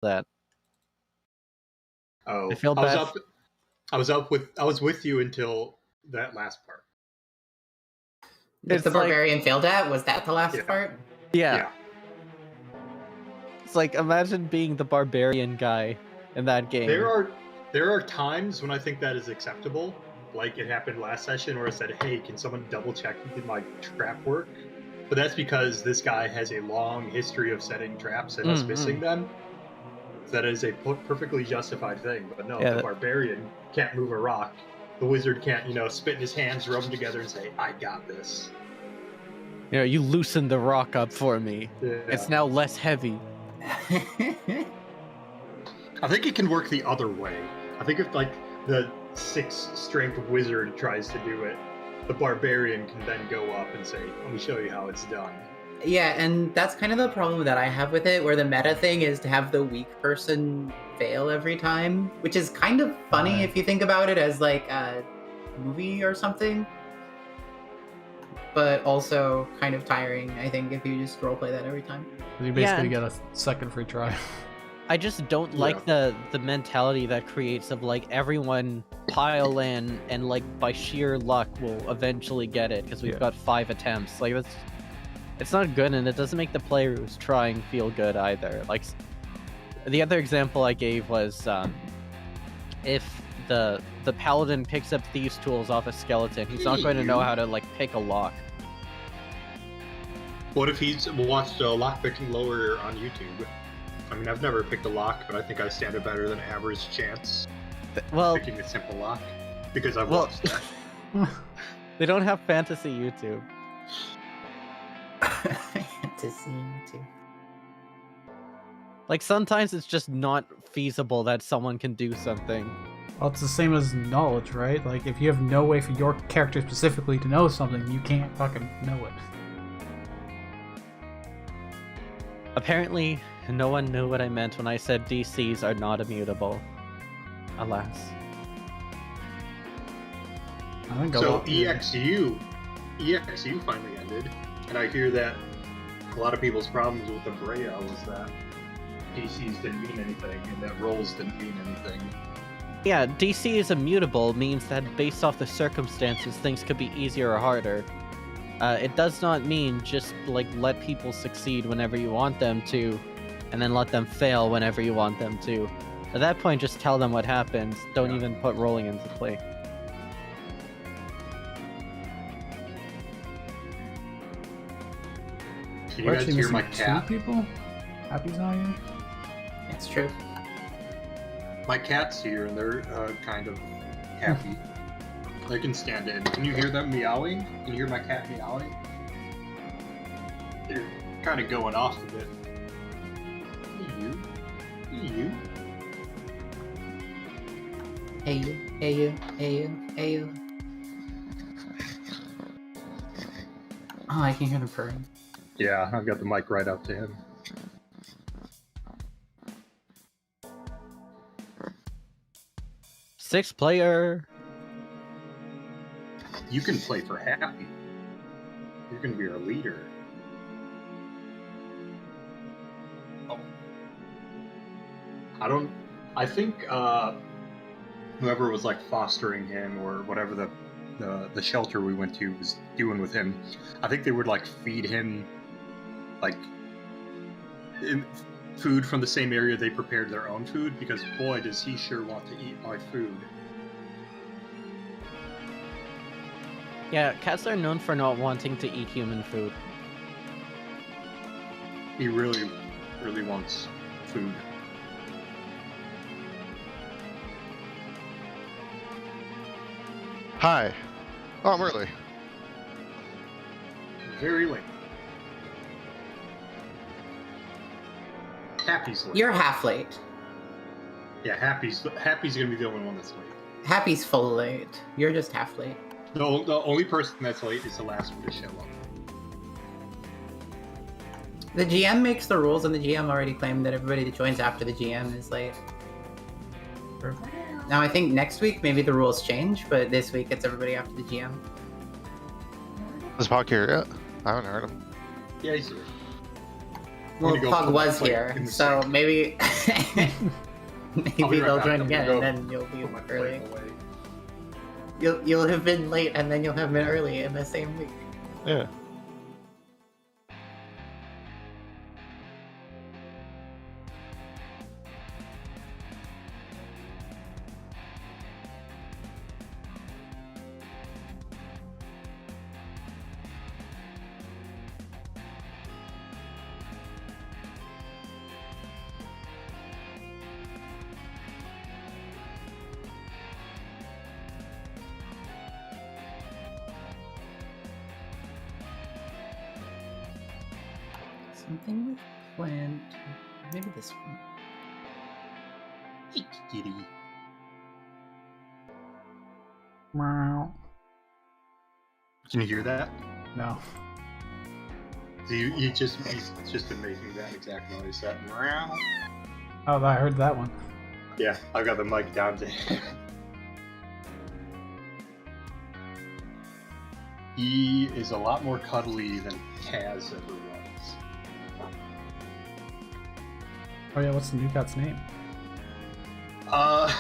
that. Oh, I feel bad. I was with you until that last part. It's the barbarian failed at? Was that the last part? Yeah. It's like, imagine being the barbarian guy in that game. There are times when I think that is acceptable. Like it happened last session where I said, hey, can someone double check did my trap work? But that's because this guy has a long history of setting traps and us missing them. That is a perfectly justified thing. But no, the barbarian can't move a rock. The wizard can't, spit in his hands, rub them together and say, I got this. You loosen the rock up for me. Yeah. It's now less heavy. I think it can work the other way. I think if the 6 strength wizard tries to do it, the barbarian can then go up and say, let me show you how it's done. Yeah, and that's kind of the problem that I have with it, where the meta thing is to have the weak person fail every time, which is kind of funny if you think about it as like a movie or something, but also kind of tiring, I think, if you just roleplay that every time. You basically get a second free try. I just don't like the mentality that creates of like everyone pile in and like by sheer luck will eventually get it because we've got 5 attempts. Like it's not good, and it doesn't make the player who's trying feel good either. Like the other example I gave was if the paladin picks up thieves' tools off a skeleton, he's not going to know how to like pick a lock. What if he's watched lockpicking lower on YouTube? I mean, I've never picked a lock, but I think I stand a better than average chance picking a simple lock because I've watched that. They don't have fantasy YouTube. Fantasy YouTube. Like sometimes it's just not feasible that someone can do something. Well, it's the same as knowledge, right? Like if you have no way for your character specifically to know something, you can't fucking know it. Apparently, no one knew what I meant when I said DCs are not immutable. Alas. So EXU finally ended, and I hear that a lot of people's problems with the Brea was that DCs didn't mean anything, and that rolls didn't mean anything. Yeah, DC is immutable means that based off the circumstances, things could be easier or harder. It does not mean just like let people succeed whenever you want them to, and then let them fail whenever you want them to. At that point, just tell them what happens. Don't even put rolling into play. Can you guys hear my cat? 2 people? Happy's not here? It's true. My cat's here, and they're kind of happy. They can stand in. Can you hear them meowing? Can you hear my cat meowing? They're kind of going off a bit. Hey you. Hey you. Hey you. Hey you. Hey you. Hey you. Oh, I can hear them purring. Yeah, I've got the mic right up to him. Six player. You can play for Happy. You're going to be our leader. Oh. I think whoever was like fostering him or whatever the shelter we went to was doing with him, I think they would like feed him like food from the same area they prepared their own food, because boy does he sure want to eat my food. Yeah, cats are known for not wanting to eat human food. He really, really wants food. Hi. Oh, I'm early. Very late. Happy's late. You're half late. Yeah, Happy's gonna be the only one that's late. Happy's full late. You're just half late. The only person that's late is the last one to show up. The GM makes the rules, and the GM already claimed that everybody that joins after the GM is late. Now, I think next week maybe the rules change, but this week it's everybody after the GM. Is Pog here yet? I haven't heard him. Yeah, he's here. Well, Pog was here, so maybe Maybe I'll be right they'll back. join I'm again, gonna and then you'll be put my plate early. away. You'll have been late, and then you'll have been early in the same week. Yeah. Something with plant. Maybe this one. Hey, kitty. Meow. Can you hear that? No. So he's just been making that exact noise. That meow. Oh, I heard that one. Yeah, I've got the mic down to him. He is a lot more cuddly than Kaz ever was. Oh yeah, what's the new cat's name? I'm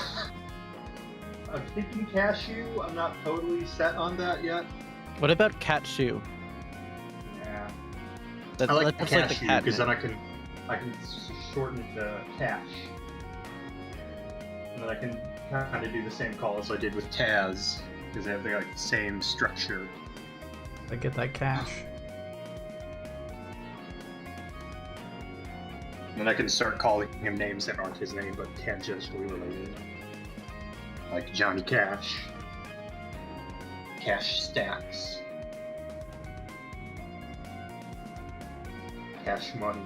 thinking Cashew. I'm not totally set on that yet. What about Cat Shoe? Yeah. That, I like that's like the Cashew cat because name. then I can shorten it to Cash. And then I can kind of do the same call as I did with Taz because they have the same structure. I get that cash. And then I can start calling him names that aren't his name but tangentially related. Like Johnny Cash. Cash Stacks. Cash Money.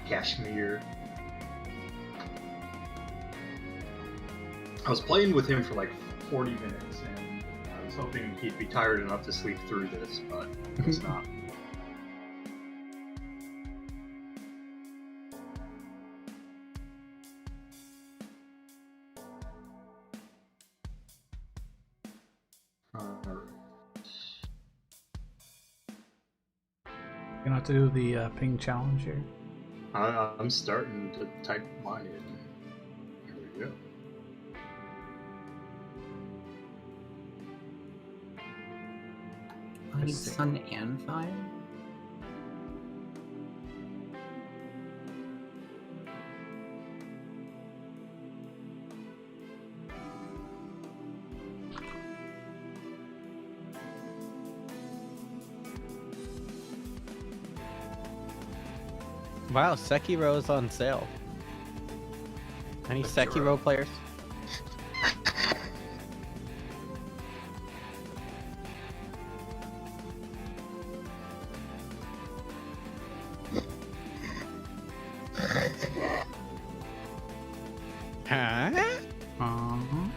Cashmere. I was playing with him for like 40 minutes and I was hoping he'd be tired enough to sleep through this, but he's not. You gonna have to do the ping challenge here. I'm starting to type mine in. Here we go. I need sun and fire. Wow, Sekiro is on sale. Any Sekiro players? Huh? Uh-huh.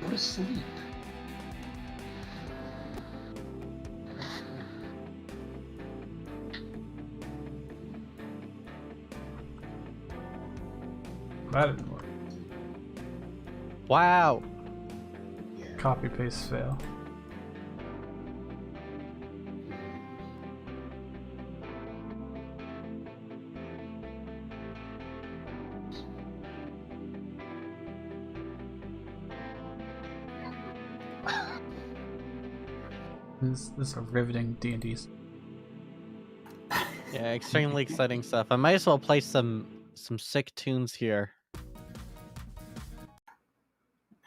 Go to sleep. That didn't work. Wow. Copy paste fail. This is a riveting D&D. Yeah, extremely exciting stuff. I might as well play some sick tunes here.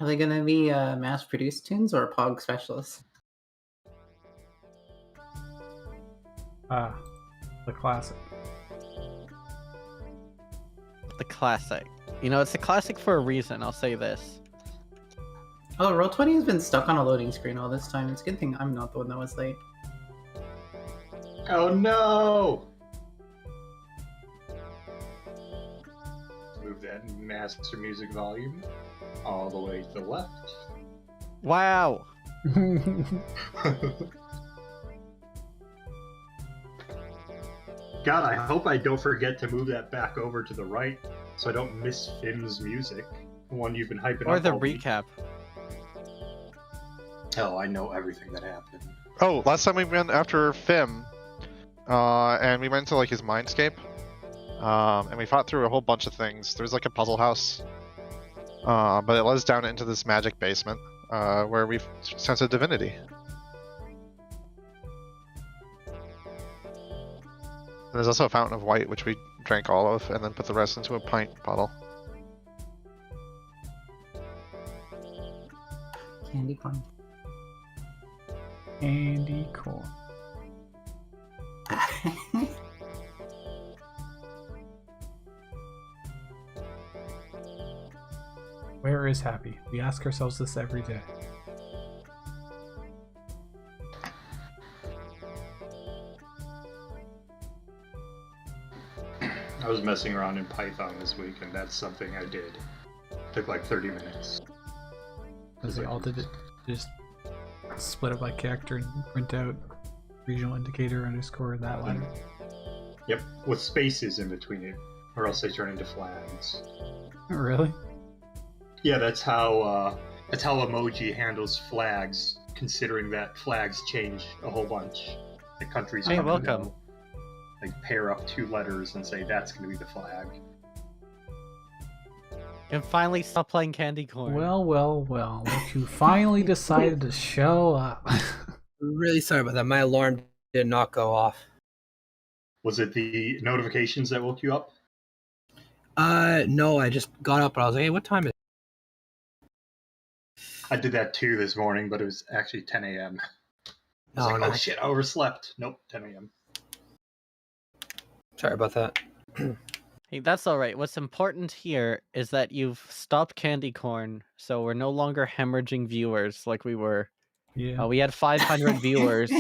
Are they gonna be mass-produced tunes or POG specialists? Ah, the classic. The classic. You know, it's a classic for a reason, I'll say this. Oh, Roll20 has been stuck on a loading screen all this time. It's a good thing I'm not the one that was late. Oh no! Move that master music volume all the way to the left. Wow. God, I hope I don't forget to move that back over to the right so I don't miss Fimm's music. The one you've been hyping Or up the all week. recap. Hell, I know everything that happened. Oh, last time we went after Fimm, and we went to like his mindscape, and we fought through a whole bunch of things. There's like a puzzle house, but it led us down into this magic basement, where we sense a divinity. There's also a fountain of white, which we drank all of, and then put the rest into a pint bottle. Candy corn. Candy corn. Where is Happy? We ask ourselves this every day. I was messing around in Python this week, and that's something I did. Took like 30 minutes. As they all did it, just split up by character and print out regional indicator underscore that letter. Yep, with spaces in between it, or else they turn into flags. Really? Yeah, that's how emoji handles flags, considering that flags change a whole bunch. The countries Hey, come and welcome. go. Like pair up two letters and say that's going to be the flag. And finally stop playing Candy Corn. Well, look who finally decided to show up. Really sorry about that. My alarm did not go off. Was it the notifications that woke you up? No, I just got up and I was like, hey, what time is it? I did that too this morning, but it was actually 10 a.m. I was Oh, like, no. oh shit, I overslept. Nope, 10 a.m. Sorry about that. Hey, that's alright. What's important here is that you've stopped Candy Corn, so we're no longer hemorrhaging viewers like we were. Yeah. We had 500 viewers.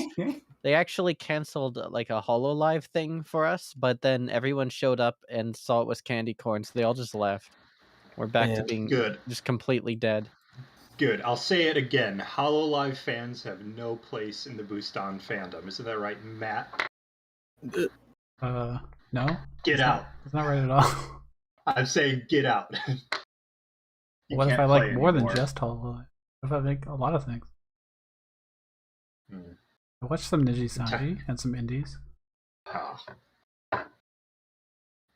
They actually canceled like a HoloLive thing for us, but then everyone showed up and saw it was Candy Corn, so they all just left. We're back to Yeah. being Good. just completely dead. Good. I'll say it again. HoloLive fans have no place in the Bustan fandom. Isn't that right, Matt? No? Get That's out. not- That's not right at all. I'm saying get out. You What if can't I like play more than anymore. just HoloLive? What if I make a lot of things? Hmm. I watched some Niji Sanji and some indies. Ah.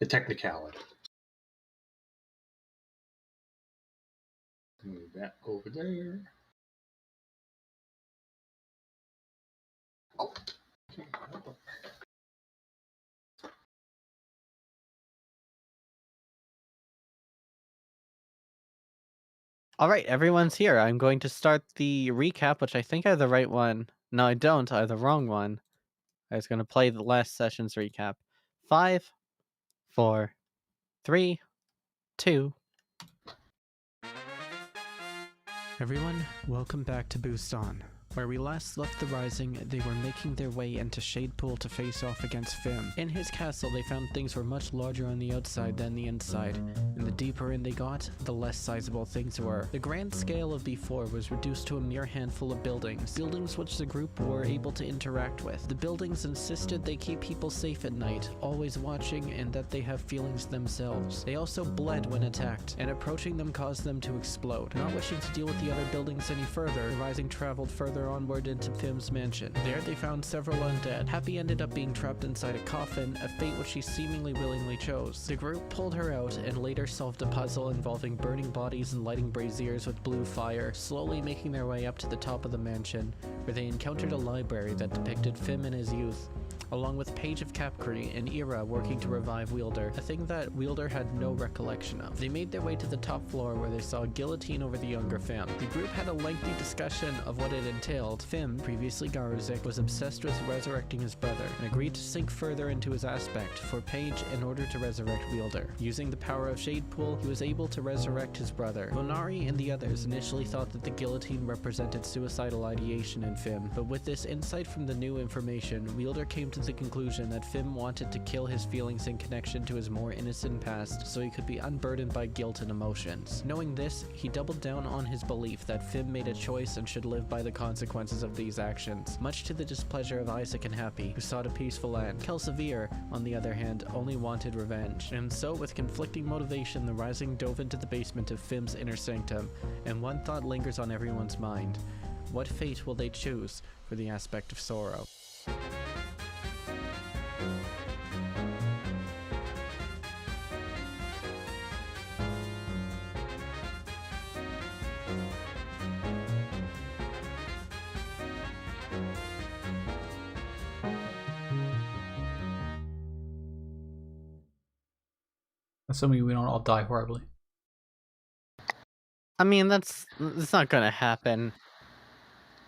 The technicality. Move that over there. Oh. Alright, everyone's here. I'm going to start the recap, which I think I have the right one. No, I don't. I have the wrong one. I was going to play the last session's recap. 5, 4, 3, 2. Everyone, welcome back to Bustan. Where we last left the Rising, they were making their way into Shadepool to face off against Fimm. In his castle, they found things were much larger on the outside than the inside, and the deeper in they got, the less sizable things were. The grand scale of B4 was reduced to a mere handful of buildings which the group were able to interact with. The buildings insisted they keep people safe at night, always watching, and that they have feelings themselves. They also bled when attacked, and approaching them caused them to explode. Not wishing to deal with the other buildings any further, the Rising traveled further onward into Fimm's mansion. There they found several undead. Happy ended up being trapped inside a coffin, a fate which she seemingly willingly chose. The group pulled her out and later solved a puzzle involving burning bodies and lighting braziers with blue fire, slowly making their way up to the top of the mansion, where they encountered a library that depicted Fimm in his youth, along with Page of Capcree and Ira working to revive Wielder, a thing that Wielder had no recollection of. They made their way to the top floor where they saw a guillotine over the younger Fimm. The group had a lengthy discussion of what it entailed. Fimm, previously Garuzik, was obsessed with resurrecting his brother and agreed to sink further into his aspect for Page in order to resurrect Wielder. Using the power of Shadepool, he was able to resurrect his brother. Vonari and the others initially thought that the guillotine represented suicidal ideation in Fimm, but with this insight from the new information, Wielder came to to the conclusion that Fimm wanted to kill his feelings in connection to his more innocent past so he could be unburdened by guilt and emotions. Knowing this, he doubled down on his belief that Fimm made a choice and should live by the consequences of these actions, much to the displeasure of Isaac and Happy, who sought a peaceful end. Kelsevier, on the other hand, only wanted revenge. And so, with conflicting motivation, the Rising dove into the basement of Fimm's inner sanctum, and one thought lingers on everyone's mind. What fate will they choose for the aspect of sorrow? Assuming we don't all die horribly. I mean, that's not gonna happen.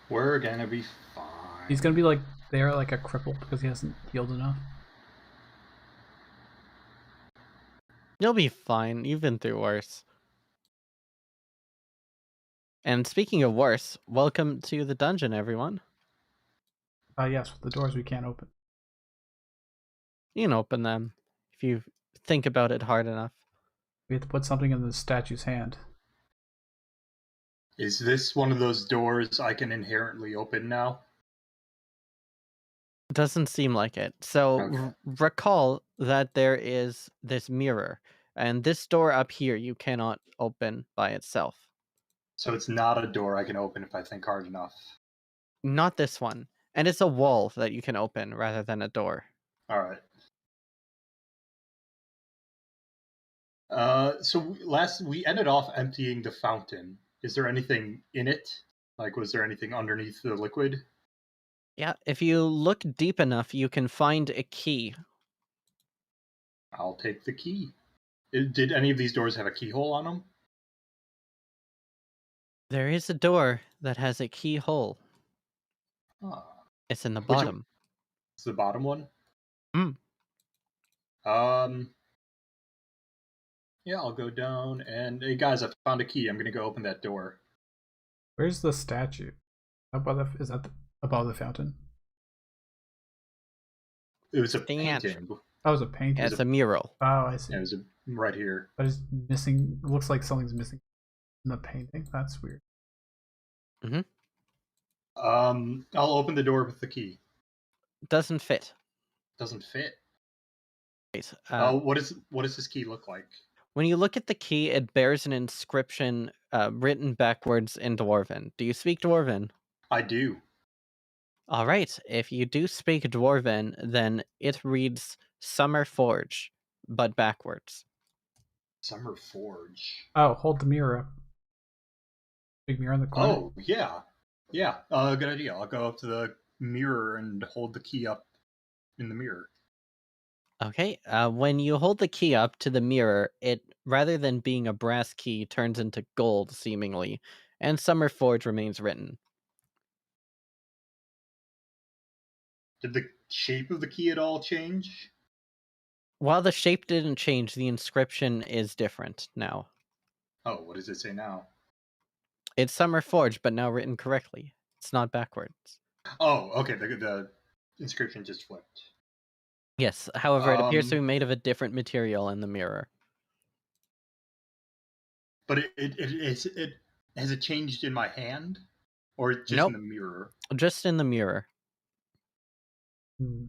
We're gonna be fine. He's gonna be like there, like a cripple because he hasn't healed enough. You'll be fine. You've been through worse. And speaking of worse, welcome to the dungeon, everyone. Yes, with the doors we can't open. You can open them if you think about it hard enough. We have to put something in the statue's hand. Is this one of those doors I can inherently open now? Doesn't seem like it. So Okay. recall that there is this mirror, and this door up here you cannot open by itself. So it's not a door I can open if I think hard enough. Not this one. And it's a wall that you can open rather than a door. All right. So we ended off emptying the fountain. Is there anything in it? Like, was there anything underneath the liquid? Yeah, if you look deep enough, you can find a key. I'll take the key. Did any of these doors have a keyhole on them? There is a door that has a keyhole. Huh. It's in the Which one? bottom. It's the bottom one? Mm. Yeah, I'll go down and hey guys, I found a key. I'm gonna go open that door. Where's the statue? Is that above the fountain? It was a Stand. painting. That was a painting. Yeah, it's a mural. Oh, I see. Yeah, it was right here. But it's missing. It looks like something's missing in the painting. That's weird. I'll open the door with the key. Doesn't fit. Doesn't fit. Right. What does this key look like? When you look at the key, it bears an inscription written backwards in Dwarven. Do you speak Dwarven? I do. All right. If you do speak Dwarven, then it reads Summer Forge, but backwards. Summer Forge. Oh, hold the mirror up. Big mirror in the corner. Oh, yeah. Yeah, good idea. I'll go up to the mirror and hold the key up in the mirror. Okay. When you hold the key up to the mirror, it, rather than being a brass key, turns into gold, seemingly, and Summer Forge remains written. Did the shape of the key at all change? While the shape didn't change, the inscription is different now. Oh, what does it say now? It's Summer Forge, but now written correctly. It's not backwards. Oh, okay. The inscription just flipped. Yes, however, it appears to be made of a different material in the mirror. But it has it changed in my hand, or just Nope. in the mirror? Just in the mirror. Hmm.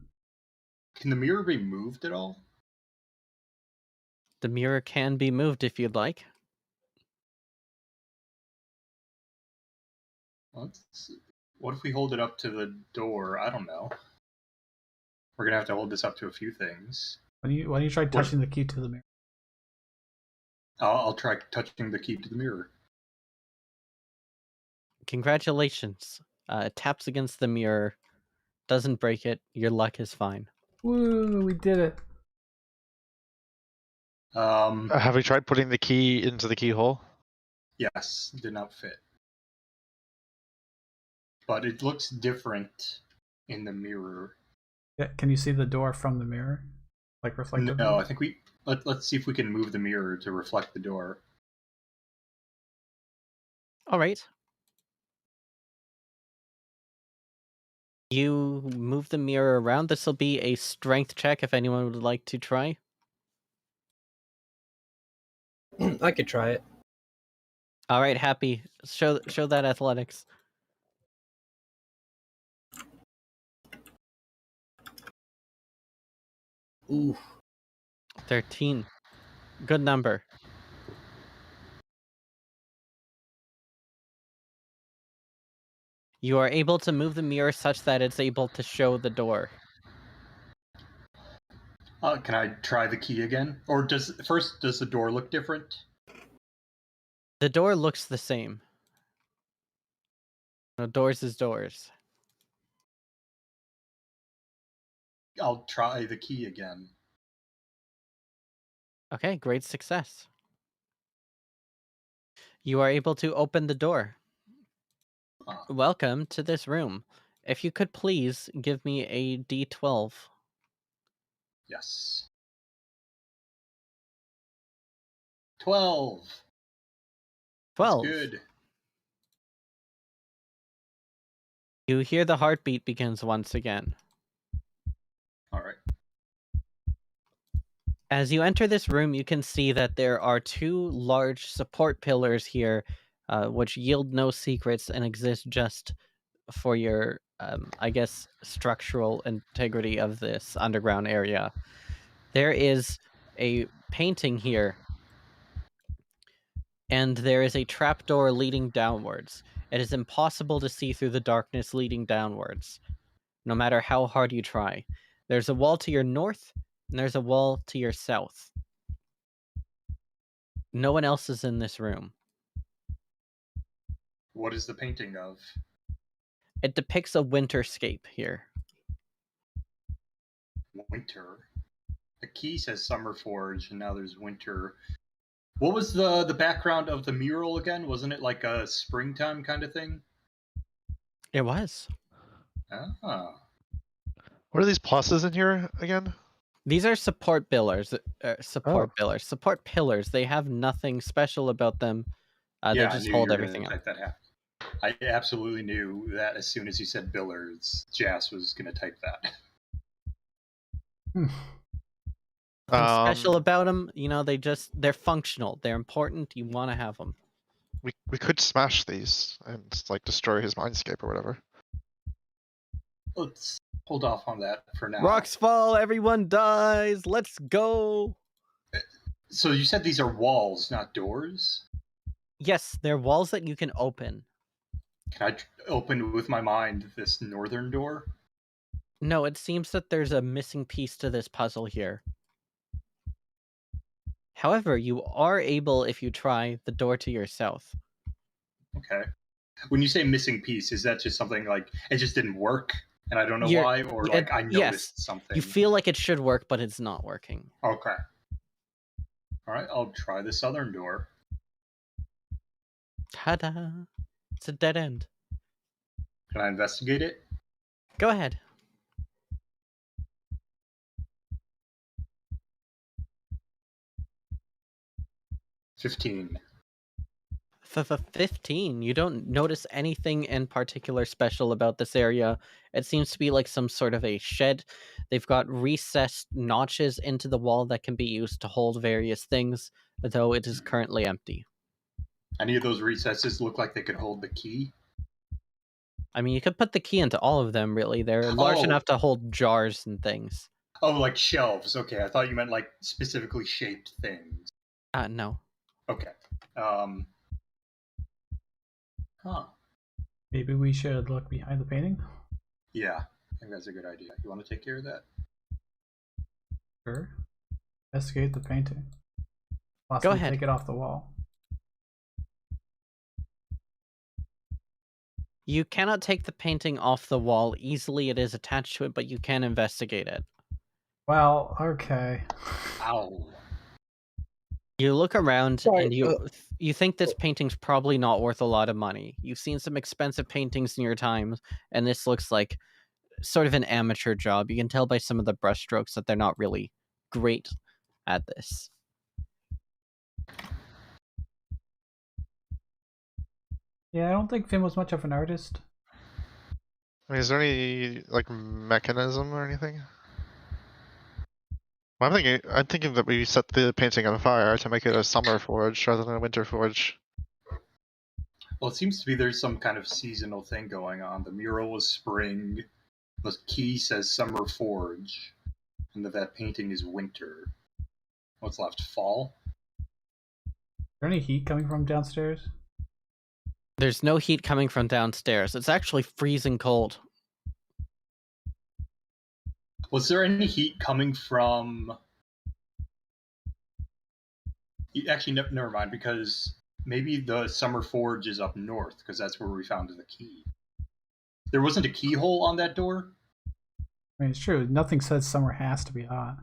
Can the mirror be moved at all? The mirror can be moved if you'd like. Let's see. What if we hold it up to the door? I don't know. We're gonna have to hold this up to a few things. Why don't you try touching the key to the mirror? I'll try touching the key to the mirror. Congratulations. It taps against the mirror, doesn't break it. Your luck is fine. Woo, we did it. Have we tried putting the key into the keyhole? Yes, did not fit. But it looks different in the mirror. Yeah, can you see the door from the mirror? Like reflective? No, I think let's see if we can move the mirror to reflect the door. All right. You move the mirror around. This will be a strength check if anyone would like to try. I could try it. All right, Happy. Show that athletics. Ooh. 13. Good number. You are able to move the mirror such that it's able to show the door. Can I try the key again? Or does the door look different? The door looks the same. No, doors is doors. I'll try the key again. Okay, great success. You are able to open the door. Welcome to this room. If you could please give me a D12. Yes. 12. 12. That's good. You hear the heartbeat begins once again. All right. As you enter this room, you can see that there are two large support pillars here, which yield no secrets and exist just for your, I guess, structural integrity of this underground area. There is a painting here, and there is a trapdoor leading downwards. It is impossible to see through the darkness leading downwards, no matter how hard you try. There's a wall to your north, and there's a wall to your south. No one else is in this room. What is the painting of? It depicts a winterscape here. Winter. The key says Summer Forge, and now there's winter. What was the background of the mural again? Wasn't it like a springtime kind of thing? It was. Ah. What are these pluses in here again? These are support pillars. Support pillars. They have nothing special about them. They Yeah, just I knew hold you were everything gonna up. type that half. I absolutely knew that as soon as you said Billards, Jas was going to type that. Nothing special about them. You know, they're functional. They're important. You want to have them. We could smash these and like destroy his mindscape or whatever. Let's hold off on that for now. Rocks fall. Everyone dies. Let's go. So you said these are walls, not doors? Yes, they're walls that you can open. Can I open with my mind this northern door? No, it seems that there's a missing piece to this puzzle here. However, you are able, if you try, the door to your south. Okay. When you say missing piece, is that just something like it just didn't work and I don't know why? Or like I noticed something? You feel like it should work, but it's not working. Okay. Alright, I'll try the southern door. Ta-da! It's a dead end. Can I investigate it? Go ahead. $15. 15. You don't notice anything in particular special about this area. It seems to be like some sort of a shed. They've got recessed notches into the wall that can be used to hold various things, though it is currently empty. Any of those recesses look like they could hold the key? I mean, you could put the key into all of them, really. They're large enough to hold jars and things. Oh, like shelves. Okay, I thought you meant like specifically shaped things. No. Okay. Maybe we should look behind the painting? Yeah, I think that's a good idea. You want to take care of that? Sure. Investigate the painting. Go Possibly ahead. take it off the wall. You cannot take the painting off the wall easily. It is attached to it, but you can investigate it. Well, okay. Ow. You look around Sorry, and you think this painting's probably not worth a lot of money. You've seen some expensive paintings in your time, and this looks like sort of an amateur job. You can tell by some of the brushstrokes that they're not really great at this. Yeah, I don't think Fimm was much of an artist. I mean, is there any like mechanism or anything? Well, I'm thinking that we set the painting on fire to make it a summer forge rather than a winter forge. Well, it seems to be there's some kind of seasonal thing going on. The mural is spring. The key says summer forge, and that painting is winter. What's left? Fall. Is there any heat coming from downstairs? There's no heat coming from downstairs. It's actually freezing cold. Was there any heat coming from? Actually, never mind, because maybe the summer forge is up north, because that's where we found the key. There wasn't a keyhole on that door? I mean, it's true. Nothing says summer has to be hot.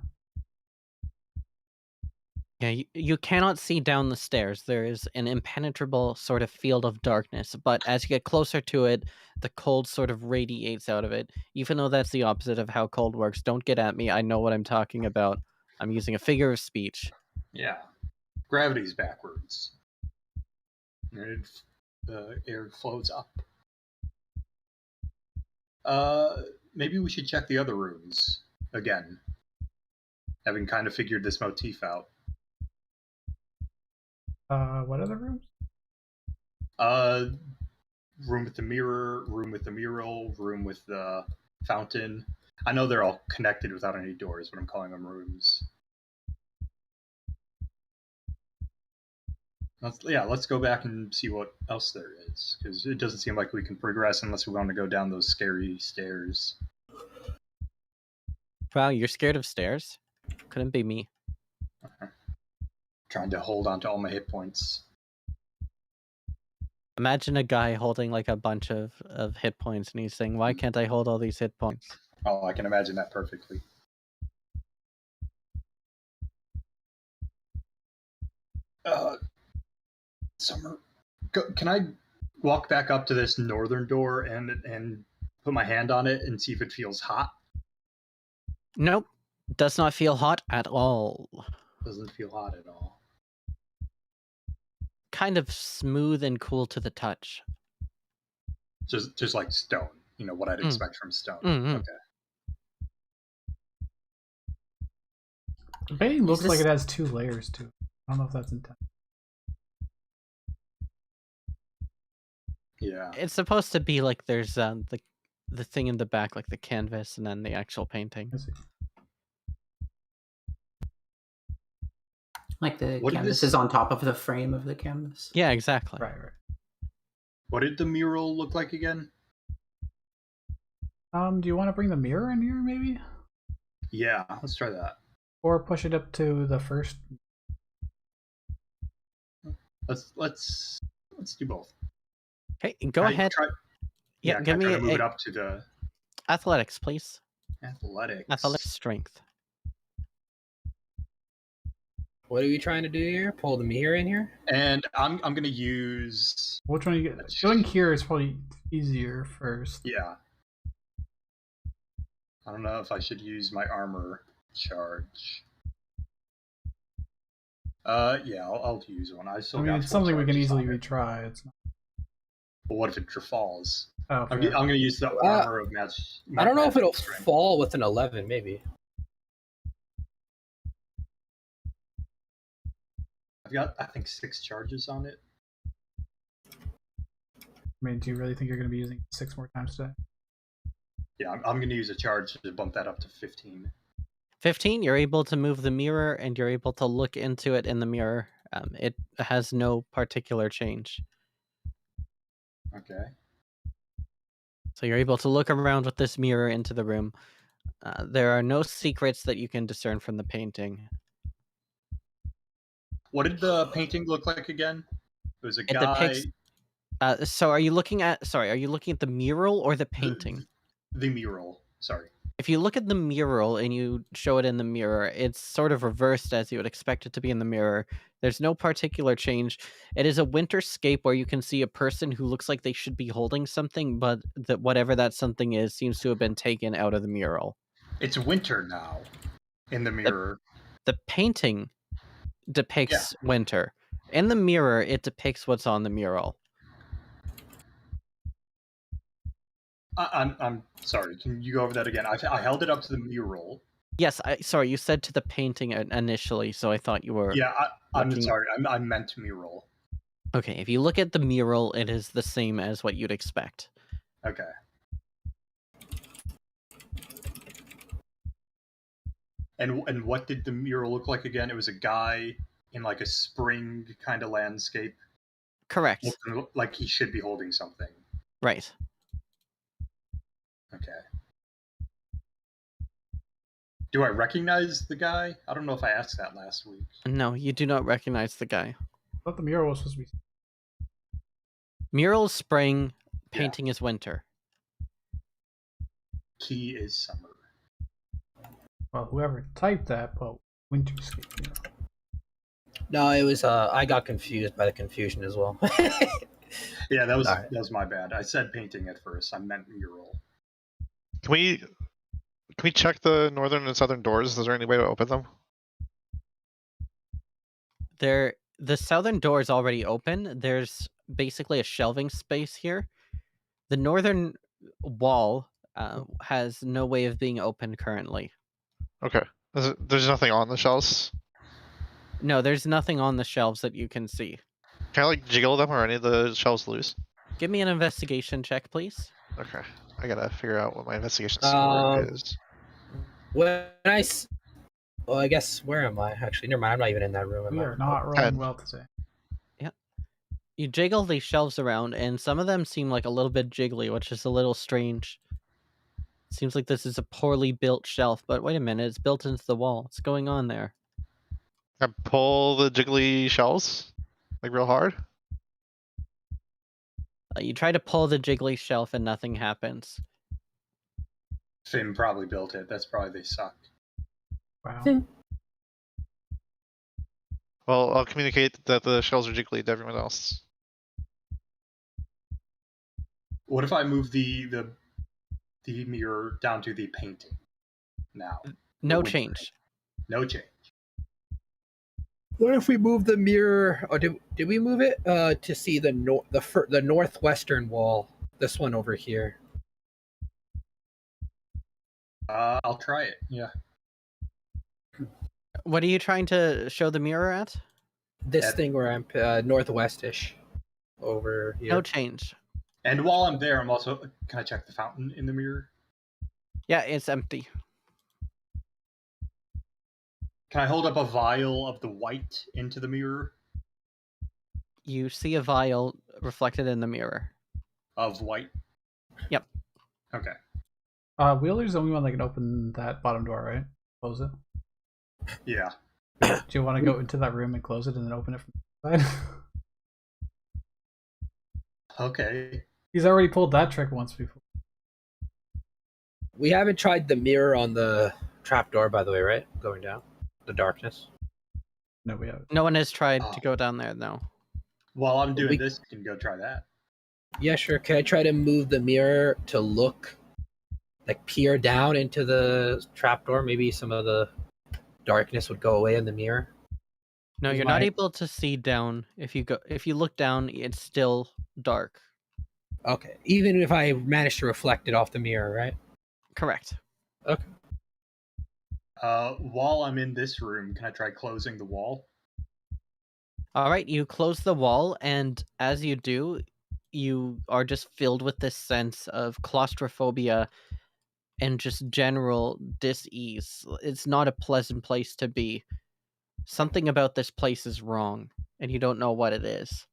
Yeah, you cannot see down the stairs. There is an impenetrable sort of field of darkness, but as you get closer to it, the cold sort of radiates out of it. Even though that's the opposite of how cold works, don't get at me. I know what I'm talking about. I'm using a figure of speech. Yeah. Gravity's backwards. And the air flows up. Maybe we should check the other rooms again, having kind of figured this motif out. What other rooms? Room with the mirror, room with the mural, room with the fountain. I know they're all connected without any doors, but I'm calling them rooms. Let's go back and see what else there is, because it doesn't seem like we can progress unless we want to go down those scary stairs. Wow, you're scared of stairs? Couldn't be me. Trying to hold on to all my hit points. Imagine a guy holding like a bunch of hit points and he's saying, why can't I hold all these hit points? Oh, I can imagine that perfectly. Summer, can I walk back up to this northern door and put my hand on it and see if it feels hot? Nope. Does not feel hot at all. Doesn't feel hot at all. Kind of smooth and cool to the touch. Just like stone. You know, what I'd expect from stone. Mm-hmm. Okay. The painting looks like it has 2 layers to it. I don't know if that's intentional. Yeah. It's supposed to be like there's the thing in the back, like the canvas, and then the actual painting. I see. Like the canvas is on top of the frame of the canvas. Yeah, exactly. Right. What did the mural look like again? Do you want to bring the mirror in here, maybe? Yeah, let's try that. Or push it up to the first. Let's do both. Hey, go ahead. Yeah, give me move it up to the athletics, please. Athletics strength. What are we trying to do here? Pull the mirror in here? And I'm gonna use. Which one you get? Going here is probably easier first. Yeah. I don't know if I should use my armor charge. Yeah, I'll use one. I mean, it's something we can easily retry. It's not. But what if it falls? Oh, I'm going to use the armor of match. I don't know if it'll fall with an 11, maybe. I've got, I think, 6 charges on it. I mean, do you really think you're going to be using 6 more times today? Yeah, I'm going to use a charge to bump that up to 15. 15, you're able to move the mirror and you're able to look into it in the mirror. It has no particular change. Okay. So you're able to look around with this mirror into the room. There are no secrets that you can discern from the painting. What did the painting look like again? It was a guy. Depicts, so are you looking at the mural or the painting? The mural. Sorry. If you look at the mural and you show it in the mirror, it's sort of reversed as you would expect it to be in the mirror. There's no particular change. It is a winterscape where you can see a person who looks like they should be holding something, but that whatever that something is seems to have been taken out of the mural. It's winter now in the mirror. The painting depicts winter. In the mirror, it depicts what's on the mural. I'm sorry. Can you go over that again? I held it up to the mural. Yes, sorry, you said to the painting initially, so I thought you were. Yeah, I'm looking- sorry. I meant mural. Okay, if you look at the mural, it is the same as what you'd expect. Okay. And what did the mural look like again? It was a guy in like a spring kind of landscape, Correct. looking like he should be holding something. Right. Okay. Do I recognize the guy? I don't know if I asked that last week. No, you do not recognize the guy. I thought the mural was supposed to be. Mural is spring, painting is winter. Key is summer. Well, whoever typed that, well, Winterscape. You know. No, it was. I got confused by the confusion as well. Yeah, that Alright. was my bad. I said painting at first. I meant mural. Can we check the northern and southern doors? Is there any way to open them? The southern door is already open. There's basically a shelving space here. The northern wall has no way of being opened currently. Okay. There's nothing on the shelves. No, there's nothing on the shelves that you can see. Can I like jiggle them or any of the shelves loose? Give me an investigation check, please. Okay. I gotta figure out what my investigation score is. When well, I guess where am I? Actually, never mind. I'm not even in that room. Am We I? are not rolling Ted. well today. You jiggle these shelves around, and some of them seem like a little bit jiggly, which is a little strange. Seems like this is a poorly built shelf, but wait a minute, it's built into the wall. What's going on there? I pull the jiggly shelves like real hard. You try to pull the jiggly shelf and nothing happens. Fimm probably built it. That's probably they suck. Wow. Well, I'll communicate that the shelves are jiggly to everyone else. What if I move the mirror down to the painting now? No winter. change. No change. What if we move the mirror? Or did we move it to see the northwestern wall? This one over here. I'll try it. Yeah. What are you trying to show the mirror at? This That- thing where I'm northwestish over here. No change. And while I'm there, I'm also can I check the fountain in the mirror? Yeah, it's empty. Can I hold up a vial of the white into the mirror You see a vial reflected in the mirror. of white? Yep. Okay. Wheeler's the only one that can open that bottom door, right? Close it. Yeah. Do you want to go into that room and close it and then open it from the side? Okay. He's already pulled that trick once before. We haven't tried the mirror on the trapdoor, by the way, right? Going down the darkness. No, we haven't. No one has tried Oh. to go down there, no. While I'm doing We- this, you can go try that. Yeah, sure. Can I try to move the mirror to look, like peer down into the trapdoor? Maybe some of the darkness would go away in the mirror. No, Is you're not my- able to see down. If you look down, it's still dark. Okay. Even if I manage to reflect it off the mirror, right? Correct. Okay. While I'm in this room, can I try closing the wall? All right, you close the wall, and as you do, you are just filled with this sense of claustrophobia and just general dis-ease. It's not a pleasant place to be. Something about this place is wrong, and you don't know what it is.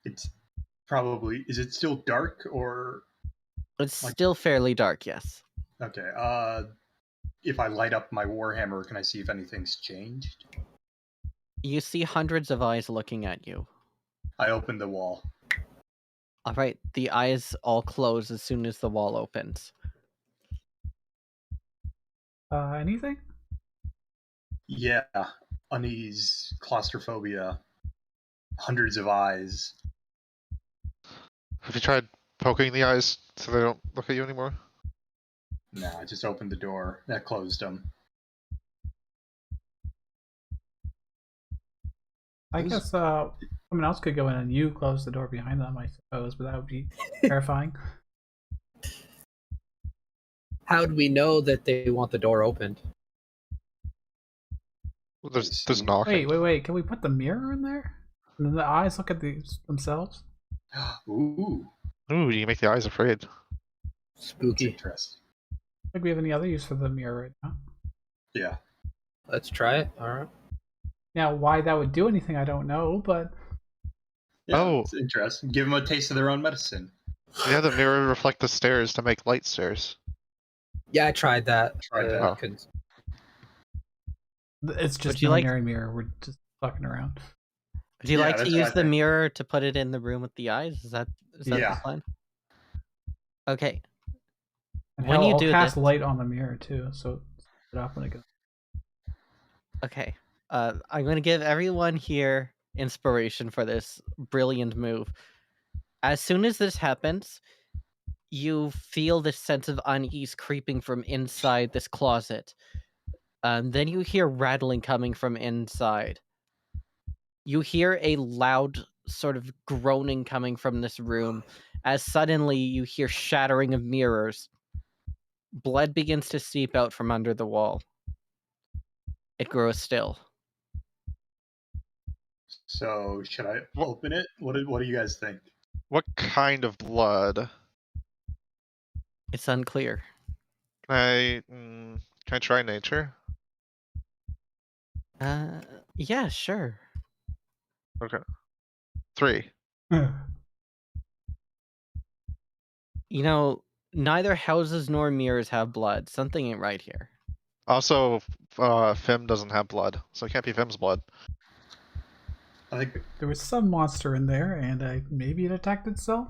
It's probably. Is it still dark or? It's Like- still fairly dark, yes. Okay. If I light up my warhammer, can I see if anything's changed? You see hundreds of eyes looking at you. I open the wall. All right, the eyes all close as soon as the wall opens. Anything? Yeah. Unease, claustrophobia, hundreds of eyes. Have you tried poking the eyes so they don't look at you anymore? No, I just opened the door. That closed them. I Who's- guess someone else could go in and you close the door behind them, I suppose, but that would be terrifying. How do we know that they want the door opened? Well, there's knocking. Wait. Can we put the mirror in there? And then the eyes look at themselves? Ooh, Ooh, you make the eyes afraid. that's Spooky. interesting. Like we have any other use for the mirror right now. Yeah. Let's try it. All right. Now, why that would do anything, I don't know, but Yeah, Oh. it's interesting. Give them a taste of their own medicine. Yeah, the mirror reflect the stairs to make light stairs. Yeah, I tried that. Tried that. Oh. Couldn't. it's just Would you an like- ordinary mirror. We're just fucking around. Do you Yeah, like to that's what I use the think. mirror to put it in the room with the eyes? Is that Yeah. the plan? Okay. And When hell, you I'll do cast this- light on the mirror too, so it up when it goes. Okay. I'm going to give everyone here inspiration for this brilliant move. As soon as this happens, you feel this sense of unease creeping from inside this closet. Then you hear rattling coming from inside. You hear a loud sort of groaning coming from this room as suddenly you hear shattering of mirrors. Blood begins to seep out from under the wall. It grows still. So should I What- open it? What do you guys think? What kind of blood? It's unclear. Can I try nature? Yeah, sure. Okay. 3. You know, neither houses nor mirrors have blood. Something ain't right here. Also, Fimm doesn't have blood, so it can't be Fimm's blood. I think There was some monster in there, and maybe it attacked itself.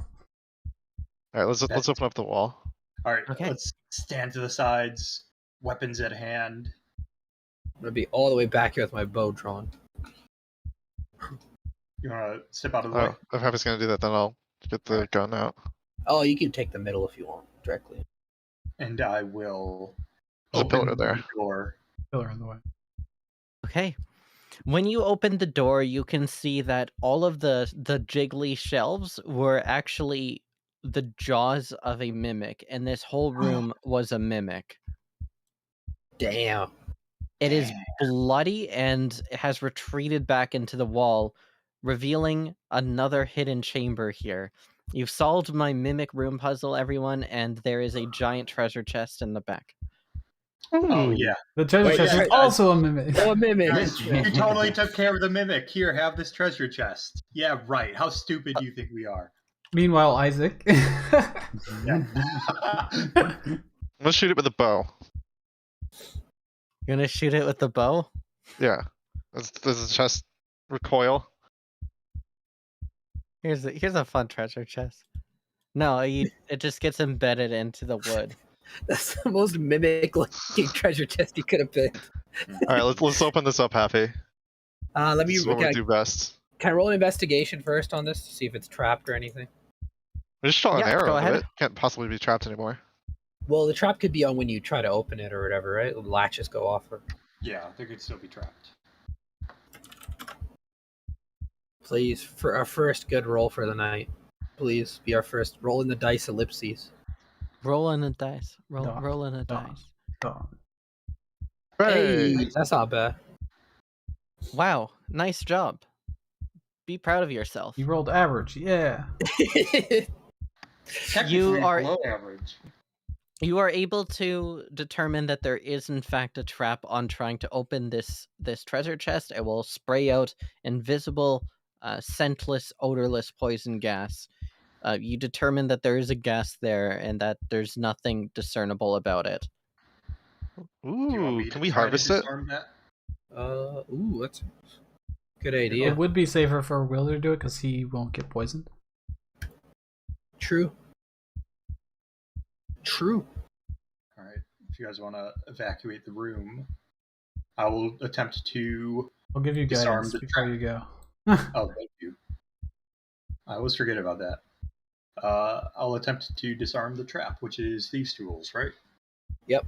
All right, let's That's- open up the wall. all right, Okay. let's stand to the sides, weapons at hand. I'm gonna be all the way back here with my bow drawn. You wanna step out of the way? Oh, if Happy's gonna do that, then I'll get the gun out. Oh, you can take the middle if you want directly. And I will There's a open pillar there. the door. Pillar in the way. Okay. When you open the door, you can see that all of the jiggly shelves were actually the jaws of a mimic, and this whole room was a mimic. Damn. It is bloody and has retreated back into the wall, revealing another hidden chamber here. You've solved my mimic room puzzle, everyone, and there is a giant treasure chest in the back. Oh yeah, The treasure Wait, chest yeah, is also a mimic. Oh, mimic. guys, you totally took care of the mimic. Here, have this treasure chest. Yeah, right. How stupid do you think we are? Meanwhile, Isaac. Yeah. Let's shoot it with a bow. You're gonna shoot it with the bow? Yeah. Does the chest recoil? Here's a fun treasure chest. No, it just gets embedded into the wood. That's the most mimic-looking treasure chest you could have picked. All right, let's open this up, Happy. Let me. This is what we do best. Can I roll an investigation first on this to see if it's trapped or anything? We just shot an Yeah, arrow go into ahead. it. Can't possibly be trapped anymore. Well, the trap could be on when you try to open it or whatever, right? The latches go off. Or... Yeah, they could still be trapped. Please, for our first good roll for the night, please be our first. Rolling the dice ellipses. Rolling a dice. Dog. Rolling a Dog. dice. Oh, Hey, that's not bad. Wow, nice job. Be proud of yourself. you rolled average, yeah. Technically are- below average. You are able to determine that there is in fact a trap on trying to open this treasure chest. It will spray out invisible, scentless, odorless poison gas. You determine that there is a gas there and that there's nothing discernible about it. Do you want Ooh, me can to we try to harvest it? disarm that? Ooh, that's a good idea. It would be safer for Will to do it because he won't get poisoned. True. All right. If you guys want to evacuate the room, I will attempt to. I'll give you Disarm guidance the before you go. Oh, thank you. I always forget about that. I'll attempt to disarm the trap, which is Thieves' Tools, right? Yep.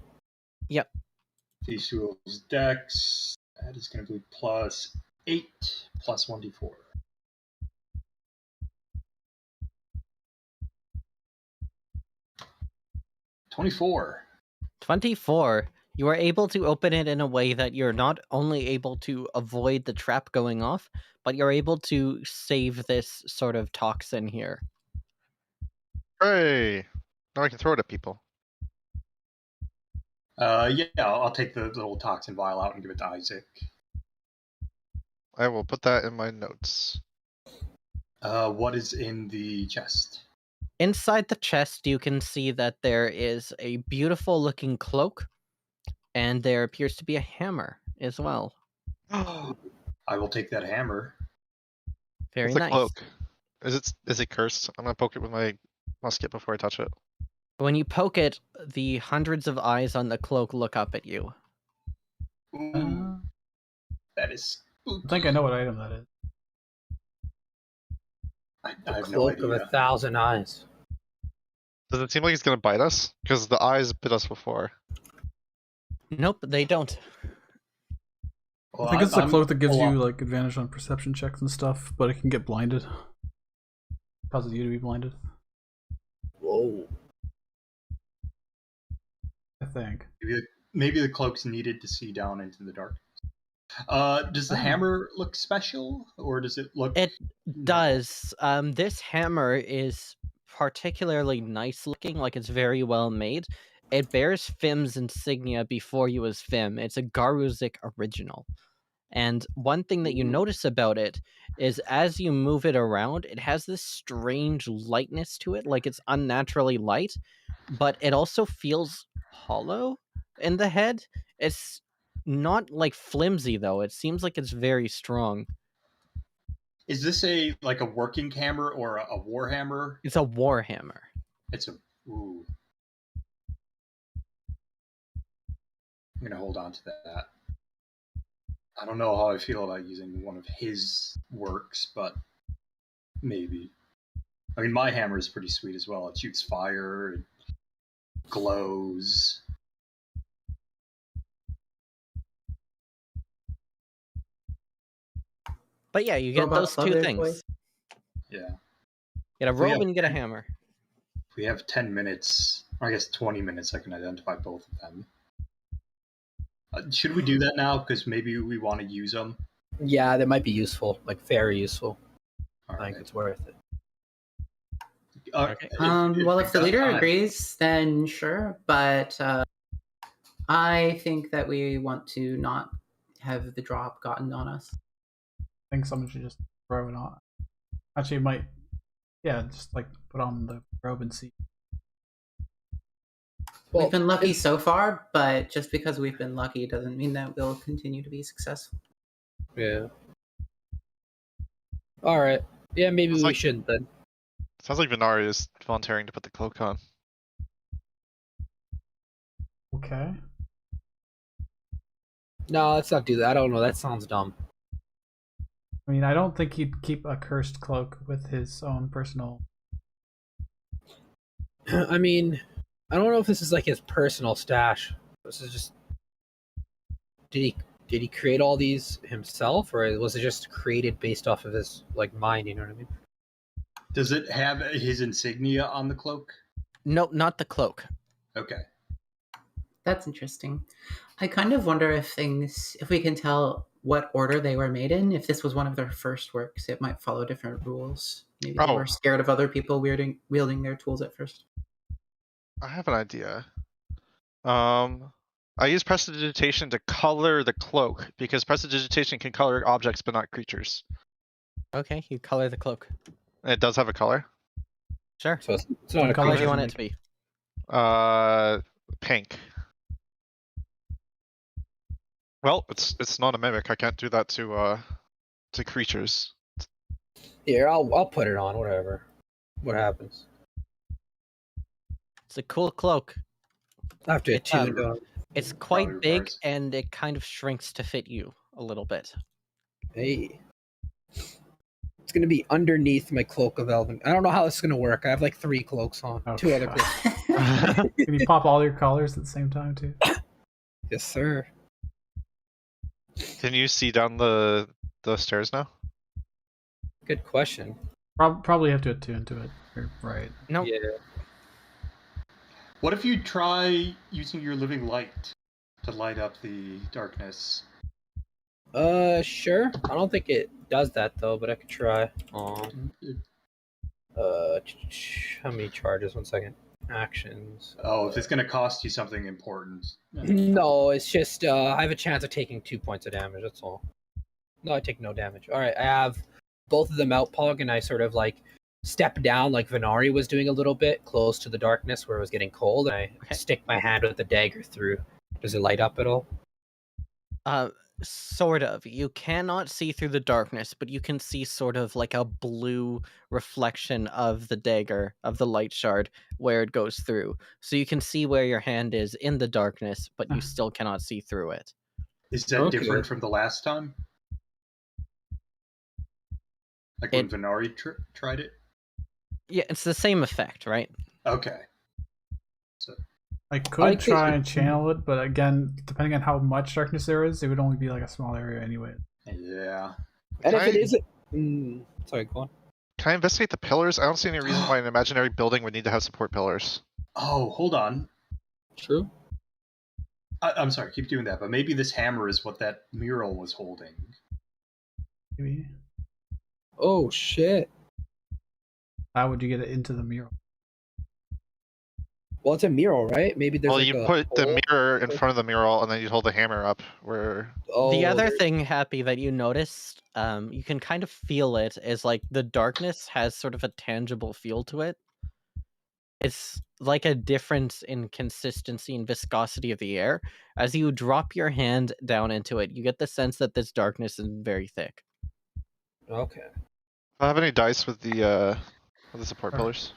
Thieves' Tools Dex. That is going to be +8 plus 1d4. +24. 24. You are able to open it in a way that you're not only able to avoid the trap going off, but you're able to save this sort of toxin here. Hooray! Now I can throw it at people. Yeah, I'll take the little toxin vial out and give it to Isaac. I will put that in my notes. What is in the chest? Inside the chest, you can see that there is a beautiful looking cloak, and there appears to be a hammer as well. I will take that hammer. Very What's the nice. cloak? Is it cursed? I'm gonna poke it with my musket before I touch it. When you poke it, the hundreds of eyes on the cloak look up at you. Ooh, that is spooky. I think I know what item that is. I The have no cloak of idea. 1,000 eyes. Does it seem like it's gonna bite us? Because the eyes bit us before. Nope, they don't. Well, I think it's the I'm- cloak that gives hold you on. like advantage on perception checks and stuff, but it can get blinded. Causes you to be blinded, Whoa. I think. Maybe the cloak's needed to see down into the dark. Does the Oh. hammer look special, or does it look? It does. This hammer is particularly nice looking, like it's very well made. It bears Fimm's insignia before you as Fimm. It's a Garuzik original. And one thing that you Ooh. notice about it is as you move it around, it has this strange lightness to it, like it's unnaturally light, but it also feels hollow in the head. It's not like flimsy though. It seems like it's very strong. Is this a working hammer or a war hammer? It's a war hammer. It's a. Ooh. I'm gonna hold on to that. I don't know how I feel about using one of his works, but maybe. I mean, my hammer is pretty sweet as well. It shoots fire, it glows. But yeah, you get Robot those two father things. voice. Yeah. Get a We robe have- and you get a hammer. If we have 10 minutes, or I guess 20 minutes, I can identify both of them. Should we do that now? Because maybe we want to use them. Yeah, that might be useful. Like, very useful. All I think right. it's worth it. Okay. Well, if the we've leader got time. agrees, then sure. But I think that we want to not have the drop gotten on us. I think someone should just throw it on. Actually, it might. Yeah, just like put on the robe and see. Well, We've been lucky so far, but just because we've been lucky doesn't mean that we'll continue to be successful. yeah. All right. Yeah, maybe It's we like- shouldn't then. Sounds like Venari is volunteering to put the cloak on. Okay. No, let's not do that. I don't know. That sounds dumb. I mean, I don't think he'd keep a cursed cloak with his own personal. I mean, I don't know if this is like his personal stash. This is just. Did he create all these himself, or was it just created based off of his like mind? You know what I mean? Does it have his insignia on the cloak? No, not the cloak. Okay. That's interesting. I kind of wonder if we can tell what order they were made in. If this was one of their first works, it might follow different rules. Maybe they Oh. were scared of other people wielding their tools at first. I have an idea. I use prestidigitation to color the cloak because prestidigitation can color objects but not creatures. Okay, you color the cloak. And it does have a color. Sure. So it's not a What What color do creature. you want it to be? Pink. Well, it's not a mimic. I can't do that to creatures. Here, I'll put it on. Whatever. What happens? It's a cool cloak. I have to It's, attune to him. It's Probably quite big requires- and it kind of shrinks to fit you a little bit. Hey. It's gonna be underneath my cloak of elven. I don't know how this is gonna work. I have like 3 cloaks on. Oh, 2 other God. cloaks. Can you pop all your colors at the same time too? Yes, sir. Can you see down the stairs now? Good question. Probably have to attune to it. Right. No, Yeah. What if you try using your living light to light up the darkness? Sure. I don't think it does that though, but I could try. How many charges? 1 second. Actions. Oh, if it's going to cost you something important. No, it's just I have a chance of taking 2 points of damage. That's all. No, I take no damage. All right, I have both of them out, Pog, and I sort of like step down like Venari was doing a little bit, close to the darkness where it was getting cold, and I stick my hand with the dagger through. Does it light up at all? Sort of. You cannot see through the darkness, but you can see sort of like a blue reflection of the dagger, of the light shard, where it goes through. So you can see where your hand is in the darkness, but you still cannot see through it. Is that different from the last time? Like when Venari tried it? Yeah, it's the same effect, right? Okay. So I could try and channel it, but again, depending on how much darkness there is, it would only be like a small area anyway. Yeah. And if it isn't... sorry, go on. Can I investigate the pillars? I don't see any reason why an imaginary building would need to have support pillars. Oh, hold on. True. I'm sorry, keep doing that, but maybe this hammer is what that mural was holding. Maybe. Oh, shit. How would you get it into the mural? Well, it's a mural, right? Maybe there's. Well, like you a put the hole. mirror in front of the mural, and then you hold the hammer up. Where The other there's- thing, Happy, that you noticed, you can kind of feel it, is like the darkness has sort of a tangible feel to it. It's like a difference in consistency and viscosity of the air. As you drop your hand down into it, you get the sense that this darkness is very thick. Okay. do I have any dice with the support pillars?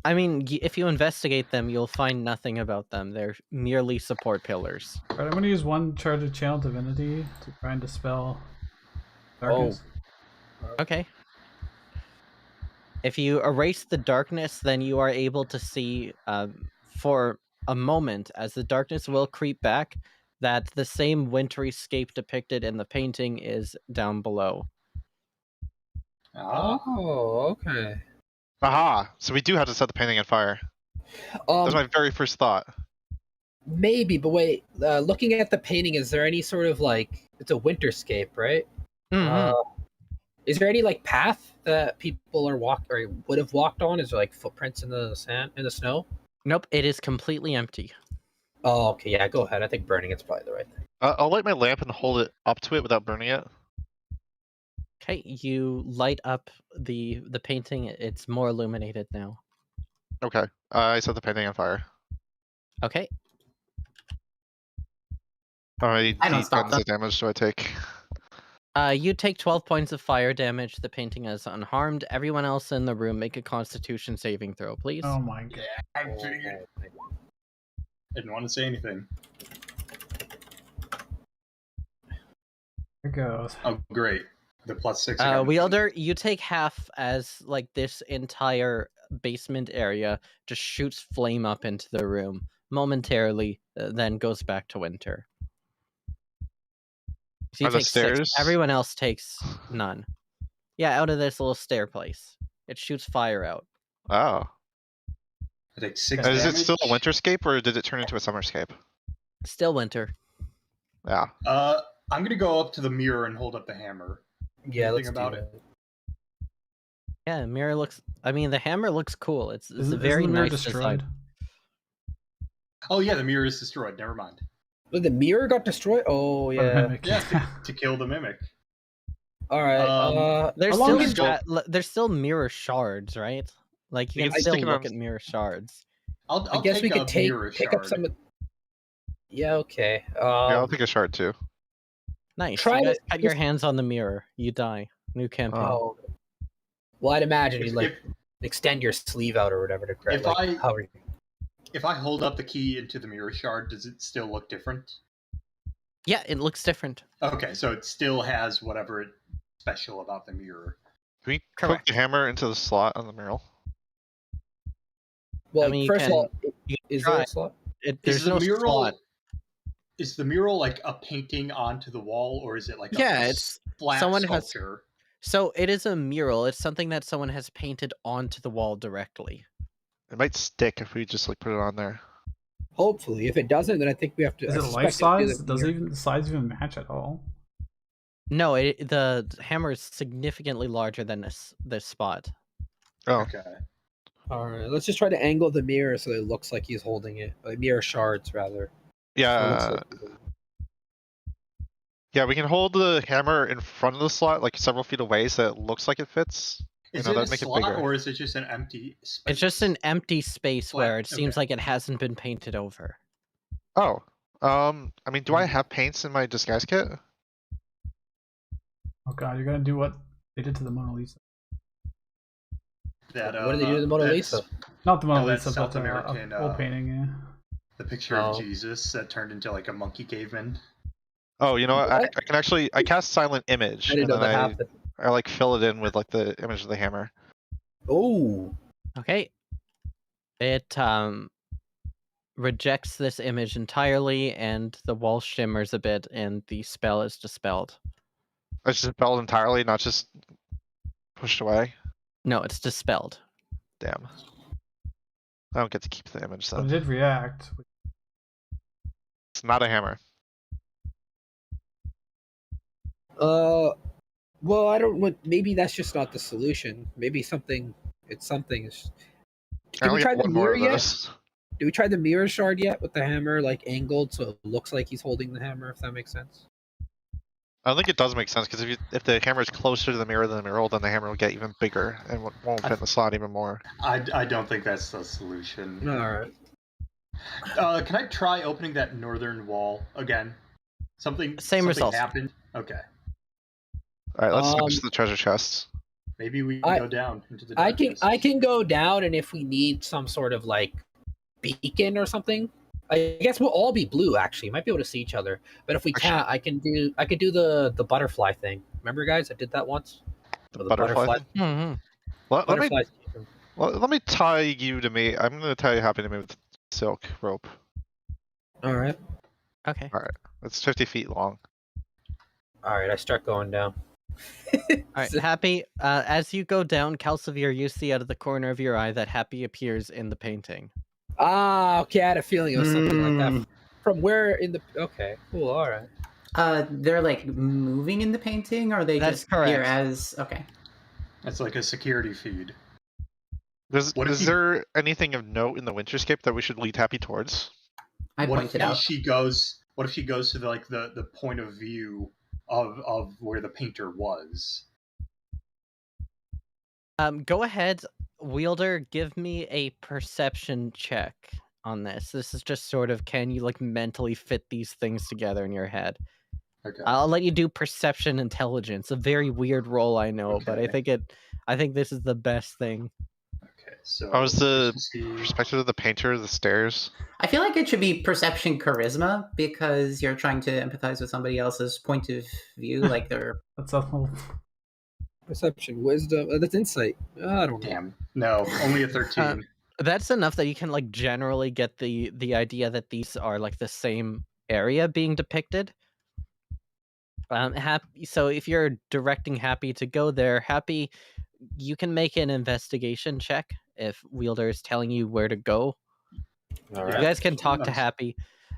I mean, if you investigate them, you'll find nothing about them. They're merely support pillars. Alright, I'm going to use 1 charge of channel divinity to try and dispel darkness. Okay. If you erase the darkness, then you are able to see for a moment, as the darkness will creep back, that the same wintry scape depicted in the painting is down below. Oh, okay. Aha! So we do have to set the painting on fire. That's my very first thought. Maybe, but wait. Looking at the painting, is there any sort of like it's a winterscape, right? Mhm. Is there any like path that people are or would have walked on? Is there like footprints in the sand, in the snow? Nope, it is completely empty. Oh, okay. Yeah, go ahead. I think burning it's probably the right thing. I'll light my lamp and hold it up to it without burning it. Okay, you light up the painting. It's more illuminated now. Okay. I set the painting on fire. Okay. How many I don't stop d10s of damage do I take? You take 12 points of fire damage. The painting is unharmed. Everyone else in the room, make a Constitution saving throw, please. Oh my god. I figured. Didn't want to say anything. There goes. Oh, great. The +6. I got Wielder, you take half as like this entire basement area just shoots flame up into the room momentarily, then goes back to winter. So you Are the take 6. stairs? Everyone else takes none. Yeah, out of this little stair place. It shoots fire out. Oh. I take 6 Is damage. it still a winterscape, or did it turn into a summerscape? Still winter. Yeah. I'm gonna go up to the mirror and hold up the hammer. Yeah, Anything let's about do it? it. Yeah, mirror looks. I mean, the hammer looks cool. It's Isn't very the mirror nice destroyed? design. Oh yeah, the mirror is destroyed. Never mind. But the mirror got destroyed. Oh Or yeah. mimic? Yeah, to kill the mimic. All right. There's How long still ago- there's still mirror shards, right? Like you You can can still stick it look on- at mirror shards. I'll I guess take we a could mirror pick shard. up some. Yeah. Okay. Yeah, I'll take a shard too. Nice. Try you guys to- cut your hands on the mirror. You die. New campaign. Oh. Well, I'd imagine you If- like extend your sleeve out or whatever to grab. If Like, I- however. If I hold up the key into the mirror shard, does it still look different? Yeah, it looks different. Okay, so it still has whatever it's special about the mirror. Can we poke Correct. the hammer into the slot on the mural? Well, I mean, you first can- of all, you can is there try. a slot? There's no slot. Is the mural like a painting onto the wall, or is it like Yeah, a it's flat someone has- sculpture? So it is a mural. It's something that someone has painted onto the wall directly. It might stick if we just like put it on there. Hopefully, if it doesn't, then I think we have to. Is it life size? Does even the size even match at all? No, the hammer is significantly larger than this spot. Oh, Okay. All right, let's just try to angle the mirror so it looks like he's holding it. Like mirror shards, rather. So it looks yeah. like- Yeah, we can hold the hammer in front of the slot, like several feet away, so it looks like it fits. Is You know, it a that'd make it slot bigger. or is it just an empty space? It's just an empty space Flat, where it seems okay. like it hasn't been painted over. Oh, I mean, do I have paints in my disguise kit? Oh god, you're gonna do what they did to the Mona Lisa. That, What did they do to the Mona that's Lisa? Not the Mona No, that's Lisa, South but American, a whole painting. Yeah. The picture Oh. of Jesus that turned into like a monkey caveman. Oh, you know what? I What? can actually I cast silent image I didn't know and that then happened. I like fill it in with like the image of the hammer. Oh, Okay. It rejects this image entirely, and the wall shimmers a bit, and the spell is dispelled. It's just spelled entirely, not just pushed away. No, it's dispelled. Damn. I don't get to keep the image But it then. did react. It's not a hammer. well, I don't. Maybe that's just not the solution. Maybe something. It's something. I Did we only try have the one more mirror of yet? those. Did we try the mirror shard yet with the hammer like angled so it looks like he's holding the hammer? If that makes sense. I don't think it does make sense because if the hammer is closer to the mirror than the mirror, then the hammer will get even bigger and won't fit in the slot even more. I don't think that's the solution. All right. Can I try opening that northern wall again? Something Result. happened. Okay. All right, let's Um, switch to the treasure chests. Maybe we can go down into the I darkness. can go down, and if we need some sort of like beacon or something, I guess we'll all be blue. Actually, might be able to see each other. But if we can't, I can do the butterfly thing. Remember, guys, I did that once. The With butterfly thing? Mm-hmm. Let me tie you to me. I'm gonna tie you happy to me with silk rope. All right. Okay. It's 50 feet long. All right. I start going down. All right, Happy. As you go down, Calcivir, you see out of the corner of your eye that Happy appears in the painting. Ah, okay. I had a feeling it was something like that. From where in the? Okay, cool. All right. They're like moving in the painting, or are they That's just here correct. as okay? That's like a security feed. Is What if there anything of note in the Winterscape that we should lead Happy towards? I What pointed if out. she goes? What if she goes to the point of view of where the painter was? Go ahead, Wielder. Give me a perception check on this. This is just sort of, can you like mentally fit these things together in your head? Okay. I'll let you do perception intelligence. A very weird roll, I know, but I Okay. think this is the best thing. Okay. So. How was the efficiency- perspective of the painter, the stairs? I feel like it should be perception charisma because you're trying to empathize with somebody else's point of view, like they're. That's a whole. Perception, wisdom. That's insight. I don't know. Damn. No, only a 13. That's enough that you can like generally get the idea that these are like the same area being depicted. Happy. So if you're directing Happy to go there, Happy, you can make an investigation check if Wielder is telling you where to go. All You right. guys can talk to Nice. Happy.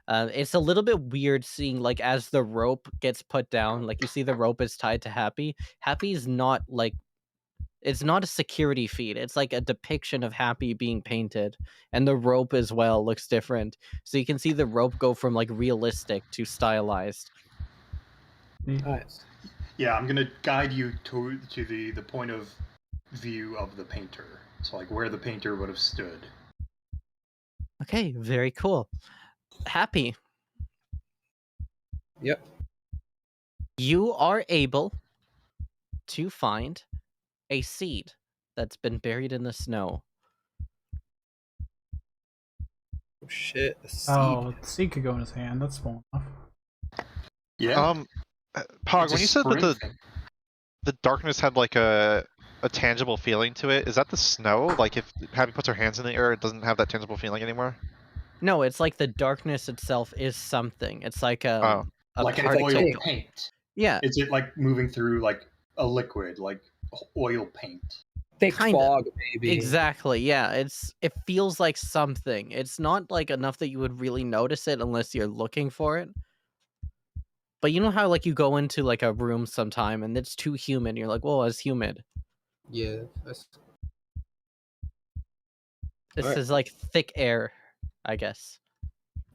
It's a little bit weird seeing like as the rope gets put down, like you see the rope is tied to Happy. Happy's not like, it's not a security feed. It's like a depiction of Happy being painted, and the rope as well looks different. So you can see the rope go from like realistic to stylized. Nice. Yeah, I'm gonna guide you to the point of view of the painter. So like where the painter would have stood. Okay, very cool. Happy. Yep. You are able to find a seed that's been buried in the snow. Oh, shit. A seed. Oh, the seed could go in his hand. That's small enough. Yeah. Pog, It's when a you said that spring thing. the darkness had like a tangible feeling to it, is that the snow? Like if Happy puts her hands in the air, it doesn't have that tangible feeling anymore? No, it's like the darkness itself is something. It's like a like an particle. oil paint. Yeah, Is it like moving through like a liquid, like oil paint? thick Kinda. fog, maybe. Exactly. Yeah, it feels like something. It's not like enough that you would really notice it unless you're looking for it. But you know how like you go into like a room sometime and it's too humid. You're like, "Whoa, it's humid." Yeah. That's... This Alright. is like thick air, I guess.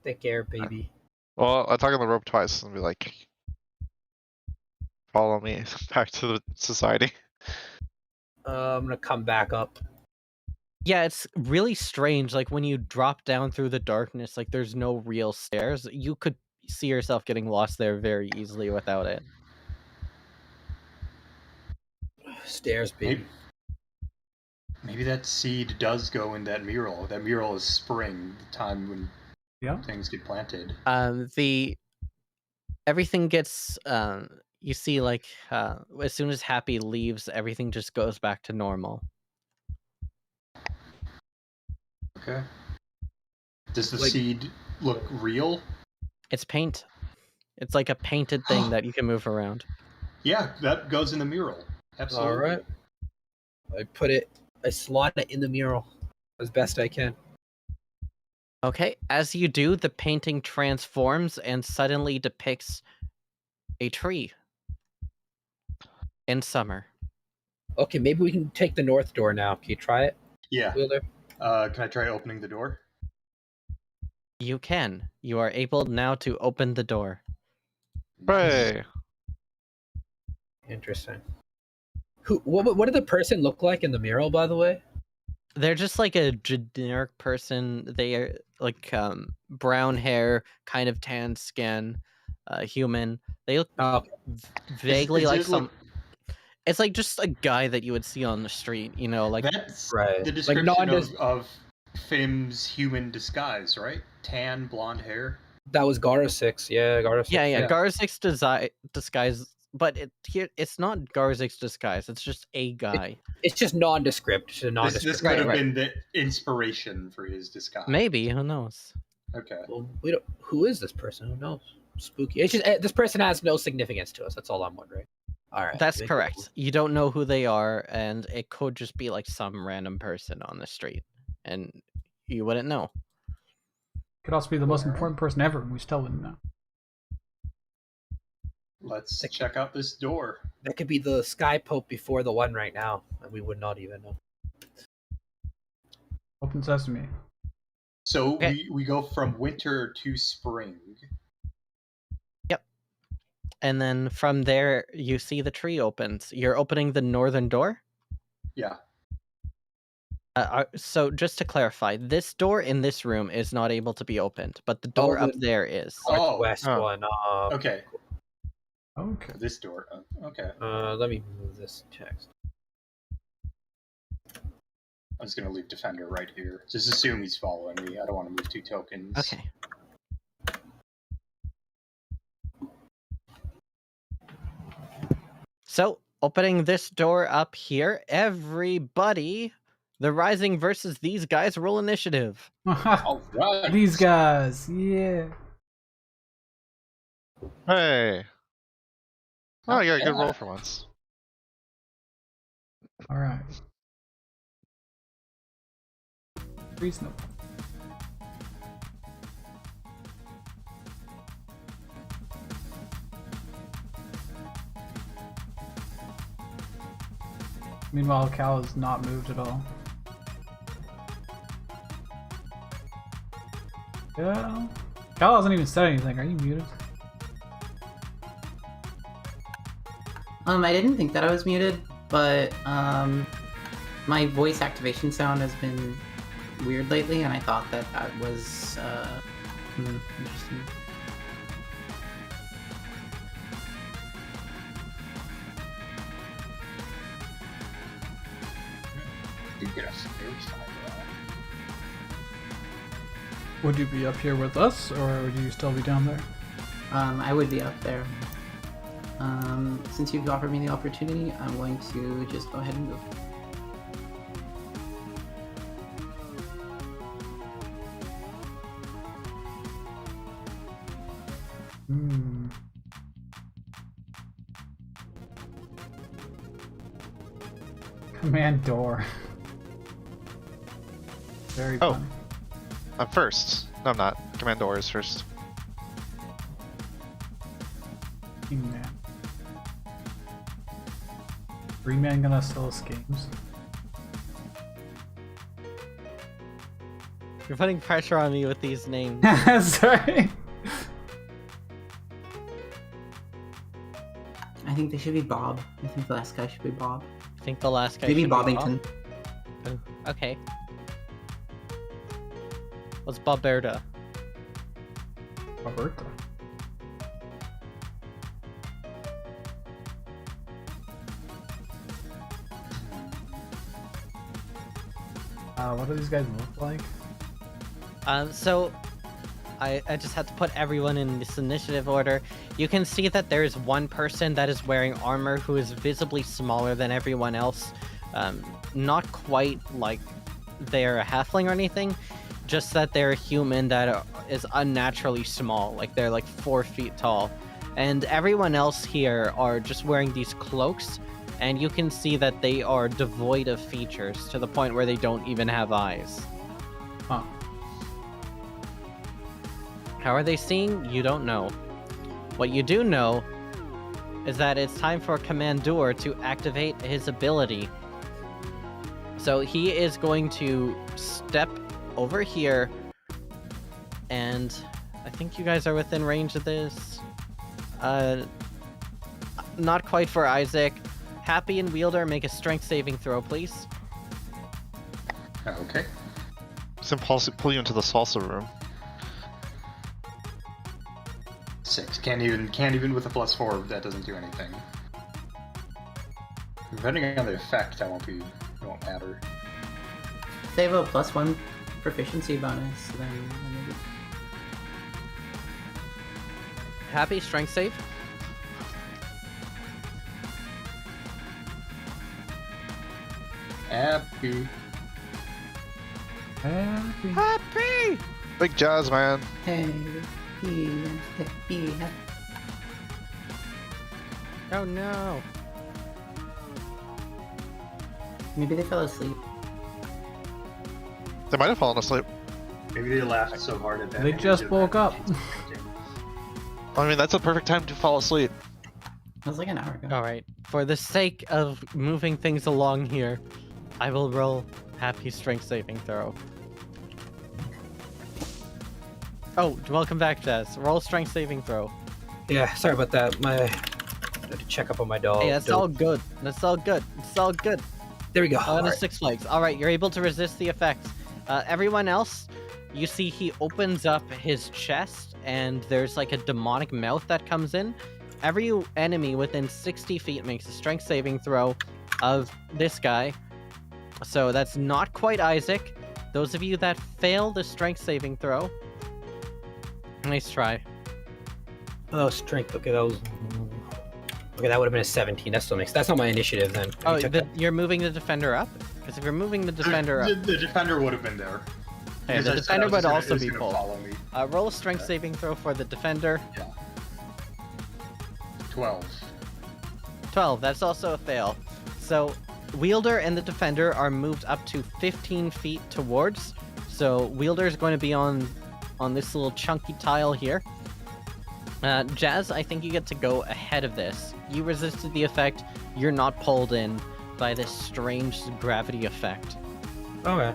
Thick air, baby. Well, I talk on the rope twice and be like, follow me back to the society. I'm gonna come back up. Yeah, it's really strange. Like when you drop down through the darkness, like there's no real stairs. You could see yourself getting lost there very easily without it. Stairs, baby. Maybe that seed does go in that mural. That mural is spring, the time when Yeah. things get planted. Everything gets you see like as soon as Happy leaves, everything just goes back to normal. Okay. Does the Like- seed look real? It's paint. It's like a painted thing that you can move around. Yeah, that goes in the mural. Absolutely. All right. I slot it in the mural as best I can. Okay, as you do, the painting transforms and suddenly depicts a tree in summer. Okay, maybe we can take the north door now. Can you try it, Yeah. Wheeler? Can I try opening the door? You can. You are able now to open the door. Hooray! Interesting. What did the person look like in the mural, by the way? They're just like a generic person. They are like brown hair, kind of tan skin, human. They look Oh, vaguely Does like it look- It's like just a guy that you would see on the street, you know, like That's right. the Like description non-dis- of Fimm's human disguise, right? Tan, blonde hair. that was Gara 6. Yeah, Gara 6. yeah. Garzik's disguise, but it's not Garzik's disguise. It's just a guy. It's just nondescript. It's a This nondescript. could have right. been the inspiration for his disguise. Maybe, who knows? Okay. Well, we don't. Who is this person? Who knows? Spooky. It's just this person has no significance to us. That's all I'm wondering. All right. That's Make it- correct. You don't know who they are, and it could just be like some random person on the street, and you wouldn't know. Could also be the most important person ever, and we still wouldn't know. Let's check out this door. That could be the Sky Pope before the one right now, and we would not even know. Open sesame. So Okay. we go from winter to spring. And then from there, you see the tree opens. You're opening the northern door. Yeah. So just to clarify, this door in this room is not able to be opened, but the door up the- there is. Oh. Northwest Oh. one. Okay. Okay. This door. Okay. Let me move this text. I'm just gonna leave Defender right here. Just assume he's following me. I don't want to move 2 tokens. Okay. So, opening this door up here, everybody, the Rising versus these guys, roll initiative. All right. These guys, yeah. Hey! Oh, you got a good Yeah. roll for once. All right. Reasonable. Meanwhile, Cal has not moved at all. Yeah. Cal hasn't even said anything. Are you muted? I didn't think that I was muted, but my voice activation sound has been weird lately, and I thought that was interesting. Did get a very side Would you be up here with us, or would you still be down there? I would be up there. Since you've offered me the opportunity, I'm going to just go ahead and move. Hmm. Command door. Very Oh. funny. I'm first. No, I'm not. Commandor is first. King man. 3-man gonna sell schemes. You're putting pressure on me with these names. Sorry. I think they should be Bob. I think the last guy should be Bob. I think the last guy Maybe should be Bobbington. Bob. Okay. What's Boberta? Roberta. What do these guys look like? So I just had to put everyone in this initiative order. You can see that there is one person that is wearing armor who is visibly smaller than everyone else. Not quite like they're a halfling or anything, just that they're a human that is unnaturally small. Like they're like 4 feet tall. And everyone else here are just wearing these cloaks, and you can see that they are devoid of features to the point where they don't even have eyes. Huh. How are they seeing? You don't know. What you do know is that it's time for Commandor to activate his ability. So he is going to step over here, and I think you guys are within range of this. Not quite for Isaac. Happy and Wielder, make a strength saving throw, please. Okay. Some pull you into the salsa room. 6. Can't even with a +4. That doesn't do anything. Depending on the effect, it won't matter. They have a +1 proficiency bonus, then maybe. Happy, strength save. Happy. Happy. Happy! Big jazz, man. Hey, Oh no. maybe they fell asleep. They might have fallen asleep. Maybe they laughed so hard at that. They just woke up. I mean, that's a perfect time to fall asleep. That was like an hour ago. Alright, for the sake of moving things along here, I will roll Happy strength saving throw. Oh, welcome back, Jazz. Roll strength saving throw. Yeah, sorry about that. I had to check up on my dog. Hey, that's all good. That's all good. It's all good. There we go. The Alright. 6 flags. Alright, you're able to resist the effects. Everyone else, you see he opens up his chest, and there's like a demonic mouth that comes in. Every enemy within 60 feet makes a strength saving throw of this guy. So that's not quite Isaac. Those of you that fail the strength saving throw, nice try. Oh, strength. Okay, that was. Okay, that would have been a 17. That still makes. That's not my initiative then. Oh, you're moving the defender up? Because if you're moving the defender up, The defender would have been there. okay, Because the I said I defender was would gonna- also it was be gonna pulled. follow me. Roll a strength saving throw for the defender. 12. 12, that's also a fail. So, Wielder and the defender are moved up to 15 feet towards. So, Wielder is going to be on this little chunky tile here. Jazz, I think you get to go ahead of this. You resisted the effect. You're not pulled in by this strange gravity effect. Okay.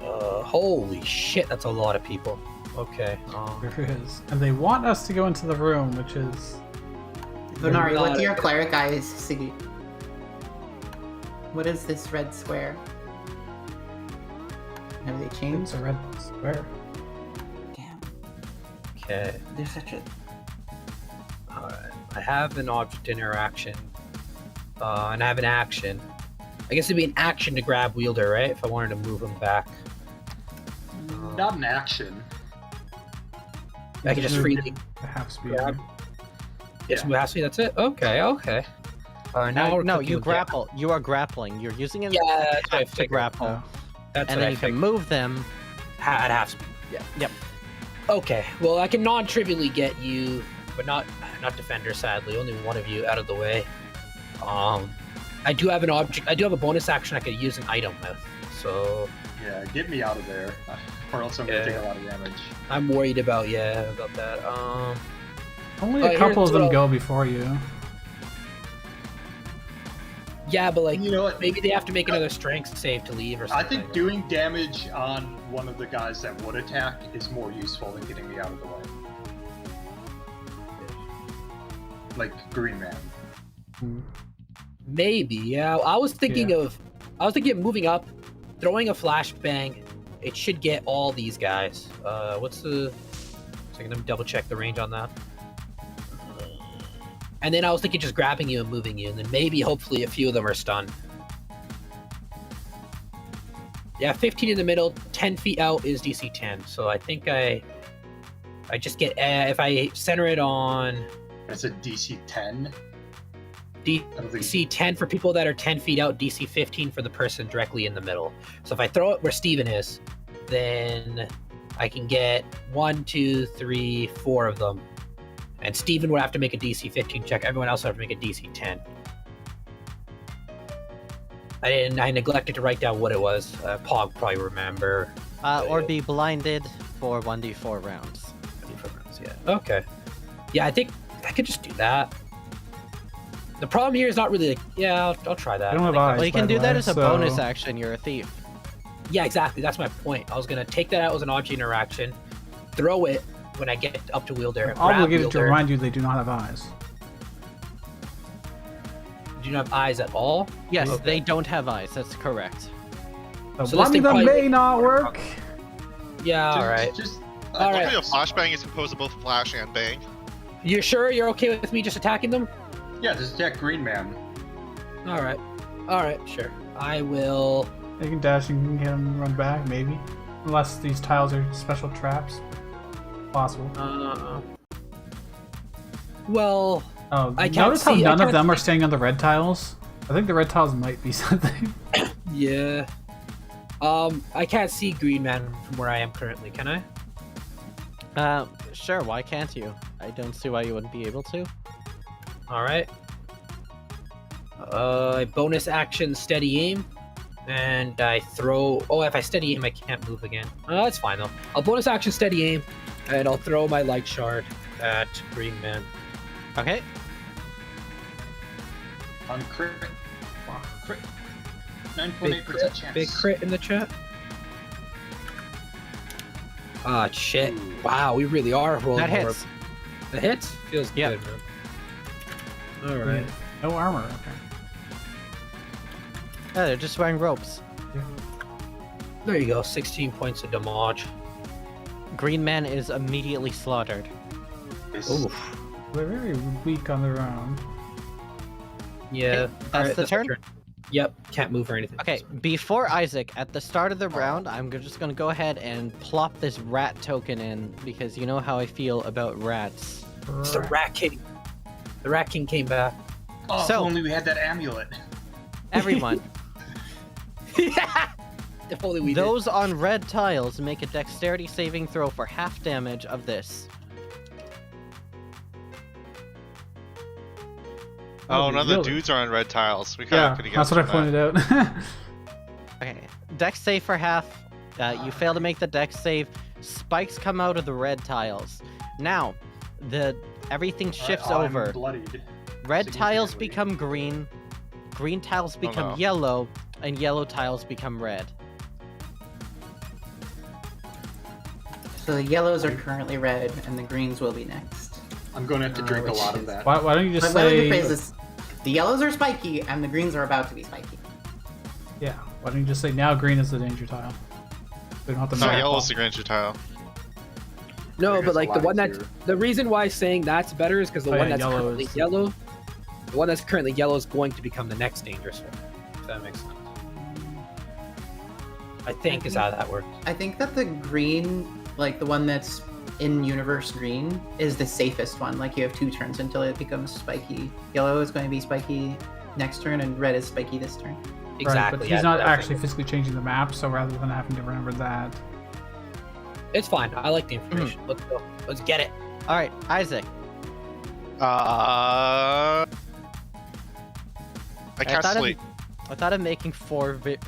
Holy shit, that's a lot of people. Okay. There is. And they want us to go into the room, which is... Venari, what not do your a- cleric eyes see? What is this red square? Have they It's changed? a red square. Damn, Okay. they're such a... Alright. I have an object interaction. And I have an action. I guess it'd be an action to grab Wielder, right? If I wanted to move him back. Not an action. I can just freely The half speed. grab. Just move past me, that's it? Okay, okay. Now we're no, cooking you with grapple. You are grappling. You're using an Yeah, that's what I attack to figured. grapple. That's And what then I you can figured. move them. At half speed. Yeah. Yep. Okay. Well, I can non-trivially get you, but not defender. Sadly, only one of you out of the way. I do have an object. I do have a bonus action I could use an item with. So Yeah, get me out of there, or else I'm gonna take a lot of damage. I'm worried about that. Only Oh, a couple here's of them what go before you. Yeah, but like You know what? maybe they have to make another strength save to leave or I something. think doing damage on one of the guys that would attack is more useful than getting me out of the way. Like Green Man. Maybe, yeah. I was thinking of moving up, throwing a flashbang. It should get all these guys. What's the? So let me double check the range on that. And then I was thinking just grabbing you and moving you, and then maybe hopefully a few of them are stunned. Yeah, 15 in the middle, 10 feet out is DC 10. So I think I just get if I center it on That's a DC 10. I don't think- DC 10 for people that are 10 feet out, DC 15 for the person directly in the middle. So if I throw it where Steven is, then I can get 1, 2, 3, 4 of them. And Steven would have to make a DC 15 check. Everyone else would have to make a DC 10. I neglected to write down what it was. Pog probably remember. Or be blinded for 1d4 rounds. Yeah. Okay. Yeah, I think I could just do that. The problem here is not really like, yeah, I'll try that. I don't have I think eyes. Well, you by can the do that way, as a so- bonus action. You're a thief. Yeah, exactly. That's my point. I was gonna take that out as an object interaction, throw it when I get up to Wielder. I'm obligated to Wielder. remind you they do not have eyes. Do you not have eyes at all? Yes, Okay. they don't have eyes. That's correct. So this blocking thing them probably- may not work. Yeah, all right. All right. Luckily, a flashbang is composed of both flash and bang. You sure you're okay with me just attacking them? Yeah, just attack Green Man. All right, sure. I will. You can dash and get them run back, maybe. Unless these tiles are special traps. Possible. Well, Oh, I can't notice how see- I none of can't them are see- staying on the red tiles? I think the red tiles might be something. yeah. I can't see Green Man from where I am currently. Can I? Sure. Why can't you? I don't see why you wouldn't be able to. All right. Bonus action, steady aim, and I throw. Oh, if I steady aim, I can't move again. That's fine though. I'll bonus action, steady aim, and I'll throw my light shard at Green Man. Okay. On crit. Crit. Big 9.8% crit, chance. big crit in the chat. Ah, shit! Ooh. Wow, we really are rolling. That more. hits. The hits feels Yep. good, man. All right. No armor, okay. Yeah, they're just wearing ropes. There you go. 16 points of damage. Green Man is immediately slaughtered. This- Oof. They're very weak on their own. Yeah. That's Alright, the my turn? Yep. Can't move or anything. Okay, before Isaac, at the start of the round, I'm just gonna go ahead and plop this rat token in because you know how I feel about rats. It's the Rat King. The Rat King came back. Oh, So- if only we had that amulet. Everyone, Yeah. If only we did. those on red tiles make a dexterity saving throw for half damage of this. Oh, none of the really? dudes are on red tiles. We kind Yeah, of could have that's what I pointed out. Okay, dex save for half. You fail to make the dex save. Spikes come out of the red tiles. Now, everything shifts I'm over. bloodied. Red tiles significantly. become green. Green tiles become no. yellow, and yellow tiles become red. So the yellows are currently red, and the greens will be next. I'm going to have to drink a which lot of is- that. why don't you just Let me say... rephrase this. The yellows are spiky, and the greens are about to be spiky. Yeah, why don't you just say now green is the danger tile? We don't have to No, map yellow's off. the Granger tile. No, There's but like the lines one that here. the reason why saying that's better is because the Oh, one yeah, that's yellow currently is- yellow, the one that's currently yellow is going to become the next dangerous one. If that makes sense. I think is how that works. I think that the green, like the one that's in universe green, is the safest one. Like you have 2 turns until it becomes spiky. Yellow is going to be spiky next turn, and red is spiky this turn. Exactly. Right, but he's yeah, not that's actually it. physically changing the map, so rather than having to remember that... It's fine. I like the information. Let's go. Let's get it. All right, Isaac. I can't sleep. I thought of making four different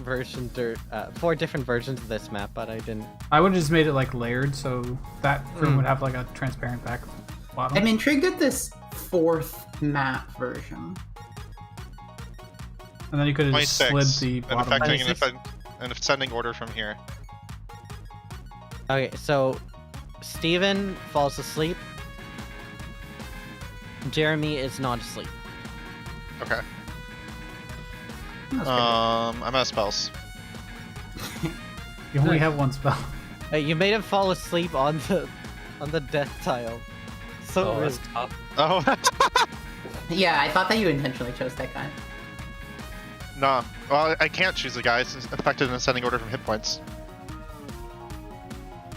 versions of this map, but I didn't. I would have just made it like layered, so that room would have like a transparent back bottom. I'm intrigued at this 4th map version. And then you could have just slid 26, the and bottom. affecting 26? an ascending order from here. Okay, so Steven falls asleep. Jeremy is not asleep. Okay. That's I'm out of spells. You only have one spell. Hey, you made him fall asleep on the death tile. So Oh, rude. that's tough. Oh, good. Yeah, I thought that you intentionally chose that guy. no. Well, I can't choose a guy. It's affected an ascending order from hit points.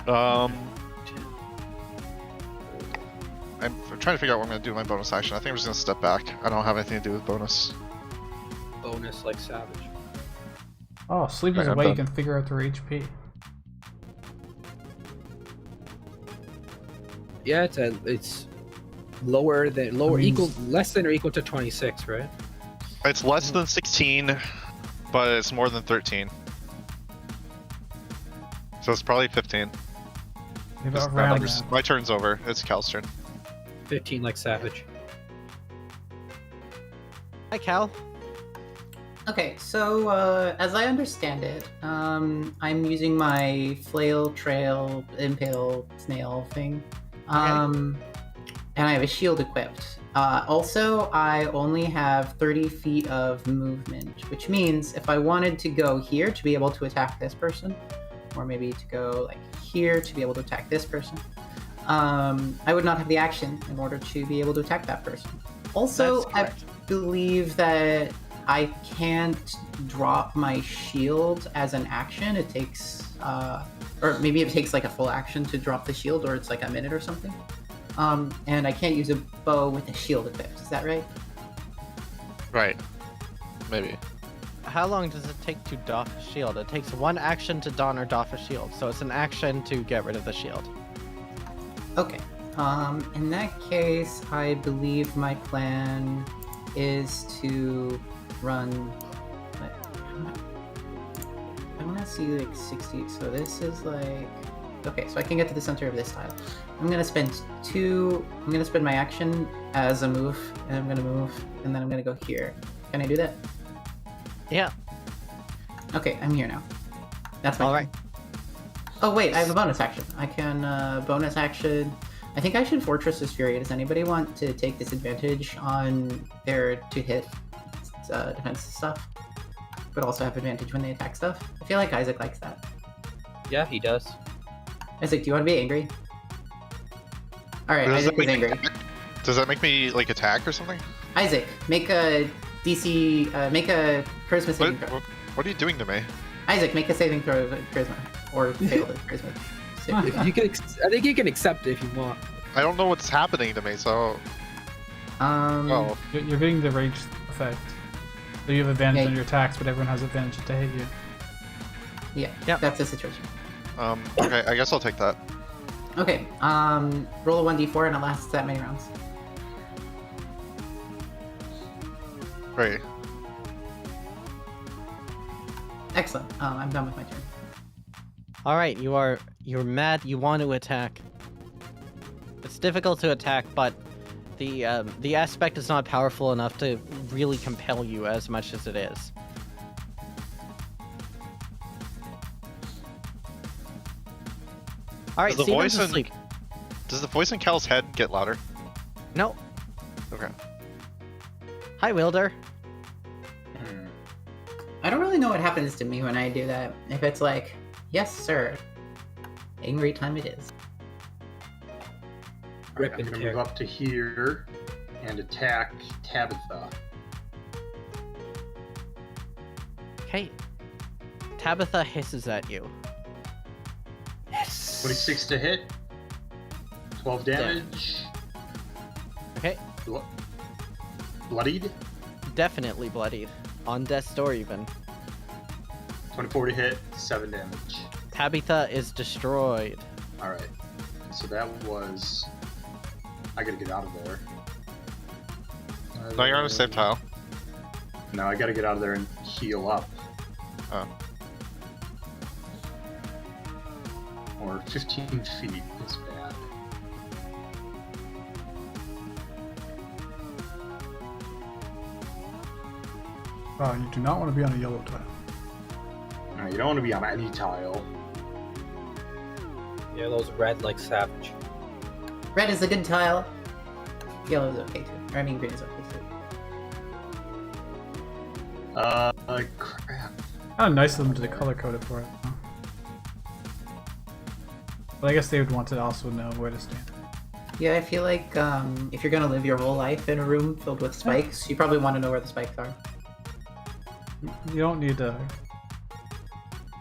I'm trying to figure out what I'm going to do with my bonus action. I think I'm just going to step back. I don't have anything to do with bonus. Bonus like Savage. Oh, sleep is Okay, a I'm way you done. can figure out their HP. Yeah, it's lower than less than or equal to 26, right? It's less than 16, but it's more than 13. So it's probably 15. You Just- have around just- that. my turn's over. It's Cal's turn. 15 like Savage. Hi, Cal. Okay, so as I understand it, I'm using my flail, trail, impale, snail thing, and I have a shield equipped. Also, I only have 30 feet of movement, which means if I wanted to go here to be able to attack this person, or maybe to go like here to be able to attack this person, I would not have the action in order to be able to attack that person. Also, That's I correct. believe that I can't drop my shield as an action. It takes, or maybe it takes like a full action to drop the shield, or it's like a minute or something. And I can't use a bow with a shield equipped. Is that right? Right. Maybe. How long does it take to doff a shield? It takes one action to don or doff a shield, so it's an action to get rid of the shield. Okay. In that case, I believe my plan is to run. I want to see like 60. So this is like. Okay, so I can get to the center of this tile. I'm gonna spend my action as a move, and I'm gonna move, and then I'm gonna go here. Can I do that? Yeah. Okay, I'm here now. That's my. All turn. right. Oh wait, I have a bonus action. I can bonus action. I think I should Fortress's Fury. Does anybody want to take disadvantage on their to hit defense stuff, but also have advantage when they attack stuff? I feel like Isaac likes that. Yeah, he does. Isaac, do you want to be angry? All right, Does Isaac that is make me angry. Does that make me like attack or something? Isaac, make a DC, make a charisma What, saving throw. what are you doing to me? Isaac, make a saving throw of charisma, or fail the charisma. saving throw. You can. I think you can accept it if you want. I don't know what's happening to me, so oh, You're getting the rage effect. So you have advantage Yeah. on your attacks, but everyone has advantage to hit you. Yeah, Yep. that's the situation. okay. I guess I'll take that. Okay, roll a 1d4 and it lasts that many rounds. Great. Excellent. I'm done with my turn. All right. You're mad. You want to attack. It's difficult to attack, but the aspect is not powerful enough to really compel you as much as it is. All right. Does the Steven's voice in- asleep. Does the voice in Cal's head get louder? No. Okay. Hi, Wilder. I don't really know what happens to me when I do that. If it's like, yes, sir. Angry time it is. Rip I'm and gonna tear. move up to here and attack Tabitha. Okay. Tabitha hisses at you. Yes. 26 to hit. 12 damage. Okay. Bloodied. Definitely bloodied. On death's door, even. 24 to hit. 7 damage. Tabitha is destroyed. Alright. So that was... I gotta get out of there. No, you're on a safe tile. No, I gotta get out of there and heal up. Oh. Or 15 feet is bad. You do not want to be on a yellow tile. No, you don't want to be on any tile. Yeah, those red like savage. Red is a good tile. Yellow is okay too. Or, I mean, green is okay too. Crap. Kind of nice of them to color code it for it. Huh? But I guess they would want to also know where to stand. Yeah, I feel like if you're gonna live your whole life in a room filled with spikes, you probably want to know where the spikes are. You don't need to.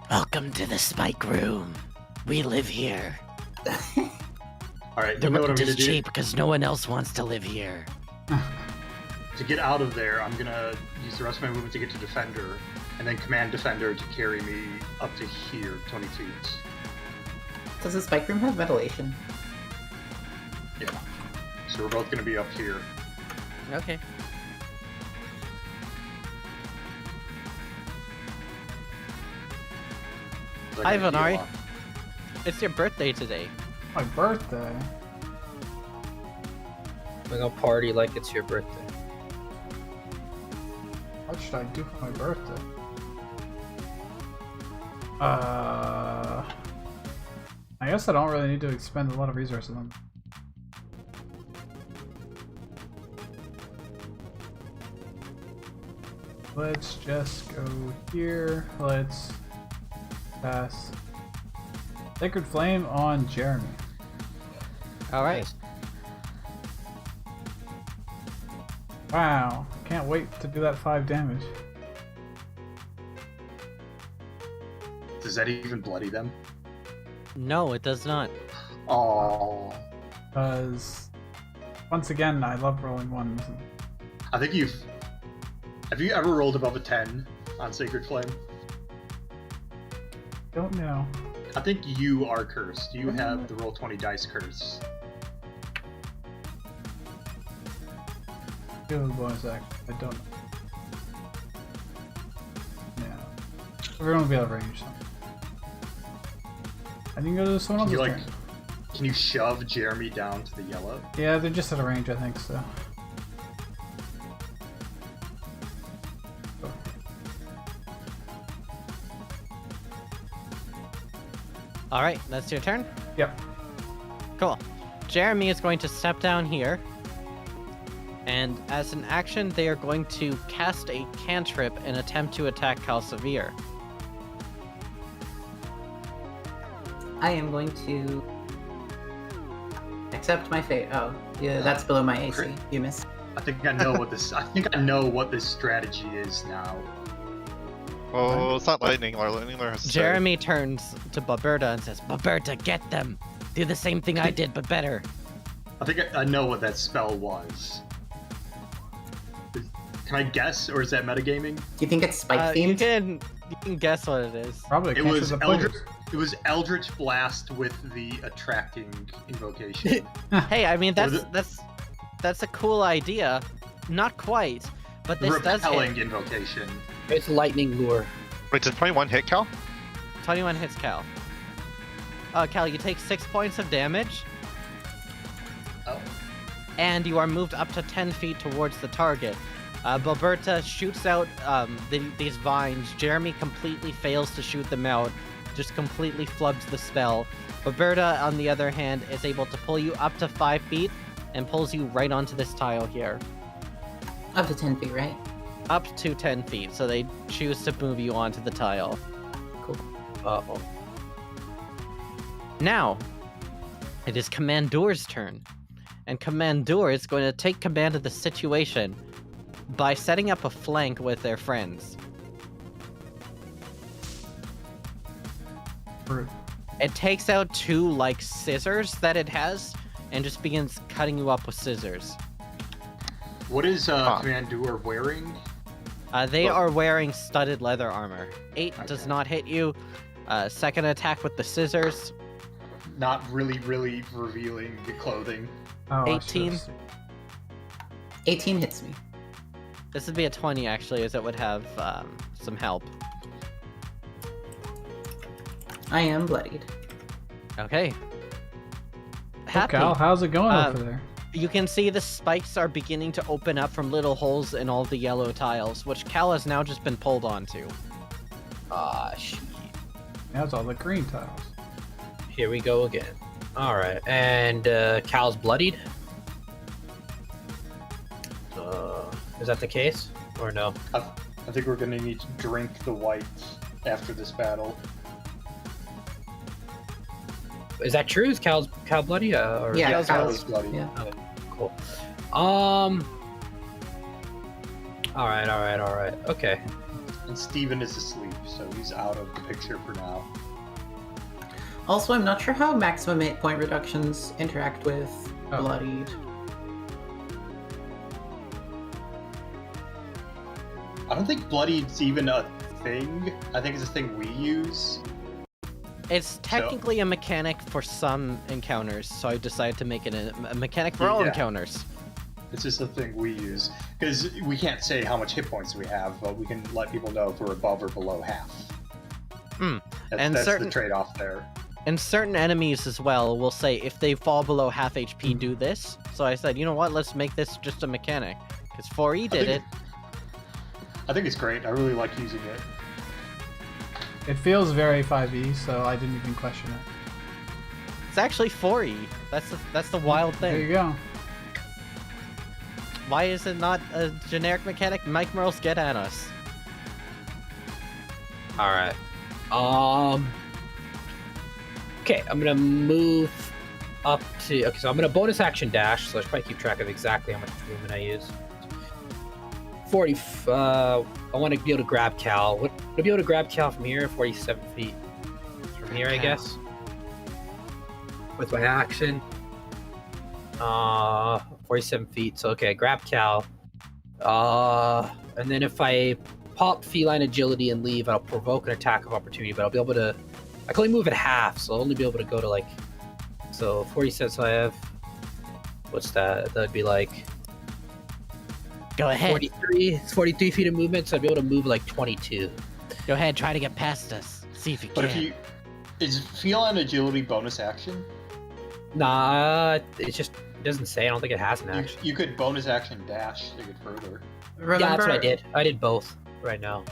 Welcome to the spike room. We live here. Alright, The you know what I'm rent gonna is do? cheap because no one else wants to live here. To get out of there, I'm gonna use the rest of my movement to get to Defender, and then command Defender to carry me up to here, 20 feet. Does the spike room have ventilation? Yeah. So we're both gonna be up here. Okay. So I Hi, gotta Vanari. heal up. It's your birthday today. My birthday. Like a party like it's your birthday. What should I do for my birthday? I guess I don't really need to expend a lot of resources on. Let's just go here. Let's pass Sacred Flame on Jeremy. All right. Nice. Wow, can't wait to do that 5 damage. Does that even bloody them? No, it does not. Oh, Because, once again, I love rolling ones. I think you've. Have you ever rolled above a 10 on Sacred Flame? Don't know. I think you are cursed. You have the roll 20 dice curse. Give it a bonus act. I don't know. Yeah. Everyone will be out of range. So. I can go to someone Can else's you turn. Can you shove Jeremy down to the yellow? Yeah, they're just out of range, I think, so. All right, that's your turn. Yep. Cool. Jeremy is going to step down here. And as an action, they are going to cast a cantrip and attempt to attack Kalsavir. I am going to accept my fate. Oh, yeah, that's below my AC. You missed. I think I know what this. I think I know what this strategy is now. Oh, it's not lightning lore. Lightning lore has to stay. Jeremy turns to Baberta and says, Baberta, get them! Do the same thing I did, but better. I think I know what that spell was. Can I guess, or is that metagaming? Do you think it's spike You themed? can guess what it is. Probably It cancels was the players. It was Eldritch Blast with the attracting invocation. Hey, I mean Or that's a cool idea. Not quite, but this does Repelling hit. invocation. It's lightning lure. Wait, did 21 hit, Cal? 21 hits Cal. Cal, you take 6 points of damage, Oh. and you are moved up to 10 feet towards the target. Baberta shoots out these vines. Jeremy completely fails to shoot them out, just completely flubs the spell. Baberta, on the other hand, is able to pull you up to 5 feet and pulls you right onto this tile here. Up to 10 feet, right? Up to 10 feet, so they choose to move you onto the tile. Cool. Uh-oh. Now, it is Commandeur's turn. And Commander is going to take command of the situation by setting up a flank with their friends. Rude. It takes out 2, like, scissors that it has, and just begins cutting you up with scissors. What is Commander wearing? They Oh. are wearing studded leather armor. 8 does Okay. not hit you. Second attack with the scissors. Not really revealing the clothing. Oh, I 18. should've seen. 18 hits me. This would be a 20 actually, as it would have some help. I am bloodied. Okay. Oh, Happy. Cal, how's it going over there? You can see the spikes are beginning to open up from little holes in all the yellow tiles, which Cal has now just been pulled onto. Ah, shit. Now it's all the green tiles. Here we go again. All right, and Cal's bloodied. Is that the case, or no? I think we're gonna need to drink the white after this battle. Is that true? Is Cal bloody? Or... Yeah, Cal's Cal's bloody. yeah. Cool. All right. Okay. And Steven is asleep, so he's out of the picture for now. Also, I'm not sure how maximum hit point reductions interact with bloodied. I don't think bloodied's even a thing. I think it's a thing we use. It's technically a mechanic for some encounters, so I decided to make it a mechanic for all Yeah. encounters. It's just a thing we use. Because we can't say how much hit points we have, but we can let people know if we're above or below half. That's certain- the trade-off there. And certain enemies as well will say if they fall below half HP, do this. So I said, you know what, let's make this just a mechanic. Because 4E did it. I think it's great. I really like using it. It feels very 5e, so I didn't even question it. It's actually 4E. That's the wild There you thing. go. Why is it not a generic mechanic? Mike Merles, get at us. All right. Okay, I'm gonna move up to. Okay, so I'm gonna bonus action dash. So I should probably keep track of exactly how much movement I use. 40. I want to be able to grab Cal. Would I be able to grab Cal from here? 47 feet from here, I guess. With my action. 47 feet. So okay, grab Cal. And then if I pop feline agility and leave, I'll provoke an attack of opportunity. But I'll be able to. I can only move at half, so I'll only be able to go to like. So 47. So I have. What's that? That'd be like. Go ahead. 43. It's 43 feet of movement, so I'd be able to move like 22. Go ahead, try to get past us. See if you But can. if you... Is feline agility bonus action? Nah, it just doesn't say. I don't think it has an action. You could bonus action dash to get further. Remember, Yeah, that's what I did. I did both right now.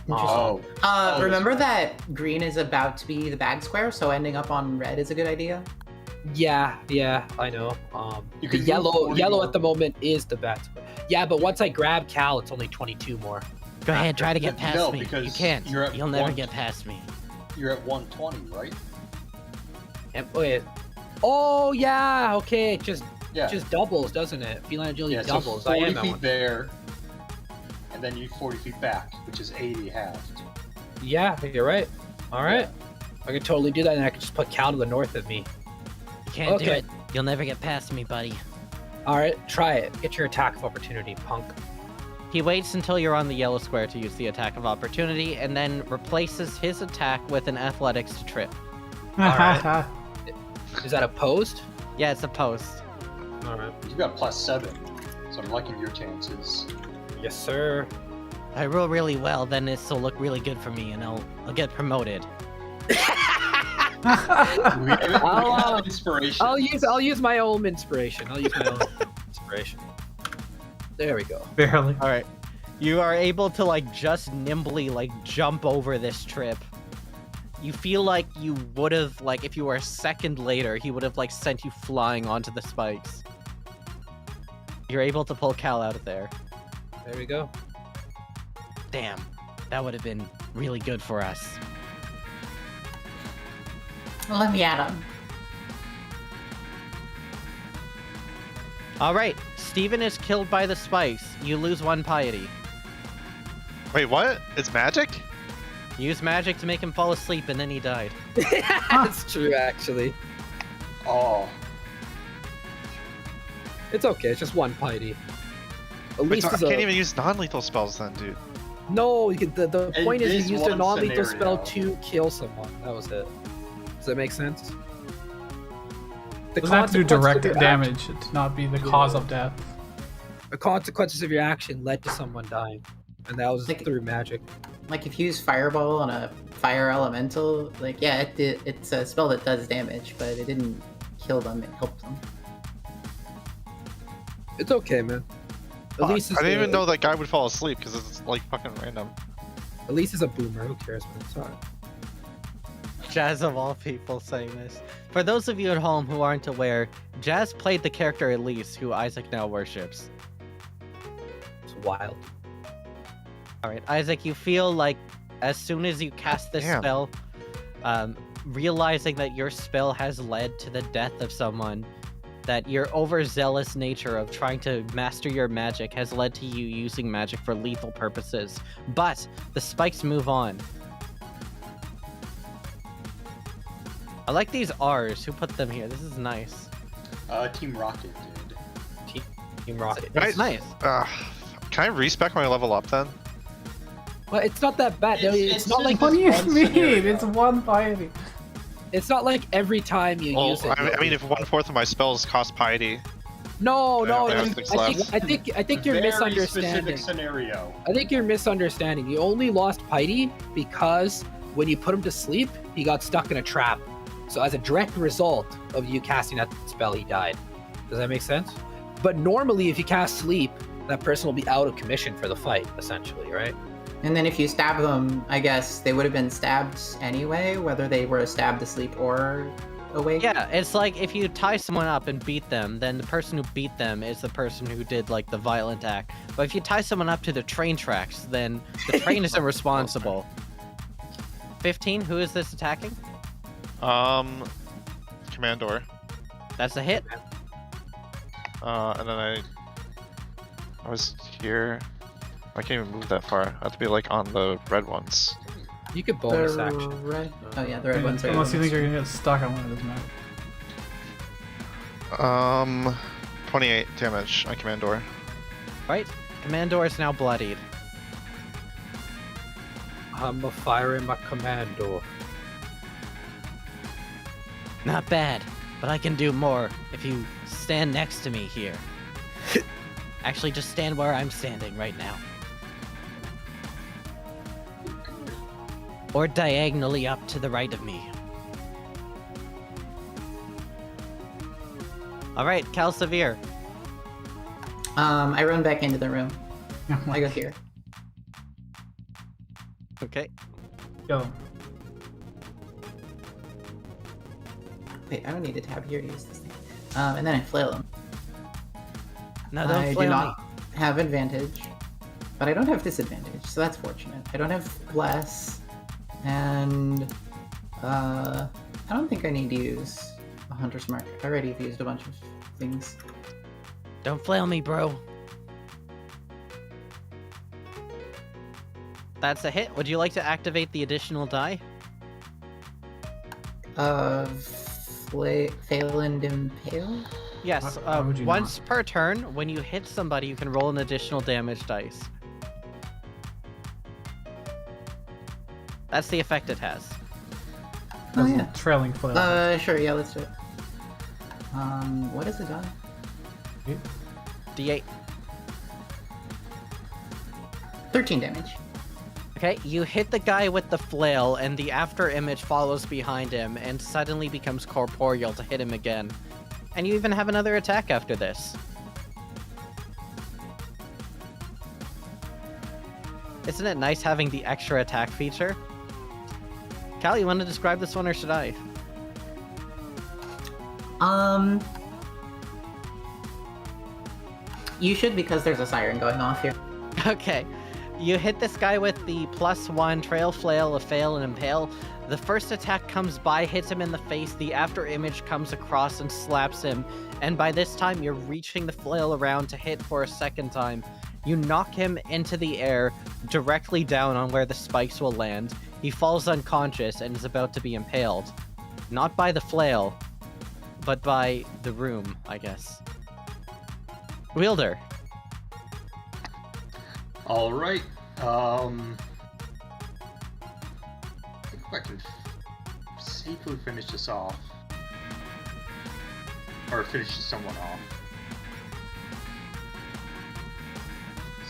Oh. Oh, remember that's that green is about to be the bag square, so ending up on red is a good idea? Yeah, I know. You The could move yellow 40 at more. the moment is the best. Yeah, but once I grab Cal, it's only 22 more. Go ahead, try to get past No, me. because You can't. you're at You'll never one- get past me. You're at 120, right? And, wait. Oh yeah, okay. It just Yeah. doubles, doesn't it? Feline agility Yeah, doubles. so I 40 am that feet one. there, and then you 40 feet back, which is 80 halved. Yeah, you're right. All right, I could totally do that, and I could just put Cal to the north of me. You can't do Okay. it. You'll never get past me, buddy. All right, try it. Get your attack of opportunity, punk. He waits until you're on the yellow square to use the attack of opportunity, and then replaces his attack with an athletics to trip. Alright. Is that opposed? Yeah, it's a post. All right. You've got +7, so I'm liking your chances. Yes, sir. If I roll really well, then this will look really good for me, and I'll get promoted. We have I'll, inspiration. I'll use my own inspiration. Inspiration. There we go. Barely. All right, you are able to like just nimbly like jump over this trip. You feel like you would have like if you were a second later, he would have like sent you flying onto the spikes. You're able to pull Cal out of there. There we go. Damn, that would have been really good for us. Let me at him. All right, Steven is killed by the spikes. You lose 1 piety. Wait, what? It's magic? Use magic to make him fall asleep, and then he died. That's true, actually. Oh, It's okay. It's just 1 piety. At Wait, least so I it's a... can't even use non-lethal spells then, dude. No, the It point is is you used a one non-lethal scenario. spell to kill someone. That was it. Does that make sense? The Doesn't have to do consequence direct of your damage to not be the cause of death. The consequences of your action led to someone dying, and that was Like- through magic. Like if you use Fireball on a fire elemental, like yeah, it's a spell that does damage, but it didn't kill them, it helped them. It's okay, man. At least I it's didn't even a- know that guy would fall asleep because it's like fucking random. At least it's a boomer. Who cares, man? It's alright. Jazz of all people saying this. For those of you at home who aren't aware, Jazz played the character Elise, who Isaac now worships. It's wild. Alright, Isaac, you feel like as soon as you cast this Damn. spell, realizing that your spell has led to the death of someone, that your overzealous nature of trying to master your magic has led to you using magic for lethal purposes. But the spikes move on. I like these R's. Who put them here? This is nice. Team Rocket did. Team Rocket. It's nice. Can I respec my level up then? But it's not that bad. It's not like What do you one mean? scenario. It's one piety. it's not like every time you Well, use it. I mean, if 1/4 of my spells cost piety, No, I have I six think, left. I think you're Very misunderstanding. specific scenario. I think you're misunderstanding. You only lost Piety because when you put him to sleep, he got stuck in a trap. So as a direct result of you casting that spell, he died. Does that make sense? But normally, if you cast sleep, that person will be out of commission for the fight, essentially, right? And then if you stab them, I guess they would have been stabbed anyway, whether they were stabbed asleep or awake. Yeah, it's like if you tie someone up and beat them, then the person who beat them is the person who did like the violent act. But if you tie someone up to the train tracks, then the train isn't responsible. 15, who is this attacking? Commandor. That's a hit. And then I was here. I can't even move that far. I have to be like on the red ones. You could bonus The action. red. Oh yeah, the red ones are. Unless you think you're gonna get stuck on one of those maps. 28 damage on Commandor. Right? Commandor is now bloodied. I'm a firing my commando. Not bad, but I can do more if you stand next to me here. Actually, just stand where I'm standing right now. Or diagonally up to the right of me. Alright, Calsevere. I run back into the room. I go here. Okay. Go. Wait, I don't need a tab here to use this thing. And then I flail him. No, don't I do flail me. not have advantage, but I don't have disadvantage, so that's fortunate. I don't have bless, and I don't think I need to use a hunter's mark. I already have used a bunch of things. Don't flail me, bro. That's a hit. Would you like to activate the additional die? Fail and impale. Yes. Why would you Once per turn, when you hit somebody, you can roll an additional damage dice. That's the effect it has. Oh yeah. Trailing flail. Sure. Yeah, let's do it. What is the die? D8. 13 damage. Okay, you hit the guy with the flail, and the after image follows behind him and suddenly becomes corporeal to hit him again. And you even have another attack after this. Isn't it nice having the extra attack feature? Cal, you want to describe this one, or should I? You should, because there's a siren going off here. Okay. You hit this guy with the +1 trail flail, a fail, and impale. The first attack comes by, hits him in the face, the after image comes across and slaps him, and by this time you're reaching the flail around to hit for a second time. You knock him into the air, directly down on where the spikes will land. He falls unconscious and is about to be impaled. Not by the flail, but by the room, I guess. Wielder. All right. I think I can safely finish this off, or finish someone off.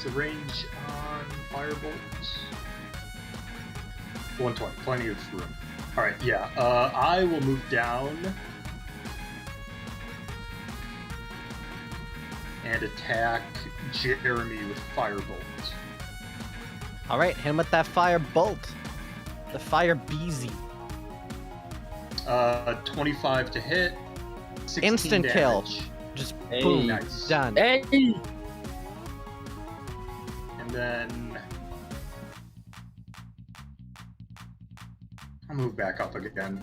What's the range on Firebolt? 120. Plenty of room. Alright, yeah. I will move down and attack Jeremy with Firebolt. All right, hit him with that fire bolt. The fire beezy. 25 to hit. 16 Instant kill. damage. Just Hey. boom, Nice. done. Hey! And then I'll move back up again.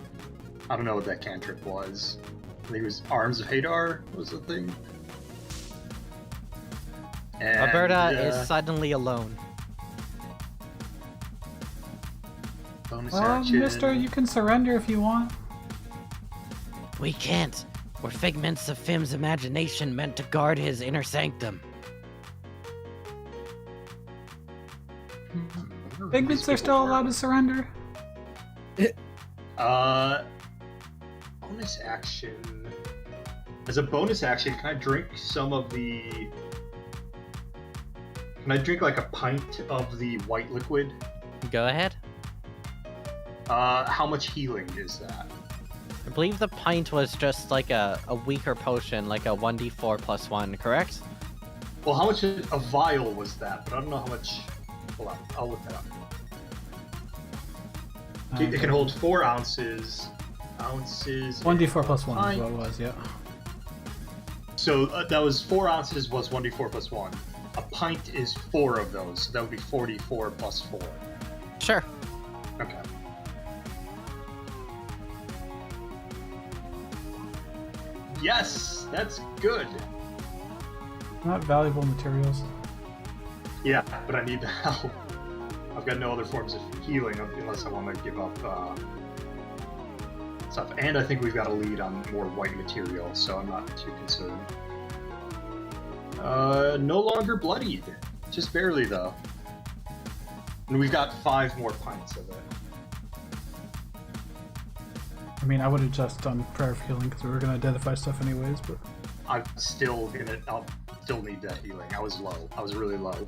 I don't know what that cantrip was. I think it was Arms of Hadar was the thing. And, Alberta is suddenly alone. bonus Well, action. mister, you can surrender if you want. We can't. We're figments of Fimm's imagination meant to guard his inner sanctum. Figments are still allowed to surrender. Bonus action. As a bonus action, can I drink some of the... Can I drink like a pint of the white liquid? Go ahead. How much healing is that? I believe the pint was just like a weaker potion, like a 1d4 plus 1, correct? Well, how much a vial was that? But I don't know how much... Hold on, I'll look that up. It can hold 4 ounces. 1d4 plus 1 is pint. what it was, yeah. So that was 4 ounces was 1d4 plus 1. A pint is 4 of those, so that would be 44 plus 4. Sure. Okay. Yes, that's good. Not valuable materials. Yeah, but I need the help. I've got no other forms of healing unless I want to give up stuff. And I think we've got a lead on more white material, so I'm not too concerned. No longer bloodied. Just barely, though. And we've got 5 more pints of it. I mean, I would have just done prayer of healing because we were going to identify stuff anyways, but... I'll still need that healing. I was low. I was really low.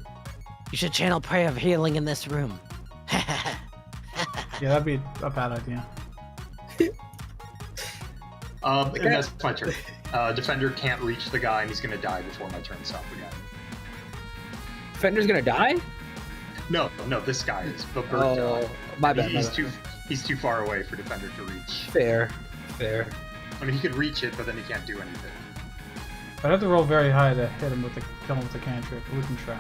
You should channel prayer of healing in this room. Yeah, that'd be a bad idea. And that's my turn. Defender can't reach the guy, and he's gonna die before my turn's up again. Defender's gonna die? No, this guy is. But Bert, Oh, my bad. He's too far away for Defender to reach. Fair. I mean, he could reach it, but then he can't do anything. I'd have to roll very high to hit him with the kill him with the cantrip, but we can try.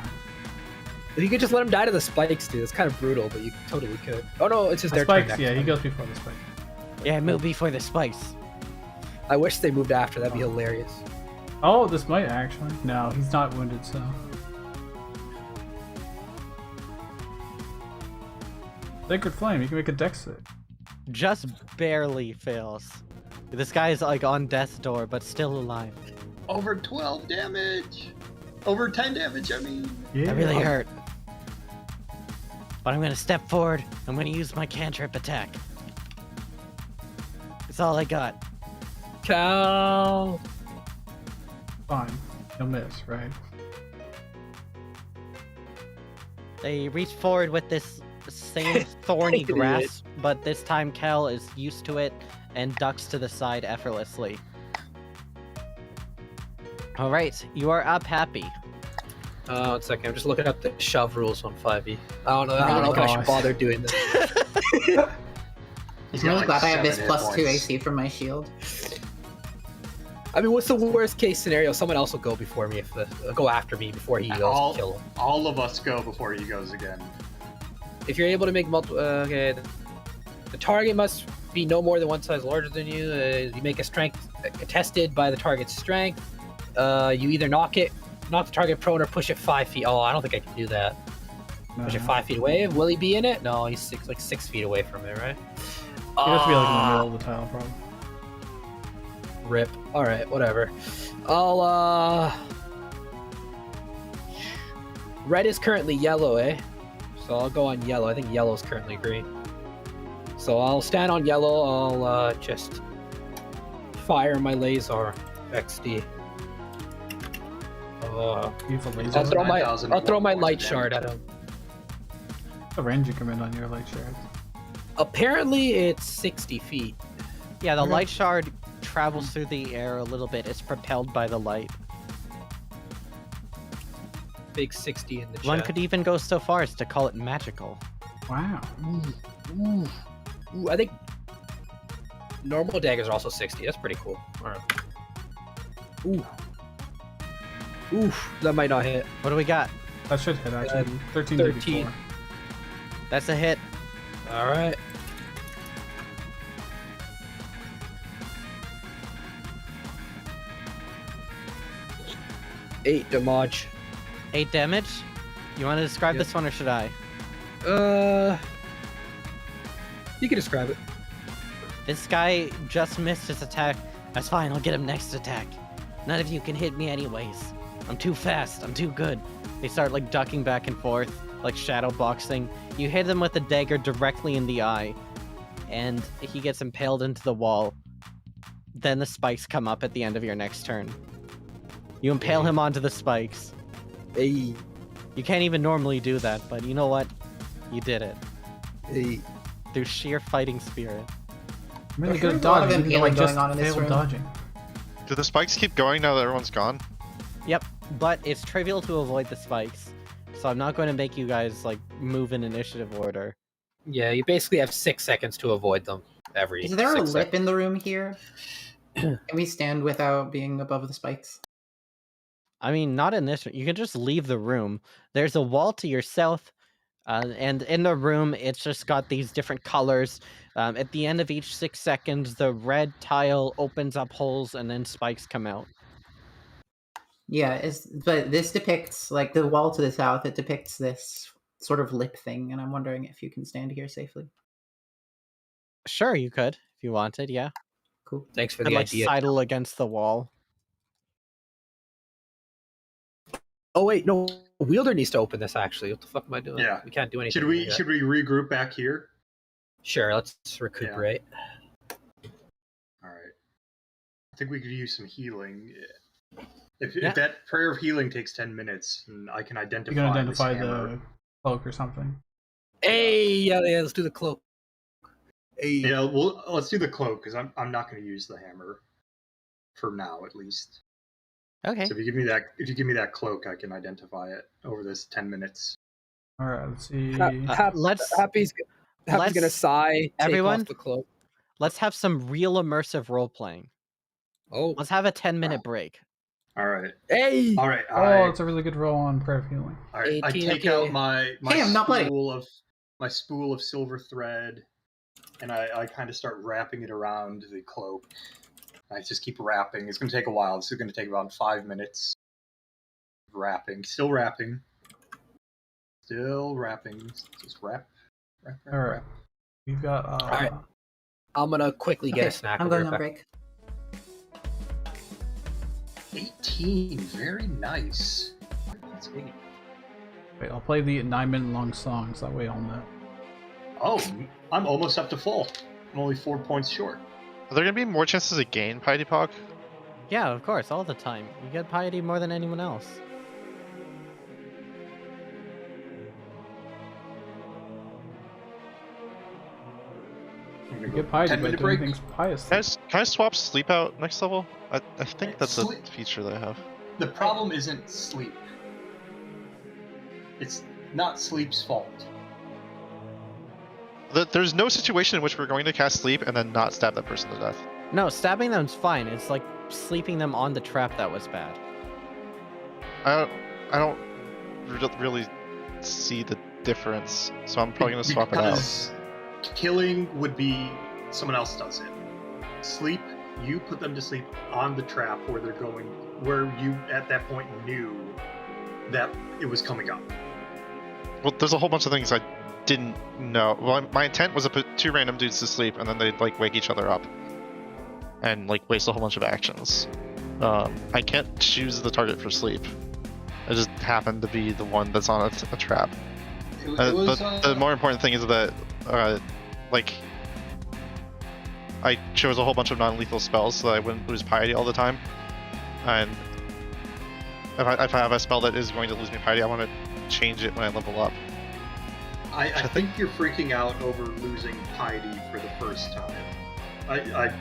If you could just let him die to the spikes, dude. It's kind of brutal, but you totally could. Oh no, it's just The their turn spikes, next yeah, he time. goes before the spike. Yeah, move before the spikes. I wish they moved after. That'd be hilarious. Oh, this might actually. No, he's not wounded, so. Sacred Flame, you can make a dex save. Just barely fails. This guy is like on death's door, but still alive. Over 12 damage. Over 10 damage. I mean. Yeah. That really hurt. But I'm gonna step forward. I'm gonna use my cantrip attack. That's all I got. Cal. Fine. You'll miss, right? They reach forward with this same thorny Idiot. grass, but this time Cal is used to it and ducks to the side effortlessly. Alright, you are up, Happy. 1 second. I'm just looking up the shove rules on 5e. I don't know if I should gosh. bother doing this. He's I'm really got, glad I have this 7 hit +2 points. AC from my shield. I mean, what's the worst case scenario? Someone else will go before me go after me before he goes to kill him. All of us go before he goes again. If you're able to make multiple, okay, the target must be no more than 1 size larger than you. You make a strength tested by the target's strength. You either knock the target prone or push it 5 feet. Oh, I don't think I can do that. Push it 5 feet away. Will he be in it? No, he's 6 feet away from it, right? He has to be like in the middle of the tile, probably. Rip. All right, whatever. I'll Red is currently yellow, eh? So I'll go on yellow. I think yellow is currently green. So I'll stand on yellow. I'll just fire my laser XD. You have a laser. I'll throw my 9,000 I'll throw my points of light shard damage. at him. The range you come in on your light shard. Apparently, it's 60 feet. Yeah, the Okay. light shard travels through the air a little bit. It's propelled by the light. Big 60 in the One chat. could even go so far as to call it magical. Wow. Ooh, I think normal daggers are also 60. That's pretty cool. All right. Ooh. Oof, that might not hit. What do we got? That should hit actually. 13 13. DB4. That's a hit. All right. Eight damage. 8 damage. You want to describe Yep. this one or should I? You can describe it. This guy just missed his attack. That's fine, I'll get him next attack. None of you can hit me anyways. I'm too fast, I'm too good. They start like ducking back and forth, like shadow boxing. You hit him with the dagger directly in the eye, and he gets impaled into the wall. Then the spikes come up at the end of your next turn. You impale him onto the spikes. Hey, You can't even normally do that, but you know what? You did it. hey. Through sheer fighting spirit. I'm really There's good at a lot of dodging. even though I impaling just going on in this failed room. dodging. Do the spikes keep going now that everyone's gone? Yep, but it's trivial to avoid the spikes. So I'm not going to make you guys like move in initiative order. Yeah, you basically have 6 seconds to avoid them every. Is there a 6 lip in the room here? Can we stand without being above the spikes? I mean, not in this. You can just leave the room. There's a wall to your south, and in the room, it's just got these different colors. At the end of each 6 seconds, the red tile opens up holes, and then spikes come out. Yeah, but this depicts, like, the wall to the south, it depicts this sort of lip thing, and I'm wondering if you can stand here safely. Sure, you could if you wanted. Yeah, Cool. Thanks for and the like idea. sidle against the wall. Oh wait, no. Wielder needs to open this. Actually, what the fuck am I doing? Yeah. We can't do anything. Should we regroup back here? Sure. Let's recuperate. All right. I think we could use some healing. If Yeah. that prayer of healing takes 10 minutes, and I can identify. You can this identify hammer. the cloak or something. Hey, yeah, let's do the cloak. Hey. Yeah, well, let's do the cloak because I'm not going to use the hammer for now, at least. Okay. So if you give me that cloak, I can identify it over this 10 minutes. All right, let's see. Let's Happy's let's- gonna sigh. Take everyone- off the cloak. let's have some real immersive role playing. Oh, Let's have a 10-minute break. All right. hey. All right. Oh, it's a really good roll on prayer of healing. All right. I 18, take okay. out my Hey, I'm not playing. spool of silver thread, and I kind of start wrapping it around the cloak. I just keep wrapping. It's going to take a while. This is going to take about 5 minutes. Wrapping. Still wrapping. Still wrapping. Just wrap. All right. We've got. right. I'm gonna quickly get a Okay, snack. I'm I'll be going right on back. break. 18. Very nice. That's good. Wait, I'll play the 9-minute long songs. That way I'll know. Oh, I'm almost up to full. I'm only 4 points short. Are there gonna be more chances to gain Piety Pog? Yeah, of course, all the time. You get piety more than anyone else. I'm gonna You go get piety, 10-minute but doing break. things pious. Can I swap sleep out next level? I think that's a Sleep- feature that I have. The problem isn't sleep. It's not sleep's fault. There's no situation in which we're going to cast sleep and then not stab that person to death. No, stabbing them's fine. It's like sleeping them on the trap that was bad. I don't really see the difference, so I'm probably gonna swap it out. Because killing would be someone else does it. Sleep, you put them to sleep on the trap where they're going, where you at that point knew that it was coming up. Well, there's a whole bunch of things I didn't know. Well, my intent was to put 2 random dudes to sleep, and then they'd like wake each other up, and like waste a whole bunch of actions. I can't choose the target for sleep. I just happened to be the one that's on a trap. But the more important thing is that, like, I chose a whole bunch of non-lethal spells so that I wouldn't lose piety all the time, and if I have a spell that is going to lose me piety, I want to change it when I level up. I think you're freaking out over losing piety for the first time. I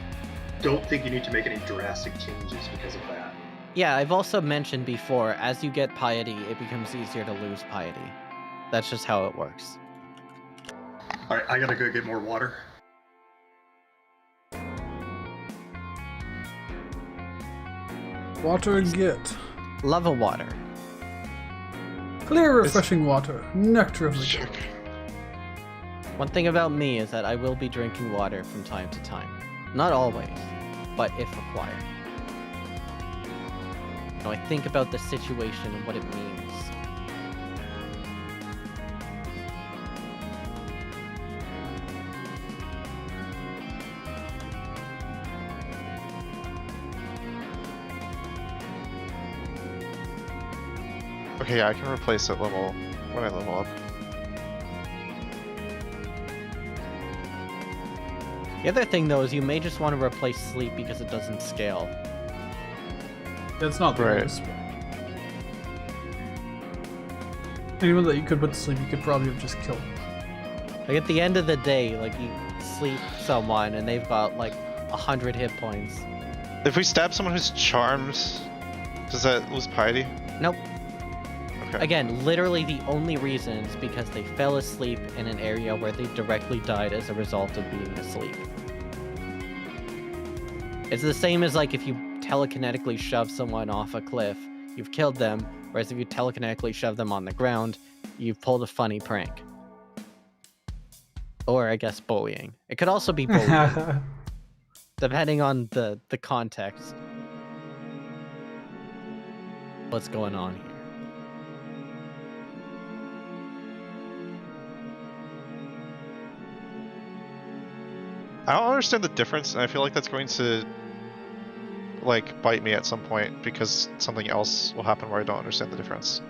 don't think you need to make any drastic changes because of that. Yeah, I've also mentioned before, as you get piety, it becomes easier to lose piety. That's just how it works. Alright, I gotta go get more water. Water and get. Love of water. Clear, refreshing water. Nectar of the Sure. gods. One thing about me is that I will be drinking water from time to time. Not always, but if required. You know, I think about the situation and what it means. Okay, yeah, I can replace it when I level up. The other thing, though, is you may just want to replace sleep because it doesn't scale. That's not the Right. worst. Anyone that you could put to sleep, you could probably have just killed. Like, at the end of the day, like, you sleep someone and they've got, like, 100 hit points. If we stab someone who's charmed, does that lose piety? Nope. Okay. Again, literally the only reason is because they fell asleep in an area where they directly died as a result of being asleep. It's the same as, like, if you telekinetically shove someone off a cliff, you've killed them, whereas if you telekinetically shove them on the ground, you've pulled a funny prank. Or, I guess, bullying. It could also be bullying, depending on the context. What's going on here? I don't understand the difference, and I feel like that's going to like bite me at some point because something else will happen where I don't understand the difference.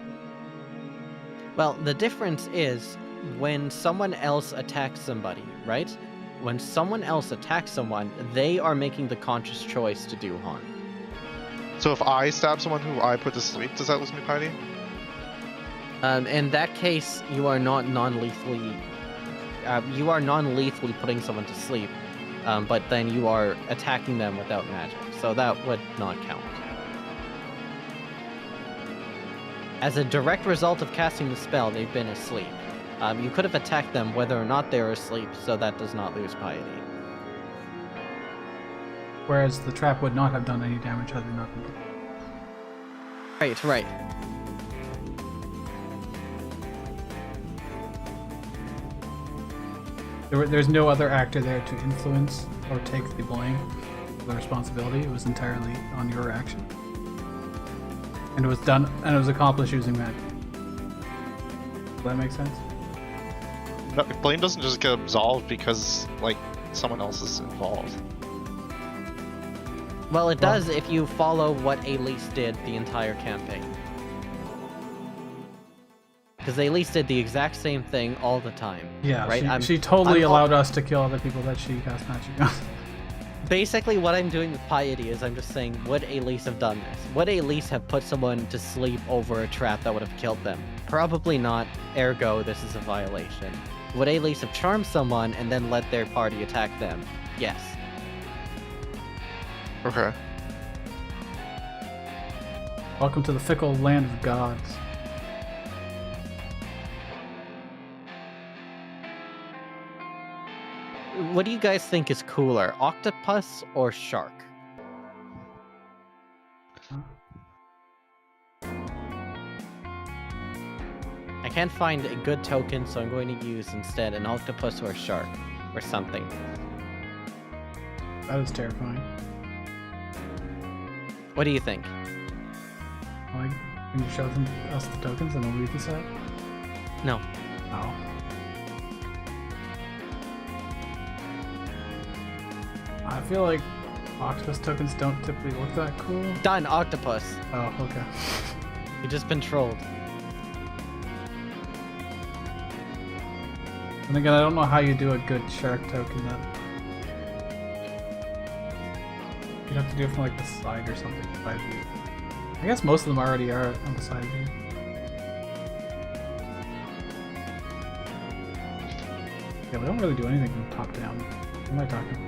Well, the difference is when someone else attacks somebody, right? When someone else attacks someone, they are making the conscious choice to do harm. So if I stab someone who I put to sleep, does that lose me piety? In that case, you are not non-lethally. You are non-lethally putting someone to sleep, but then you are attacking them without magic, so that would not count. As a direct result of casting the spell, they've been asleep. You could have attacked them whether or not they were asleep, so that does not lose piety. Whereas the trap would not have done any damage had they not been. Right. There's no other actor there to influence or take the blame, the responsibility. It was entirely on your action, and it was done, and it was accomplished using magic. Does that make sense? No, blame doesn't just get absolved because like someone else is involved. Well, it does if you follow what Elise did the entire campaign. Because Elise did the exact same thing all the time. Yeah, right? she totally allowed us to kill other people that she cast magic on. Basically, what I'm doing with piety is I'm just saying, would Elise have done this? Would Elise have put someone to sleep over a trap that would have killed them? Probably not, ergo, this is a violation. Would Elise have charmed someone and then let their party attack them? Yes. Okay. Welcome to the fickle land of gods. What do you guys think is cooler, octopus or shark? I can't find a good token, so I'm going to use instead an octopus or a shark, or something. That is terrifying. What do you think? Like, can you show us the tokens and we'll read this out? No. Oh. I feel like octopus tokens don't typically look that cool. Done, octopus. Oh, okay. You've just been trolled. And again, I don't know how you do a good shark token then. You'd have to do it from like the side or something. 5 view. I guess most of them already are on the side view. Yeah, we don't really do anything from top down. What am I talking about?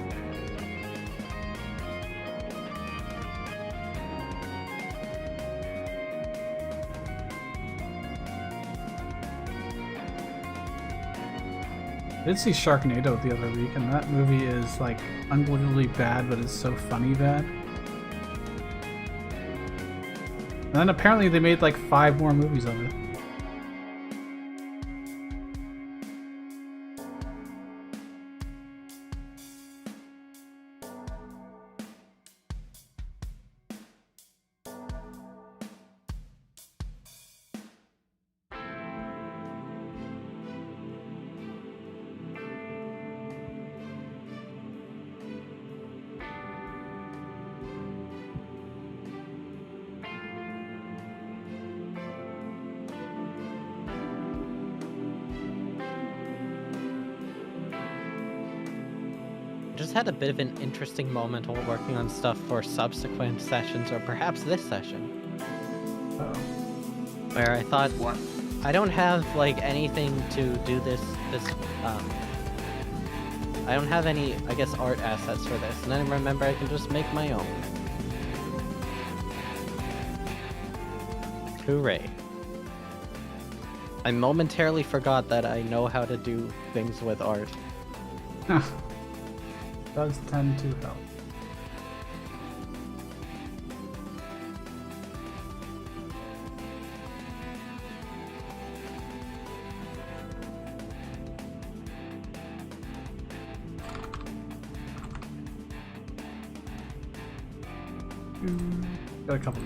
I did see Sharknado the other week, and that movie is like unbelievably bad, but it's so funny bad. And then apparently they made like 5 more movies of it. Just had a bit of an interesting moment while working on stuff for subsequent sessions, or perhaps this session, Uh-oh. where I thought, What? I don't have like anything to do this. I don't have any, I guess, art assets for this, and then I remember I can just make my own. Hooray! I momentarily forgot that I know how to do things with art. Does tend to help. Got a couple.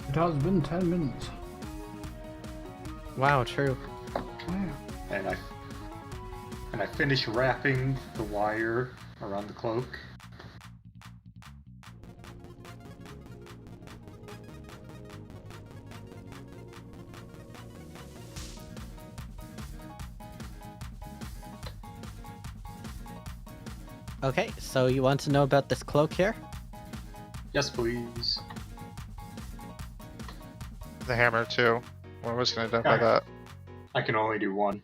It has been 10 minutes. Wow, true. Wow. And I finished wrapping the wire around the cloak. Okay, so you want to know about this cloak here? Yes, please. The hammer too. One of us can identify Okay. that. I can only do one.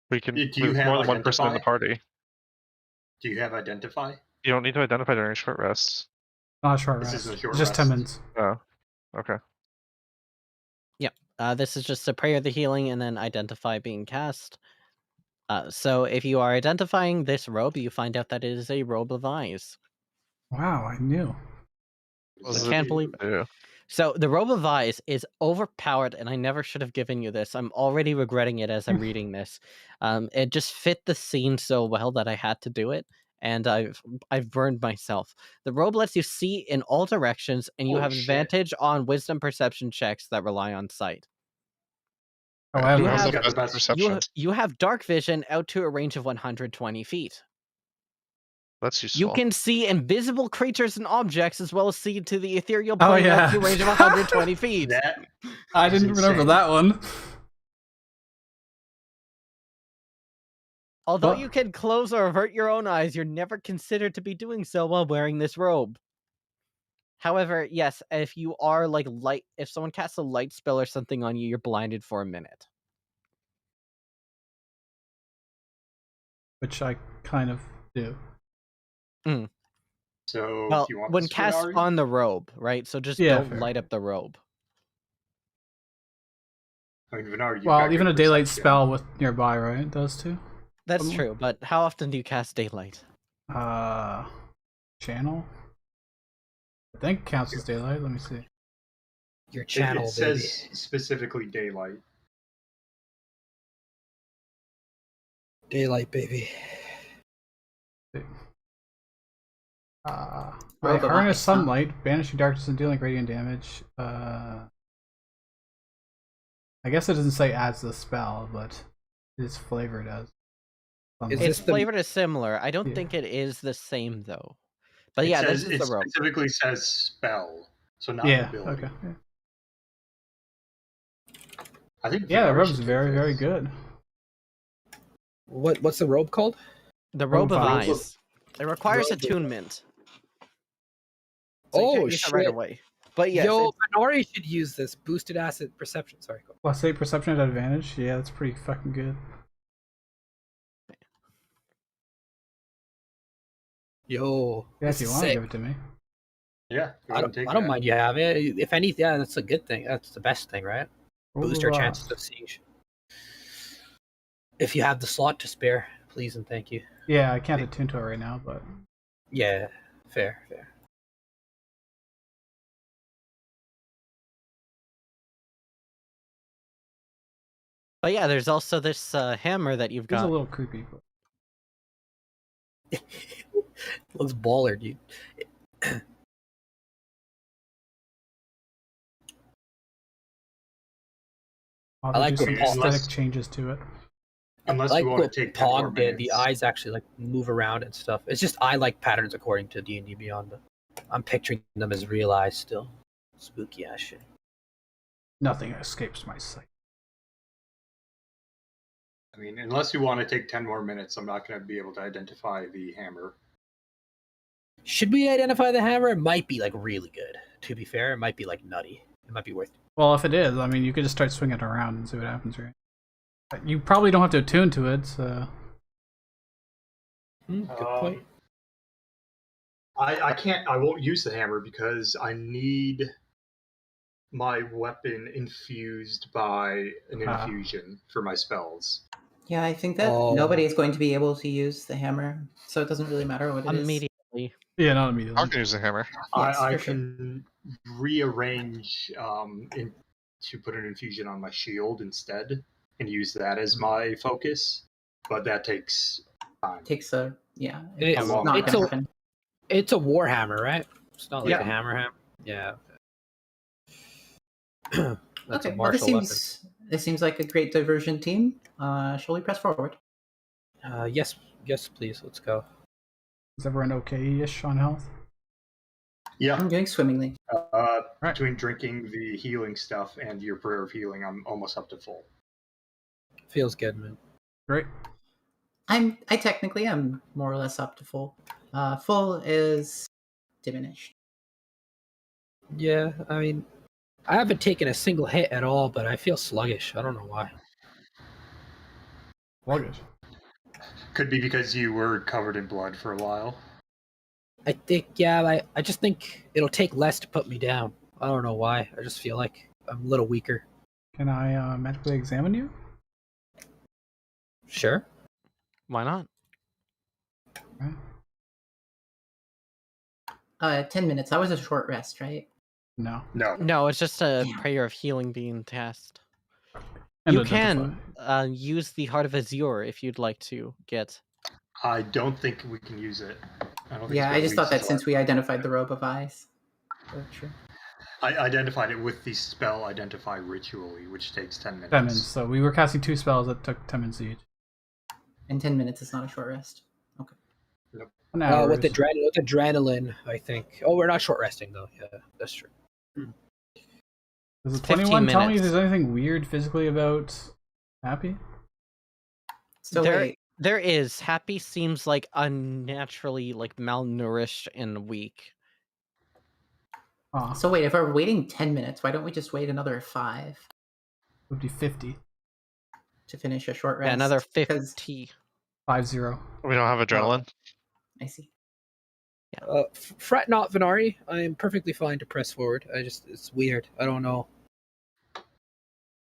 We can. Do you There's have more than one person in the identify? party. Do you have identify? You don't need to identify during short rests. Not a short This rest. isn't a short It's just 10 rest. minutes. Oh, okay. This is just a prayer of the healing and then identify being cast. So if you are identifying this robe, you find out that it is a robe of eyes. Wow, I knew. What does Can't it believe it. do? So the Robe of Eyes is overpowered, and I never should have given you this. I'm already regretting it as I'm reading this. It just fit the scene so well that I had to do it, and I've burned myself. The robe lets you see in all directions, and you Holy have shit. advantage on wisdom perception checks that rely on sight. Oh, I have You a Who's have- got the best best perception. You have dark vision out to a range of 120 feet. That's useful. You can see invisible creatures and objects, as well as see to the ethereal Oh, plane out yeah. to a range of 120 feet. That I is didn't remember insane. that one. Although Well- you can close or avert your own eyes, you're never considered to be doing so while wearing this robe. However, yes, if you are like light, if someone casts a light spell or something on you, you're blinded for a minute. Which I kind of do. So Well, do you want when this, cast Venari? on the robe, right? So just Yeah, don't fair. light up the robe. I mean, Venari, you've Well, got even good a daylight perception. spell with nearby, right? It does too. That's true, but how often do you cast daylight? Channel? I think counts as daylight. Let me see. Your It channel, baby. says specifically daylight. Daylight, baby. My Robe of harness Eyes, huh? sunlight, banishing darkness and dealing radiant damage. I guess it doesn't say adds the spell, but it's flavored as. Is It's this the- flavored as similar. I don't Yeah. think it is the same though. But It yeah, says, this is the robe. It specifically says spell, so not Yeah. ability. Okay. Yeah. I think Yeah, the Venari robe's should take very, very this. good. What's the robe called? The robe of Robe of eyes. It requires Robe of- attunement. So you Oh, can't use it right shit. away. But yes, Yo, it's- Minori should use this boosted asset perception. Sorry, go. Plus 8 perception at advantage. Yeah, that's pretty fucking good. Yo, Yeah, this if you is want to sick. give it to me. Yeah, go ahead and take I don't that. mind you have it. If anything, yeah, that's a good thing. That's the best thing, right? Boost our Ooh, chances of seeing shit. If you have the slot to spare, please and thank you. Yeah, I can't attune to it right now, but Yeah, fair. But yeah, there's also this hammer that you've it's a got. little creepy. But Looks baller, dude. I'll I like do what some Paul- aesthetic changes to it. Unless like we want what to take 10 more Pog did, the minutes. eyes actually like move around and stuff. It's just I like patterns according to D&D Beyond, but I'm picturing them as real eyes still. Spooky ass shit. Nothing escapes my sight. I mean, unless you want to take 10 more minutes, I'm not going to be able to identify the hammer. Should we identify the hammer? It might be like really good. To be fair, it might be like nutty. It might be worth. Well, if it is, I mean, you could just start swinging it around and see what happens, right? But you probably don't have to attune to it, so. Good point. I can't. I won't use the hammer because I need my weapon infused by an Ah. infusion for my spells. Yeah, I think that Oh. nobody is going to be able to use the hammer, so it doesn't really matter what it is. Immediately. Yeah, not immediately. I can use the hammer. Yes, I for sure. can rearrange to put an infusion on my shield instead and use that as my focus, but that takes time. Takes a It's, long not it's gonna a happen. it's a warhammer, right? It's not like Yeah. a hammer. Yeah. That's Okay, a well, this martial weapon. seems like a great diversion team. Shall we press forward? Yes, please. Let's go. Is everyone okay-ish on health? Yeah, I'm doing swimmingly. Right. between drinking the healing stuff and your prayer of healing, I'm almost up to full. Feels good, man. Great. I technically am more or less up to full. Full is diminished. Yeah, I mean, I haven't taken a single hit at all, but I feel sluggish. I don't know why. Sluggish. Could be because you were covered in blood for a while. I think, I just think it'll take less to put me down. I don't know why. I just feel like I'm a little weaker. Can I medically examine you? Sure. Why not? Okay. 10 minutes. That was a short rest, right? No. No. No, it's just a Damn. prayer of healing being cast. And You identify. can use the Heart of Azure if you'd like to get. I don't think we can use it. I don't think Yeah, it's I been just thought released that until since we identified the robe of eyes. But sure. I identified it with the spell Identify Ritually, which takes 10 minutes. 10 minutes. So we were casting 2 spells that took 10 minutes each. And 10 minutes is not a short rest. Okay. An hour. With adrenaline, I think. Oh, we're not short resting though. Yeah, that's true. Does It's the 15 21 tell me if minutes. there's anything weird physically about Happy? So there, wait, there is. Happy seems like unnaturally like malnourished and weak. Ah, if we're waiting 10 minutes, why don't we just wait another 5 would be 50. to finish a short rest? Yeah, another 'Cause- 50. 5-0. We don't have adrenaline. I see. Fret not, Venari. I am perfectly fine to press forward. It's weird. I don't know.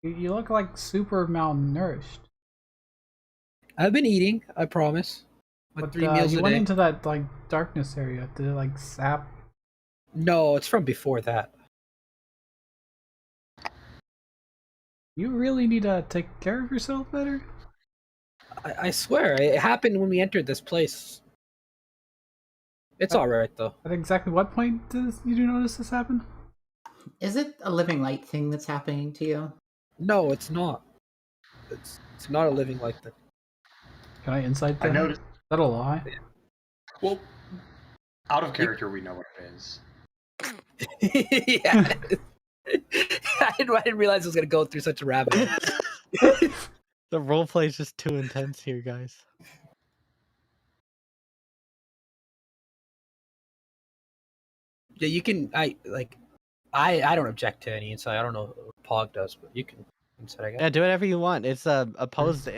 You look like super malnourished. I've been eating. I promise. Like But 3 meals you a went day. into that like darkness area. Did it like sap? No, it's from before that. You really need to take care of yourself better. I swear, it happened when we entered this place. It's all right though. At exactly what point did you notice this happen? Is it a living light thing that's happening to you? No, it's not. It's not a living like that. Can I insight I that? noticed. Is that a lie? Well, out of character, we know what it is. Yeah. I didn't realize I was gonna go through such a rabbit hole. The roleplay is just too intense here, guys. Yeah, you can. I don't object to any insight. I don't know what Pog does, but you can insight. I guess. Yeah, do whatever you want. It's a opposed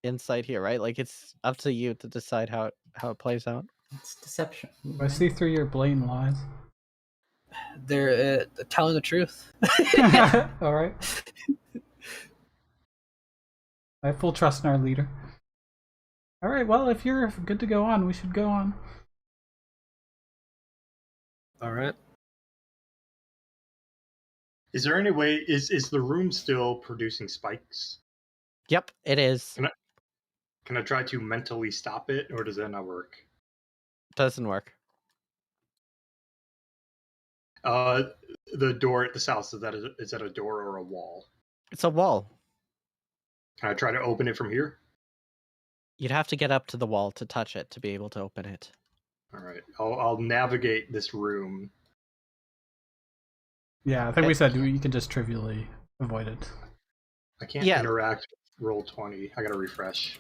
insight here, right? Like it's up to you to decide how it plays out. It's deception. I see through your blatant lies. They're telling the truth. All right. I have full trust in our leader. All right. Well, if you're good to go on, we should go on. All right. Is there any way? Is the room still producing spikes? Yep, it is. Can I try to mentally stop it, or does that not work? Doesn't work. The door at the south, is that a door or a wall? It's a wall. Can I try to open it from here? You'd have to get up to the wall to touch it to be able to open it. All right, I'll navigate this room. Yeah, I think we said you can just trivially avoid it. I can't Yeah. interact with Roll20. I gotta refresh.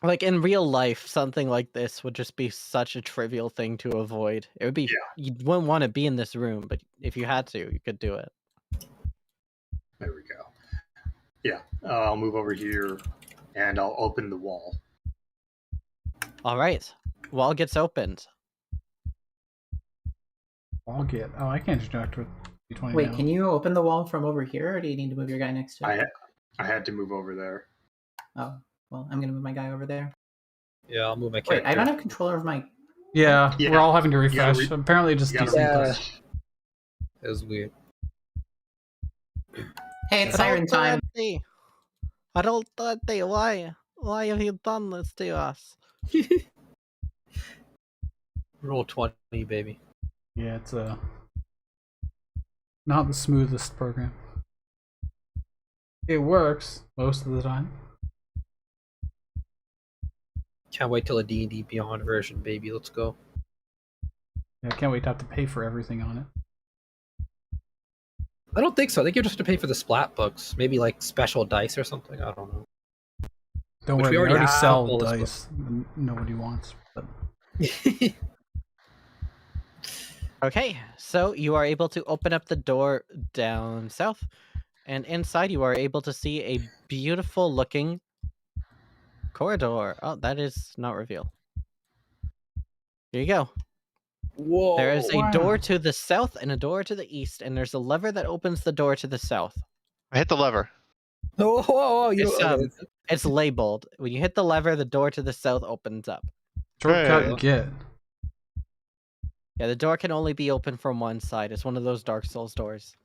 Like in real life, something like this would just be such a trivial thing to avoid. It would be you wouldn't want to be in this room, but if you had to, you could do it. There we go. Yeah, I'll move over here, and I'll open the wall. All right, wall gets opened. I'll get. Oh, I can't interact with D20 Wait, now. can you open the wall from over here, or do you need to move your guy next to it? I had to move over there. Oh, well, I'm gonna move my guy over there. Yeah, I'll move my Wait, character. I don't have control over my... Yeah, Yeah. we're all having to You gotta refresh. Apparently, it just You gotta Yeah. refresh. It was weird. Hey, it's siren time. Adultati, why have you done this to us? Roll 20, baby. Yeah, it's not the smoothest program. It works most of the time. Can't wait till a D&D Beyond version, baby. Let's go. Yeah, I can't wait to have to pay for everything on it. I don't think so. I think you just have to pay for the splat books. Maybe like special dice or something. I don't know. Don't Which worry, we we already already have sell all this dice. Nobody wants. But Okay, so you are able to open up the door down south, and inside you are able to see a beautiful looking corridor. Oh, that is not revealed. Here you go. Whoa. There is a wow. door to the south and a door to the east, and there's a lever that opens the door to the south. I hit the lever. Whoa, you It's labeled. When you hit the lever, the door to the south opens up. shortcut Hey. get. Yeah, the door can only be open from one side. It's one of those Dark Souls doors.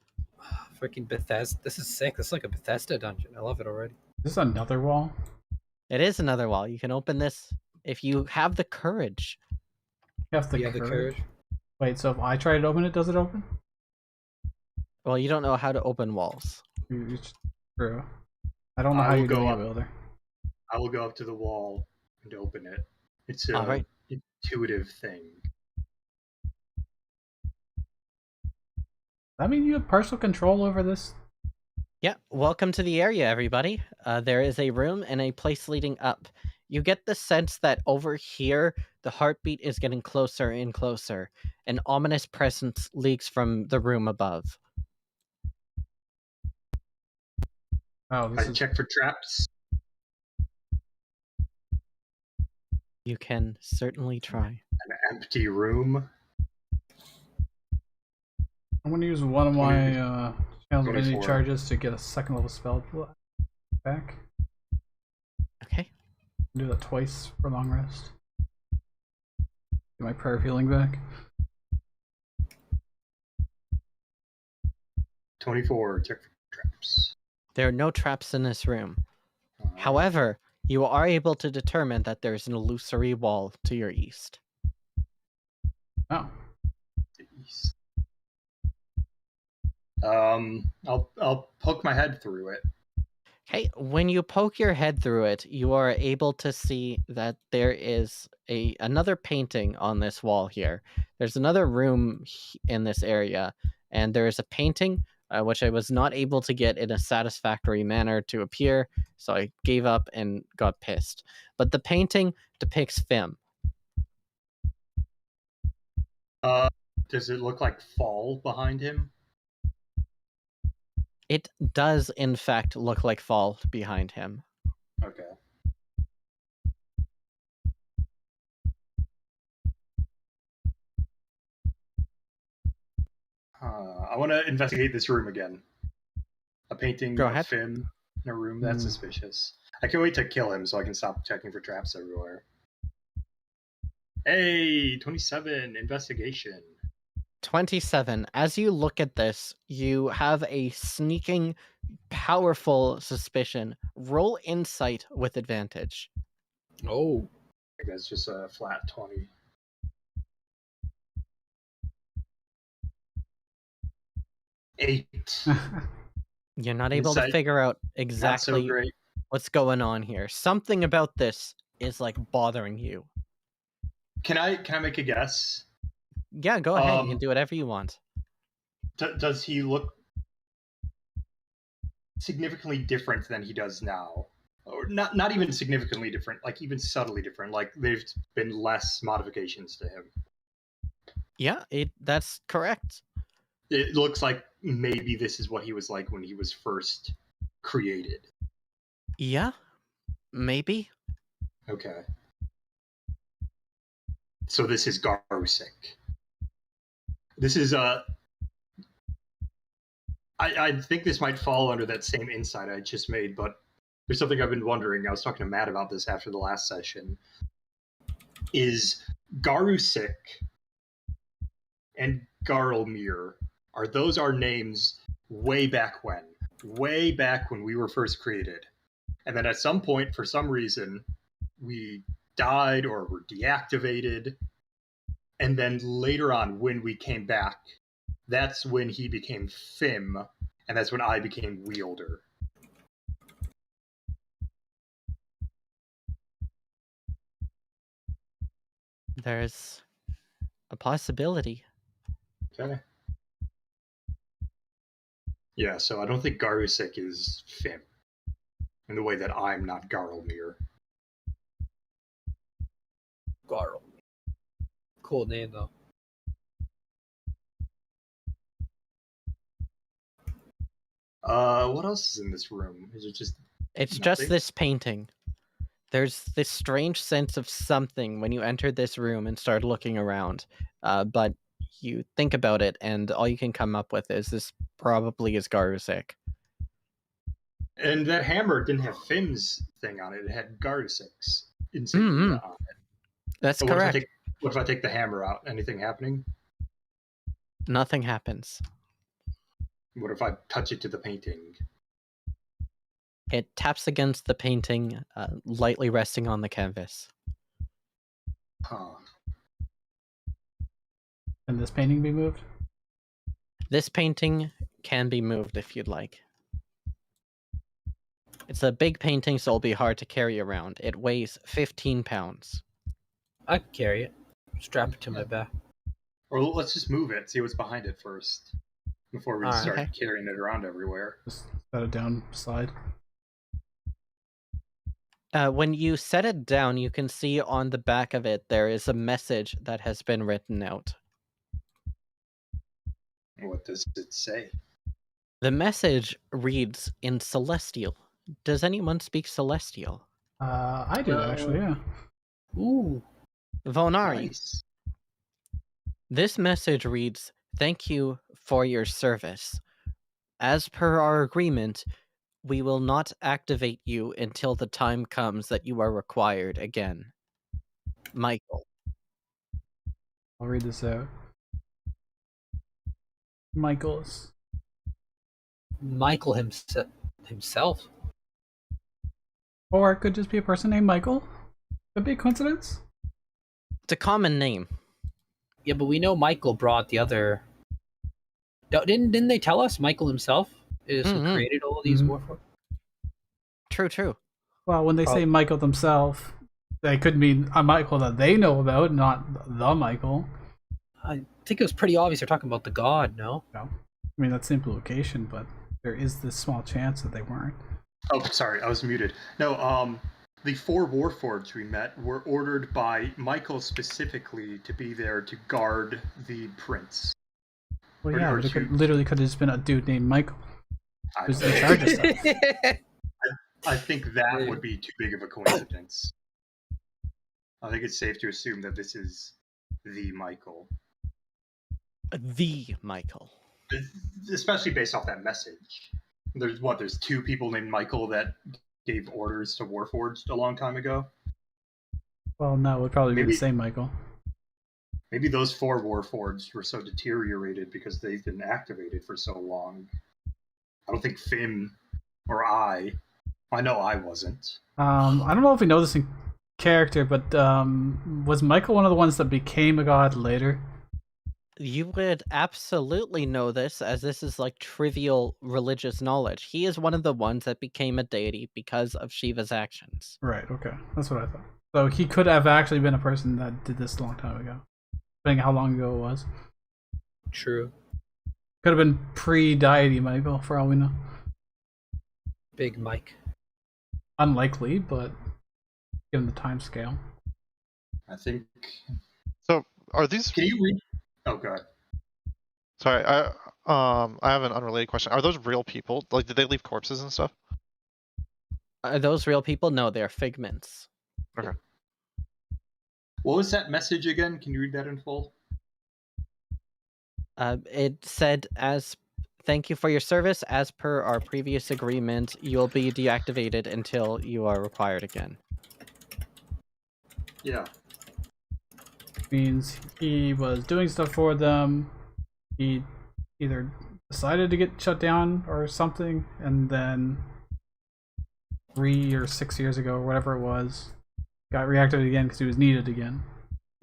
Freaking Bethesda. This is sick. This is like a Bethesda dungeon. I love it already. Is this another wall? It is another wall. You can open this if you have the courage. You have the You have the courage. courage. Wait, so if I try to open it, does it open? Well, you don't know how to open walls. True. I don't know I how will you go do it, up. Builder. I will go up to the wall and open it. It's a Alright. intuitive thing. Does that mean you have partial control over this? Yeah, welcome to the area, everybody. There is a room and a place leading up. You get the sense that over here, the heartbeat is getting closer and closer. An ominous presence leaks from the room above. Oh, I this is... check for traps. You can certainly try. An empty room. I'm going to use one of my channel divinity 24. charges to get a second level spell back. Okay. Do that twice for long rest. Get my prayer of healing back. 24. Check for traps. There are no traps in this room. However, you are able to determine that there's an illusory wall to your east. Oh. East. I'll poke my head through it. Okay, when you poke your head through it, you are able to see that there is another painting on this wall here. There's another room in this area, and there is a painting which I was not able to get in a satisfactory manner to appear, so I gave up and got pissed. But the painting depicts Fimm. Does it look like fall behind him? It does, in fact, look like fall behind him. Okay. I want to investigate this room again. A painting Go of ahead. Fimm in a room? That's suspicious. I can't wait to kill him so I can stop checking for traps everywhere. Hey, 27, investigation. 27. As you look at this, you have a sneaking, powerful suspicion. Roll insight with advantage. Oh. I think that's just a flat 20. 8. You're not able to Insight, figure out Not so exactly great. what's going on here. Something about this is like bothering you. Can I make a guess? Yeah, go ahead. You can do whatever you want. Does he look significantly different than he does now? Or not even significantly different, like even subtly different, like there's been less modifications to him. Yeah, that's correct. It looks like maybe this is what he was like when he was first created. Yeah, maybe. Okay. So this is Garusik. This is I think this might fall under that same insight I just made, but there's something I've been wondering. I was talking to Matt about this after the last session. Is Garusik and Garlmir, are those our names way back when? Way back when we were first created. And then at some point, for some reason, we died or were deactivated. And then later on, when we came back, that's when he became Fimm, and that's when I became Wielder. There's a possibility. Okay. Yeah, so I don't think Garusik is Fimm, in the way that I'm not Garlmir. Garl. Cool name, though. What else is in this room? Is it just It's nothing? just this painting. There's this strange sense of something when you entered this room and started looking around. But you think about it, and all you can come up with is this probably is Garusik. And that hammer didn't have Fimm's thing on it. It had Garusik's insignia on it. That's So correct. what if I take the hammer out? Anything happening? Nothing happens. What if I touch it to the painting? It taps against the painting, lightly resting on the canvas. Huh. Can this painting be moved? This painting can be moved if you'd like. It's a big painting, so it'll be hard to carry around. It weighs 15 pounds. I can carry it. Strap it to my back. Or let's just move it, see what's behind it first, before we Alright. start Okay. carrying it around everywhere. Just set it down, slide. When you set it down, you can see on the back of it there is a message that has been written out. What does it say? The message reads in Celestial. Does anyone speak Celestial? I do, actually, yeah. Ooh. Vonari, Nice. this message reads, "Thank you for your service. As per our agreement, we will not activate you until the time comes that you are required again. Michael." I'll read this out. Michael's. Michael himself. Or it could just be a person named Michael. Could be a coincidence. It's a common name. Yeah, but we know Michael brought the other. Didn't they tell us Michael himself is who Mhm. created all of these Mhm. warforged? True. Well, when they say Michael themselves, they could mean a Michael that they know about, not the Michael. I think it was pretty obvious they're talking about the god, no? No. I mean, that's the implication, but there is this small chance that they weren't. Oh, sorry, I was muted. No, the 4 Warforged we met were ordered by Michael specifically to be there to guard the prince. Well, Or- yeah, or but it two. literally could have just been a dude named Michael I who's don't in know. charge of stuff. I think that would be too big of a coincidence. I think it's safe to assume that this is the Michael. The Michael. Especially based off that message. There's 2 people named Michael that gave orders to Warforged a long time ago? Well, no, it would probably be Maybe- the same Michael. Maybe those 4 Warforged were so deteriorated because they've been activated for so long. I don't think Fimm or I know I wasn't. I don't know if we know this in character, but was Michael one of the ones that became a god later? You would absolutely know this, as this is like trivial religious knowledge. He is one of the ones that became a deity because of Shiva's actions. Right, okay. That's what I thought. So he could have actually been a person that did this a long time ago. Depending how long ago it was. True. Could have been pre-deity Michael, for all we know. Big Mike. Unlikely, but given the time scale. I think. So are these? Can you read? Oh, God. Sorry, I have an unrelated question. Are those real people? Like, did they leave corpses and stuff? Are those real people? No, they're figments. Okay. What was that message again? Can you read that in full? It said, "Thank you for your service. As per our previous agreement, you'll be deactivated until you are required again." Yeah. Means he was doing stuff for them. He either decided to get shut down or something, and then 3 or 6 years ago, or whatever it was, got reactivated again because he was needed again.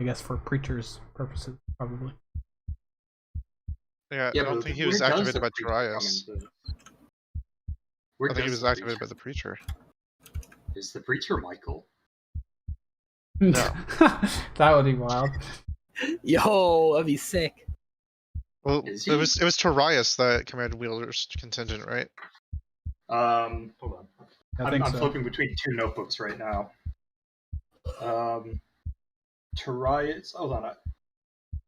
I guess for preacher's purposes, probably. Yeah, Yeah, I don't but think he where was does activated the by preacher come Darius. into- Where I think he does was the activated by preacher- the preacher. Is the preacher Michael? No. That would be wild. Yo, that'd be sick. Well, Is it he? was Darius that commanded Wheeler's contingent, right? Hold on. I I'm think so. flipping between 2 notebooks right now. Tarius. Hold on.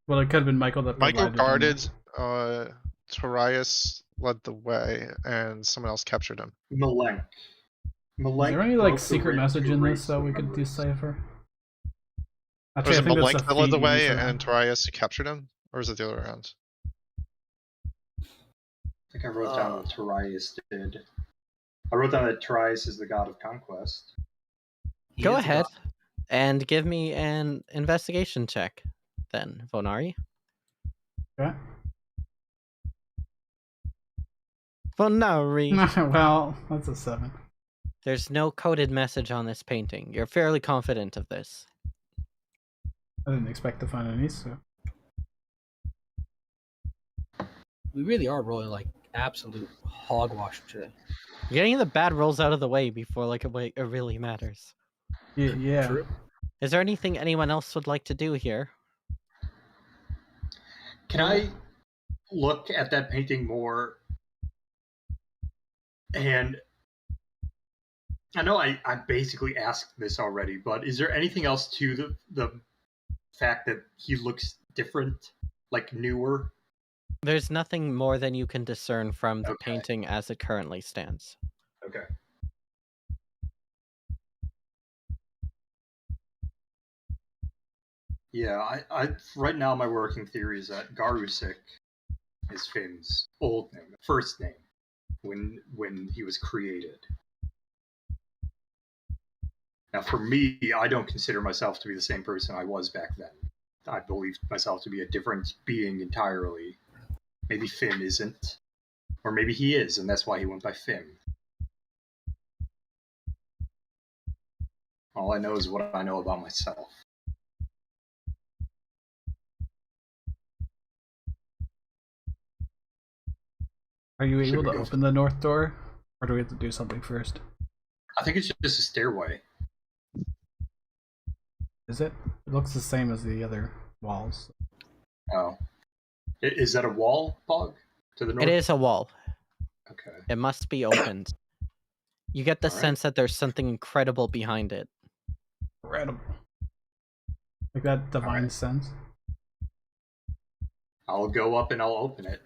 Well, it could have been Michael that Michael provided him. guarded. Darius led the way, and someone else captured him. Malenk. Is there any broke like the secret ring message to in erase this that the we could memories. decipher? Was Actually, I it think Malenk that's that led the feat way, user. and Darius who captured him, or is it the other way around? I think I wrote down what Tarius did. I wrote down that Tarius is the god of conquest. He Go is the ahead god. and give me an investigation check, then, Vonari. Okay. Well, no, Reed. Well, that's a 7. There's no coded message on this painting. You're fairly confident of this. I didn't expect to find any, so. We really are rolling like absolute hogwash today. You're getting the bad rolls out of the way before like it really matters. Yeah. True. Is there anything anyone else would like to do here? Can I look at that painting more? And I know I basically asked this already, but is there anything else to the fact that he looks different, like newer? There's nothing more than you can discern from the Okay. painting as it currently stands. Okay. Yeah, I right now my working theory is that Garusik is Finn's old name, first name, when he was created. Now, for me, I don't consider myself to be the same person I was back then. I believe myself to be a different being entirely. Maybe Fimm isn't. Or maybe he is, and that's why he went by Fimm. All I know is what I know about myself. Are you Should able we to go open the north door? Or do we have to do something first? I think it's just a stairway. Is it? It looks the same as the other walls. Oh. Is that a wall, Pog? To the north? It is a wall. Okay. It must be opened. You get the All right. sense that there's something incredible behind it. Incredible. Like that divine Alright. sense. I'll go up and I'll open it.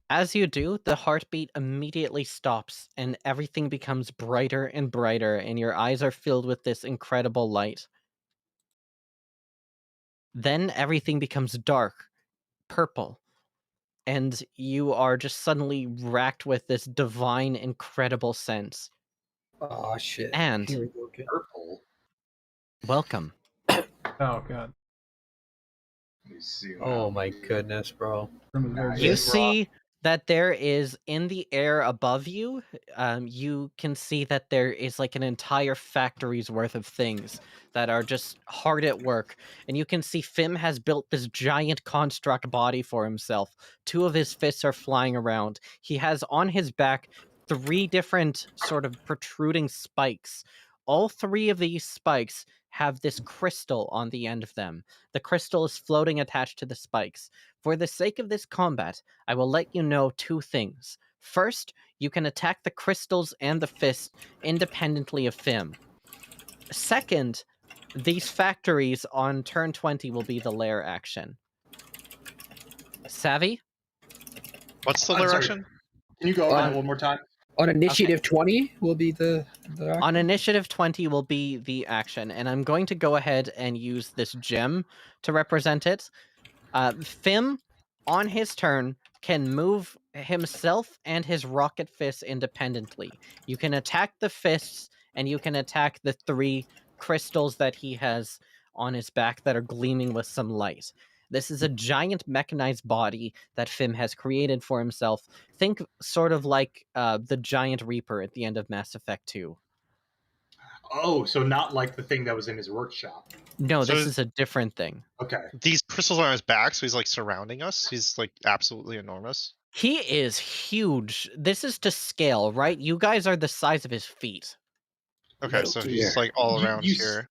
As you do, the heartbeat immediately stops and everything becomes brighter and brighter, and your eyes are filled with this incredible light. Then everything becomes dark, purple, and you are just suddenly racked with this divine, incredible sense. Oh shit. And Here we go again. Purple. welcome. Oh god. Let me zoom Oh out. my goodness, bro. Room is very Nice. You big. see that there is in the air above you, you can see that there is like an entire factory's worth of things that are just hard at work. And you can see Fimm has built this giant construct body for himself. 2 of his fists are flying around. He has on his back 3 different sort of protruding spikes. All 3 of these spikes have this crystal on the end of them. The crystal is floating attached to the spikes. For the sake of this combat, I will let you know 2 things. First, you can attack the crystals and the fist independently of Fimm. Second, these factories on turn 20 will be the lair action. Savvy? What's the I'm sorry. direction? Can you go over On- that one more time? On initiative 20 will be the action? On initiative 20 will be the action, and I'm going to go ahead and use this gem to represent it. Fimm, on his turn, can move himself and his rocket fists independently. You can attack the fists, and you can attack the 3 crystals that he has on his back that are gleaming with some light. This is a giant mechanized body that Fimm has created for himself. Think sort of like the giant Reaper at the end of Mass Effect 2. Oh, so not like the thing that was in his workshop. No, So this is- is a different thing. Okay. These crystals are on his back, so he's like surrounding us. He's like absolutely enormous. He is huge. This is to scale, right? You guys are the size of his feet. Okay, Little so dear. he's like all You- around you s- here.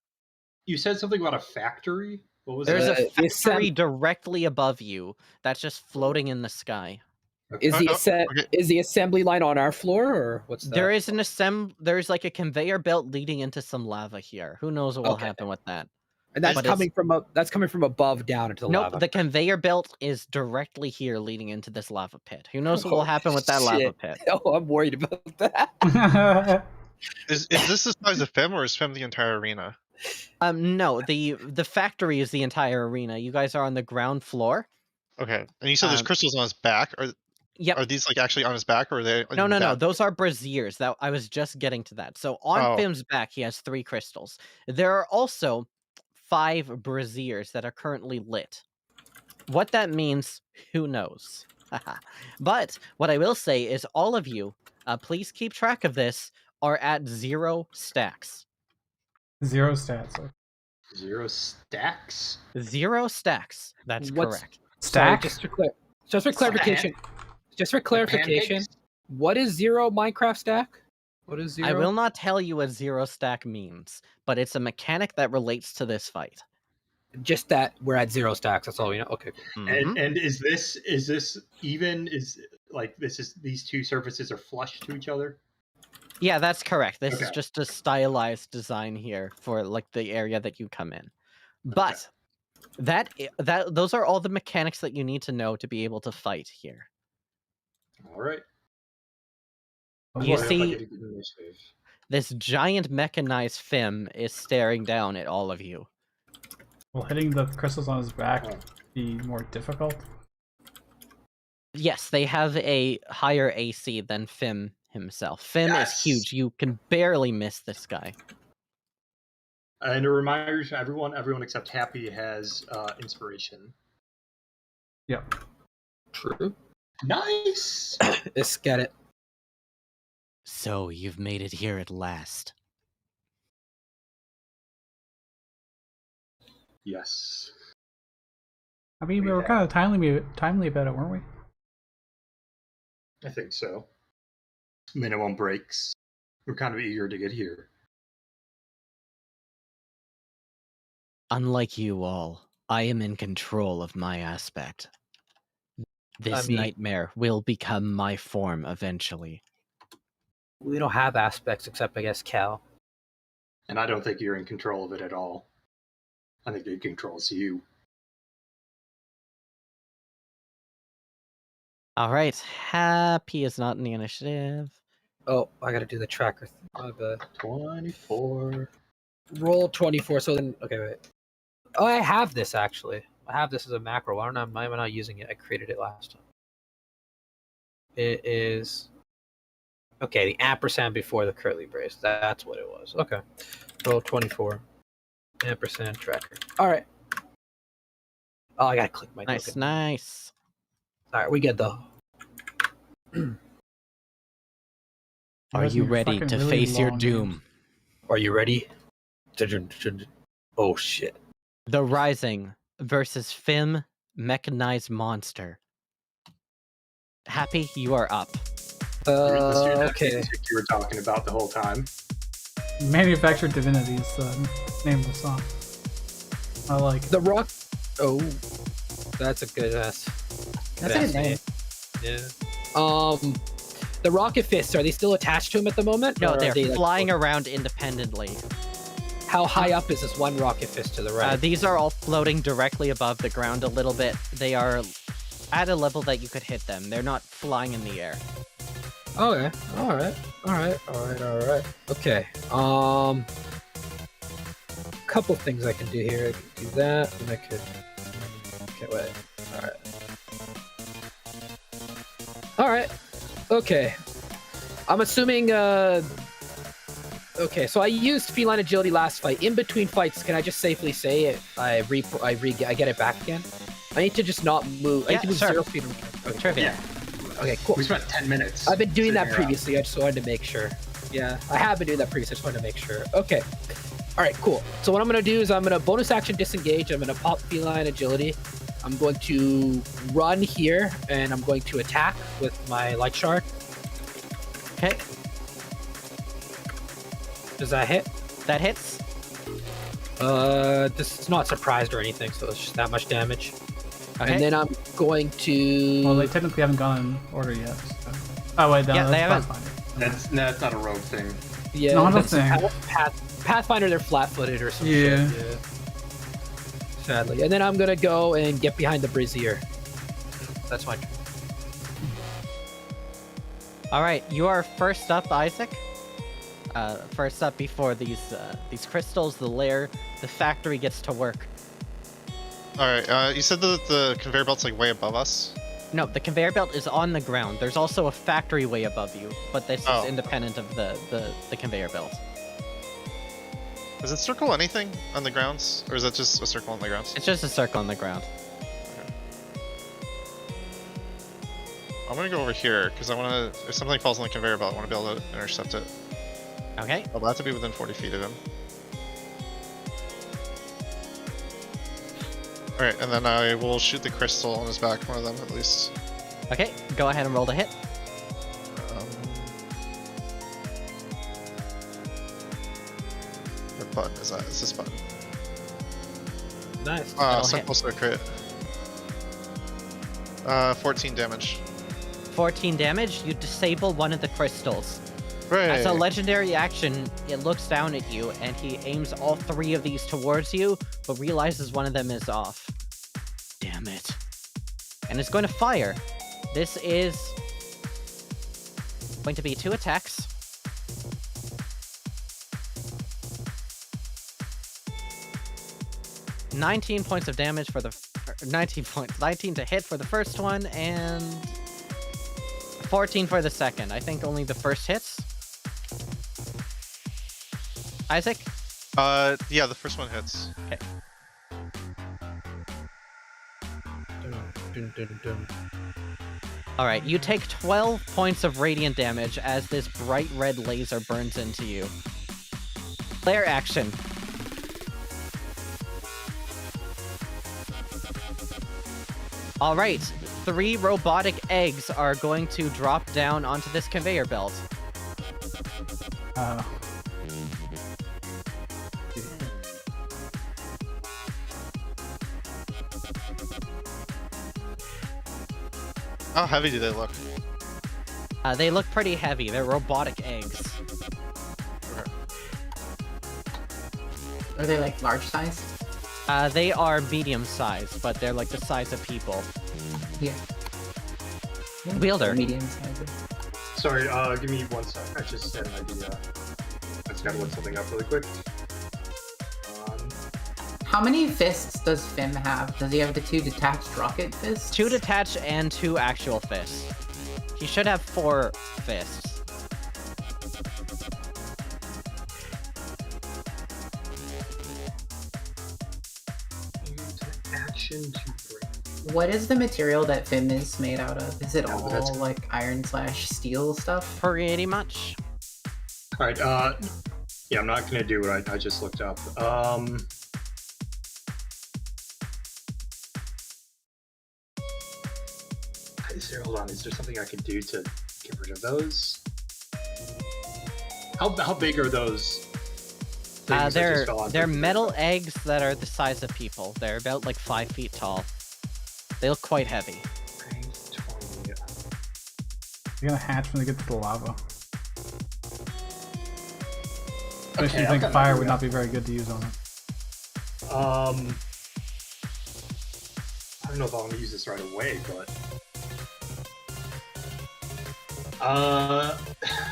You said something about a factory? What was There's that? a the factory assem- directly above you that's just floating in the sky. Okay. Is the okay. is the assembly line on our floor or what's that? There is there's like a conveyor belt leading into some lava here. Who knows what will Okay. happen with that? And that's but it's- coming from above down into the Nope, lava. the conveyor belt is directly here leading into this lava pit. Who knows what will Oh, happen with that lava shit. pit? Oh, I'm worried about that. Is this the size of Fimm, or is Fimm the entire arena? No, the factory is the entire arena. You guys are on the ground floor. Okay, and you said there's Um, crystals on his back. Yep. Are these like actually on his back, or are they? No, in no, no. that- Those are braziers. That I was just getting to that. So on Oh. Fimm's back, he has 3 crystals. There are also 5 braziers that are currently lit. What that means, who knows? But what I will say is all of you, please keep track of this, are at 0 stacks. 0 stats. Okay. 0 stacks. 0 stacks. That's What's- correct. Sorry, Stack? just for clarification. Just for clarification, Pancakes? what is 0 Minecraft stack? What is 0? I will not tell you what 0 stack means, but it's a mechanic that relates to this fight. Just that we're at 0 stacks. That's all we know. Okay. Cool. Mhm. And is this even? Is like this is these two surfaces are flush to each other? Yeah, that's correct. This is Okay. just a stylized design here for like the area that you come in. But those are all the mechanics that you need to know to be able to fight here. All right. You Well, I hope I see- get a good initiative. This giant mechanized Fimm is staring down at all of you. Will hitting the crystals on his back Oh. be more difficult? Yes, they have a higher AC than Fimm himself. Fimm is Yes! huge. You can barely miss this guy. And a reminder to everyone except Happy has inspiration. Yep. True. Nice. Let's get it. So you've made it here at last. Yes. I mean, we We were have- kind of timely about it, weren't we? I think so. Minimum breaks. We're kind of eager to get here. Unlike you all, I am in control of my aspect. This mean- nightmare will become my form eventually. We don't have aspects except, I guess, Cal. And I don't think you're in control of it at all. I think it controls you. All right, Happy is not in the initiative. Oh, I gotta do the tracker. My bad. 24. Roll 24. So then, okay, wait. Oh, I have this actually. I have this as a macro. Why am I not using it? I created it last time. It is okay. The ampersand before the curly brace. That's what it was. Okay. Roll 24. Ampersand tracker. All right. Oh, I gotta click my Nice, token. nice. All right, we get though. Are guys you need ready fucking to really face your long doom? names. Are you ready? Oh shit. The Rising versus Fimm Mechanized Monster. Happy, you are up. Let's do that Okay. music you were talking about the whole time. Manufactured Divinity is the name of the song. I like it. The Rock. Oh, that's a good ass. That's a good name. Yeah. The rocket fists, are they still attached to him at the moment? No, or are they're they, like, flying around independently. How high up is this one rocket fist to the right? These are all floating directly above the ground a little bit. They are at a level that you could hit them. They're not flying in the air. Okay. All right. Okay. Couple things I can do here. I can do that, and I could. Okay, wait. All right. Okay. I'm assuming. Okay, so I used feline agility last fight. In between fights, can I just safely say it? I get it back again. I need to just not move. I Yeah, need to move sure. 0 feet. Okay, Trivia. Yeah. okay, cool. We spent 10 minutes. I've been doing sitting that around. previously. I just wanted to make sure. Yeah, I have been doing that previously. I just wanted to make sure. Okay. All right, cool. So what I'm going to do is I'm going to bonus action disengage. I'm going to pop feline agility. I'm going to run here, and I'm going to attack with my light shard. Okay, Does that hit? that hits. This is not surprised or anything, so it's just that much damage. Okay. And then I'm going to. Well, they technically haven't gone in order yet. So. Oh wait, no, Yeah, they that's haven't. Pathfinder. That's not a rogue thing. Yeah, Not a that's thing. Pathfinder, they're flat-footed or some Yeah. shit. Yeah. Sadly, and then I'm gonna go and get behind the brazier. That's my turn. All right, you are first up, Isaac. First up before these crystals, the lair, the factory gets to work. Alright, you said that the conveyor belt's like way above us? No, the conveyor belt is on the ground. There's also a factory way above you, but this Oh. is independent of the conveyor belt. Does it circle anything on the grounds? Or is that just a circle on the grounds? It's just a circle on the ground. I'm gonna go over here because I want to. If something falls on the conveyor belt, I want to be able to intercept it. Okay. I'll have to be within 40 feet of him. All right, and then I will shoot the crystal on his back. One of them, at least. Okay. Go ahead and roll to hit. What button is that? It's this button. Nice. That'll So hit. close to a crit. 14 damage. 14 damage. You disable one of the crystals. Right. As a legendary action, it looks down at you, and he aims all 3 of these towards you, but realizes one of them is off. Damn it. And it's going to fire. This is going to be 2 attacks. $19 points of damage for the 19 to hit for the first one, and 14 for the second. I think only the first hits. Isaac? Yeah, the first one hits. Okay. Dun, dun, dun. Alright, you take 12 points of radiant damage as this bright red laser burns into you. Player action. Alright, 3 robotic eggs are going to drop down onto this conveyor belt. How heavy do they look? They look pretty heavy. They're robotic eggs. Are they like large size? They are medium-sized, but they're like the size of people. Yeah. Wielder. Medium size. Sorry, give me 1 sec. I just had an idea. I just gotta look something up really quick. How many fists does Fimm have? Does he have the 2 detached rocket fists? 2 detached and 2 actual fists. He should have 4 fists. Action to break. What is the material that Fimm is made out of? Is it Yeah, all that's- like iron/steel stuff? Pretty much. Alright, yeah, I'm not gonna do what I just looked up. Hold on, is there something I can do to get rid of those? How big are those things that just They're fell onto they're the metal conveyor eggs that are the size of people. They're about like 5 feet tall. They look quite heavy. belt? 20. They're gonna hatch when they get to the lava. Especially Okay, you I've think got fire my- would not be very good to use on it. I don't know if I want to use this right away, but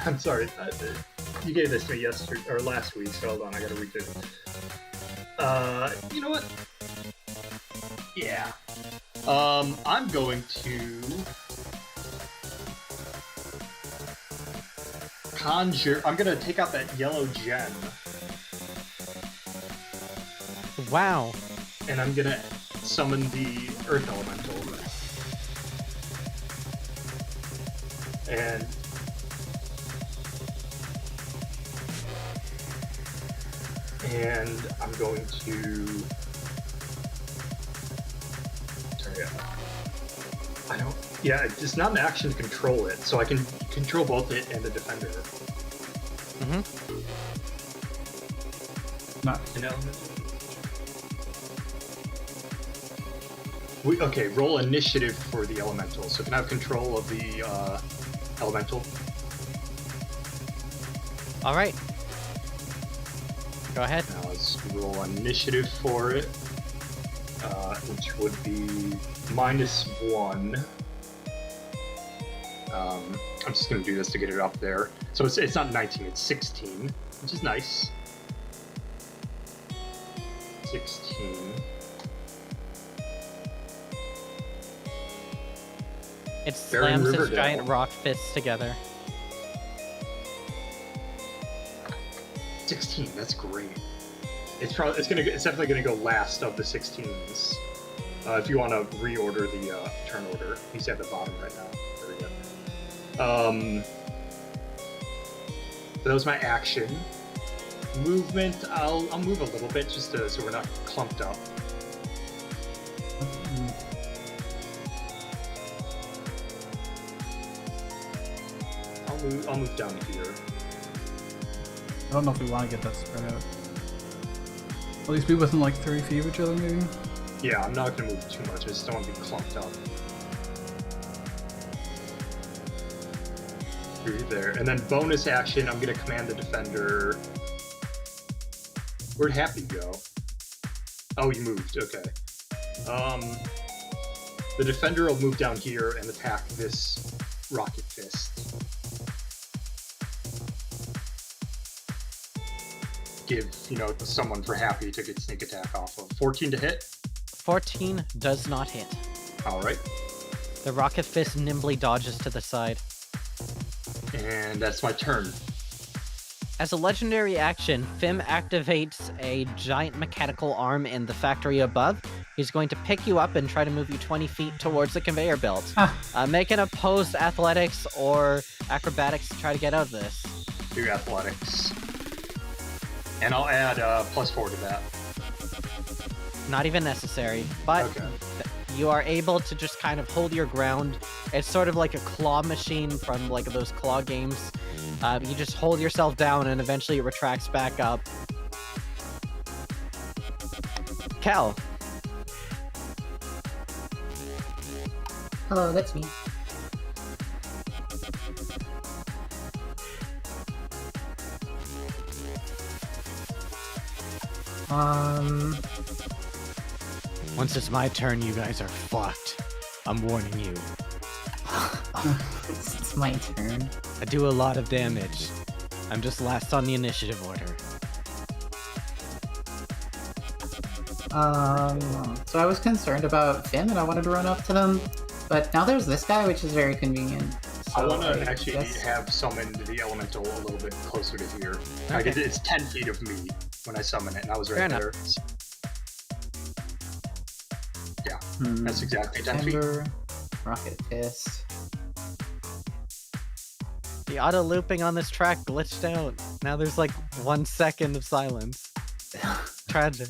I'm sorry. You gave this to me yesterday or last week, so hold on, I gotta read it. You know what? Yeah. I'm going to conjure. I'm gonna take out that yellow gem, Wow. and I'm gonna summon the Earth Elemental. And I'm going to. Sorry, I don't. Yeah, it's not an action to control it, so I can control both it and the defender. Mm-hmm. Nice. An element. Okay, roll initiative for the elemental. So can I have control of the elemental? All right. Go ahead. Now let's roll initiative for it, which would be -1. I'm just going to do this to get it up there. So it's not 19, it's 16, which is nice. 16. It They're in slams its Riverdale. giant rock fists together. 16, that's great. It's definitely gonna go last of the 16s. If you want to reorder the turn order, he's at the bottom right now. There we go. That was my action. Movement, I'll move a little bit just so we're not clumped up. I'll move down here. I don't know if we want to get that spread out. At least be within like 30 feet of each other, maybe. Yeah, I'm not gonna move too much. I just don't want to be clumped up. Through there, and then bonus action. I'm gonna command the defender. Where'd Happy go? Oh, he moved. Okay. The defender will move down here and attack this rocket fist. Give, someone for Happy to get sneak attack off of. 14 to hit? 14 does not hit. Alright. The rocket fist nimbly dodges to the side. And that's my turn. As a legendary action, Fimm activates a giant mechanical arm in the factory above. He's going to pick you up and try to move you 20 feet towards the conveyor belt. Make an opposed athletics or acrobatics to try to get out of this. Do athletics. And I'll add +4 to that. Not even necessary, but okay. You are able to just kind of hold your ground. It's sort of like a claw machine from like those claw games. You just hold yourself down and eventually it retracts back up. Cal. Hello, that's me. Once it's my turn, you guys are fucked. I'm warning you. It's my turn. I do a lot of damage. I'm just last on the initiative order. So I was concerned about Fimm and I wanted to run up to them, but now there's this guy, which is very convenient. So I want to actually have summoned the elemental a little bit closer to here. Okay. Like it's 10 feet of me when I summon it, and I was right there. Yeah, that's exactly 10 feet. Rocket fist. The auto looping on this track glitched out. Now there's like 1 second of silence. Tragic.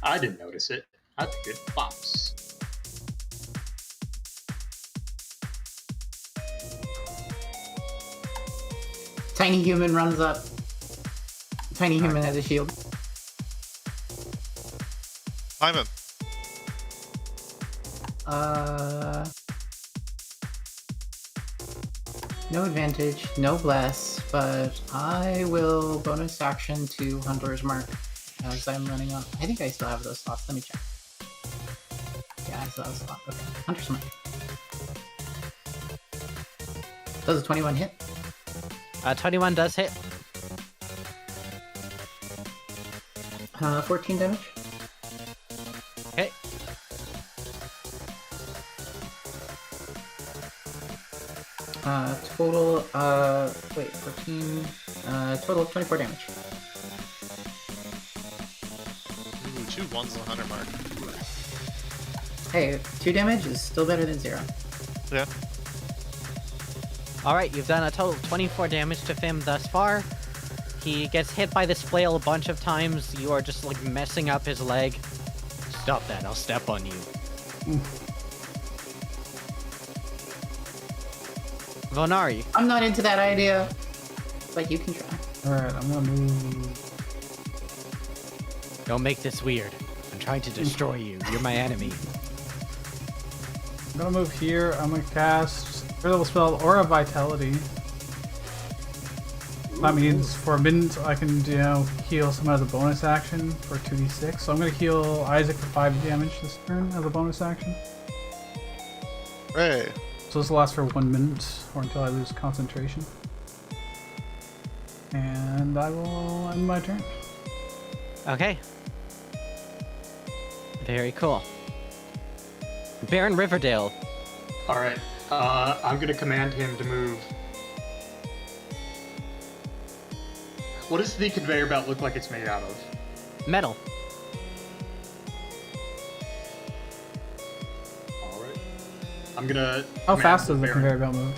I didn't notice it. I think it pops. Tiny human runs up. Tiny human has a shield. Simon. No advantage, no bless, but I will bonus action to Hunter's Mark as I'm running up. I think I still have those slots. Let me check. Yeah, I still have a slot. Okay, Hunter's Mark. Does a 21 hit? 21 does hit. 14 damage. Okay. Total, wait, 14, total of 24 damage. Ooh, 2 1s on 100 mark. Hey, 2 damage is still better than 0. Yeah. Alright, you've done a total of 24 damage to Fimm thus far. He gets hit by this flail a bunch of times. You are just like messing up his leg. Stop that, I'll step on you. Vonari. I'm not into that idea, but you can try. Alright, I'm gonna move. Don't make this weird. I'm trying to destroy you. You're my enemy. I'm gonna move here. I'm gonna cast critical spell Aura Vitality. That means for a minute I can, heal someone as a bonus action for 2d6. So I'm gonna heal Isaac for 5 damage this turn as a bonus action. Hey. So this will last for 1 minute or until I lose concentration. And I will end my turn. Okay. Very cool. Baron Riverdale. Alright, I'm gonna command him to move. What does the conveyor belt look like it's made out of? Metal. Alright. I'm gonna... How command fast does the Baron. conveyor belt move?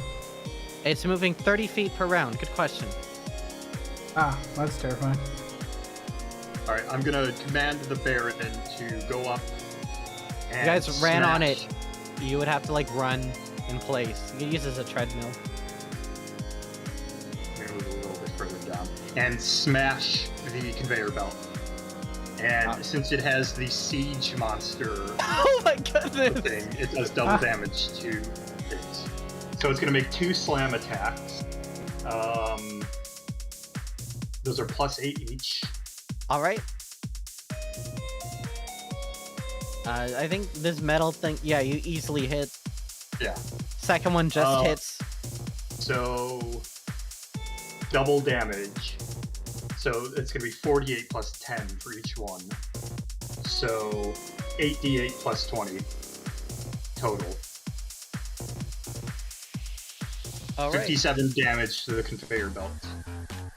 It's moving 30 feet per round. Good question. Ah, that's terrifying. All right, I'm gonna command the Baron to go up. And You guys ran on smash. it. You would have to like run in place. You could use it as a treadmill. Maybe move a little bit further down and smash the conveyor belt. And since it has the siege monster Oh my goodness! thing, it does double damage to it. So it's gonna make 2 slam attacks. Those are +8 each. All right. I think this metal thing. Yeah, you easily hit. Yeah. Second one just hits. So double damage. So it's gonna be 48 plus 10 for each one. So 8d8 plus 20 total. All right. 57 damage to the conveyor belt.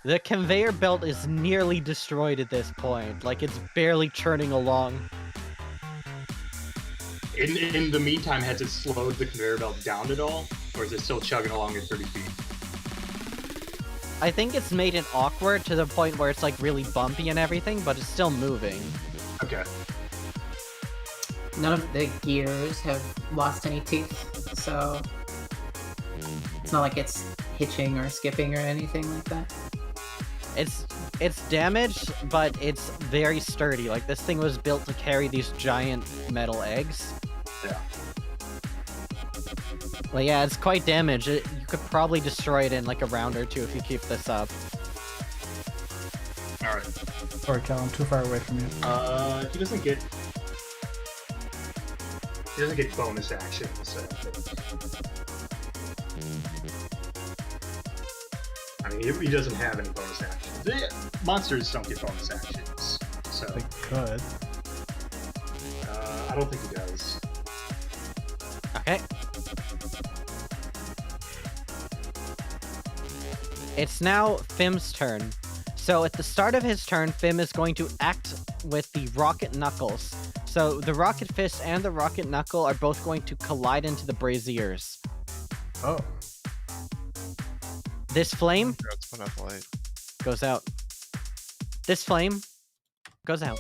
The conveyor belt is nearly destroyed at this point. Like it's barely churning along. In the meantime, has it slowed the conveyor belt down at all? Or is it still chugging along at 30 feet? I think it's made it awkward to the point where it's like really bumpy and everything, but it's still moving. Okay. None of the gears have lost any teeth, so it's not like it's hitching or skipping or anything like that. It's damaged, but it's very sturdy. Like this thing was built to carry these giant metal eggs. Yeah. Well, yeah, it's quite damaged. You could probably destroy it in like a round or two if you keep this up. Alright. Sorry, Cal, I'm too far away from you. He doesn't get bonus actions. I mean, he doesn't have any bonus actions. Monsters don't get bonus actions, so They could. I don't think he does. Okay. It's now Fimm's turn. So at the start of his turn, Fimm is going to act with the Rocket Knuckles. So the Rocket Fist and the Rocket Knuckle are both going to collide into the braziers. Oh. This flame Yeah, it's put out the light. goes out. This flame goes out.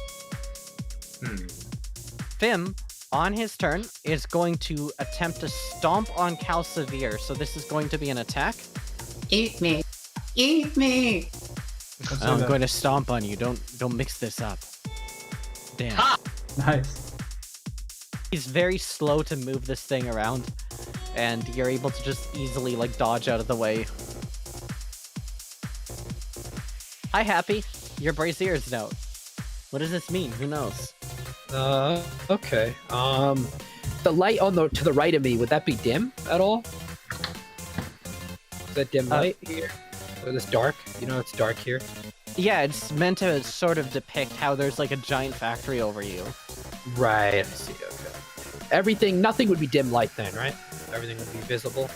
Fimm, on his turn, is going to attempt to stomp on Cal Severe. So this is going to be an attack. Eat me! Eat me! Don't say I'm that. going to stomp on you. Don't mix this up. Damn. Nice. He's very slow to move this thing around, and you're able to just easily like dodge out of the way. Hi, Happy. Your brazier's out. What does this mean? Who knows? Okay. The light on to the right of me, would that be dim at all? Is that dim light here? Or this dark? You know it's dark here. Yeah, it's meant to sort of depict how there's like a giant factory over you. Right, I see, okay. Nothing would be dim light then, right? Everything would be visible.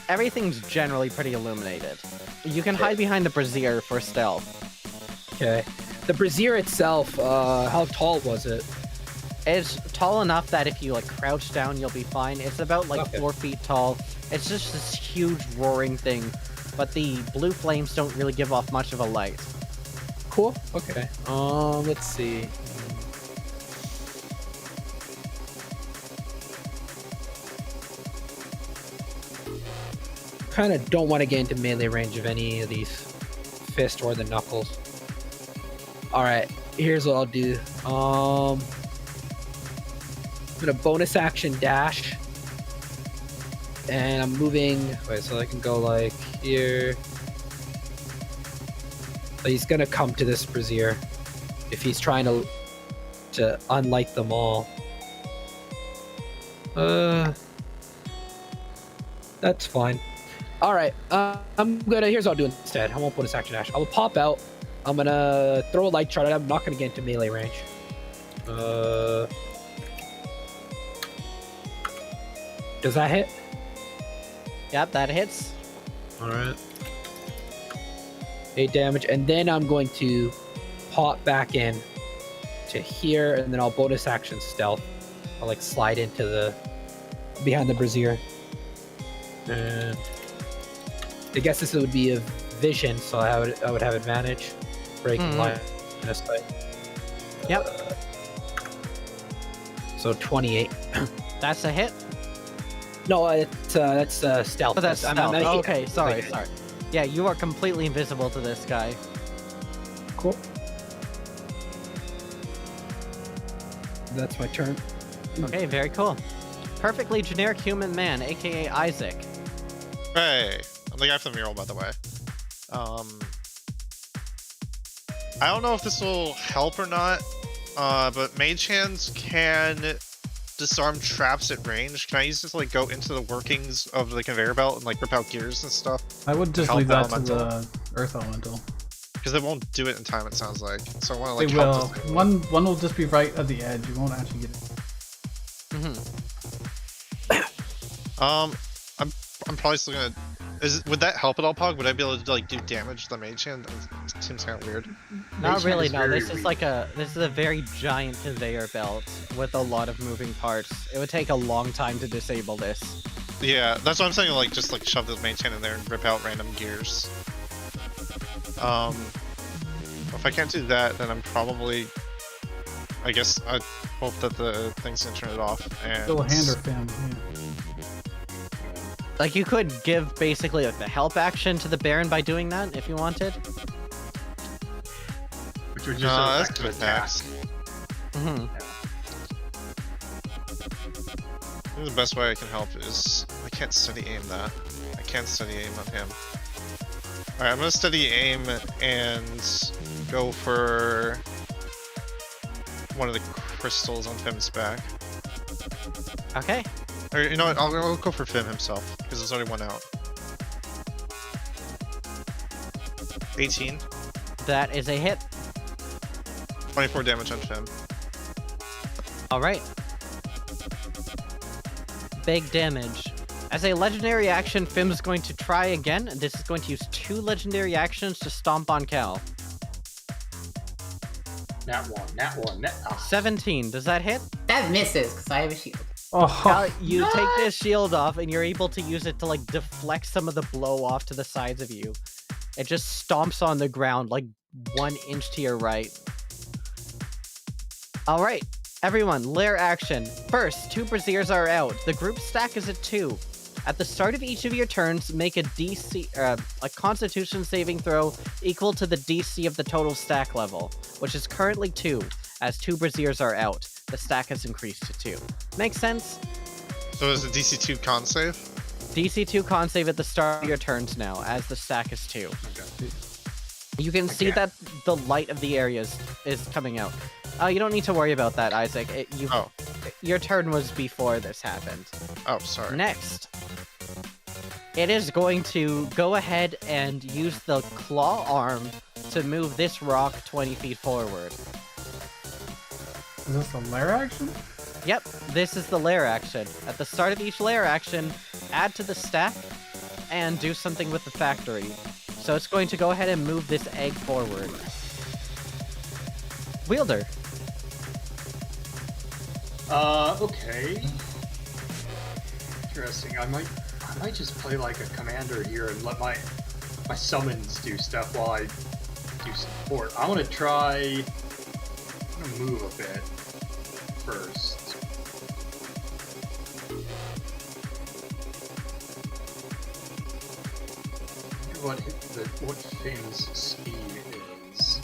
Everything's generally pretty illuminated. You can hide behind the brazier for stealth. Okay. The brazier itself, how tall was it? It's tall enough that if you like crouch down, you'll be fine. It's about like Okay. 4 feet tall. It's just this huge roaring thing, but the blue flames don't really give off much of a light. Cool. Okay. Let's see. Kind of don't want to get into melee range of any of these fist or the knuckles. All right, here's what I'll do. I'm gonna bonus action dash, and I'm moving. Wait, so I can go like here. So he's gonna come to this brazier if he's trying to unlight them all. That's fine. All right, here's what I'll do instead. I won't bonus action dash. I will pop out. I'm gonna throw a light shot at him. I'm not gonna get into melee range. Does that hit? Yep, that hits. All right. 8 damage, and then I'm going to pop back in to here, and then I'll bonus action stealth. I'll like slide into behind the brazier. And I guess this would be a vision, so I would have advantage. Breaking line in a sight. Yep. So 28. That's a hit. No, that's stealth. Oh, that's I'm stealth. not- Okay, sorry. Yeah, you are completely invisible to this guy. Cool. That's my turn. Okay, very cool. Perfectly generic human man, aka Isaac. Hey, I'm the guy from the mural, by the way. I don't know if this will help or not, but mage hands can disarm traps at range. Can I use this to like go into the workings of the conveyor belt and like rip out gears and stuff? I would just Help leave that to elemental. the Earth Elemental. Because they won't do it in time, it sounds like. So I want to like They help will. this- One will just be right at the edge. You won't actually get it. I'm probably still gonna. Would that help at all, Pog? Would I be able to like do damage to the mage hand? It seems kind of weird. Not Mage really, hand is no. very This is weak. like this is a very giant conveyor belt with a lot of moving parts. It would take a long time to disable this. Yeah, that's what I'm saying. Like just like shove the mage hand in there and rip out random gears. If I can't do that, then I'm probably. I guess I hope that the thing's gonna turn it off. And Still a hand or Fimm. Yeah. Like, you could give basically like the help action to the Baron by doing that if you wanted. Which would just No, that's affect good the attack. attacks. Mm-hmm. I think the best way I can help is I can't steady aim that. I can't steady aim on him. Alright, I'm gonna steady aim and go for one of the crystals on Fimm's back. Okay. Or you know what? I'll go for Fimm himself because there's already one out. 18, That is a hit. 24 damage on Fimm. Alright. Big damage. As a legendary action, Fimm is going to try again. This is going to use 2 legendary actions to stomp on Cal. Nat 1. 17. Does that hit? That misses because I have a shield. Oh, Cal, you take this shield off and you're able to use it to like deflect some of the blow off to the sides of you. It just stomps on the ground like 1 inch to your right. Alright, everyone, lair action. First, 2 Braziers are out. The group stack is at 2. At the start of each of your turns, make a Constitution saving throw equal to the DC of the total stack level, which is currently 2, as 2 Braziers are out. The stack has increased to 2. Makes sense? So is it DC2 con save? DC 2 con save at the start of your turns now, as the stack is 2. You can see that the light of the area is coming out. You don't need to worry about that, Isaac. Your turn was before this happened. Oh, sorry. Next, it is going to go ahead and use the claw arm to move this rock 20 feet forward. is this a lair action? Yep, this is the lair action. At the start of each lair action, add to the stack and do something with the factory. So it's going to go ahead and move this egg forward. Wielder. Okay. Interesting. I might just play like a commander here and let my summons do stuff while I do support. I'm gonna move a bit first. What Finn's speed is?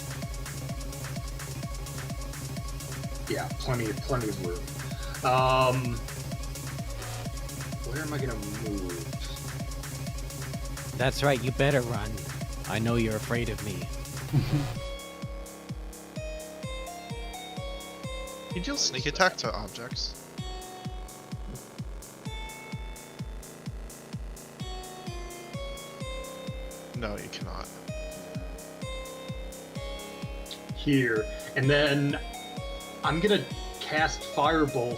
Yeah, plenty of room. Where am I gonna move? That's right, you better run. I know you're afraid of me. You deal sneak attack to objects. No, you cannot. Here, and then I'm gonna cast Firebolt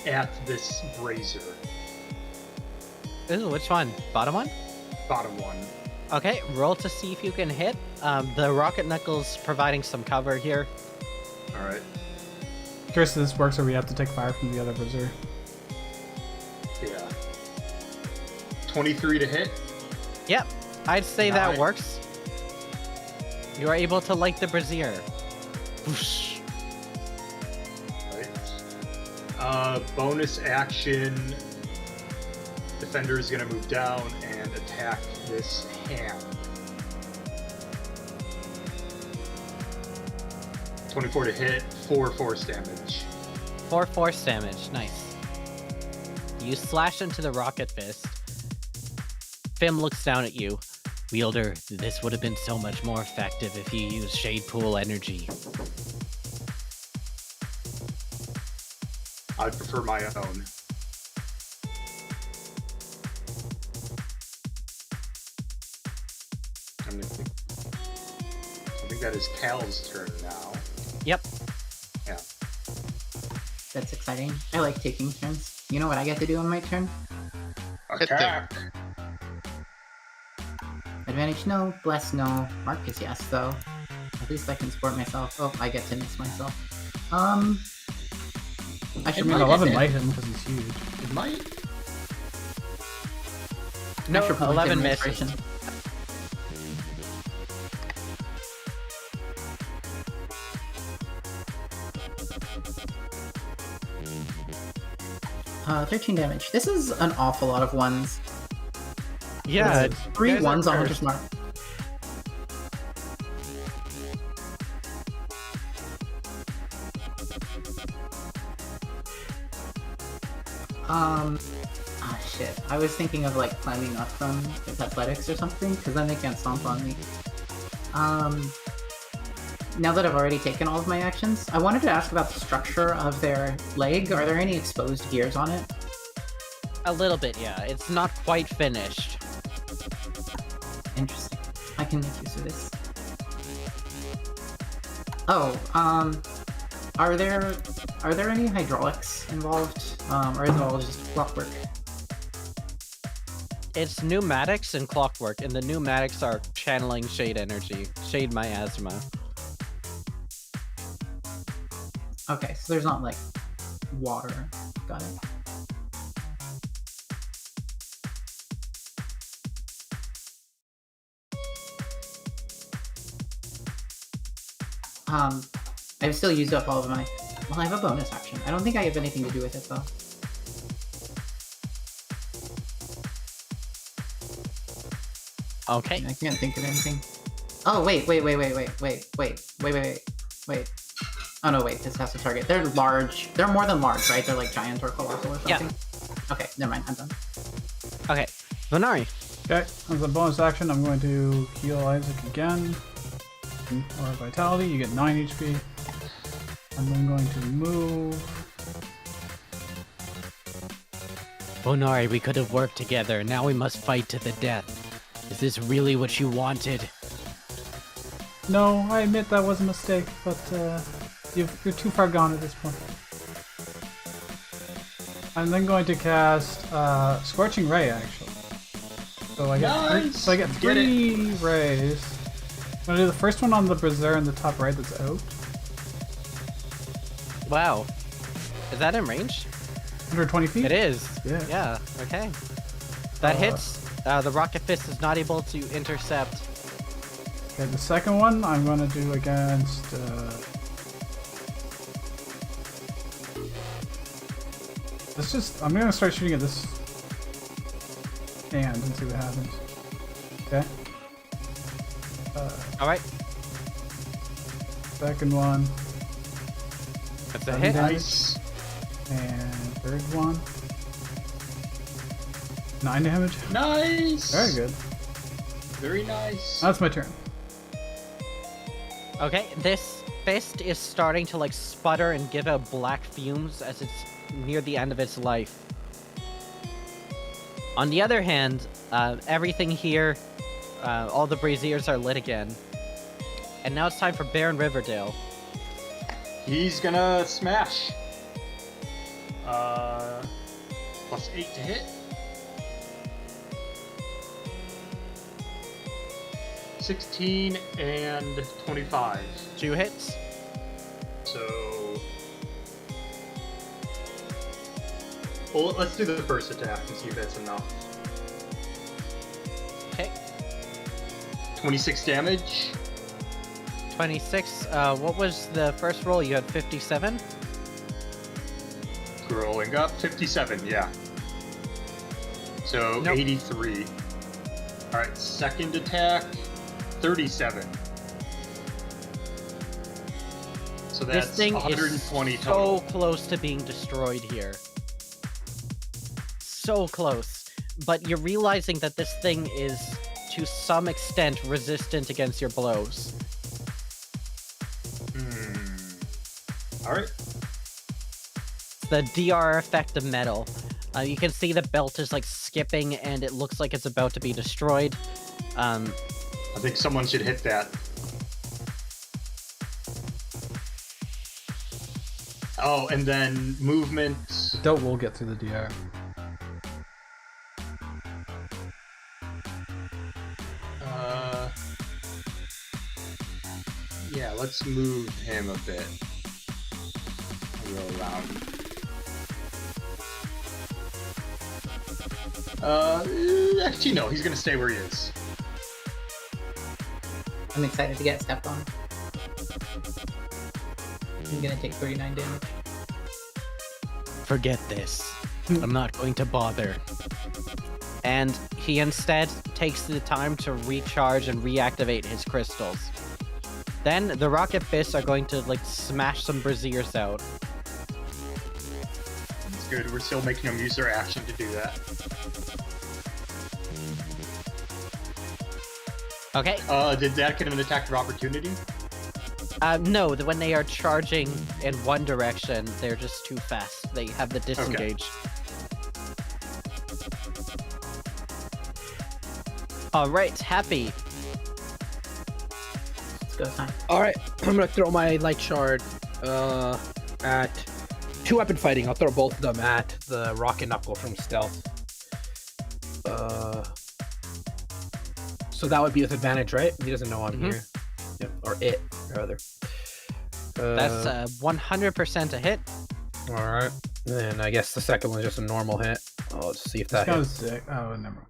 at this brazier. Ooh, which one? Bottom one? Bottom one. Okay, roll to see if you can hit. The Rocket Knuckles providing some cover here. Alright. Curious if this works or we have to take fire from the other Brazier. Yeah. 23 to hit. Yep, I'd say that Nice. works. You are able to light the brazier. Whoosh. Right. Bonus action. Defender is going to move down and attack this hand. 24 to hit, 4 force damage. 4 force damage. Nice. You slash into the rocket fist. Fimm looks down at you. Wielder, this would have been so much more effective if you used Shade Pool energy. I prefer my own. I think that is Cal's turn now. Yep. Yeah. That's exciting. I like taking turns. You know what I get to do on my turn? Hit them. Attack! Advantage no, bless no, Marcus yes though. At least I can support myself. Oh, I get to miss myself. I should I mean, probably 11 hit. might hit him because he's huge. It might. No, I should probably 11 hit an misses. inspiration. 13 damage. This is an awful lot of ones. Yeah, What is you 3 guys are ones on cursed. Hunter's Mark. Ah shit. I was thinking of like climbing up them with athletics or something, because then they can't stomp on me. Now that I've already taken all of my actions, I wanted to ask about the structure of their leg. Are there any exposed gears on it? A little bit, yeah. It's not quite finished. Interesting. I can make use of this. Oh, are there any hydraulics involved, or is it all just clockwork? It's pneumatics and clockwork, and the pneumatics are channeling shade energy. Shade miasma. Okay, so there's not like water. Got it. I've still used up all of my... Well, I have a bonus action. I don't think I have anything to do with it, though. Okay. I can't think of anything. Oh, wait. Oh, no, wait. This has to target. They're large. They're more than large, right? They're like giant or colossal or Yeah. something? Okay, never mind. I'm done. Okay. Venari. Okay, as a bonus action, I'm going to heal Isaac again. Or Vitality, you get 9 HP. And I'm going to move. Bonari, we could have worked together. Now we must fight to the death. Is this really what you wanted? No, I admit that was a mistake, but you're too far gone at this point. I'm then going to cast Scorching Ray, actually. So I get Nice! 3 rays. I'm gonna do the first one on the brazier in the top right that's out. Wow. Is that in range? 120 feet? It is. Yeah. Yeah, okay. That hits. The rocket fist is not able to intercept. Okay, the second one I'm gonna do against I'm gonna start shooting at this hand and see what happens. Okay. Alright, Second one. that's a 7 hit. damage. Nice. And third one. 9 damage. Nice! Very good. Very nice. That's my turn. Okay, this fist is starting to like sputter and give out black fumes as it's near the end of its life. On the other hand, everything here, all the braziers are lit again. And now it's time for Baron Riverdale. He's gonna smash. Plus 8 to hit. 16 and 25. 2 hits. So... Well, let's do the first attack and see if that's enough. Okay. 26 damage. 26. What was the first roll? You had 57? Scrolling up. 57, yeah. So Nope. 83. Alright, second attack. 37. So that's This thing 120 is total. so close to being destroyed here. So close. But you're realizing that this thing is, to some extent, resistant against your blows. Alright. The DR effect of metal. You can see the belt is like skipping and it looks like it's about to be destroyed. I think someone should hit that. Oh, and then movement. Dope will get through the DR. Yeah, let's move him a bit. Roll around. Actually, no, he's gonna stay where he is. I'm excited to get stepped on. I'm gonna take 39 damage. Forget this. I'm not going to bother. And he instead takes the time to recharge and reactivate his crystals. Then the rocket fists are going to like smash some braziers out. It's good. We're still making them use their action to do that. Okay. Did that get him an attack of opportunity? No, when they are charging in one direction, they're just too fast. They have the disengage. Alright, Happy. Let's go, time. All right, I'm gonna throw my light shard at two weapon fighting. I'll throw both of them at the rocket knuckle from stealth. So that would be with advantage, right? He doesn't know I'm here. Yep, or it rather. That's 100% a hit. All right. Then I guess the second one's just a normal hit. I'll just see if that This hits. guy's sick. Oh, never mind.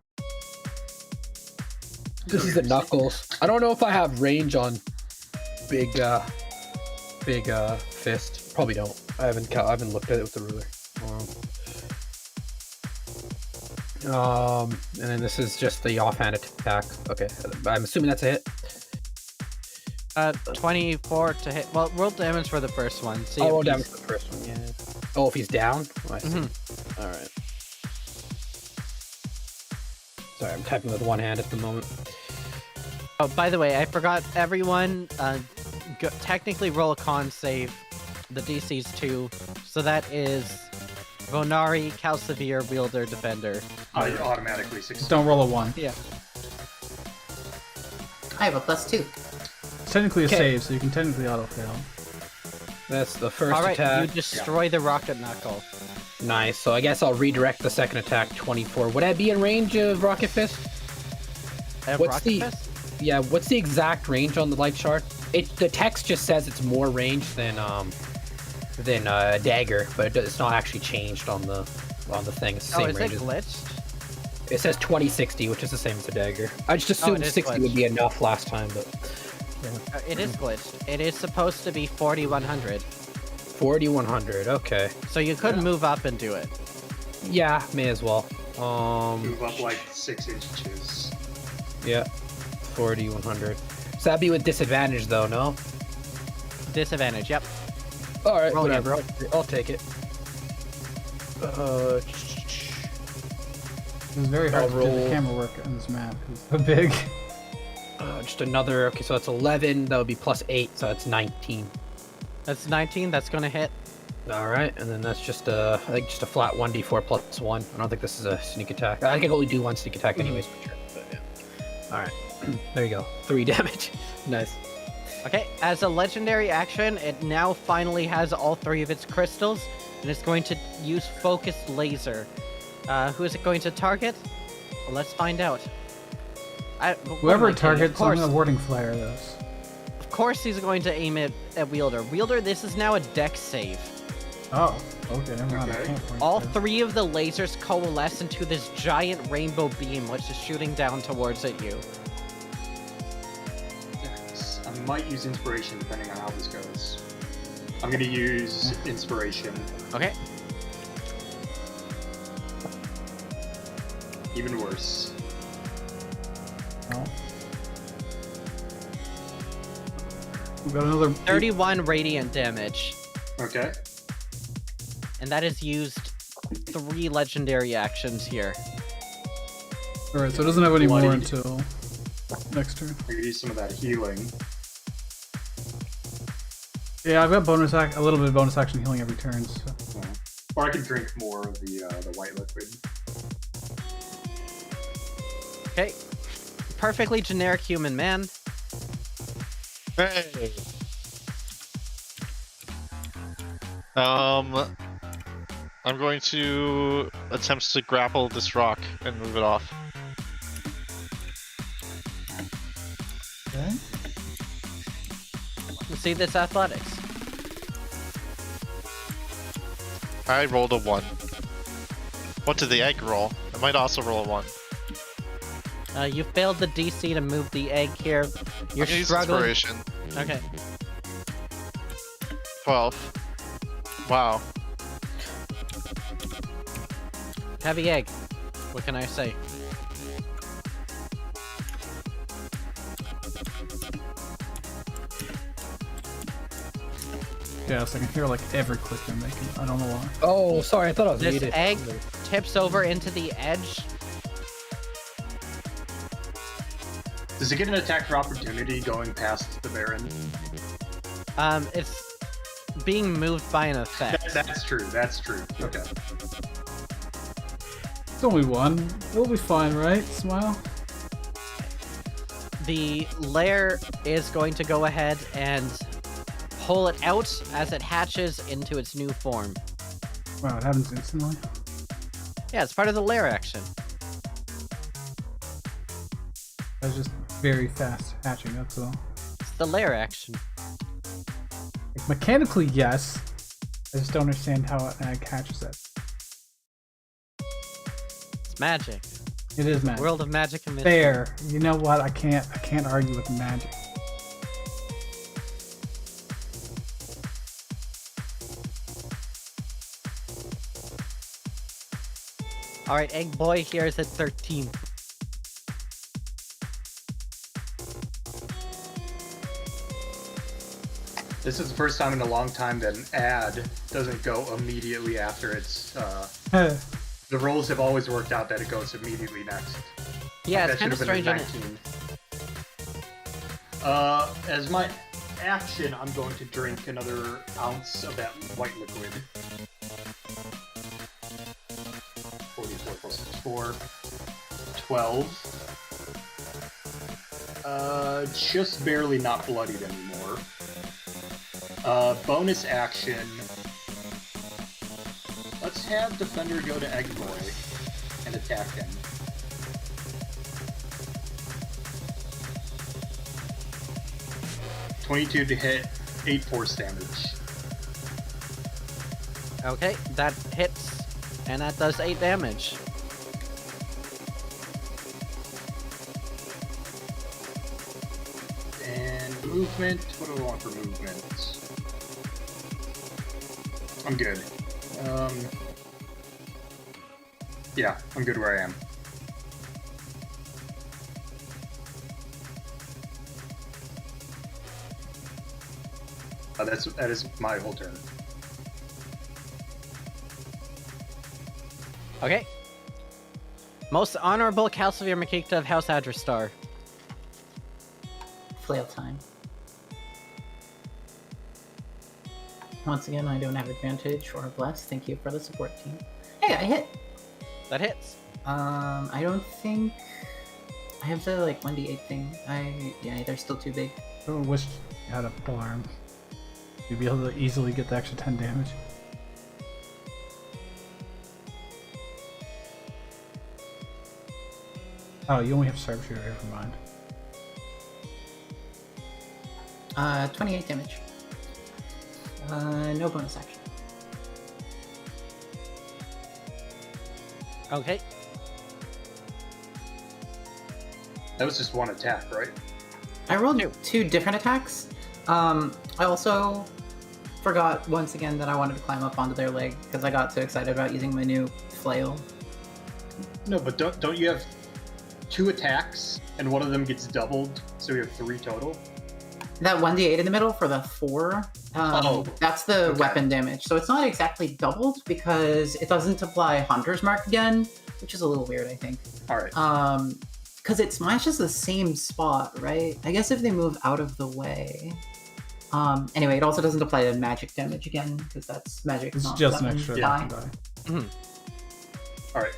This is the knuckles. I don't know if I have range on big fist. Probably don't. I haven't looked at it with the ruler. And then this is just the offhand attack. Okay, I'm assuming that's a hit. 24 to hit. Well, roll damage for the first one. See Oh, if roll he's- damage for the first one. Yeah. Oh, if he's down. Oh, I see. All right. Sorry, I'm typing with one hand at the moment. Oh, by the way, I forgot everyone. Technically, roll a con save. The DC's 2, so that is Vonari, Calcivir, Wielder, Defender. I automatically succeed. Don't roll a 1. Yeah. I have a +2. It's technically a Okay. save, so you can technically auto-fail. That's the first All right, attack. you destroy the rocket knuckle. Nice. So I guess I'll redirect the second attack. 24. Would I be in range of Rocket Fist? What's Rocket the- Fist? Yeah. What's the exact range on the light shard? The text just says it's more range than dagger, but it's not actually changed on the thing. It's the Oh, same is it range. glitched? It says 2060, which is the same as a dagger. I just assumed it is 60 would be enough last time, but It is glitched. It is supposed to be 4100. 4100. Okay. So you could move up and do it. Yeah, may as well. Move up like 6 inches. Yeah. 4100. So that'd be with disadvantage, though, no? Disadvantage, yep. All right, Roll whatever. I'll take it. It was very hard I'll to do the roll- camera work on this map. It's so big. Just another. Okay, so that's 11. That would be +8, so that's 19. That's 19. That's going to hit. All right, and then that's just I think just a flat 1d4 +1. I don't think this is a sneak attack. I can only do one sneak attack anyways per turn. But yeah. All right, there you go. 3 damage. Nice. Okay, as a legendary action, it now finally has all 3 of its crystals, and it's going to use focused laser. Who is it going to target? Well, let's find out. Whoever of targets, I'm course, gonna warding flare this. of course he's going to aim it at Wielder. Wielder, this is now a dex save. Oh, okay, never mind. I Okay. can't point All to it. 3 of the lasers coalesce into this giant rainbow beam, which is shooting down towards at you. might use inspiration depending on how this goes. I'm gonna use inspiration. Okay. Even worse. No. We've got another 31 radiant damage, Okay. and that is used 3 legendary actions here. Alright, so it doesn't have any more Bloodied. until next turn. I'm gonna use some of that healing. Yeah, I've got a little bit of bonus action healing every turn. So. Or I can drink more of the white liquid. Okay. Perfectly generic human man. Hey. I'm going to attempt to grapple this rock and move it off. Good. Let's see this athletics. I rolled a 1. What did the egg roll? I might also roll a 1. You failed the DC to move the egg here. You're I'm gonna use struggling. inspiration. Okay. 12. Wow. Heavy egg. What can I say? Yeah, so I can hear like every click you're making. I don't know why. Oh, sorry, I thought I was This muted. egg tips over into the edge. Does it get an attack for opportunity going past the Baron? It's being moved by an effect. That's true. That's true. Okay. It's only one. We'll be fine, right? Smile. The lair is going to go ahead and pull it out as it hatches into its new form. Wow, it happens instantly. Yeah, it's part of the lair action. That's just very fast hatching, that's all. It's the lair action. Like, mechanically, yes. I just don't understand how an egg hatches it. It's magic. It is magic. World of magic and mystery. Fair. You know what? I can't argue with magic. Alright, Egg Boy here is at 13. This is the first time in a long time that an ad doesn't go immediately after its. The rules have always worked out that it goes immediately next. Yeah, That it's kind of should have strange. been Isn't it? 19. As my action, I'm going to drink another ounce of that white liquid. 44 plus 4. 12. Just barely not bloodied anymore. Bonus action. Let's have Defender go to Egg Boy and attack him. .22 to hit, 8 force damage. Okay, that hits, and that does 8 damage. And movement, what do I want for movement? I'm good. Yeah, I'm good where I am. That is my whole turn. Okay. Most honorable Calcifer Makikta of House Adristar. Flail time. Once again, I don't have advantage or bless. Thank you for the support team. Hey, I hit! That hits. I don't think I have the like 1d8 thing. Yeah, they're still too big. I wish you had a pole arm. You'd be able to easily get the extra 10 damage. Oh, you only have sharpshooter, never mind. 28 damage. No bonus action. Okay. That was just one attack, right? I rolled 2 different attacks. I also forgot once again that I wanted to climb up onto their leg because I got so excited about using my new flail. No, but don't you have 2 attacks and one of them gets doubled, so you have 3 total? That 1d8 in the middle for the 4, that's the weapon damage. So it's not exactly doubled because it doesn't apply Hunter's Mark again, which is a little weird, I think. All right. Because it smashes the same spot, right? I guess if they move out of the way. Anyway, it also doesn't apply to magic damage again because that's magic. It's not just an weapon extra die. die. All right.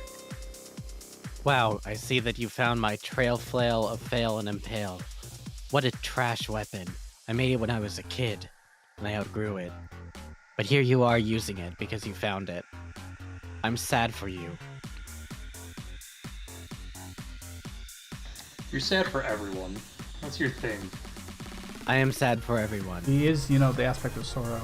Wow, I see that you found my trail flail of fail and impale. What a trash weapon. I made it when I was a kid, and I outgrew it. But here you are using it because you found it. I'm sad for you. You're sad for everyone. That's your thing. I am sad for everyone. He is, the aspect of sorrow.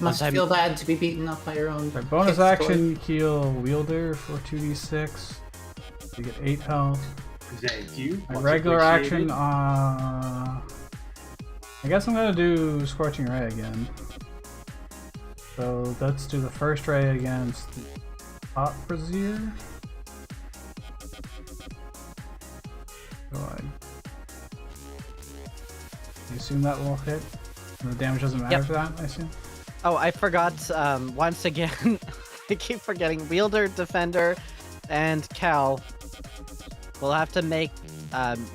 Must Once feel bad to be beaten up by your own. By bonus kid's action, you heal wielder for 2d6. You get 8 health. Thank you. My Much regular action, appreciated. I guess I'm gonna do Scorching Ray again. So let's do the first ray against the top brazier. So you assume that will hit? And the damage doesn't matter Yep. for that, I assume? Oh, I forgot, once again, I keep forgetting, Wielder, Defender, and Cal will have to make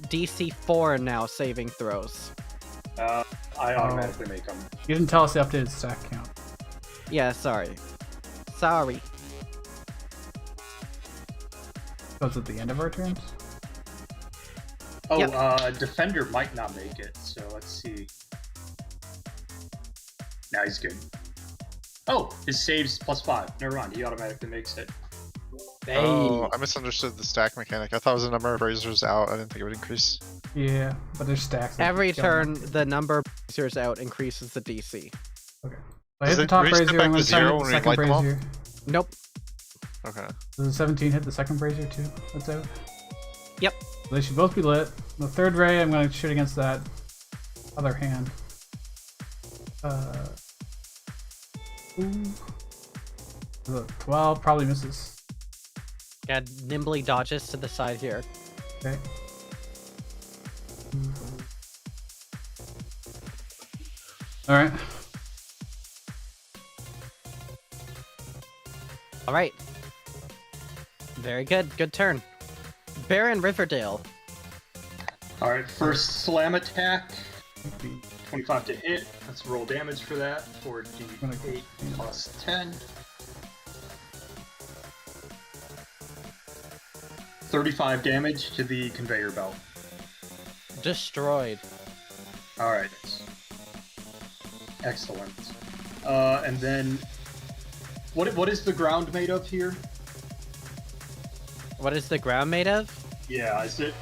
DC 4 now saving throws. I automatically make them. You didn't tell us the updated stack count. Yeah, sorry. Sorry. So it's at the end of our turns? Oh, Yep. Defender might not make it, so let's see. Nah, he's good. Oh, his saves +5. Never mind, he automatically makes it. Oh, I misunderstood the stack mechanic. I thought it was the number of razors out. I didn't think it would increase. Yeah, but there's stacks. that Every keep going turn, up. the number of bracers out increases the DC. Okay. So I hit Does the it top reach brazier, back I'm to going to zero hit when the we second light them up? brazier. Nope. Okay. Does the 17 hit the second brazier too? That's out. Yep. So they should both be lit. The third ray, I'm going to shoot against that other hand. Ooh. The 12 probably misses. Yeah, nimbly dodges to the side here. Okay. Alright. All right. Very good. Good turn. Baron Riverdale. All right, first slam attack. 25 to hit. Let's roll damage for that. 4d8 plus 10. 35 damage to the conveyor belt. Destroyed. All right. Excellent. And then, what is the ground made of here? What is the ground made of? Yeah, is it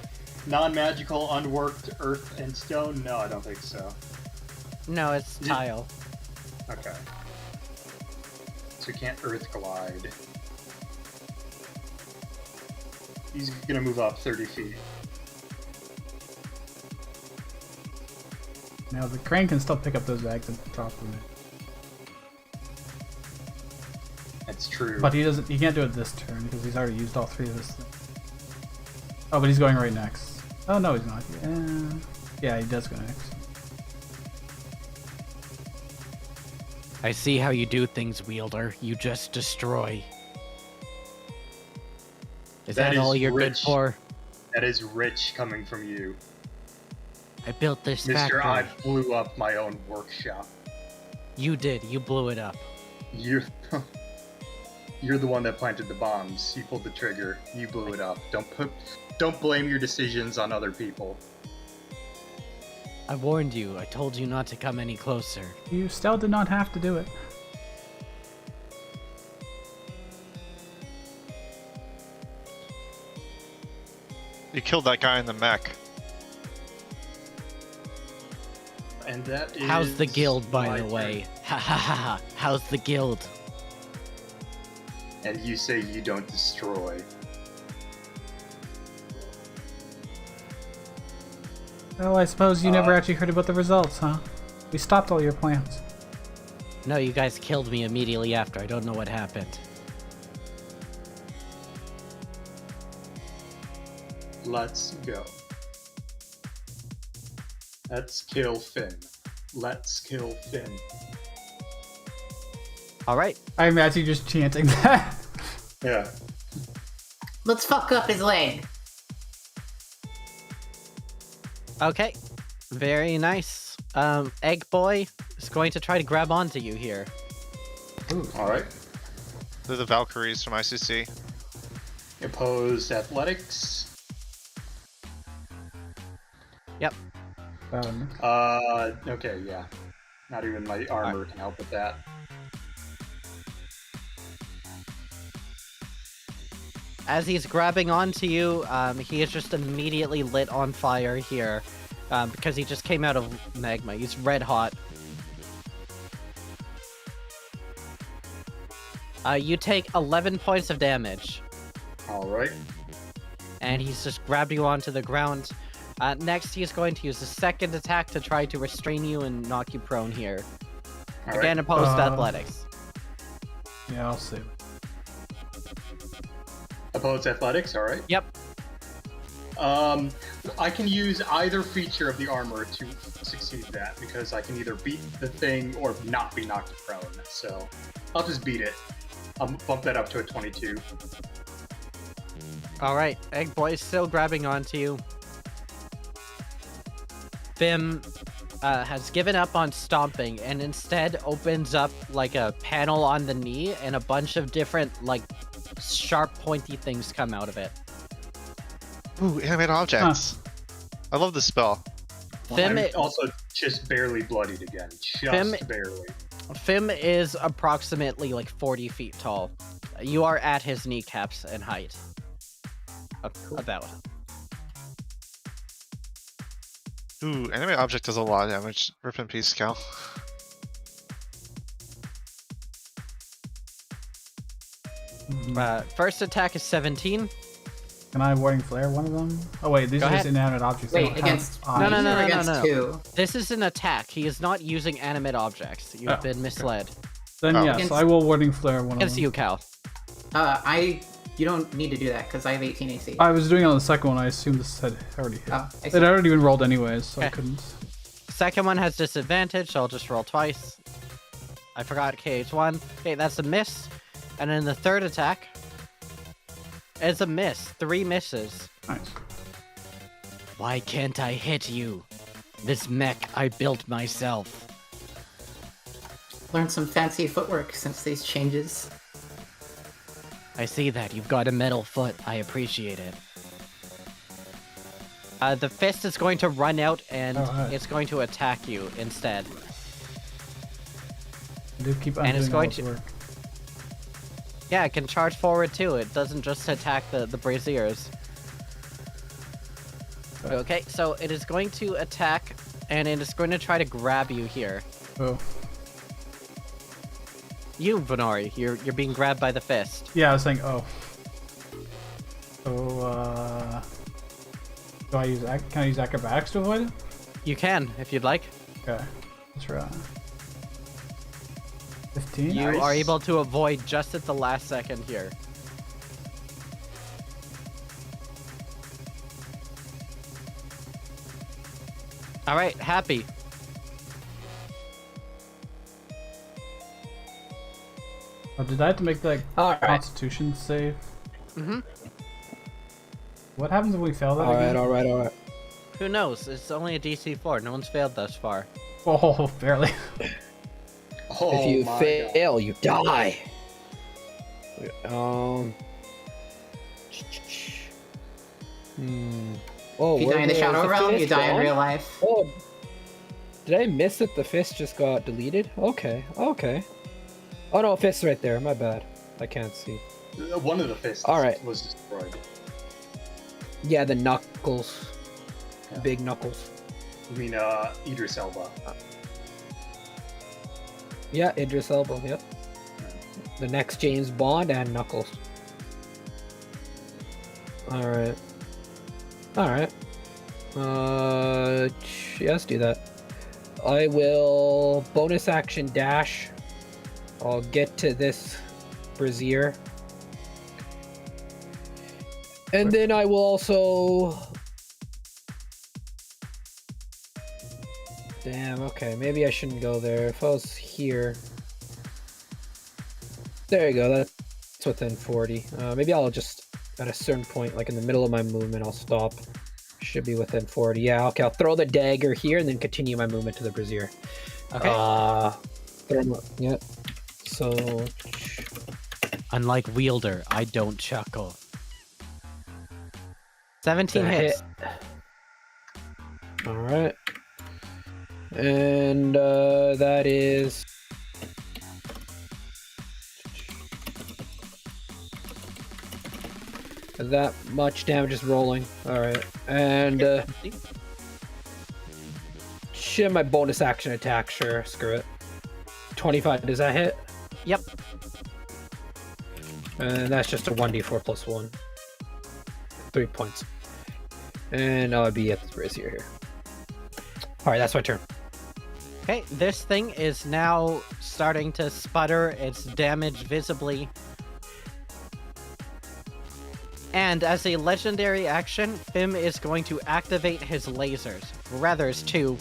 non-magical, unworked earth and stone? No, I don't think so. No, it's Is it- tile. Okay. So you can't earth glide. He's gonna move up 30 feet. Now the crane can still pick up those bags and drop them. That's true. But he doesn't. He can't do it this turn because he's already used all 3 of his things. Oh, but he's going right next. Oh no, he's not. Yeah, he does go next. I see how you do things, Wielder. You just destroy. Is that all you're good rich. for? That is rich coming from you. I built this Mr. I factory. blew up my own workshop. You did. You blew it up. You're the one that planted the bombs. You pulled the trigger. You blew it up. Don't blame your decisions on other people. I warned you. I told you not to come any closer. You still did not have to do it. You killed that guy in the mech. And that is. How's the guild, by my the way? turn. Ha ha ha ha. How's the guild? And you say you don't destroy. Well, I suppose you never actually heard about the results, huh? We stopped all your plans. No, you guys killed me immediately after. I don't know what happened. Let's go. Let's kill Fimm. Let's kill Fimm. All right. I imagine you just chanting that. Yeah. Let's fuck up his leg. Okay. Very nice. Egg Boy is going to try to grab onto you here. All right. They're the Valkyries from ICC. Opposed athletics. Yep. Okay, yeah. Not even my armor can help with that. As he's grabbing onto you, he is just immediately lit on fire here. Because he just came out of magma. He's red hot. You take 11 points of damage. All right. And he's just grabbed you onto the ground. Next, he's going to use the second attack to try to restrain you and knock you prone here. All Again, right. opposed to athletics. Yeah, I'll save. Opposed athletics. All right. Yep. I can use either feature of the armor to succeed that because I can either beat the thing or not be knocked prone. So I'll just beat it. I'll bump that up to a 22. All right, Egg Boy is still grabbing onto you. Fimm has given up on stomping and instead opens up like a panel on the knee and a bunch of different like sharp pointy things come out of it. Ooh, animate objects. I love this spell. Fimm I'm also just barely bloodied again. Just barely. Fimm is approximately like 40 feet tall. You are at his kneecaps in height. About. Ooh, animate object does a lot of damage. Rip in peace, Cal. First attack is 17. Can I warding flare one of them? Oh wait, these Go are just ahead. inanimate objects. They Wait, don't against have No, no, eyes. no, or no, against no. two? This is an attack. He is not using animate objects. You've Oh, been misled. Then Oh. yes, Against- I will warding flare one of Against them. you, Cal. You don't need to do that because I have 18 AC. I was doing it on the second one. I assumed this had already hit. Oh, I It see. had already been rolled anyways, so I Okay. couldn't. Second one has disadvantage, so I'll just roll twice. I forgot KH1. Okay, that's a miss. And then the third attack is a miss. 3 misses. Nice. Why can't I hit you? This mech I built myself. Learn some fancy footwork since these changes. I see that. You've got a metal foot. I appreciate it. The fist is going to run out and Alright. it's going to attack you instead. I do keep And it's undoing all going its to- work. Yeah, it can charge forward too. It doesn't just attack the braziers. Okay, so it is going to attack and it is going to try to grab you here. Oh. You, Venari, you're being grabbed by the fist. Yeah, I was saying, oh. So, do I use, can I use acrobatics to avoid it? You can, if you'd like. Okay. Let's try. 15? You Nice. are able to avoid just at the last second here. All right, happy. Oh, did I have to make the Alright. Constitution save? Mm-hmm. What happens if we fail that Alright, again? alright. Who knows? It's only a DC 4. No one's failed thus far. Oh, barely. Oh, If you my fail, you die. Oh, If you where die in the was shadow realm, you fist die in gone? real life. Oh, did I miss that the fist just got deleted? Okay, okay. Oh no, fist's right there. My bad. I can't see. One of the fists Alright. was destroyed. Yeah, the knuckles. Yeah. Big knuckles. I mean, Idris Elba. Yeah, Idris Elba. Yep. The next James Bond and Knuckles. All right. All right. Yes, do that. I will bonus action dash. I'll get to this brazier. And then I will also... Damn, okay, maybe I shouldn't go there. If I was here... There you go, that's within 40. Maybe I'll just, at a certain point, like in the middle of my movement, I'll stop. Should be within 40. Yeah, okay, I'll throw the dagger here and then continue my movement to the brazier. Okay. Yeah. So... Unlike Wielder, I don't chuckle. 17 hits. Alright. And that is... That much damage is rolling. Alright. And shit, my bonus action attack, sure. Screw it. 25, does that hit? Yep. And that's just a 1d4 plus 1. 3 points. And I'll be at the brazier here. Alright, that's my turn. Okay, this thing is now starting to sputter its damage visibly. And as a legendary action, Fimm is going to activate his lasers. Rather, it's 2.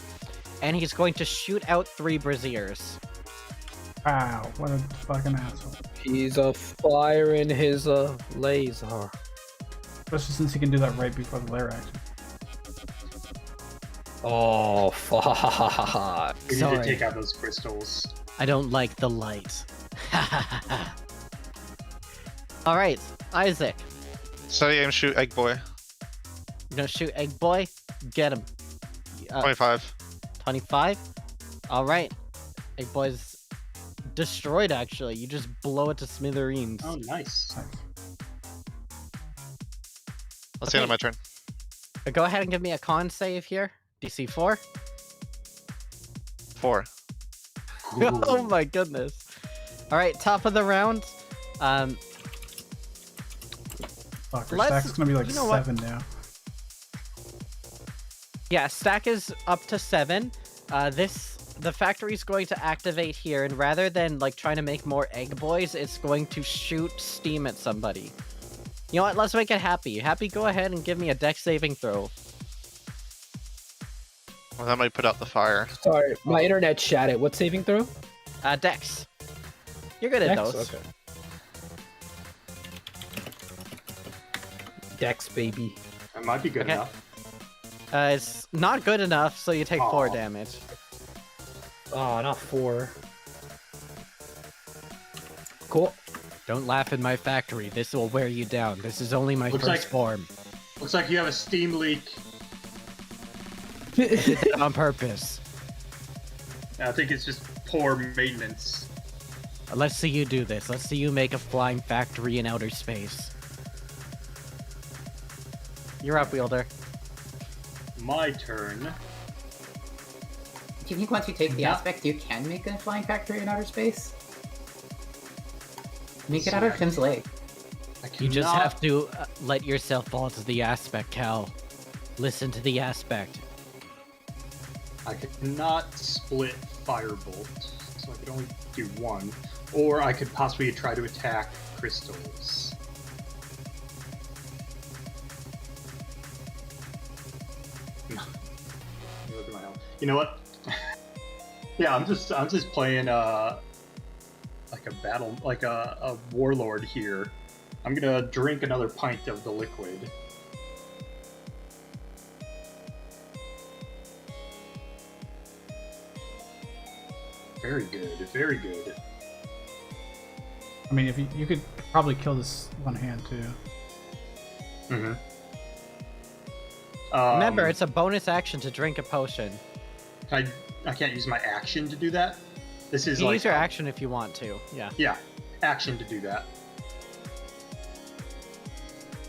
And he's going to shoot out 3 braziers. Wow, what a fucking asshole. He's firing his laser. Especially since he can do that right before the lair action. Oh, fuck. We need Sorry. to take out those crystals. I don't like the light. Alright, Isaac. Steady aim, shoot, egg boy. You're gonna shoot Egg Boy? Get him. 25. 25? Alright. Egg Boy's destroyed, actually. You just blow it to smithereens. Oh, nice. That's the end of my turn. Go ahead and give me a con save here. DC 4. 4. Oh my goodness. Alright, top of the round. Fuck, our Let's- stack's gonna be like you know what? 7 now. Yeah, stack is up to 7. The factory's going to activate here, and rather than like trying to make more Egg Boys, it's going to shoot steam at somebody. You know what? Let's make it Happy. Happy, go ahead and give me a dex saving throw. Well, that might put out the fire. Sorry, my internet shattered. What saving throw? Dex. You're good at Dex? those. Okay. Dex, baby. That might be good Okay. enough. It's not good enough, so you take 4 Aw. damage. Oh, not 4. Cool. Don't laugh in my factory. This will wear you down. This is only my Looks first like- form. Looks like you have a steam leak. I did that on purpose. I think it's just poor maintenance. Let's see you do this. Let's see you make a flying factory in outer space. You're up, Wielder. My turn. Do you think once you take the Yeah. aspect, you can make a flying factory in outer space? Make it out of Fimm's leg. You just have to let yourself fall to the aspect, Cal. Listen to the aspect. I cannot split Firebolt, so I could only do 1. Or I could possibly try to attack crystals. Look at my health. You know what? Yeah, I'm just playing like a battle, like a warlord here. I'm gonna drink another pint of the liquid. Very good, very good. I mean, if you could probably kill this one hand too. Mm-hmm. Remember, it's a bonus action to drink a potion. I can't use my action to do that. This is You like use your action if you want to. Yeah. Yeah, action to do that.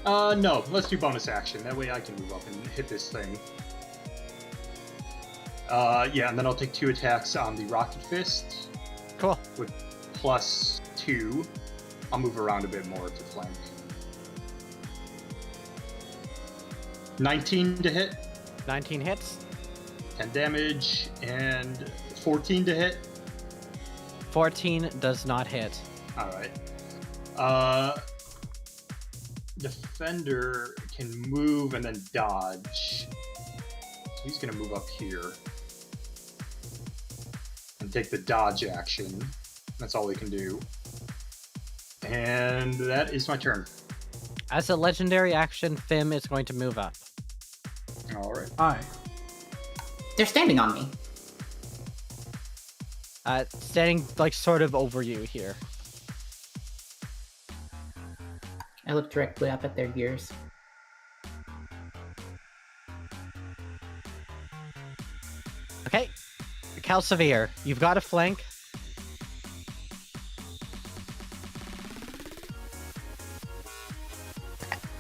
No, let's do bonus action. That way I can move up and hit this thing. Yeah, and then I'll take 2 attacks on the Rocket Fist Cool. with +2. I'll move around a bit more to flank. 19 to hit. 19 hits. 10 damage and 14 to hit. 14 does not hit. All right. Defender can move and then dodge. So he's gonna move up here and take the dodge action. That's all he can do. And that is my turn. As a legendary action, Fimm is going to move up. All right. Hi. They're standing on me. Standing like sort of over you here. I look directly up at their gears. Okay. Calsevere, you've got a flank.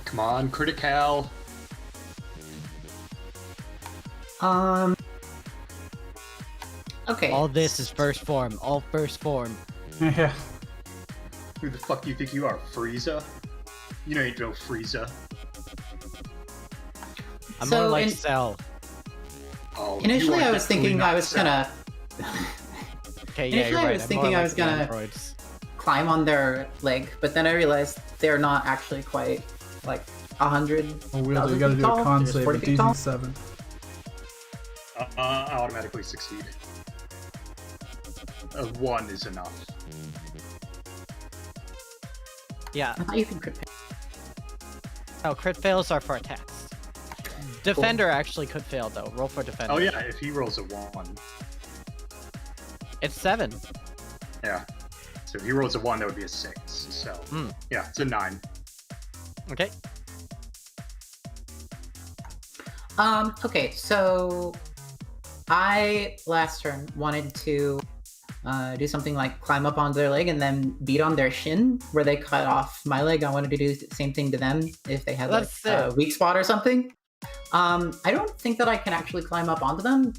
Come on, critical. Okay. All this is first form. All first form. Yeah. Who the fuck do you think you are, Frieza? You know you don't Frieza. I'm So more like in- Cell. Oh, Initially, you are I was thinking definitely I not was Cell. gonna Okay, yeah, Initially, you're I right. was I'm thinking more I like was the gonna- androids. climb on their leg, but then I realized they're not actually quite like 100. Oh, Wielder, you gotta do a con save at DC 7. I automatically succeed. 1 is enough. Yeah. I thought you could crit fail. Oh, crit fails are for attacks. Defender actually could fail though. Roll for defender. Oh yeah, if he rolls a 1. It's 7. Yeah. So if he rolls a 1, that would be a 6. So yeah, it's a 9. Okay. Okay, so I last turn wanted to do something like climb up onto their leg and then beat on their shin where they cut off my leg. I wanted to do the same thing to them if they had like That's a sick. weak spot or something. I don't think that I can actually climb up onto them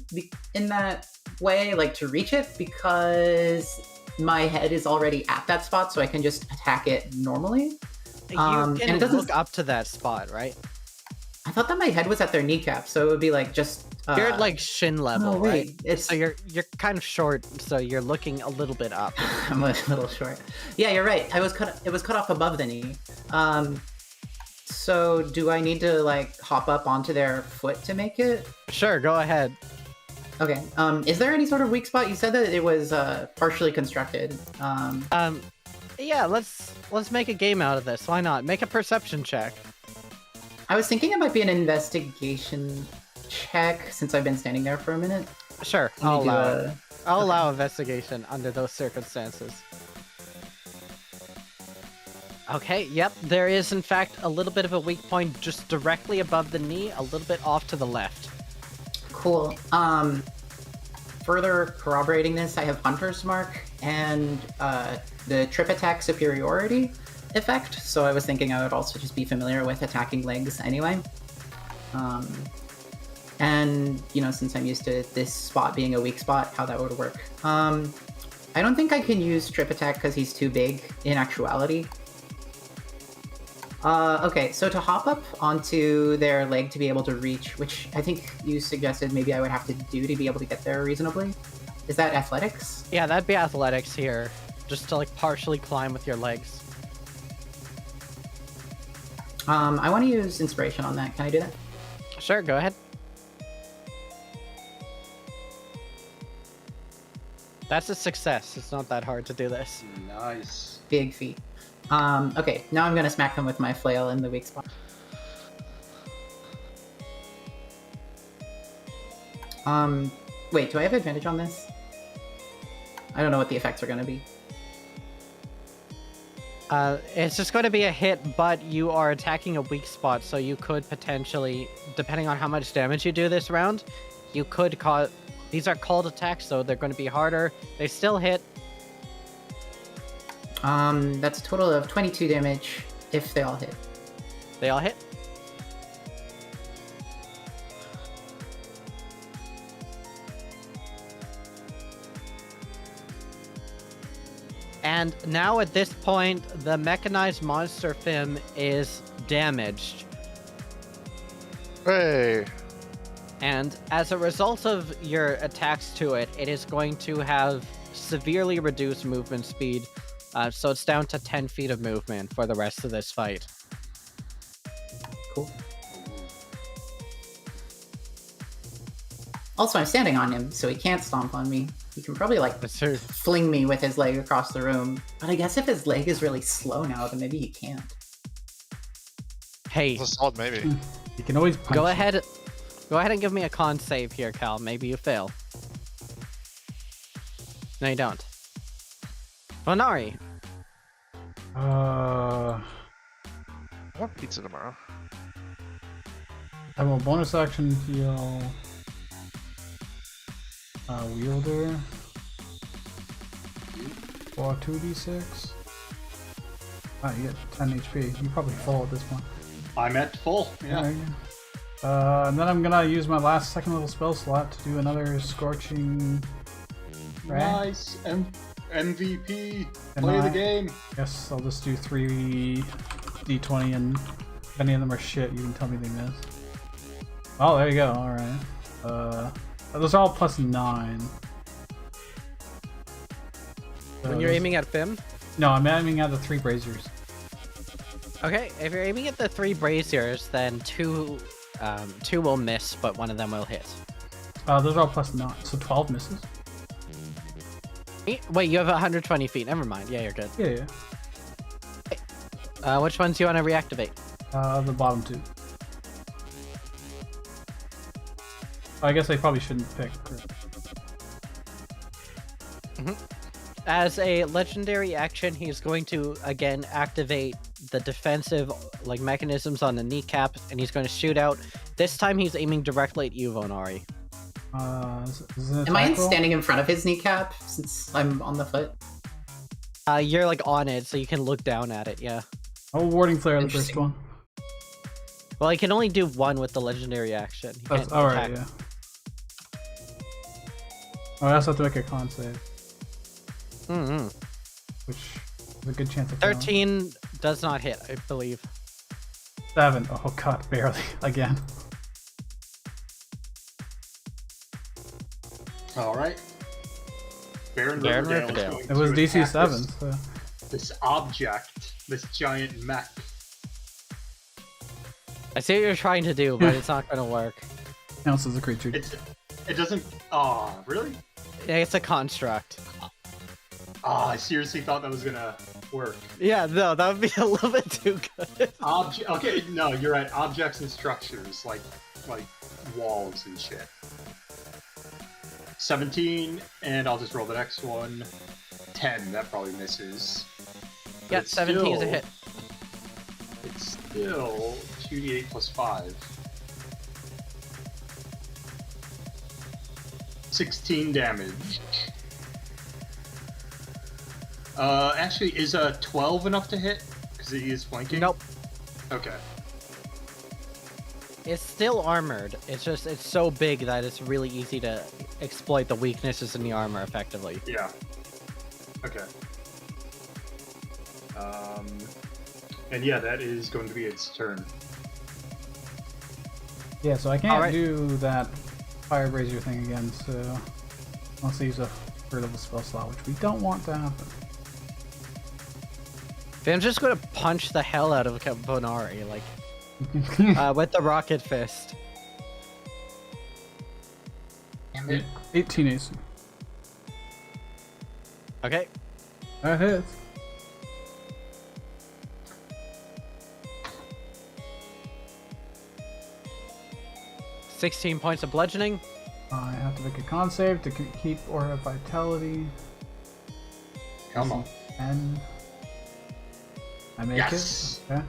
in that way, like to reach it, because my head is already at that spot, so I can just attack it normally. You and can it doesn't- look up to that spot, right? I thought that my head was at their kneecap, so it would be like just. You're at like shin level, no, right? wait, it's So you're kind of short, so you're looking a little bit up. I'm a little short. Yeah, you're right. It was cut off above the knee. So do I need to like hop up onto their foot to make it? Sure, go ahead. Okay. Is there any sort of weak spot? You said that it was partially constructed. Yeah, let's make a game out of this. Why not? Make a perception check. I was thinking it might be an investigation check since I've been standing there for a minute. Sure, Let me I'll do allow a- it. I'll allow investigation under those circumstances. Okay, yep, there is in fact a little bit of a weak point just directly above the knee, a little bit off to the left. Cool. Further corroborating this, I have Hunter's Mark and the Trip Attack Superiority effect, so I was thinking I would also just be familiar with attacking legs anyway. And, you know, since I'm used to this spot being a weak spot, how that would work. I don't think I can use Trip Attack because he's too big in actuality. Okay, so to hop up onto their leg to be able to reach, which I think you suggested maybe I would have to do to be able to get there reasonably. Is that athletics? Yeah, that'd be athletics here, just to like partially climb with your legs. I want to use inspiration on that. Can I do that? Sure, go ahead. That's a success. It's not that hard to do this. Nice. Big feat. Okay, now I'm gonna smack them with my flail in the weak spot. Wait, do I have advantage on this? I don't know what the effects are gonna be. It's just going to be a hit, but you are attacking a weak spot, so you could potentially, depending on how much damage you do this round, you could cause... These are called attacks, so they're going to be harder. They still hit. That's a total of 22 damage if they all hit. They all hit. And now at this point, the mechanized monster Fimm is damaged. Hey. And as a result of your attacks to it, it is going to have severely reduced movement speed. So it's down to 10 feet of movement for the rest of this fight. Cool. Also, I'm standing on him, so he can't stomp on me. He can probably, like, That's true. fling me with his leg across the room. But I guess if his leg is really slow now, then maybe he can't. Hey, It's a solid maybe. You can always punch go him. ahead. Go ahead and give me a con save here, Cal. Maybe you fail. No, you don't. Bonari. I want pizza tomorrow. I will bonus action heal wielder for 2d6. Ah, you get 10 HP. You're probably full at this point. I'm at full. Yeah. There you go. And then I'm gonna use my last second level spell slot to do another scorching ray. Nice. MVP. And Play the I- game. Yes, I'll just do 3 d20, and if any of them are shit, you can tell me they miss. Oh, there you go. All right. Those are all plus 9. So When you're those- aiming at Fimm? No, I'm aiming at the 3 braziers. Okay, if you're aiming at the 3 braziers, then two will miss, but one of them will hit. Those are all plus 9, so 12 misses. Wait, you have 120 feet. Never mind. Yeah, you're good. Yeah, yeah. Which ones do you want to reactivate? The bottom 2. I guess I probably shouldn't pick. As a legendary action, he's going to again activate the defensive mechanisms on the kneecap, and he's going to shoot out. This time he's aiming directly at you, Vonari. Is it an Am I attack roll? standing in front of his kneecap since I'm on the foot? You're on it, so you can look down at it. Yeah. Oh, warding flare the first Interesting. one. Well, he can only do one with the legendary action. He That's can't alright, attack. yeah. Oh, I also have to make a con save, Mm-hmm. which is a good chance of failing. 13 does not hit, I believe. 7. Oh god, barely. Again. All right. Baron Baron Riverdale is Riverdale. going It was to DC attack 7, so... This object, this giant mech. I see what you're trying to do, but it's not going to work. Counts as a creature. It doesn't. Oh, really? It's a construct. Oh, I seriously thought that was gonna work. Yeah, no, that would be a little bit too good. Okay, no, you're right. Objects and structures, like walls and shit. 17, and I'll just roll the next one. 10, that probably misses. But Yeah, it's 17 is a still- hit. It's still 2d8 plus 5. 16 damage. Actually, is a 12 enough to hit? Because he is flanking? Nope. Okay. It's still armored. It's just, it's so big that it's really easy to exploit the weaknesses in the armor effectively. Yeah. Okay. And yeah, that is going to be its turn. Yeah, so I can't Alright. do that fire brazier thing again, so... Unless I use a third level spell slot, which we don't want to happen. I'm just going to punch the hell out of Bonari, with the rocket fist. Damn it. 18 AC. Okay. That hits. $16 points of bludgeoning. I have to make a con save to keep Aura of Vitality. Come on. 10. I make Yes. it. Okay.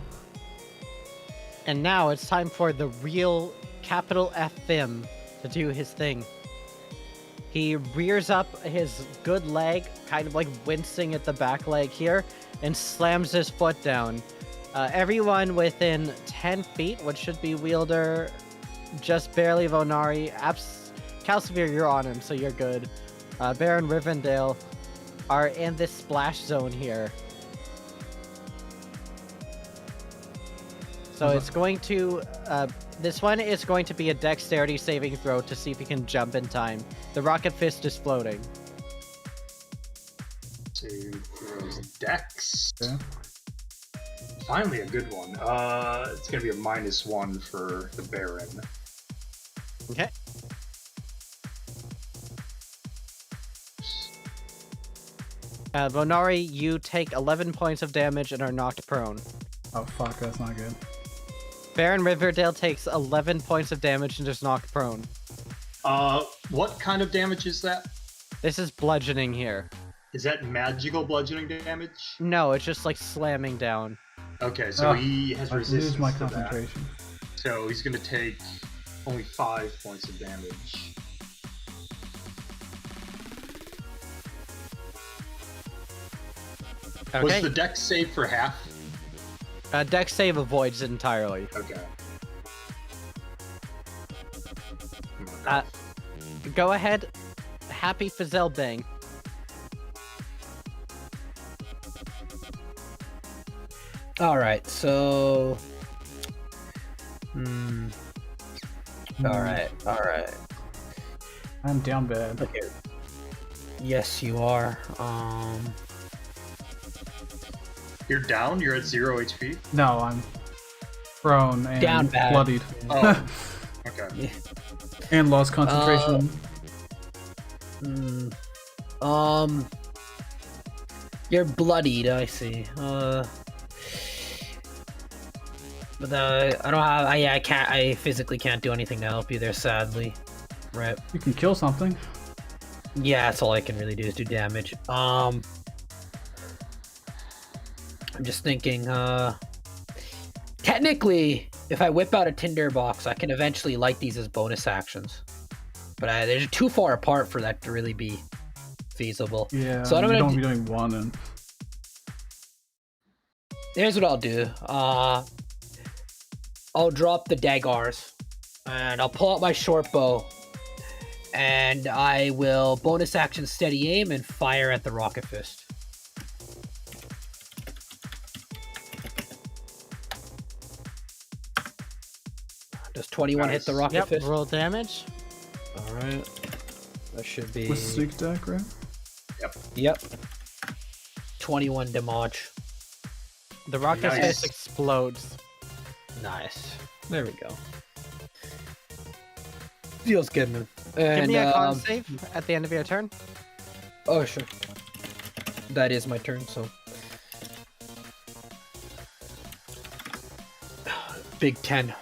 And now it's time for the real capital F Fimm to do his thing. He rears up his good leg, kind of wincing at the back leg here, and slams his foot down. Everyone within 10 feet, which should be Wielder, just barely Vonari. Calcivir, you're on him, so you're good. Baron Rivendell are in this splash zone here. So it's going to, this one is going to be a dexterity saving throw to see if he can jump in time. The rocket fist is floating. Two throws dex. Yeah. Finally a good one. It's gonna be a -1 for the Baron. Okay. Bonari, you take 11 points of damage and are knocked prone. Oh fuck, that's not good. Baron Riverdale takes 11 points of damage and is knocked prone. What kind of damage is that? This is bludgeoning here. Is that magical bludgeoning damage? No, it's just like slamming down. Okay, so he has I resistance lose my to that. concentration. So he's gonna take only 5 points of damage. Okay. Was the dex save for half? Dex save avoids it entirely. Okay. Go ahead. Happy Fazell Bang. All right, so. All right. I'm down bad. Okay. Yes, you are. You're down? You're at 0 HP? No, I'm prone and Down bad. bloodied. Oh. Okay. And lost concentration. You're bloodied. I see. But I don't have. I can't. I physically can't do anything to help you there. Sadly, right? You can kill something. Yeah, that's all I can really do is do damage. I'm just thinking. Technically, if I whip out a tinderbox, I can eventually light these as bonus actions. But they're too far apart for that to really be feasible. Yeah, So so I'm you gonna don't be doing one and Here's what I'll do. I'll drop the daggers, and I'll pull out my short bow, and I will bonus action steady aim and fire at the rocket fist. Does 21 hit the rocket Yep, fist? roll damage. All right. That should be. with sneak attack, right? Yep. 21 damage. The rocket Nice. fist explodes. Nice. There we go. Feels good, man. Give And, me a con save at the end of your turn. oh, sure. That is my turn, so. Big 10.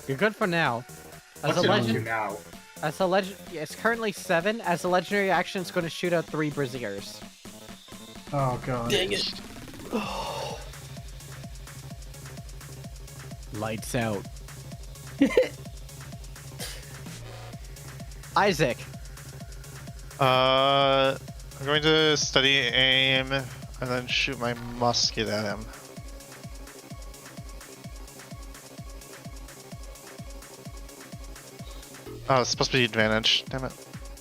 You're good for now. As What's a it up to legend, now? it's currently 7. As a legendary action, it's going to shoot out 3 braziers. Oh god. Dang it. Lights out. Isaac. I'm going to steady aim and then shoot my musket at him. Oh, it's supposed to be advantage. Damn it.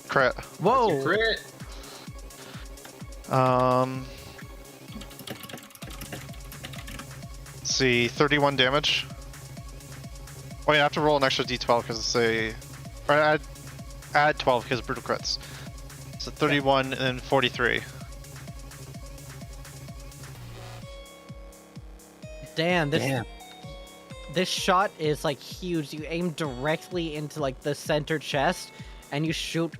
Crit. Whoa. Crit. Let's see, 31 damage. Wait, I have to roll an extra d12 because it's a... Or add 12 because brutal crits. So 31 and then 43. Damn, this Damn. this shot is like huge. You aim directly into like the center chest, and you shoot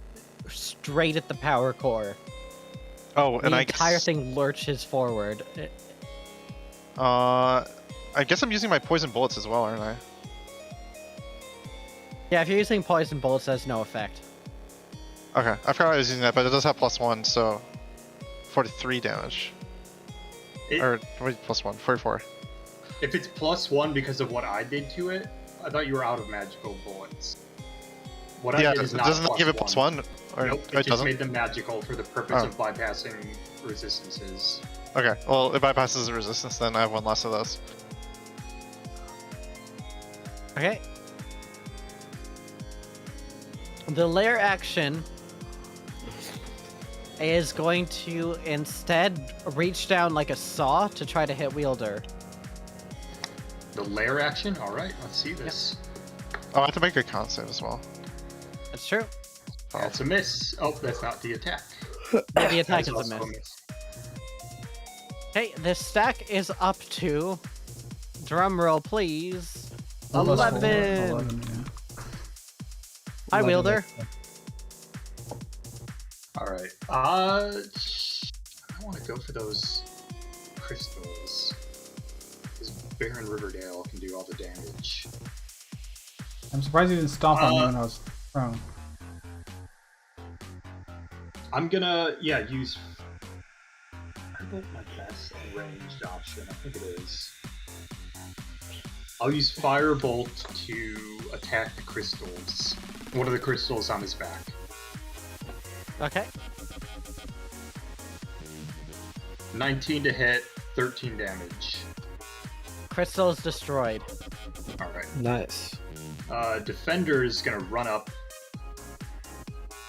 straight at the power core. Oh, and The I entire guess... thing lurches forward. I guess I'm using my poison bullets as well, aren't I? Yeah, if you're using poison bullets, it has no effect. Okay, I forgot I was using that, but it does have +1, so 43 damage. It- Or wait, +1, 44. If it's +1 because of what I did to it, I thought you were out of magical bullets. What I Yeah, did is not doesn't that give it +1. +1? Or Nope, it it just doesn't? made them magical for the purpose Oh. of bypassing resistances. Okay, well, it bypasses the resistance, then I have one less of those. Okay. The layer action is going to instead reach down like a saw to try to hit Wielder. The lair action? Alright, let's see this. Oh, I have to make a con save as well. That's true. That's a miss. Oh, that's not the attack. Yeah, the attack That is a also miss. Hey, this stack is up to, drum roll please, Plus 11. 11, yeah. Hi, 11. Wielder. Alright. I want to go for those crystals. Because Baron Riverdale can do all the damage. I'm surprised you didn't stomp on me when I was prone. I'm gonna, use... I think my best ranged option. I think it is. I'll use Firebolt to attack the crystals. One of the crystals on his back. Okay. 19 to hit, 13 damage. Crystal is destroyed. Alright. Nice. Defender is gonna run up,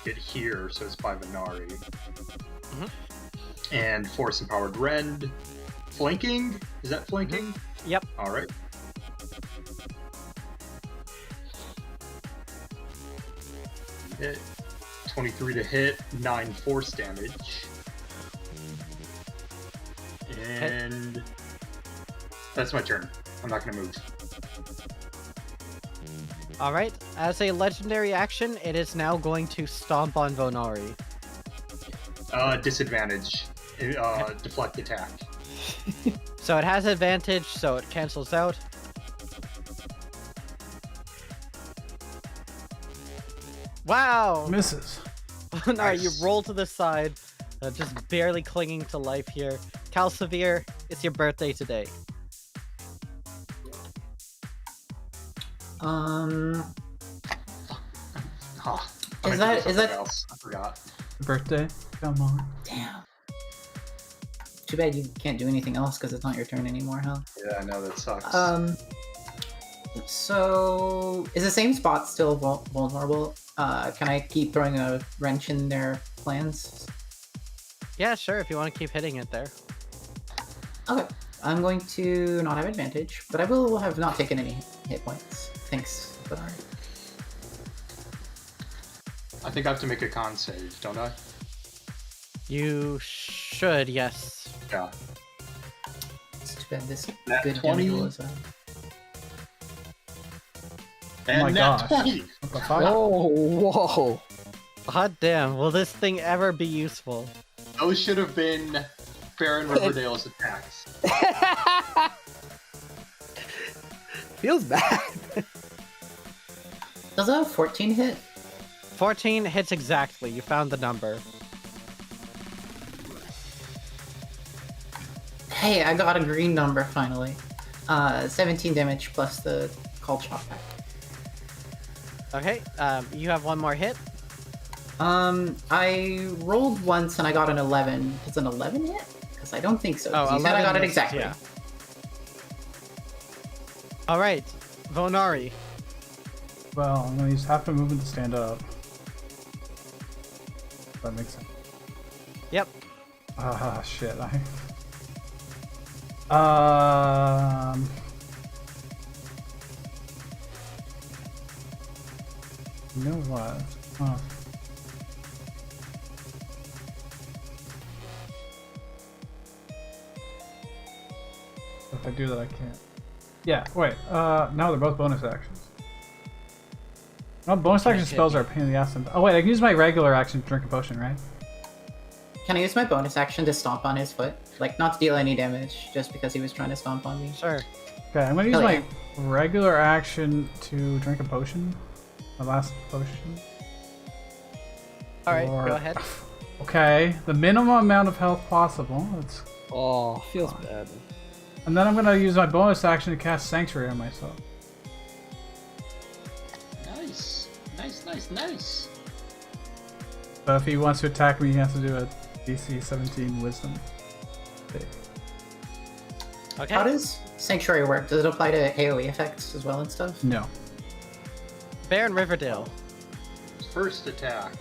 get here, so it's by Venari. And Force Empowered Rend. Flanking? Is that flanking? Yep. Alright. Hit. 23 to hit, 9 force damage. And that's my turn. I'm not gonna move. Alright, as a legendary action, it is now going to stomp on Vonari. Disadvantage. Deflect attack. So it has advantage, so it cancels out. Wow! Misses. Alright, you Nice. roll to the side, just barely clinging to life here. Calsevere, it's your birthday today. Huh. Is that- else? I forgot. Birthday? Come on. Damn. Too bad you can't do anything else because it's not your turn anymore, huh? Yeah, I know that sucks. So is the same spot still vulnerable? Can I keep throwing a wrench in their plans? Yeah, sure, if you want to keep hitting it there. Okay, I'm going to not have advantage, but I will have not taken any hit points. Thanks, Bernard. I think I have to make a con save, don't I? You should, yes. Yeah. It's too bad this Nat good 20. general is And my nat gosh. 20! What the fuck? Oh, whoa. Hot damn, will this thing ever be useful? Those should have been Baron Riverdale's attacks. Feels bad. Does a 14 hit? 14 hits exactly, you found the number. Hey, I got a green number finally. 17 damage plus the call chop back. Okay, you have one more hit. I rolled once and I got an 11. Does an 11 hit? Because I don't think so. 'cause you said I 11 got it hits, exactly. yeah. Alright, Vonari. Well, I'm gonna use half a movement to stand up. That makes sense. Yep. Ah, shit. You know what? Huh. If I do that, I can't. Yeah, wait. Now they're both bonus actions. No, bonus action spells are a pain in the ass. Oh wait, I can use my regular action to drink a potion, right? Can I use my bonus action to stomp on his foot? Like, not to deal any damage, just because he was trying to stomp on me. Sure. Okay, I'm gonna use Hell my yeah. regular action to drink a potion. My last potion. Alright, Or- go ahead. Okay, the minimum amount of health possible. That's... Oh, feels bad. And then I'm gonna use my bonus action to cast Sanctuary on myself. Nice. Nice. So if he wants to attack me, he has to do a DC 17 Wisdom save. Okay. How does Sanctuary work? Does it apply to AoE effects as well and stuff? No. Baron Riverdale. First attack.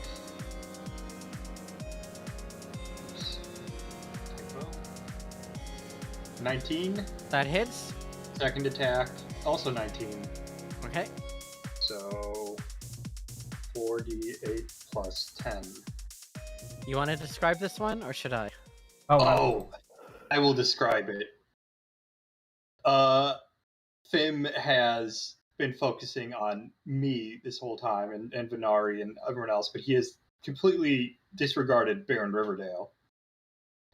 19, That hits. Second attack, also 19. Okay. So 4d8 plus 10. You want to describe this one, or should I? Oh, I will describe it. Fimm has been focusing on me this whole time, and Venari and everyone else, but he has completely disregarded Baron Riverdale.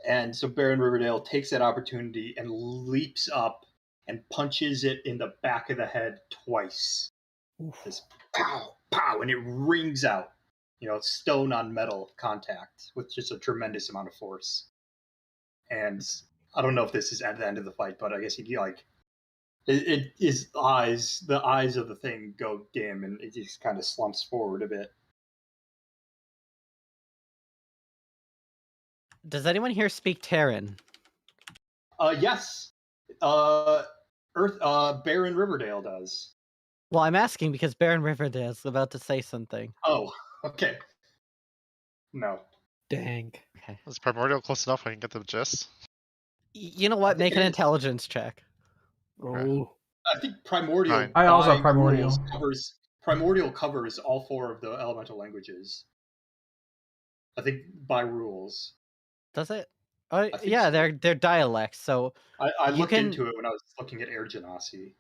And so Baron Riverdale takes that opportunity and leaps up and punches it in the back of the head twice. This pow, pow, and it rings out. You know, stone on metal contact with just a tremendous amount of force. And I don't know if this is at the end of the fight, but I guess he like his eyes, the eyes of the thing go dim, and it just kind of slumps forward a bit. Does anyone here speak Terran? Yes. Baron Riverdale does. Well, I'm asking because Baron Riverdale is about to say something. Oh, okay. No. Dang. Okay. Is Primordial close enough I can get the gist? You know what? Make an intelligence check. Oh. I think Primordial. Fine. I also by have Primordial. rules Primordial covers all 4 of the elemental languages. I think by rules. Does it? Oh, think yeah, so. they're dialects. So I You looked can- into it when I was looking at Air Genasi.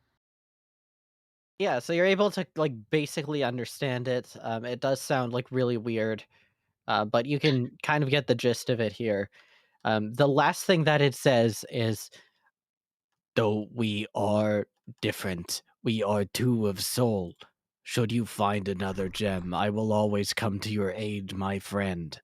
yeah, so you're able to like basically understand it. It does sound like really weird, but you can kind of get the gist of it here. The last thing that it says is, "Though we are different, we are two of soul. Should you find another gem, I will always come to your aid, my friend."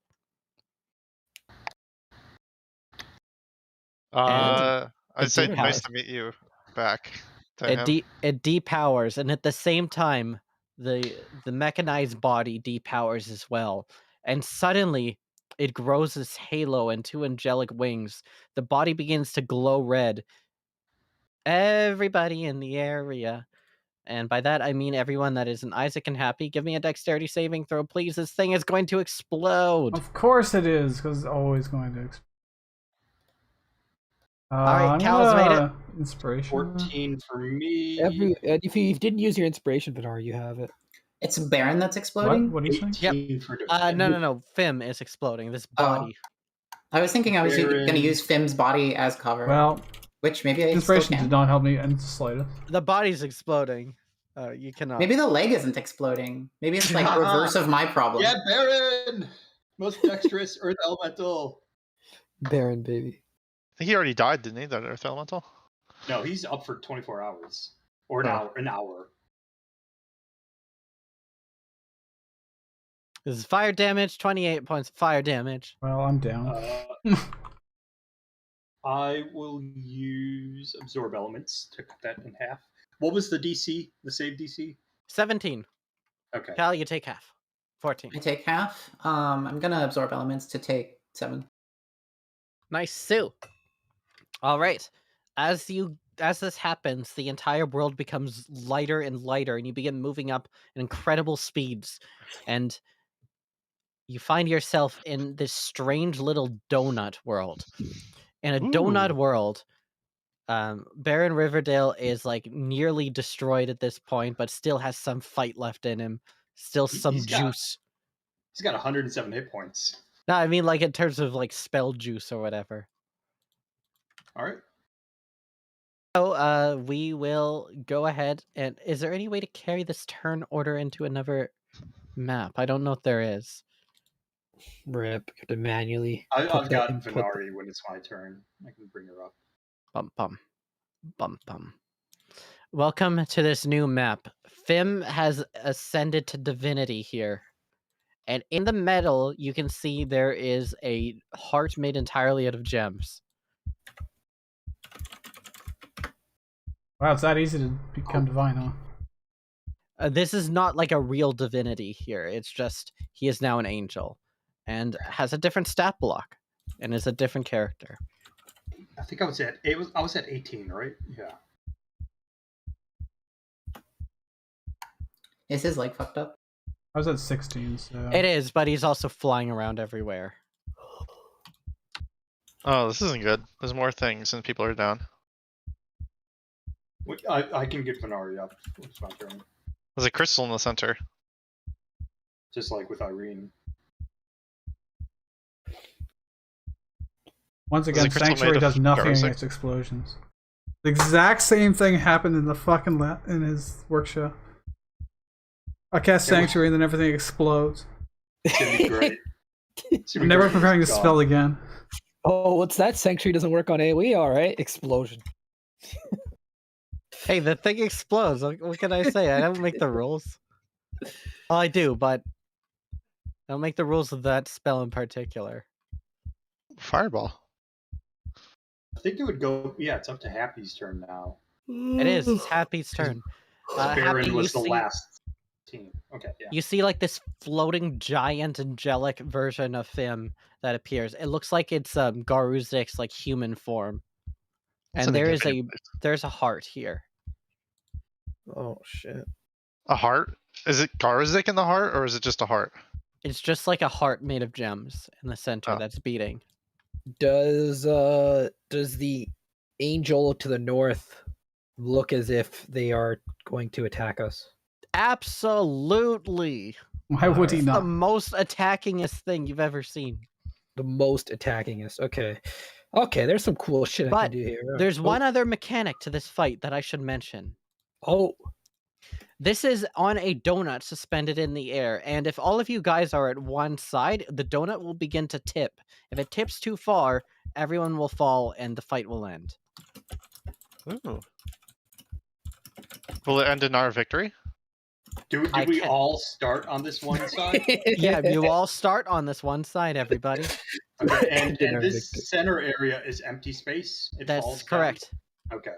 I'd it say depowers. nice to meet you back to him. It depowers, and at the same time, the mechanized body depowers as well. And suddenly, it grows this halo and 2 angelic wings. The body begins to glow red. Everybody in the area, and by that I mean everyone that isn't Isaac and Happy, give me a dexterity saving throw, please. This thing is going to explode. Of course it is, because it's always going to. Alright, Cal's made it. Inspiration. 14 for me. If you didn't use your inspiration, Benar, you have it. It's Baron that's exploding? What do you think? 18 for defense. No. Fimm is exploding. This body. I was thinking I was Baron. going to use Fimm's body as cover. Well, which maybe I still inspiration can. did not help me in the slightest. The body's exploding. You cannot. Maybe the leg isn't exploding. Maybe it's like reverse of my problem. Yeah, Baron! Most dexterous Earth Elemental. Baron, baby. I think he already died, didn't he? That Earth Elemental? No, he's up for 24 hours. Or an Oh. hour. An hour. This is fire damage, 28 points of fire damage. Well, I'm down. I will use Absorb Elements to cut that in half. What was the DC? The save DC? 17. Okay. Cal, you take half. 14. I take half. I'm going to absorb elements to take 7. Nice, Sue. All right. As this happens, the entire world becomes lighter and lighter, and you begin moving up at incredible speeds. And you find yourself in this strange little donut world. In a donut world, Baron Riverdale is like nearly destroyed at this point, but still has some fight left in him. Still some He's got- juice. He's got 107 hit points. No, I mean like in terms of like spell juice or whatever. All right. So we will go ahead and is there any way to carry this turn order into another map? I don't know if there is. Rip. You have to manually. I've put that got input. Venari when it's my turn. I can bring her up. Bum bum. Bum bum. Welcome to this new map. Fimm has ascended to divinity here. And in the middle, you can see there is a heart made entirely out of gems. Wow, it's that easy to become divine, huh? This is not like a real divinity here. It's just he is now an angel and has a different stat block and is a different character. I think I was at 18, right? Yeah. Is his leg fucked up? I was at 16, so. It is, but he's also flying around everywhere. Oh, this isn't good. There's more things and people are down. I can get Venari up. It's my turn. There's a crystal in the center. Just like with Irene. Once Is the again, crystal Sanctuary made of does nothing Garza? against explosions. The exact same thing happened in the fucking in his workshop. I cast Sanctuary and then everything explodes. It's gonna be great. It's gonna I'm be never great. preparing to It's spell gone. again. Oh, what's that? Sanctuary doesn't work on AoE. All right, explosion. Hey, the thing explodes. What can I say? I don't make the rules. Well, I do, but I don't make the rules of that spell in particular. Fireball. I think it would go. Yeah, it's up to Happy's turn now. It is. It's Happy's turn. Happy, Baron you was the see, last team. Okay, yeah. you see like this floating giant angelic version of Fimm that appears. It looks like it's Garuzik's like human form, That's and an there is interesting there's a heart here. Oh shit. A heart? Is it Garzik in the heart, or is it just a heart? It's just like a heart made of gems in the center Oh. that's beating. Does the angel to the north look as if they are going to attack us? Absolutely. Why would he The not? most attackingest thing you've ever seen. The most attackingest. Okay. Okay, there's some cool shit I But can do here. There's one other mechanic to this fight that I should mention. Oh, This is on a donut suspended in the air, and if all of you guys are at one side, the donut will begin to tip. If it tips too far, everyone will fall and the fight will end. Ooh. Will it end in our victory? Did we all start on this one side? Yeah, you all start on this one side, everybody. Okay, and Dinner this victory. center area is empty space. It That's falls down? correct. Okay.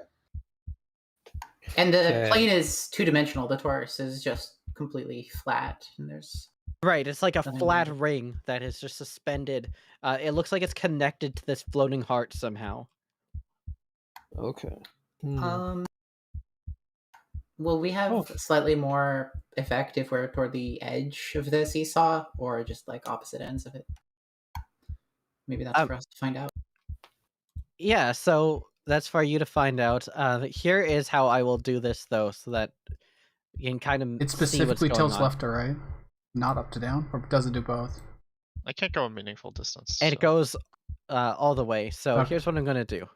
And the Okay. plane is two-dimensional. The torus is just completely flat, and there's Right, it's like a Nothing flat weird. ring that is just suspended. It looks like it's connected to this floating heart somehow. okay. Will we have slightly more effect if we're toward the edge of the seesaw, or just like opposite ends of it? Maybe that's for us to find out. Yeah, so that's for you to find out. Here is how I will do this, though, so that you can kind of It see what's specifically going tilts on. left to right, not up to down, or does it do both? I can't go a meaningful distance. And so- it goes all the way. So Okay. here's what I'm going to do.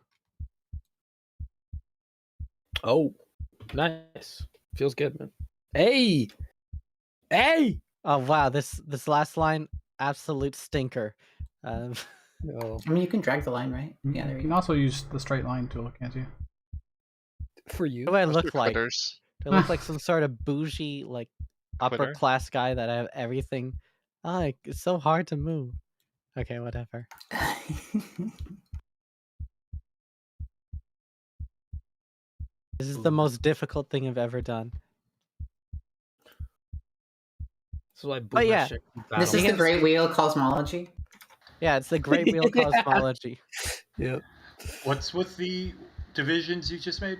Oh, nice. Feels good, man. Hey, hey. Oh, wow, this last line, absolute stinker. Oh. I mean, you can drag the line, right? Yeah, You there you can go. also use the straight line tool, can't you? For you. What do I Those look are like? quitters. Do I look like some sort of bougie, like, upper Quitter? class guy that I have everything? Oh, it's so hard to move. Okay, whatever. This is the most difficult thing I've ever done. So I But yeah, This is the Because- Great Wheel cosmology. Yeah, it's the Great Wheel cosmology. Yep. What's with the divisions you just made?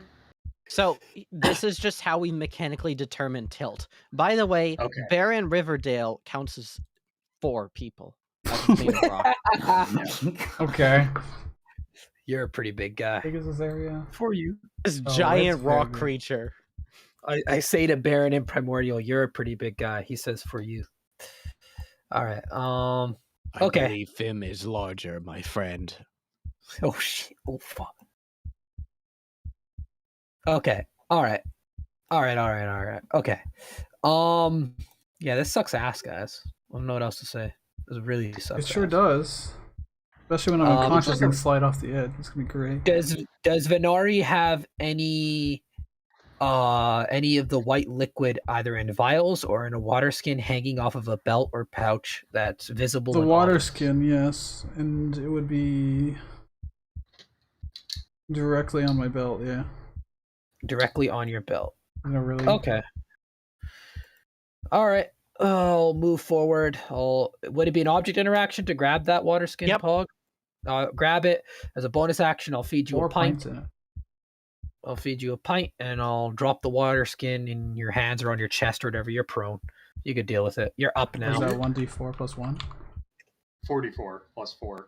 So this is just how we mechanically determine tilt. By the way, Okay. Baron Riverdale counts as 4 people. That's made of rock. Okay. You're a pretty big guy. How big is this area? For you. This Oh, giant that's very rock big. creature. I say to Baron in Primordial, you're a pretty big guy. He says for you. All right. Okay. I believe Fimm is larger, my friend. Oh shit. Oh fuck. Okay. All right. Okay. Yeah, this sucks ass, guys. I don't know what else to say. This really sucks. It sure ass. does. Especially when I'm Looks unconscious like and a- slide off the edge. It's gonna be great. Does Venari have any of the white liquid either in vials or in a water skin hanging off of a belt or pouch that's visible? The in water objects? skin, yes, and it would be directly on my belt. Yeah, Directly on your belt. in a really. Okay. All right. I'll move forward. Would it be an object interaction to grab that water skin, Yep. Pog? Grab it as a bonus action. I'll feed you 4 a pint. pints in it. I'll feed you a pint, and I'll drop the water skin in your hands or on your chest or whatever. You're prone. You could deal with it. You're up What is now. that 1d4 plus 1? 44 plus 4.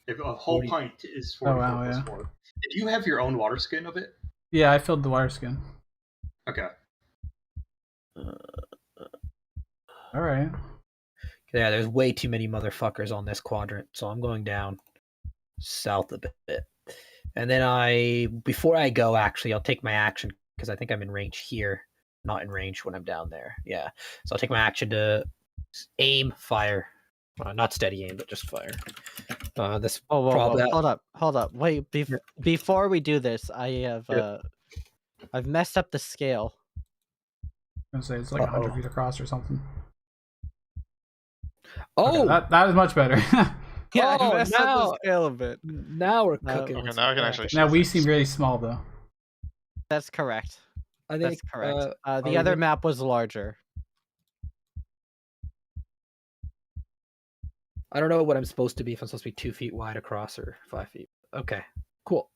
If a whole 40. pint is Oh, 44 wow, plus yeah. 4. Did you have your own water skin of it? Yeah, I filled the wire skin. Okay. All right. Yeah, there's way too many motherfuckers on this quadrant, so I'm going down south a bit. And then before I go, actually, I'll take my action because I think I'm in range here, not in range when I'm down there. Yeah, so I'll take my action to aim, fire, not steady aim, but just fire. This whoa, probably hold up. Wait, before we do this, I've messed up the scale. I'm gonna say it's like 100 feet across or something. Oh, Okay, that is much better. Yeah, Oh, I messed up now- the scale a bit. now we're cooking. Okay, with now I can some actually. Now we see seem things. really small though. That's correct. I think That's correct. are The we other good? map was larger. I don't know what I'm supposed to be. If I'm supposed to be 2 feet wide across or 5 feet. Okay, cool.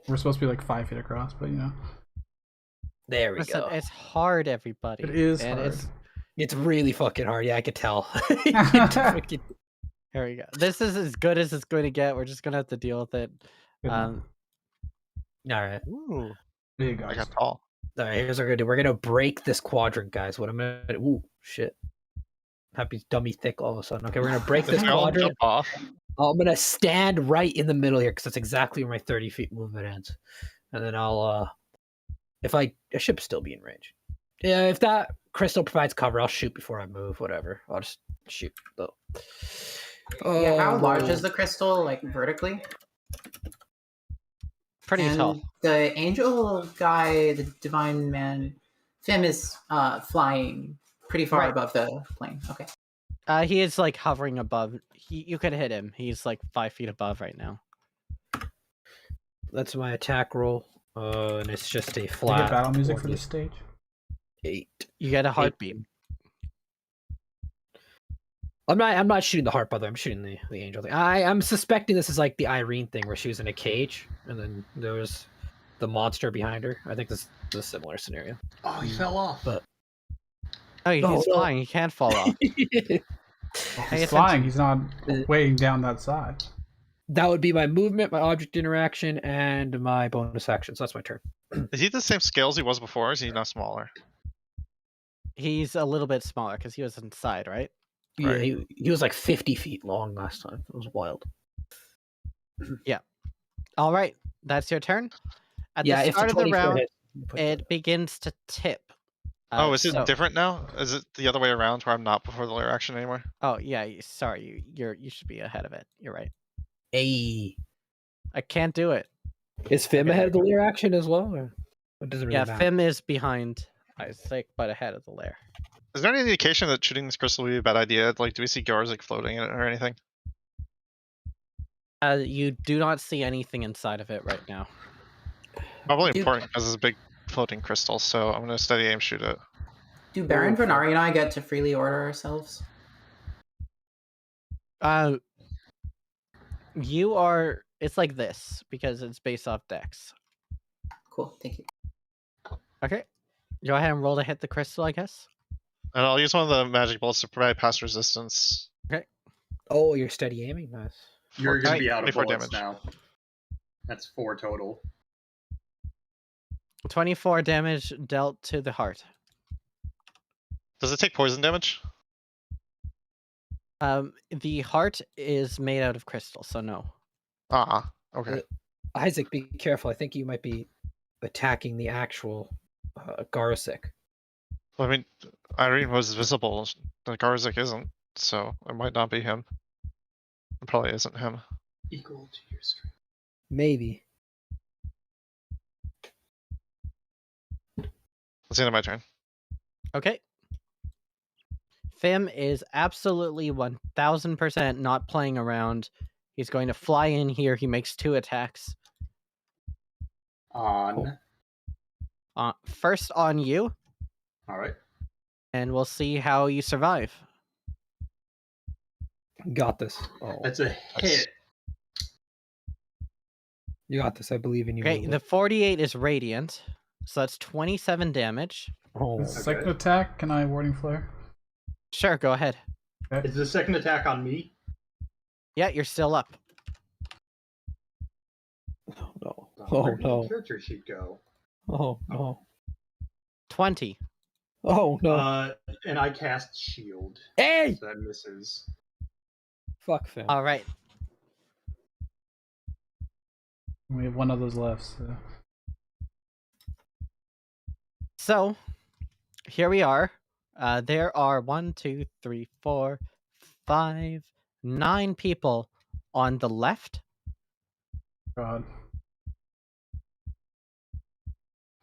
We're supposed to be like 5 feet across, but you know, There we Listen, go. it's hard, everybody. it is and hard. It's really fucking hard. Yeah, I could tell. Here we go. This is as good as it's going to get. We're just gonna have to deal with it. Good enough. All right. Ooh, Big I eyes. got tall. All right, here's what we're gonna do. We're gonna break this quadrant, guys. What I'm gonna do? Ooh, shit. Happy dummy thick all of a sudden. Okay, we're gonna break this They all quadrant. jump off. I'm gonna stand right in the middle here because that's exactly where my 30 feet movement ends. And then I'll if I should still be in range. Yeah, if that crystal provides cover, I'll shoot before I move. Whatever. I'll just shoot though. Yeah, how large Oh. is the crystal, like vertically? Pretty And tall. the angel guy, the divine man, Fimm is flying pretty far Right. above the plane. Okay. He is like hovering above. You could hit him. He's like 5 feet above right now. That's my attack roll. And it's just a Do you flat. get battle music for this stage? 8. You get a heartbeat. I'm not shooting the heart, brother. I'm shooting the angel thing. I'm suspecting this is like the Irene thing where she was in a cage and then there was the monster behind her. I think this is a similar scenario. Oh, he fell off. But Oh, he's No, no. flying. He can't fall off. Pay He's flying. attention. He's not weighing down that side. that would be my movement, my object interaction, and my bonus action. So that's my turn. Is he the same scale as he was before? Or is he not smaller? He's a little bit smaller because he was inside, right? Yeah, Right. he was like 50 feet long last time. It was wild. All right, that's your turn. At Yeah, the if start the of the 24 round, hits, you put it begins to tip. Oh, is it so- different now? Is it the other way around where I'm not before the layer action anymore? Oh yeah, sorry, you should be ahead of it. You're right. A. I can't do it. Is Fimm ahead of the layer action as well? Or it doesn't really Yeah, matter. Fimm is behind Isaac, but ahead of the lair. Is there any indication that shooting this crystal would be a bad idea? Like, do we see Garzik floating in it or anything? You do not see anything inside of it right now. Probably Dude. important because it's a big floating crystal, so I'm gonna steady aim shoot it. Do Baron Vernari and I get to freely order ourselves? You are. It's like this because it's based off dex. Cool, thank you. Okay. Go ahead and roll to hit the crystal, I guess. And I'll use one of the magic bullets to provide pass resistance. Oh, you're steady aiming? Nice. You're going to be out of 24 bullets damage. now. That's 4 total. 24 damage dealt to the heart. Does it take poison damage? The heart is made out of crystal, so no. Ah, okay. Isaac, be careful. I think you might be attacking the actual Garzik. Well, I mean, Irene was visible. The Garzik isn't, so it might not be him. It probably isn't him. Equal to your strength. Maybe. That's the end of my turn. Okay. Fimm is absolutely 1000% not playing around. He's going to fly in here. He makes 2 attacks. On. First on you, All right. and we'll see how you survive. Got this. Oh, That's a hit. you got this. I believe in you. Okay, Lulu. the 48 is radiant, so that's 27 damage. Oh, Second attack. Can I warding flare? Sure, go ahead. Is the second attack on me? Yeah, you're still up. Oh no. Where Oh did the no. character sheet go? Oh no. 20. Oh no. And I cast shield. Hey! So that misses. Fuck Fimm. All right. We have one of those left. So. So, here we are. There are 9 people on the left. God.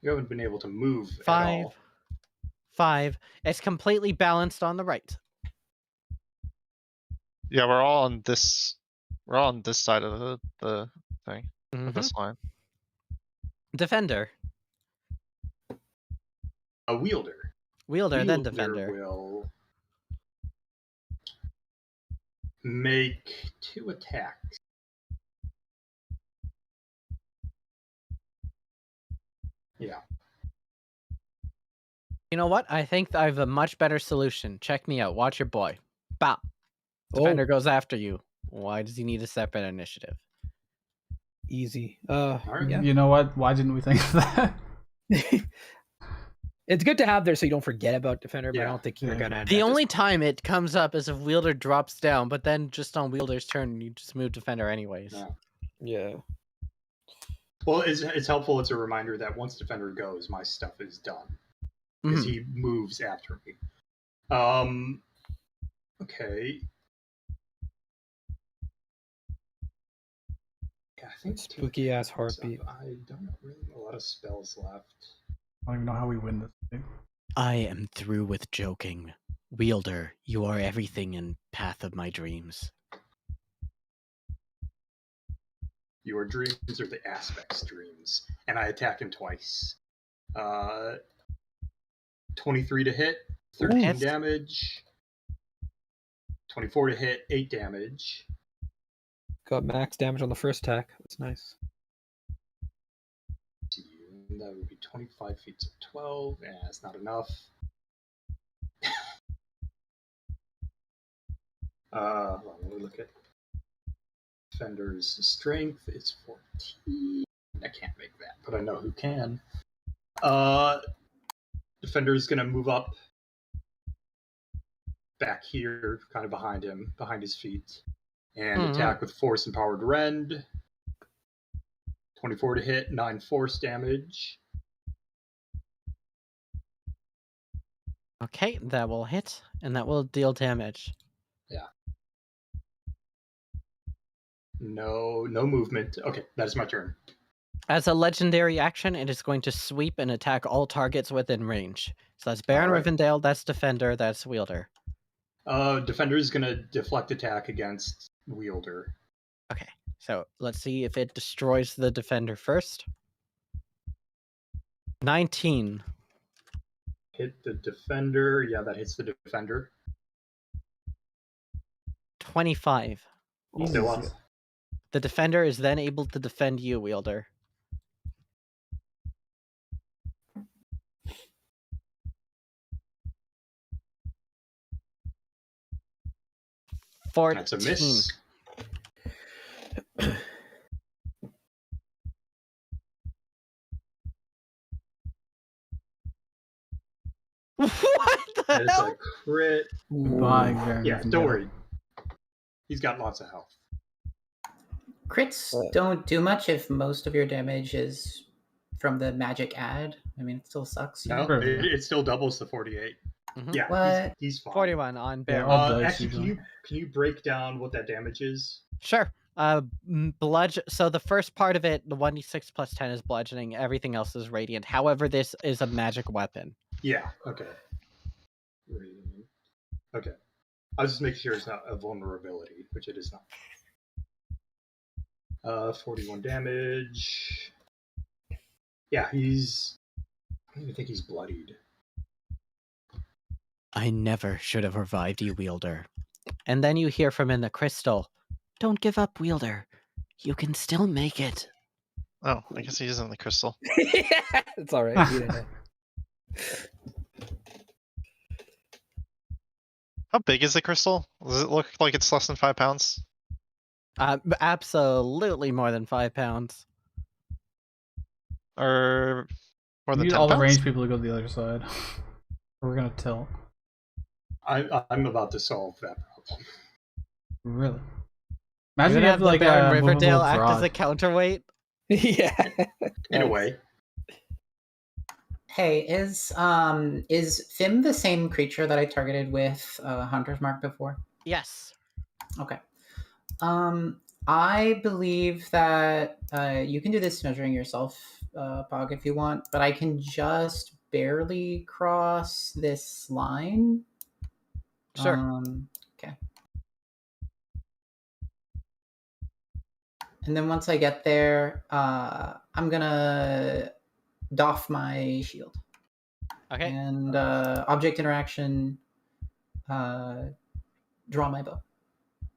You haven't been able to move at 5. all. 5. It's completely balanced on the right. Yeah, we're all on this. We're all on this side of the thing. Of this line. Defender. A wielder. Wielder, then defender. Will make 2 attacks. Yeah. You know what? I think I have a much better solution. Check me out. Watch your boy. Bop. Defender goes after you. Why does he need a separate initiative? Easy. Alright. Yeah. You know what? Why didn't we think of that? It's good to have there so you don't forget about defender, but I Yeah. don't think you're gonna. The only time it comes up is if wielder drops down, but then just on wielder's turn, you just move defender anyways. No. Yeah. Well, it's helpful. It's a reminder that once defender goes, my stuff is done because he moves after me. Okay. Yeah, I think Spooky ass heartbeat. I don't really have a lot of spells left. I don't even know how we win this thing. I am through with joking. Wielder, you are everything in Path of My Dreams. Your dreams are the aspect's dreams, and I attack him twice. 23 to hit, 13 Hits. damage. 24 to hit, 8 damage. Got max damage on the first attack. That's nice. That would be 25 feet to 12. Yeah, that's not enough. Let me look at Defender's strength. It's 14. I can't make that, but I know who can. Defender's gonna move up back here, kind of behind him, behind his feet, and attack with Force Empowered Rend. 24 to hit, 9 force damage. Okay, that will hit, and that will deal damage. Yeah. No movement. Okay, that is my turn. As a legendary action, it is going to sweep and attack all targets within range. So that's Baron Alright. Rivendell, that's Defender, that's Wielder. Defender is gonna deflect attack against Wielder. Okay, so let's see if it destroys the Defender first. 19. Hit the Defender. Yeah, that hits the Defender. 25. Still up. The Defender is then able to defend you, Wielder. That's a miss. What the That is hell? a crit. Goodbye, Baron Yeah, Rivendell. don't worry. He's got lots of health. Crits don't do much if most of your damage is from the magic add. I mean, it still sucks. No, Sure. it still doubles to 48. Mhm. Yeah, What? he's fine. 41 on Yeah, Baron. all dice Actually, usually. can you break down what that damage is? Sure. So the first part of it, the 1d6 plus 10 is bludgeoning. Everything else is radiant. However, this is a magic weapon. Yeah. Okay. Okay. I was just making sure it's not a vulnerability, which it is not. 41 damage. Yeah, I don't even think he's bloodied. I never should have revived you, Wielder. And then you hear from in the crystal, don't give up, Wielder. You can still make it. Oh, I guess he is in the crystal. It's all right. You didn't know. How big is the crystal? Does it look like it's less than 5 pounds? Absolutely more than 5 pounds. Or more We than need 10 all the pounds? range people to go to the other side. We're gonna tilt. I'm about to solve that problem. Really? You're Imagine gonna you have have like the Baron a Riverdale movable act as a rod. counterweight. Yeah. In a Nice. way. Hey, is Fimm the same creature that I targeted with Hunter's Mark before? Yes. Okay. I believe that you can do this measuring yourself, Pog, if you want, but I can just barely cross this line. Sure. Okay. And then once I get there, I'm gonna doff my shield. Okay. And object interaction, draw my bow.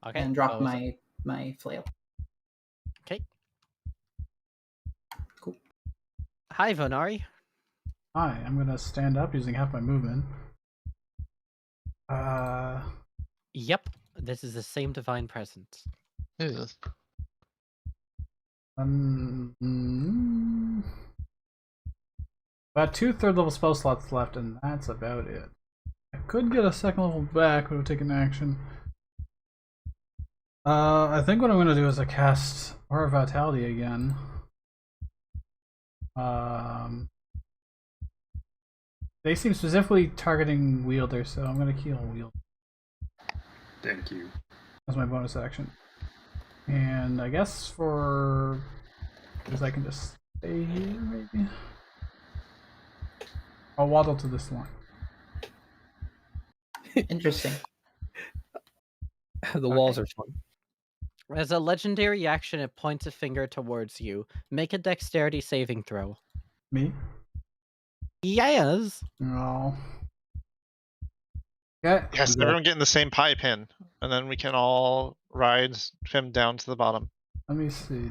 Okay. And drop Bow is- my flail. Okay. Cool. Hi, Vonari. Hi, I'm gonna stand up using half my movement. Yep. This is the same divine presence. Ew. About 2 third-level spell slots left, and that's about it. I could get a second level back, but it would take an action. I think what I'm gonna do is I cast Aura of Vitality again. They seem specifically targeting Wielder, so I'm gonna heal Wielder Thank you. as my bonus action. And I guess for because I can just stay here, maybe. I'll waddle to this line. Interesting. The walls are fun. As a legendary action, it points a finger towards you. Make a dexterity saving throw. Me? Yes. No. Okay. Yes, we got- everyone get in the same pie pin, and then we can all ride Fimm down to the bottom. Let me see.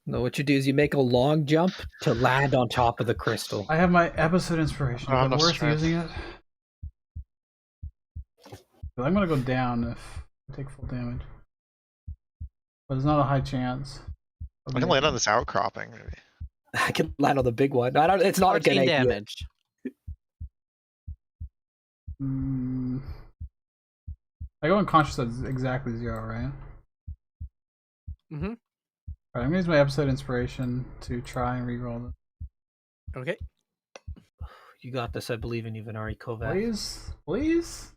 No, what you do is you make a long jump to land on top of the crystal. I have my episode inspiration. Is it no worth strength. using it? But I'm gonna go down if I take full damage. But it's not a high chance. I can land on this outcropping, maybe. I can land on the big one. I don't. It's not 14 gonna hit. damage. I go unconscious at exactly 0, right? Mm-hmm. Alright, I'm gonna use my episode inspiration to try and reroll this. Okay. You got this. I believe in you, Venari Kovac. Please? Please?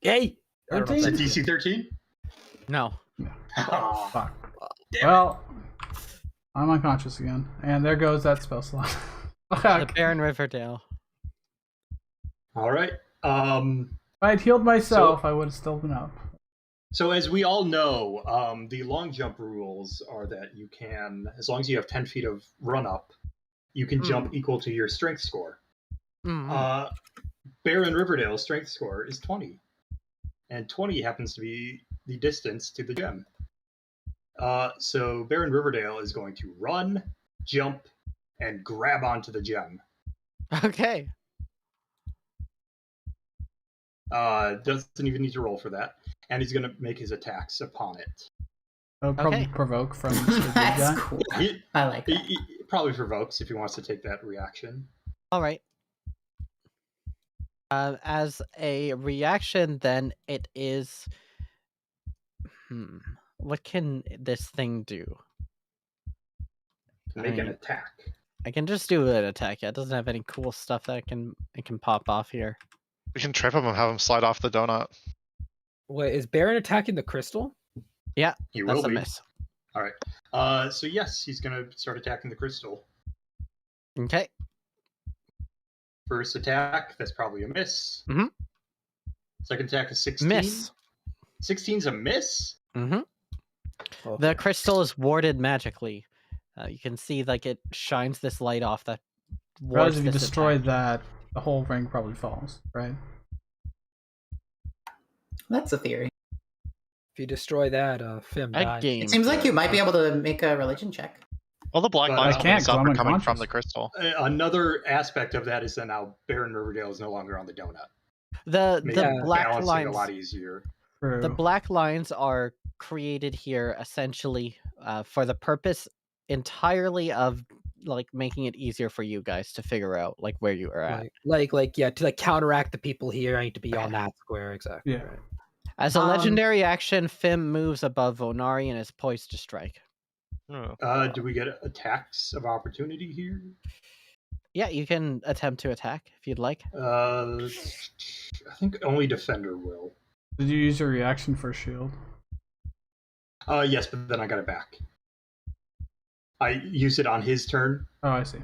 Hey. I don't know if 13? Is it that's- DC 13? No. Oh, Fuck. Well, I'm unconscious again. And there goes that spell slot. The Fuck. Baron Riverdale. all right. If I had healed myself, I would have still been up. So as we all know, the long jump rules are that you can, as long as you have 10 feet of run up, you can jump equal to your strength score. Mm. Baron Riverdale's strength score is 20. And 20 happens to be the distance to the gem. So Baron Riverdale is going to run, jump, and grab onto the gem. Okay. Doesn't even need to roll for that. And he's going to make his attacks upon it. I'll probably Okay. provoke from the big That's guy. cool. He, I like that. he probably provokes if he wants to take that reaction. All right. As a reaction, then it is. What can this thing do? Make an attack. I can just do an attack. It doesn't have any cool stuff that it can pop off here. We can trip him and have him slide off the donut. Wait, is Baron attacking the crystal? Yeah, He that's will a be. miss. All right. So yes, he's going to start attacking the crystal. Okay. First attack, that's probably a miss. Mhm. Second attack is 16. Miss. 16's a miss? Mm-hmm. Okay. The crystal is warded magically. You can see like it shines this light off that Whereas wards if you this destroy attack. that, the whole ring probably falls, right? That's a theory. If you destroy that, Fimm A dies. game. It seems like you might be able to make a religion check. All the black But lines I on can't, the 'cause I'm are coming unconscious. from the crystal. Another aspect of that is that now Baron Riverdale is no longer on the donut. The Making black balancing lines. a lot easier. True. The black lines are created here essentially for the purpose entirely of like making it easier for you guys to figure out like where you are at. Yeah, to like counteract the people here, I need to be on that square exactly. Yeah. Right. As a legendary action, Fimm moves above Vonari and is poised to strike. Oh. Do we get attacks of opportunity here? Yeah, you can attempt to attack if you'd like. I think only defender will. Did you use your reaction for shield? Yes, but then I got it back. I used it on his turn, Oh, I see.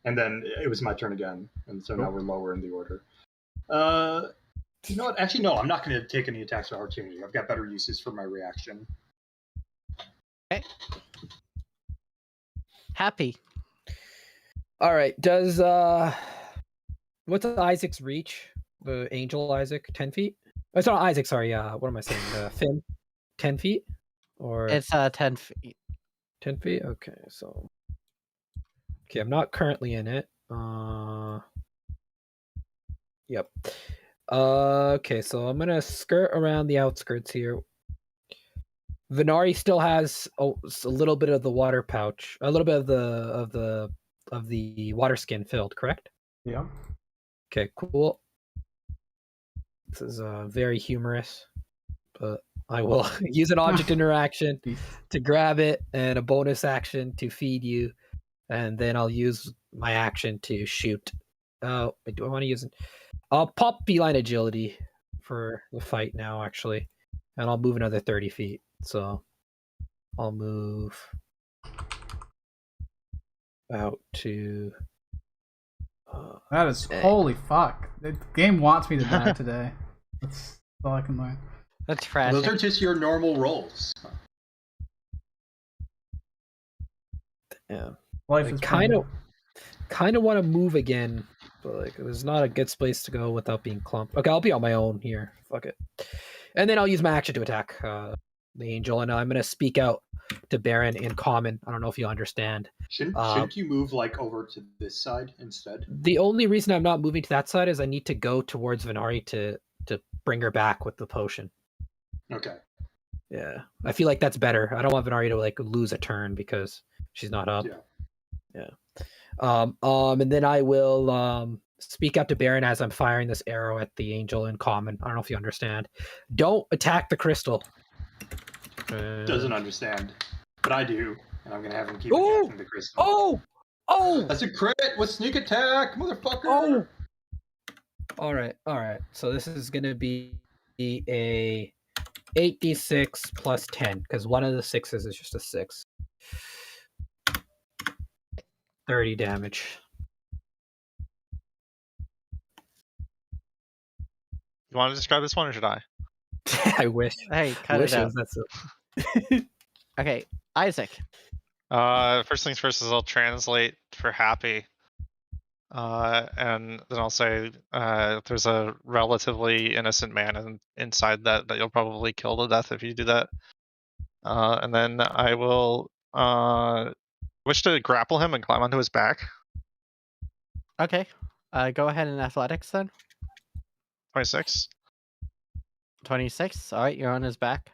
and then it was my turn again, and so now we're lower in the order. You know what? Actually, no, I'm not going to take any attacks of opportunity. I've got better uses for my reaction. Okay. Happy. All right. Does what's Isaac's reach? The angel Isaac, 10 feet? Oh, it's not Isaac. Sorry. What am I saying? Fimm, 10 feet, or It's 10 feet. 10 feet. Okay, so I'm not currently in it. Yep. Okay, so I'm gonna skirt around the outskirts here. Venari still has a little bit of the water pouch, a little bit of the water skin filled, correct? Yeah. Okay, cool. This is very humorous, but I will use an object interaction to grab it and a bonus action to feed you, and then I'll use my action to shoot. Oh, do I want to use it? I'll pop beeline agility for the fight now, actually, and I'll move another 30 feet. So I'll move out to. That is holy fuck. The game wants me to die today. That's all I can learn. That's tragic. Those are just your normal rolls. Yeah. Life is kind of want to move again, but like there's not a good space to go without being clumped. Okay, I'll be on my own here. Fuck it. And then I'll use my action to attack the angel, and I'm gonna speak out to Baron in common. I don't know if you understand. Shouldn't you move like over to this side instead? The only reason I'm not moving to that side is I need to go towards Venari to bring her back with the potion. Okay. Yeah, I feel like that's better. I don't want Venari to like lose a turn because she's not up. Yeah. And then I will speak up to Baron as I'm firing this arrow at the angel in common. I don't know if you understand. Don't attack the crystal. Doesn't understand, but I do, and I'm gonna have him keep attacking the crystal. Oh! That's a crit with sneak attack, motherfucker! Oh! All right. So this is gonna be a 8d6 plus 10 because one of the sixes is just a 6. 30 damage. You want to describe this one, or should I? I wish. Hey, cut wish it out. That's it. Okay, Isaac. First things first is I'll translate for happy. And then I'll say there's a relatively innocent man inside that you'll probably kill to death if you do that. And then I will wish to grapple him and climb onto his back. Okay. Go ahead in athletics then. 26. 26. All right, you're on his back.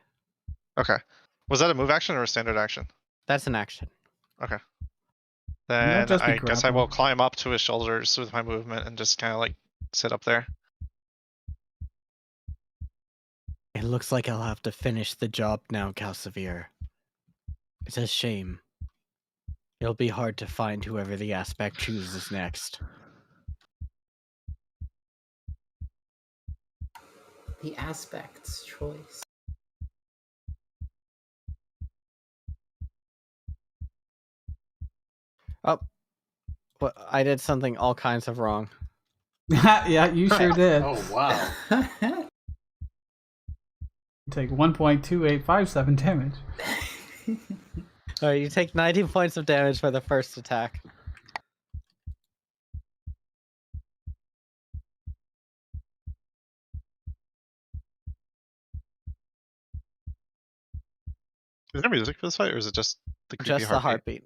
Okay. Was that a move action or a standard action? That's an action. Okay. that Then just be I guess I grappling? will climb up to his shoulders with my movement and just kind of like sit up there. It looks like I'll have to finish the job now, Calcivir. It's a shame. It'll be hard to find whoever the aspect chooses next. The aspect's choice. Oh, well, I did something all kinds of wrong. Yeah, you sure did. Oh wow! You take 1.2857 damage. All right, you take 19 points of damage for the first attack. Is there music for this fight, or is it just the creepy Just the heartbeat.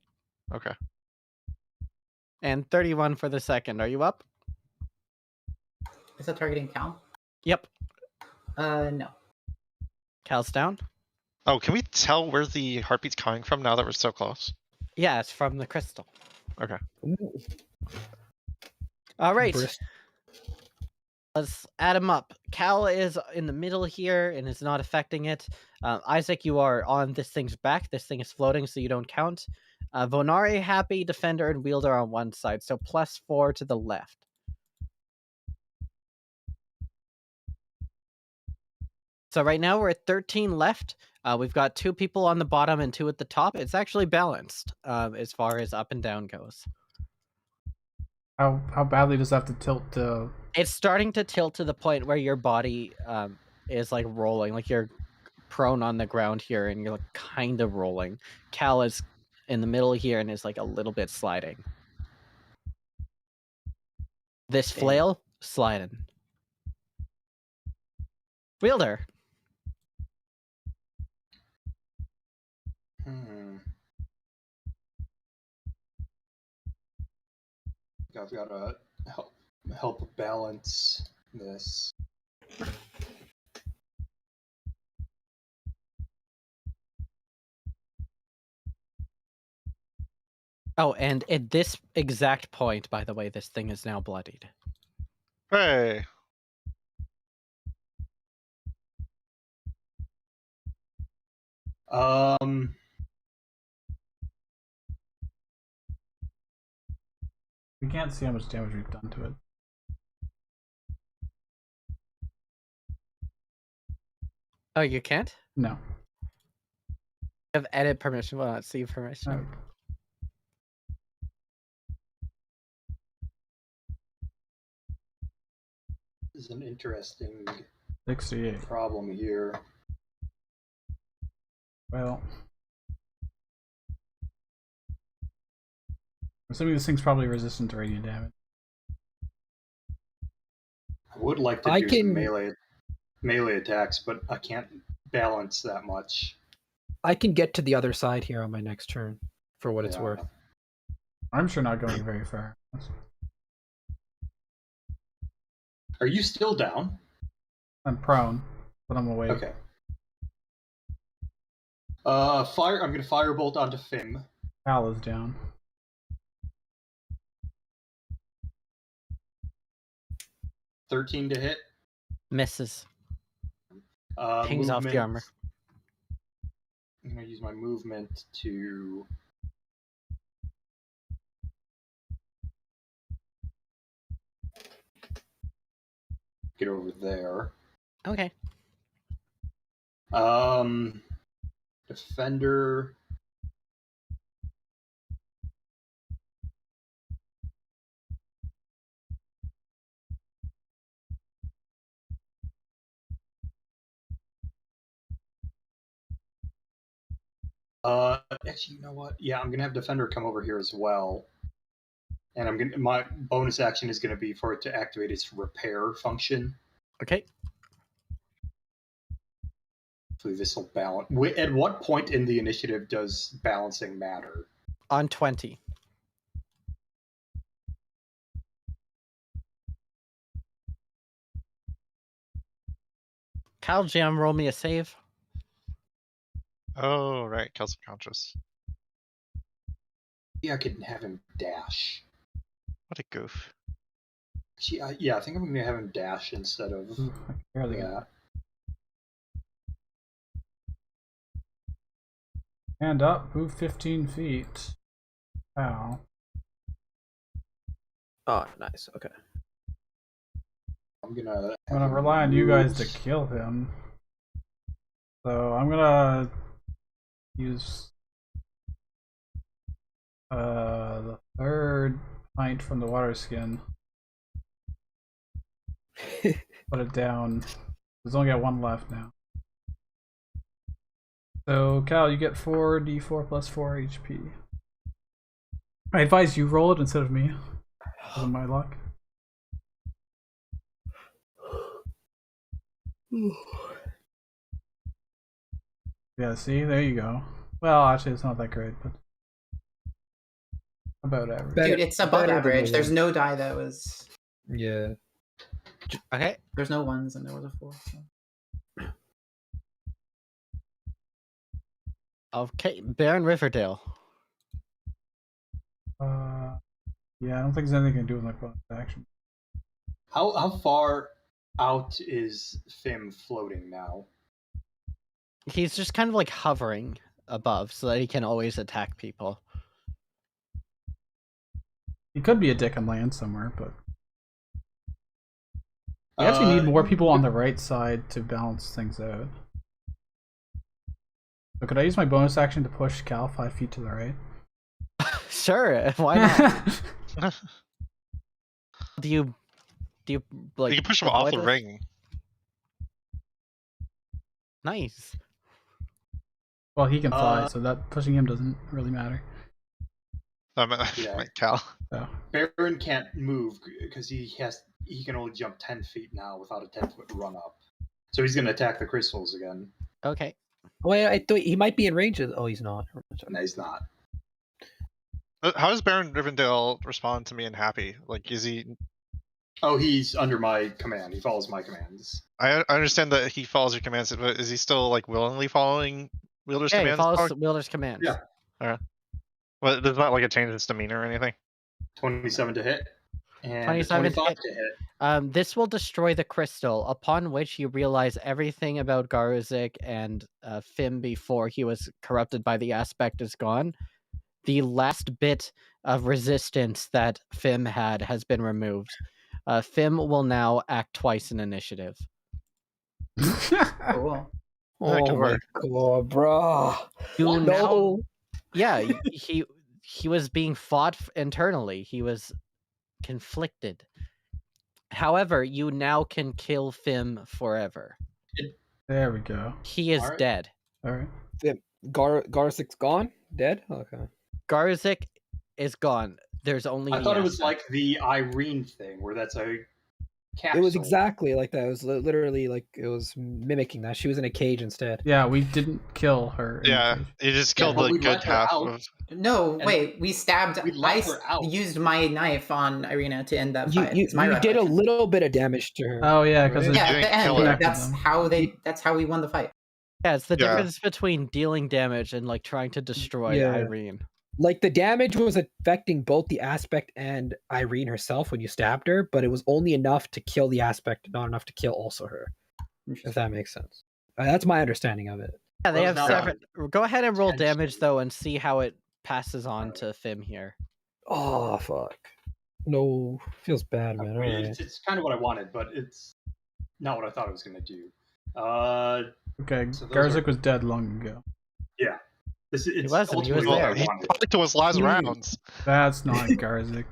Okay. And 31 for the second. Are you up? Is that targeting Cal? Yep. No. Cal's down. Oh, can we tell where the heartbeat's coming from now that we're so close? Yeah, it's from the crystal. Okay. All right. Brist- Let's add them up. Cal is in the middle here and is not affecting it. Isaac, you are on this thing's back. This thing is floating, so you don't count. Vonari, Happy, Defender, and Wielder on one side, so +4 to the left. So right now we're at 13 left. We've got 2 people on the bottom and 2 at the top. It's actually balanced as far as up and down goes. How badly does that have to tilt to? It's starting to tilt to the point where your body is like rolling, like you're prone on the ground here and you're like kind of rolling. Cal is in the middle here and is like a little bit sliding. This flail sliding. Wielder. I've got to help balance this. Oh, and at this exact point, by the way, this thing is now bloodied. Hey. We can't see how much damage we've done to it. Oh, you can't? No. You have edit permission, well, not see permission. Okay. This is an interesting 68. problem here. Well, I'm assuming this thing's probably resistant to radiant damage. I would like to do some melee attacks, but I can't balance that much. I can get to the other side here on my next turn, for what it's worth. I'm sure not going very far. Are you still down? I'm prone, but I'm awake. Okay. I'm gonna firebolt onto Fimm. Cal is down. $13 to hit. Misses. Pings off the armor. I'm gonna use my movement to get over there. Okay. Defender. Actually, you know what? Yeah, I'm gonna have Defender come over here as well. And my bonus action is gonna be for it to activate its repair function. Okay. Hopefully this will balance. At what point in the initiative does balancing matter? On 20. Cal Jam, roll me a save. Oh, right. Cal's unconscious. Yeah, I could have him dash. What a goof. Actually, yeah, I think I'm gonna have him dash instead of Ooh, I can barely get that. Hand up, move 15 feet. Wow. Oh, nice. Okay. I'm gonna rely on you guys to kill him. So I'm gonna use the third pint from the water skin. Put it down. There's only got one left now. So Cal, you get 4d4 plus 4 HP. I advise you roll it instead of me. Because of my luck. Yeah, see, there you go. Well, actually, it's not that great, but about average. Dude, it's above better than average. the There's one. no die that was. Yeah. Okay. There's no ones and there was a 4. So. Okay. Baron Riverdale. Yeah, I don't think there's anything I can do with my bonus action. How far out is Fimm floating now? He's just kind of like hovering above so that he can always attack people. He could be a dick and land somewhere, but we actually need more people on the right side to balance things out. So could I use my bonus action to push Cal 5 feet to the right? Sure, why not? Do you like? You can push him off avoid the this? ring. Nice. Well, he can fly, so that pushing him doesn't really matter. Yeah. Cal. So. Baron can't move because he can only jump 10 feet now without a 10-foot run up. So he's gonna attack the crystals again. Okay. Wait, I thought he might be in range. Oh, he's not. No, he's not. How does Baron Rivendell respond to me in Happy? Like, is he? Oh, he's under my command. He follows my commands. I understand that he follows your commands, but is he still like willingly following Wielder's Yeah, commands? he follows Wielder's commands. Yeah. Alright. Well, there's not like a change in his demeanor or anything. 27 to hit. And 27 25 to hit. This will destroy the crystal, upon which you realize everything about Garuzik and Fimm before he was corrupted by the aspect is gone. The last bit of resistance that Fimm had has been removed. Fimm will now act twice in initiative. Cool. That can Oh my work. god, bro. You now, No. yeah, he was being fought internally. He was conflicted. However, you now can kill Fimm forever. There we go. He is Alright. dead. All right. Garsik's gone? Dead? Okay. Garzik is gone. There's only. I the thought it was aspect. like the Irene thing, where that's a capsule. It was exactly like that. It was literally like it was mimicking that. She was in a cage instead. Yeah, we didn't kill her. in the Yeah, cage. you just Yeah, killed but the we good let her half out. of. No, And wait, we stabbed. we let her out. Used my knife on Irina to end that You, fight. you, It's my you did a recollection. little bit of damage to her. Oh yeah, because Right? Yeah, You at didn't the kill end. her. That's how we won the fight. Yeah, it's the Yeah. difference between dealing damage and like trying to destroy Yeah. Irene. Like the damage was affecting both the aspect and Irene herself when you stabbed her, but it was only enough to kill the aspect, not enough to kill also her. If that makes sense. That's my understanding of it. Yeah, they Well, have it's not separate. Go ahead and roll Potentially. damage though, and see how it passes on to Fimm here. Oh fuck. No, feels bad, man. All right. It's kind of what I wanted, but it's not what I thought it was going to do. Okay, So those Garzik are- was dead long ago. It's wasn't, he was ultimately there. what I He wanted. fought to his last Hmm. rounds. That's not Garzik.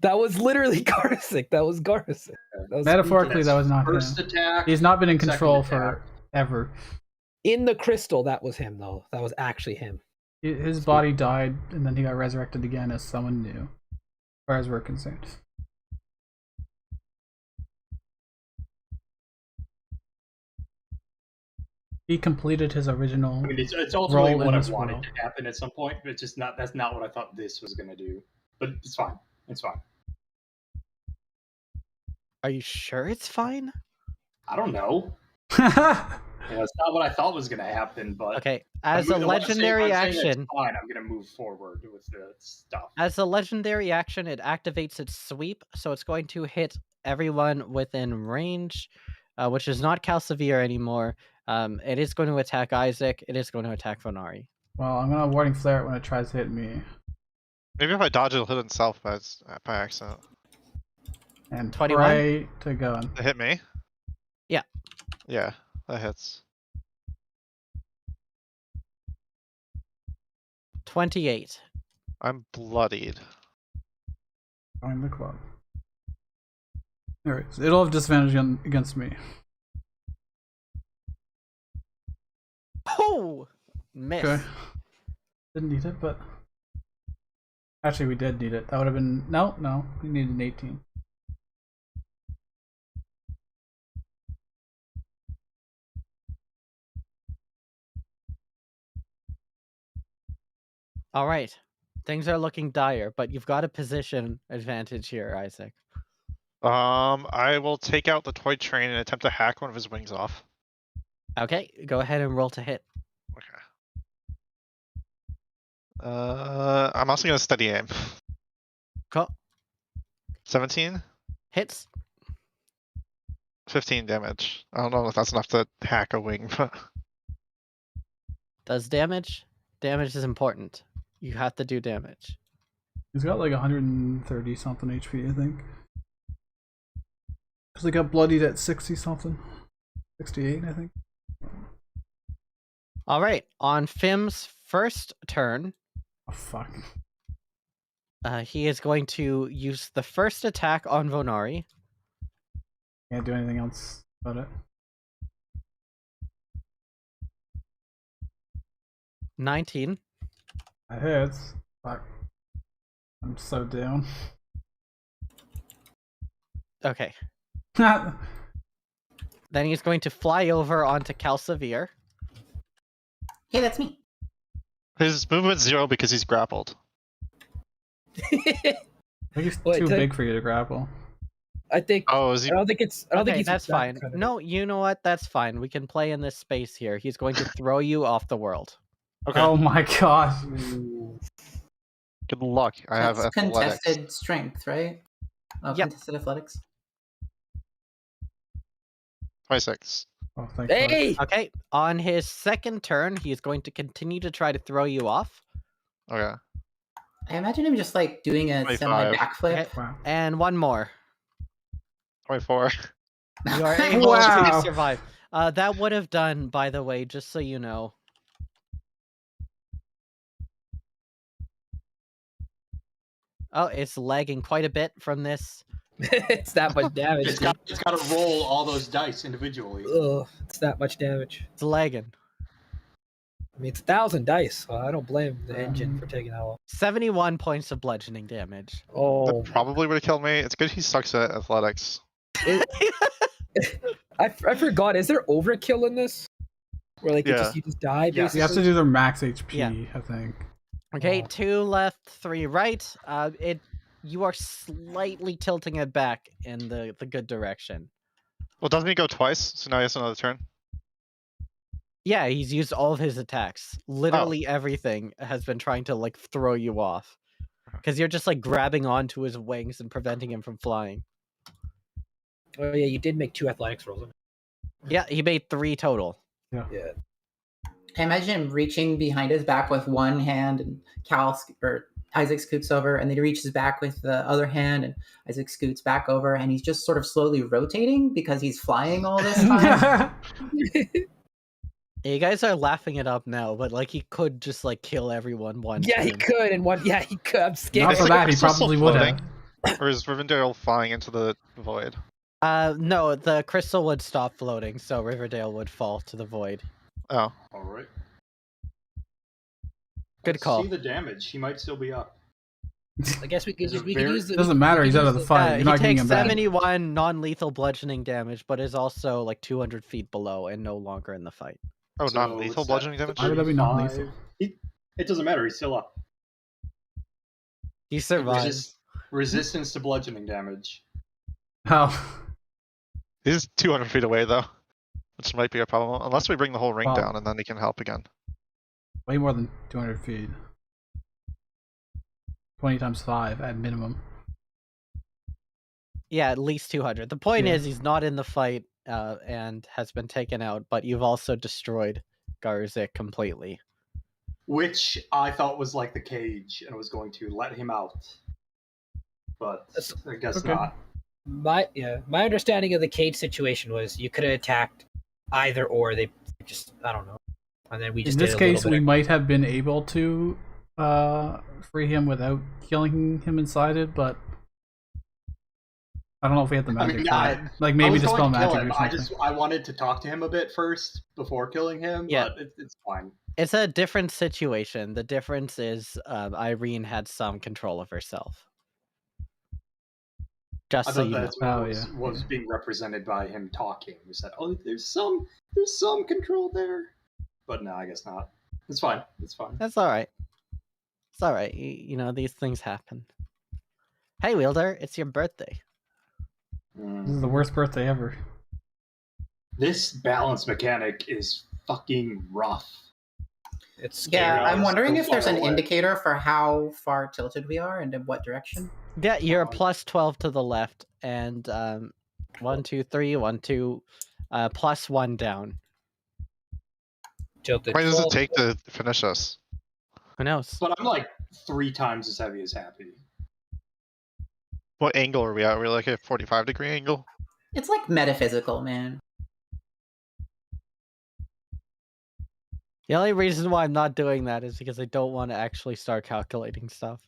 That was literally Garzik. That was Garzik. That was Metaphorically, that was not First him. attack. He's not been in second control attack. forever. in the crystal. That was him, though. That was actually him. His body died, and then he got resurrected again as someone new, as far as we're concerned. He completed his original. I mean, it's ultimately role in what I this wanted world. to happen at some point, but it's just not. That's not what I thought this was going to do. But it's fine. It's fine. Are you sure it's fine? I don't know. It's not what I thought was going to happen, but Okay, as a I'm saying legendary it's action, fine. I'm going to move forward with the stuff. as a legendary action, it activates its sweep, so it's going to hit everyone within range, which is not Calcivir anymore. It is going to attack Isaac. It is going to attack Vonari. Well, I'm gonna warding flare it when it tries to hit me, Maybe if I dodge, it'll hit itself by accident. and 21? pray to God. It hit me? Yeah. Yeah, that hits. 28. I'm bloodied. Join the club. Alright, so it'll have disadvantage against me. Oh! Miss. Okay. Didn't need it, but actually we did need it. That would have been no. We needed an 18. All right. Things are looking dire, but you've got a position advantage here, Isaac. I will take out the toy train and attempt to hack one of his wings off. Okay, go ahead and roll to hit. Okay. I'm also gonna steady aim. Cool. 17? Hits. 15 damage. I don't know if that's enough to hack a wing, but Does damage. Damage is important. You have to do damage. He's got like 130 something HP, I think. Because he got bloodied at 60 something. 68, I think. All right. On Fimm's first turn, Oh, fuck. he is going to use the first attack on Vonari. Can't do anything else about it. 19. That hits. Fuck. I'm so down. Okay. That's Then he's going to fly over onto Calsavir. Hey, that's me. his movement's 0 because he's grappled. I think he's Wait, too take- big for you to grapple. I think. Oh, is he? I don't think it's. I don't think Okay, he's that's that fine. kind of- No, you know what? That's fine. We can play in this space here. He's going to throw you off the world. Okay. Oh my gosh. Ooh. Good luck. I have That's athletics. contested strength, right? Oh, Yep. contested athletics. 26. Oh, thank God. Hey! Okay. On his second turn, he's going to continue to try to throw you off. Okay. I imagine him just like doing a 25. semi backflip. Okay. Wow. And one more. 24. You are able Wow. to survive. That would have done, by the way, just so you know. Oh, it's lagging quite a bit from this. It's that much damage. It's got to roll all those dice individually. Ugh, it's that much damage. It's lagging. I mean, it's 1,000 dice, so I don't blame the engine for taking that long. 71 points of bludgeoning damage. Oh, That probably would have killed me. It's good he sucks at athletics. I forgot. Is there overkill in this? Where like Yeah. you just die, Yeah. basically? You have to do their max HP, Yeah. I think. Okay, Oh. 2 left, 3 right. You are slightly tilting it back in the good direction. Well, doesn't he go twice? So now he has another turn. Yeah, he's used all of his attacks. Literally everything has been trying to like throw you off. Because you're just like grabbing onto his wings and preventing him from flying. Oh yeah, you did make 2 athletics rolls. Yeah, he made 3 total. Yeah. I imagine him reaching behind his back with one hand, and Isaac scoots over, and then he reaches back with the other hand, and Isaac scoots back over, and he's just sort of slowly rotating because he's flying all this time. You guys are laughing it up now, but like he could just like kill everyone once. Yeah, he could, and one. Yeah, he could. I'm Not scared. for that, he Is he still probably would have. floating? Or is Rivendell flying into the void? No, the crystal would stop floating, so Riverdale would fall to the void. Oh. All right. Good Let's call. See the damage. He might still be up. I guess we could Is it we could very- use the. Doesn't matter, we he's could out of use the fight. You're he not getting takes him back. 71 non-lethal bludgeoning damage, but is also like 200 feet below and no longer in the fight. Oh, So not lethal it's bludgeoning at damage? Why would that be non-lethal? 35. It doesn't matter. He's still up. He survives. Resistance to bludgeoning damage. Oh. He's 200 feet away, though. Which might be a problem. Unless we bring the whole ring Wow. down and then he can help again. Way more than 200 feet. 20 times 5 at minimum. Yeah, at least 200. The point Yeah. is he's not in the fight and has been taken out, but you've also destroyed Garzik completely. Which I thought was like the cage and was going to let him out. But I guess Okay. not. My understanding of the cage situation was you could have attacked either or. They just I don't know, and then we just In did this a little case, bit we of- might have been able to free him without killing him inside it, but I don't know if we had the I magic mean, for I- it. Like I maybe was dispel going to kill magic him. or something. I wanted to talk to him a bit first before killing him, Yeah. but it's fine. It's a different situation. The difference is Irene had some control of herself. Just I so thought you know. that's what Oh, was yeah. being represented by him talking. We said, "Oh, there's some control there," but no, I guess not. It's fine. It's fine. That's all right. It's all right. You know, these things happen. Hey, Wielder, it's your birthday. This is the worst birthday ever. This balance mechanic is fucking rough. It's scary. Yeah, I'm It's wondering so if there's far an away. indicator for how far tilted we are and in what direction. Yeah, you're plus 12 to the left, and 1, 2, 3, 1, 2, plus 1 down. Tilted How long does it 12. take to finish us? Who knows? But I'm like 3 times as heavy as Happy. What angle are we at? We're like a 45-degree angle? It's like metaphysical, man. The only reason why I'm not doing that is because I don't want to actually start calculating stuff.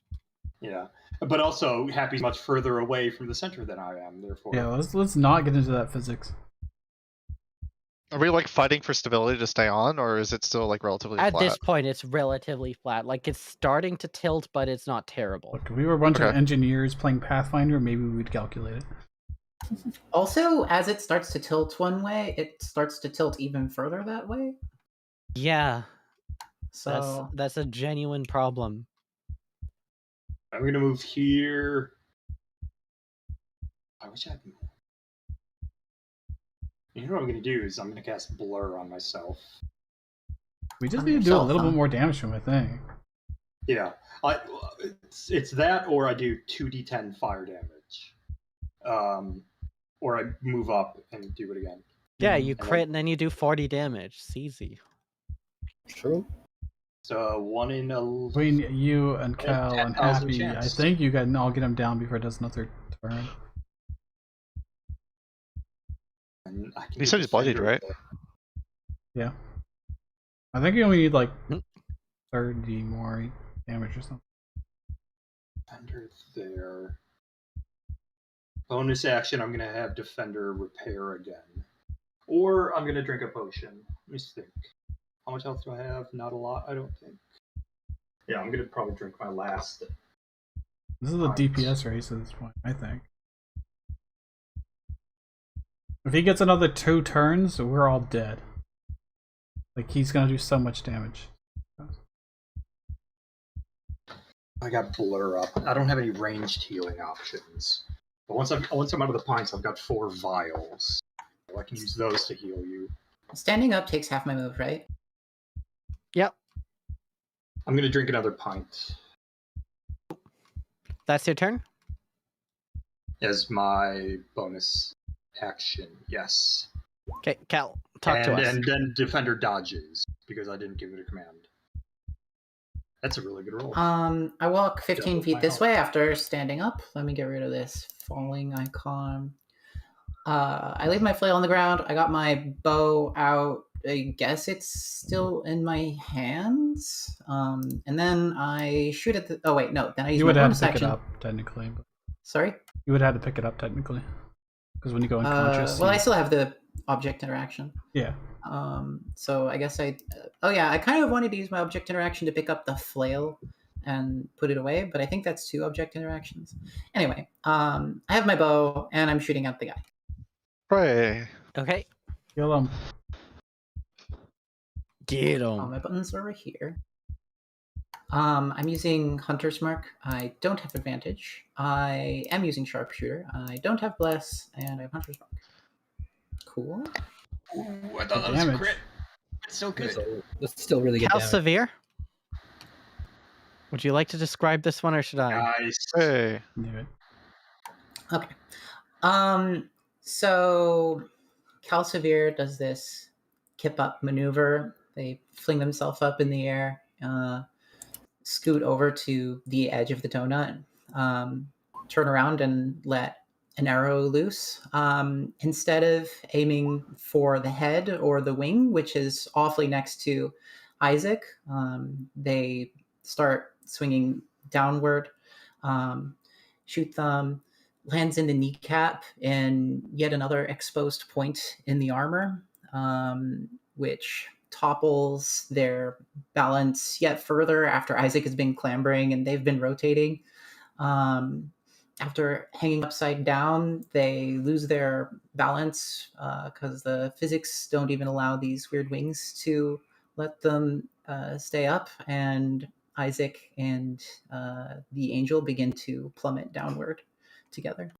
Yeah, but also Happy's much further away from the center than I am. Therefore, Yeah, let's not get into that physics. Are we like fighting for stability to stay on, or is it still like relatively At flat? this point, it's relatively flat. Like, it's starting to tilt, but it's not terrible. Look, if we were a bunch of Okay. engineers playing Pathfinder, maybe we would calculate it. Also, as it starts to tilt one way, it starts to tilt even further that way. Yeah, So that's a genuine problem. I'm gonna move here. I wish I had. You know what I'm gonna do is I'm gonna cast Blur on myself. We just On need to do a yourself, little huh? bit more damage to him, I think. Yeah, it's that, or I do 2d10 fire damage, or I move up and do it again. Yeah, you And then- crit and then you do 40 damage. It's easy. True. So 1 in a. Between you and Cal and 10,000 Happy, chance. I think you can all get him down before it does another turn. And I can He do said he's bloodied, Defender right? there. Yeah. I think you only need like Hmm. 30 more damage or something. Defender there. Bonus action, I'm gonna have Defender repair again, or I'm gonna drink a potion. Let me think. How much health do I have? Not a lot, I don't think. Yeah, I'm gonna probably drink my last. This is a DPS race at this point, I think. If he gets another 2 turns, we're all dead. Like, he's gonna do so much damage. I got Blur up. I don't have any ranged healing options. But once I'm out of the pints, I've got 4 vials. So I can use those to heal you. standing up takes half my move, right? Yep, I'm gonna drink another pint that's your turn. as my bonus action. Yes. Okay, Cal, talk to us. And then Defender dodges because I didn't give it a command. That's a really good roll. I walk 15 Double feet my this health. way after standing up. Let me get rid of this falling icon. I leave my flail on the ground. I got my bow out. I guess it's still in my hands. And then I shoot at the. Oh wait, no. Then I use You my would have bonus to pick action. it up, technically. But Sorry. you would have to pick it up, technically. Because when you go unconscious. Well, I you- still have the object interaction. Yeah. So I guess I. Oh yeah, I kind of wanted to use my object interaction to pick up the flail and put it away, but I think that's 2 object interactions. Anyway, I have my bow and I'm shooting at the guy. Right. Okay, Kill him. get All him. my buttons are right here. I'm using Hunter's Mark. I don't have advantage. I am using Sharpshooter. I don't have Bless, and I have Hunter's Mark. Cool. Ooh, I thought that was a crit. It's so That's still really good Cal damage. Severe? Would you like to describe this one, or should I? Nice. Hey. Do it. Okay. So Calcivir does this kip up maneuver. They fling themselves up in the air, scoot over to the edge of the donut, turn around and let an arrow loose. Instead of aiming for the head or the wing, which is awfully next to Isaac, they start swinging downward. Shoot them, lands in the kneecap and yet another exposed point in the armor, which topples their balance yet further after Isaac has been clambering and they've been rotating. After hanging upside down, they lose their balance because the physics don't even allow these weird wings to let them stay up, and Isaac and the angel begin to plummet downward together.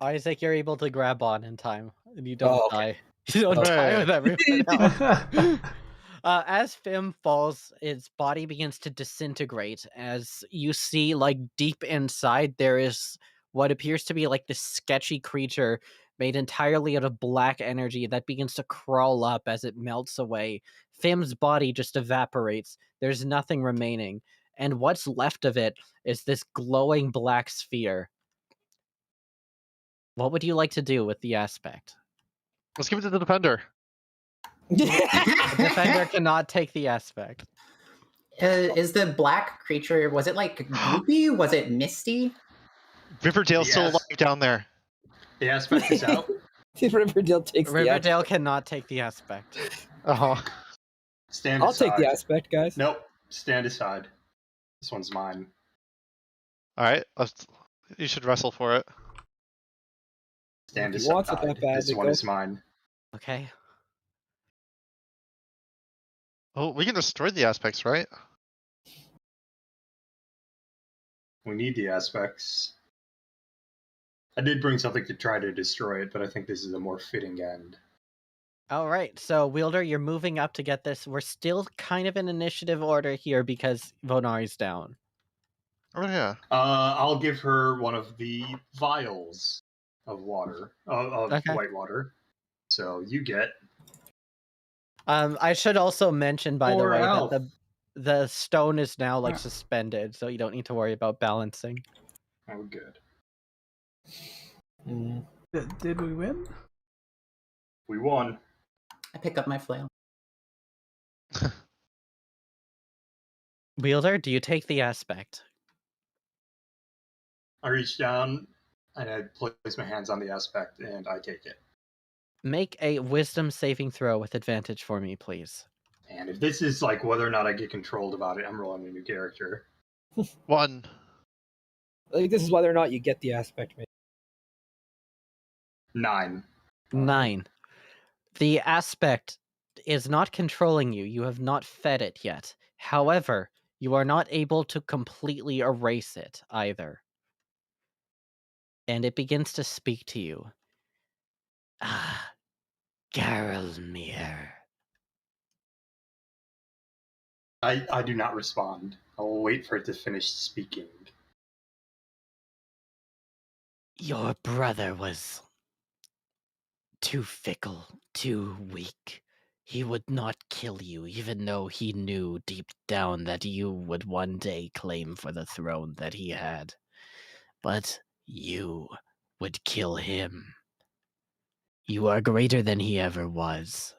Isaac, you're able to grab on in time, and you don't Oh, okay. die. You don't die Right. with everyone else. As Fimm falls, its body begins to disintegrate. As you see, like deep inside, there is what appears to be like this sketchy creature made entirely out of black energy that begins to crawl up as it melts away. Fimm's body just evaporates. There's nothing remaining. And what's left of it is this glowing black sphere. What would you like to do with the aspect? Let's give it to the defender. The defender cannot take the aspect. Is the black creature, was it like gloopy? Was it misty? Riverdale's still Yes. alive down there. The aspect is out. Riverdale takes Riverdale the cannot take the aspect. Oh, Stand I'll aside. take the aspect, guys. Nope. Stand aside. This one's mine. all right. You should wrestle for it. Stand He aside. wants it that bad, This they one go is for mine. Okay. Oh, we can destroy the aspects, right? We need the aspects. I did bring something to try to destroy it, but I think this is a more fitting end. All right. So, Wielder, you're moving up to get this. We're still kind of in initiative order here because Vonari's down. Oh yeah. I'll give her one of the vials of water, of Okay. white water. So you get. I should also mention, by the Or way, elf. that the stone is now like Ah. suspended, so you don't need to worry about balancing. Oh, good. Did we win? We won. I pick up my flail. Wielder, do you take the aspect? I reach down and I place my hands on the aspect and I take it. Make a wisdom saving throw with advantage for me, please. And if this is like whether or not I get controlled about it, I'm rolling a new character. 1. I think this is whether or not you get the aspect. Maybe. 9. 9. The aspect is not controlling you. You have not fed it yet. However, you are not able to completely erase it either. And it begins to speak to you. Ah, Garelmere. I do not respond. I will wait for it to finish speaking. Your brother was too fickle, too weak. He would not kill you, even though he knew deep down that you would one day claim for the throne that he had. But you would kill him. You are greater than he ever was.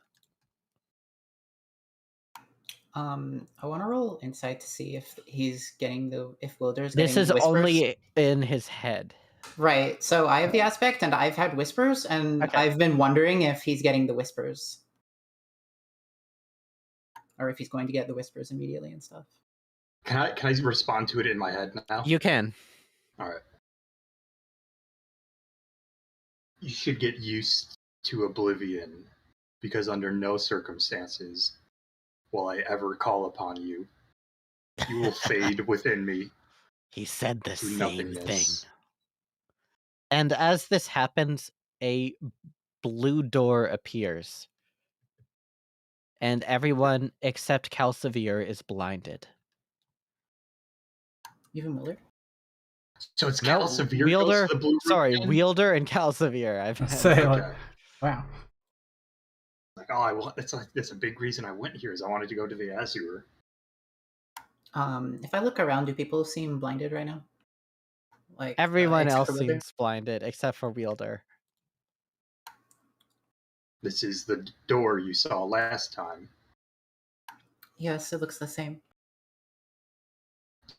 I want to roll insight to see if he's getting if Wilder's This getting is whispers. only in his head. Right. So I have the aspect, and I've had whispers, and Okay. I've been wondering if he's getting the whispers, or if he's going to get the whispers immediately and stuff. Can I respond to it in my head now? You can. All right. You should get used to oblivion, because under no circumstances will I ever call upon you. You will fade within me He said the to same nothingness. thing. And as this happens, a blue door appears. And everyone except Calcivir is blinded. Even Wilder. So it's No, Calcivir Wielder. goes to the blue room Sorry, again? Wielder and Calcivir. I've had- Say Okay. like, wow. Like, oh, that's a big reason I went here is I wanted to go to the Azure. If I look around, do people seem blinded right now? Like Everyone except else for Wilder? seems blinded except for Wielder. This is the door you saw last time. Yes, it looks the same.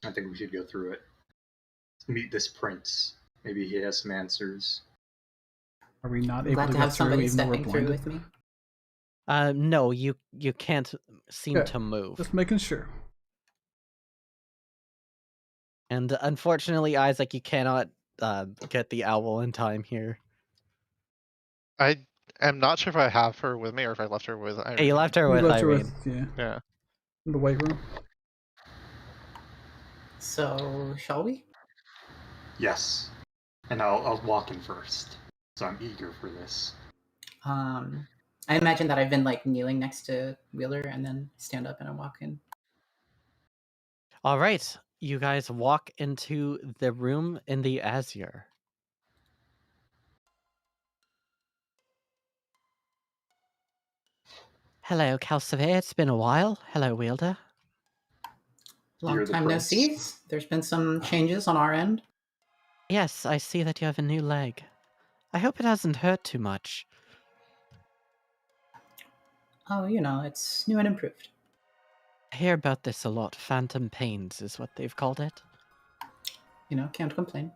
I think we should go through it. Meet this prince. Maybe he has some answers. Are we not I'm able glad to to go have through somebody even though we're stepping through blinded? with me. No, you can't seem Okay. to move. Just making sure. And unfortunately, Isaac, you cannot get the owl in time here. I am not sure if I have her with me or if I left her with Irene. Hey, you left her We with left her Irene. Yeah. in the white room. So, shall we? Yes. And I'll walk in first. So I'm eager for this. I imagine that I've been like kneeling next to Wheeler and then stand up and I walk in. All right, you guys walk into the room in the Azure. Hello, Calcifer. It's been a while. Hello, Wielder. Long You're the time no prince. see. There's been some changes on our end. Yes, I see that you have a new leg. I hope it hasn't hurt too much. Oh, you know, it's new and improved. I hear about this a lot. Phantom pains is what they've called it. You know, can't complain.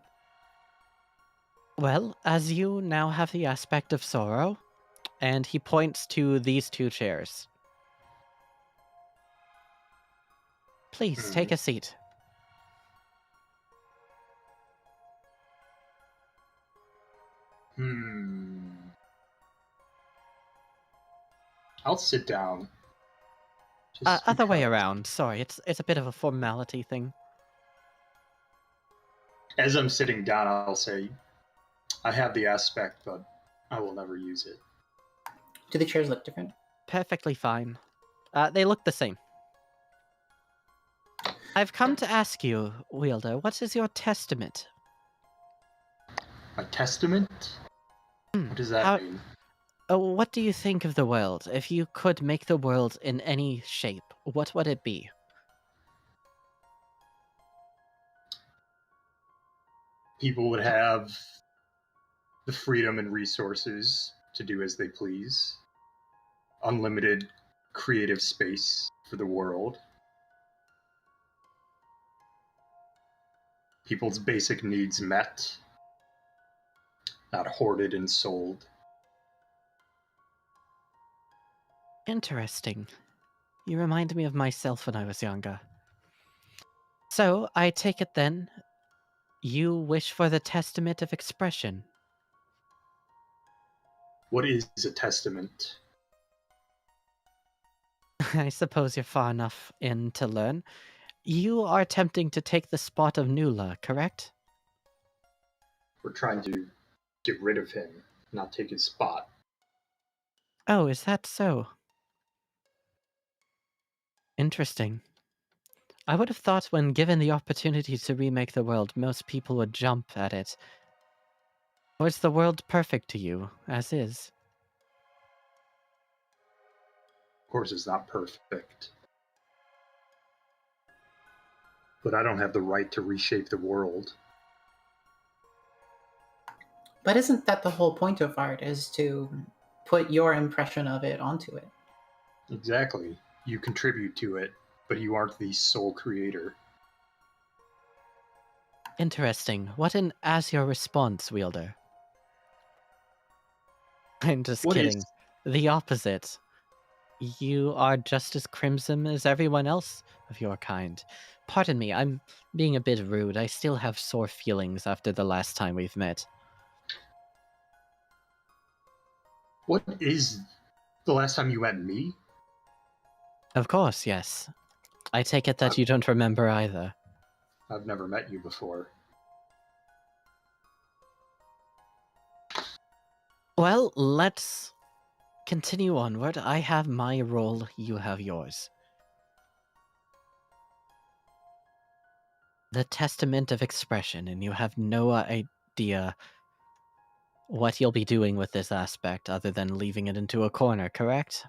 Well, as you now have the aspect of sorrow, and he points to these two chairs. Please, take a seat. I'll sit down. Other way because. around. Sorry, it's a bit of a formality thing. As I'm sitting down, I'll say, I have the aspect, but I will never use it. Do the chairs look different? Perfectly fine. They look the same. I've come to ask you, Wielder, what is your testament? A testament? What does that mean? What do you think of the world? If you could make the world in any shape, what would it be? People would have the freedom and resources to do as they please, unlimited creative space for the world, people's basic needs met, not hoarded and sold. Interesting. You remind me of myself when I was younger. So, I take it then, you wish for the testament of expression. What is a testament? I suppose you're far enough in to learn. You are attempting to take the spot of Nula, correct? We're trying to get rid of him, not take his spot. Oh, is that so? Interesting. I would have thought when given the opportunity to remake the world, most people would jump at it. Or is the world perfect to you, as is? Of course, it's not perfect. But I don't have the right to reshape the world. But isn't that the whole point of art, is to put your impression of it onto it? Exactly. You contribute to it, but you aren't the sole creator. Interesting. What an Azure response, Wielder. I'm just What kidding. is- The opposite. You are just as crimson as everyone else of your kind. Pardon me, I'm being a bit rude. I still have sore feelings after the last time we've met. What is the last time you met me? Of course, yes. I take it that you don't remember either. I've never met you before. Well, let's continue onward. I have my role, you have yours. The testament of expression, and you have no idea what you'll be doing with this aspect other than leaving it into a corner, correct?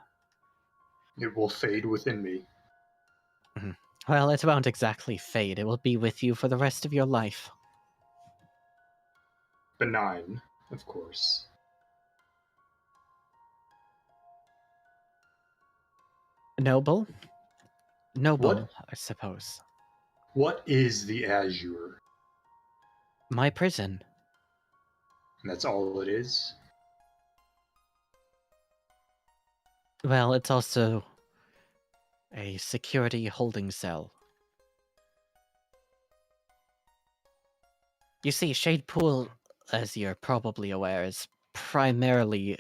It will fade within me. Well, it won't exactly fade. It will be with you for the rest of your life. Benign, of course. Noble? Noble, What? I suppose. What is the Azure? My prison. And that's all it is? Well, it's also a security holding cell. You see, Shade Pool, as you're probably aware, is primarily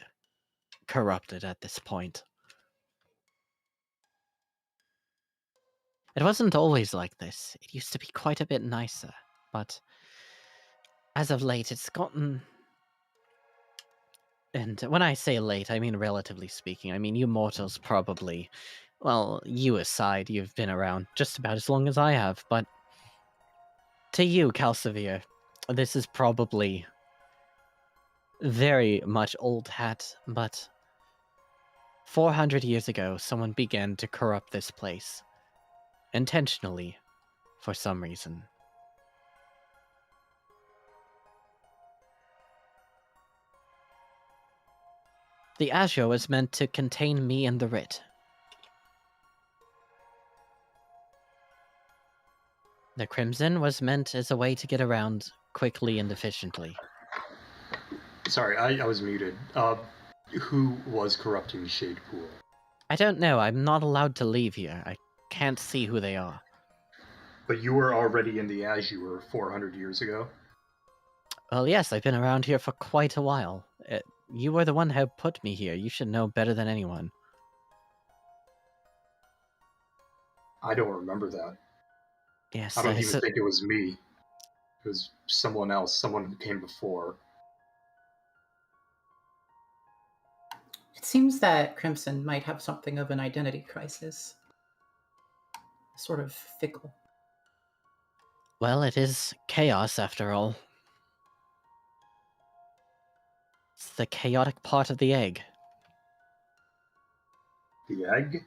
corrupted at this point. It wasn't always like this. It used to be quite a bit nicer, but as of late, it's gotten And when I say late, I mean relatively speaking. I mean, you mortals probably, well, you aside, you've been around just about as long as I have, but to you, Calcivir, this is probably very much old hat, but 400 years ago, someone began to corrupt this place. Intentionally, for some reason. The Azure was meant to contain me and the Writ. The Crimson was meant as a way to get around quickly and efficiently. Sorry, I was muted. Who was corrupting Shade Pool? I don't know, I'm not allowed to leave here. I can't see who they are. But you were already in the Azure 400 years ago? Well, yes, I've been around here for quite a while. You were the one who put me here. You should know better than anyone. I don't remember that. Yes, I don't even think it was me. It was someone else, someone who came before. It seems that Crimson might have something of an identity crisis. Sort of fickle. Well, it is chaos after all. It's the chaotic part of the egg. The egg?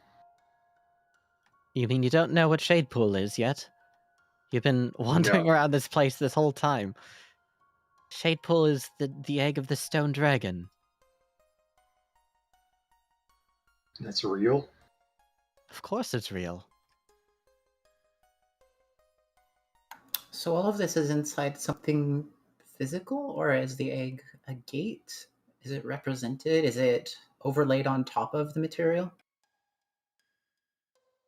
You mean you don't know what Shade Pool is yet? You've been wandering around this place this whole time. Shade Pool is the egg of the stone dragon. That's real? Of course it's real. So all of this is inside something physical, or is the egg a gate? Is it represented? Is it overlaid on top of the material?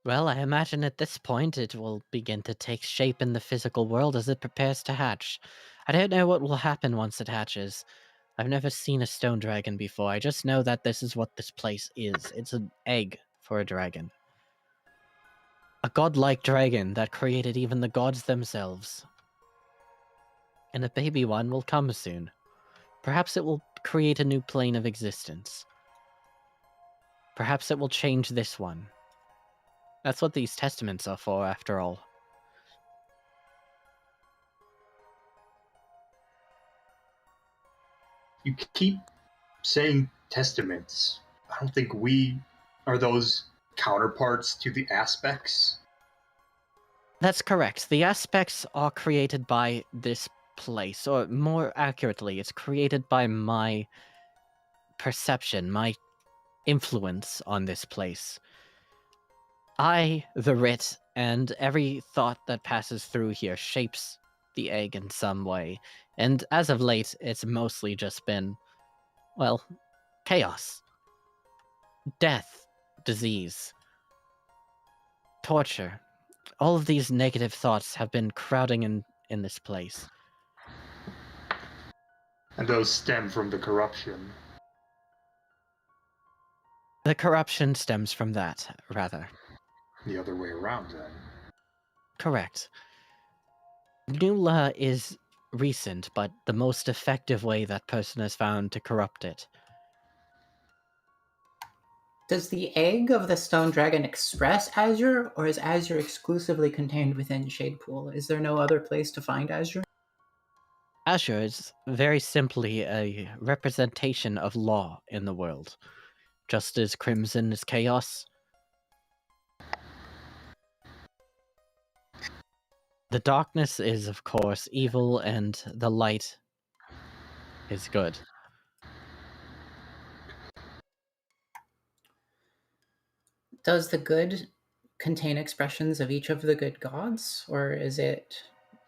Well, I imagine at this point it will begin to take shape in the physical world as it prepares to hatch. I don't know what will happen once it hatches. I've never seen a stone dragon before. I just know that this is what this place is. It's an egg for a dragon. A godlike dragon that created even the gods themselves. And a baby one will come soon. Perhaps it will create a new plane of existence. Perhaps it will change this one. That's what these testaments are for, after all. You keep saying testaments. I don't think we are those counterparts to the aspects. That's correct. The aspects are created by this place, or more accurately, it's created by my perception, my influence on this place. I, the Writ, and every thought that passes through here shapes the egg in some way, and as of late, it's mostly just been, well, chaos. Death, disease, torture. All of these negative thoughts have been crowding in this place. And those stem from the corruption. The corruption stems from that, rather. The other way around, then. Correct. Nula is recent, but the most effective way that person has found to corrupt it. Does the egg of the stone dragon express Azure, or is Azure exclusively contained within Shade Pool? Is there no other place to find Azure? Azure is very simply a representation of law in the world. Just as Crimson is chaos. The darkness is, of course, evil, and the light is good. Does the good contain expressions of each of the good gods, or is it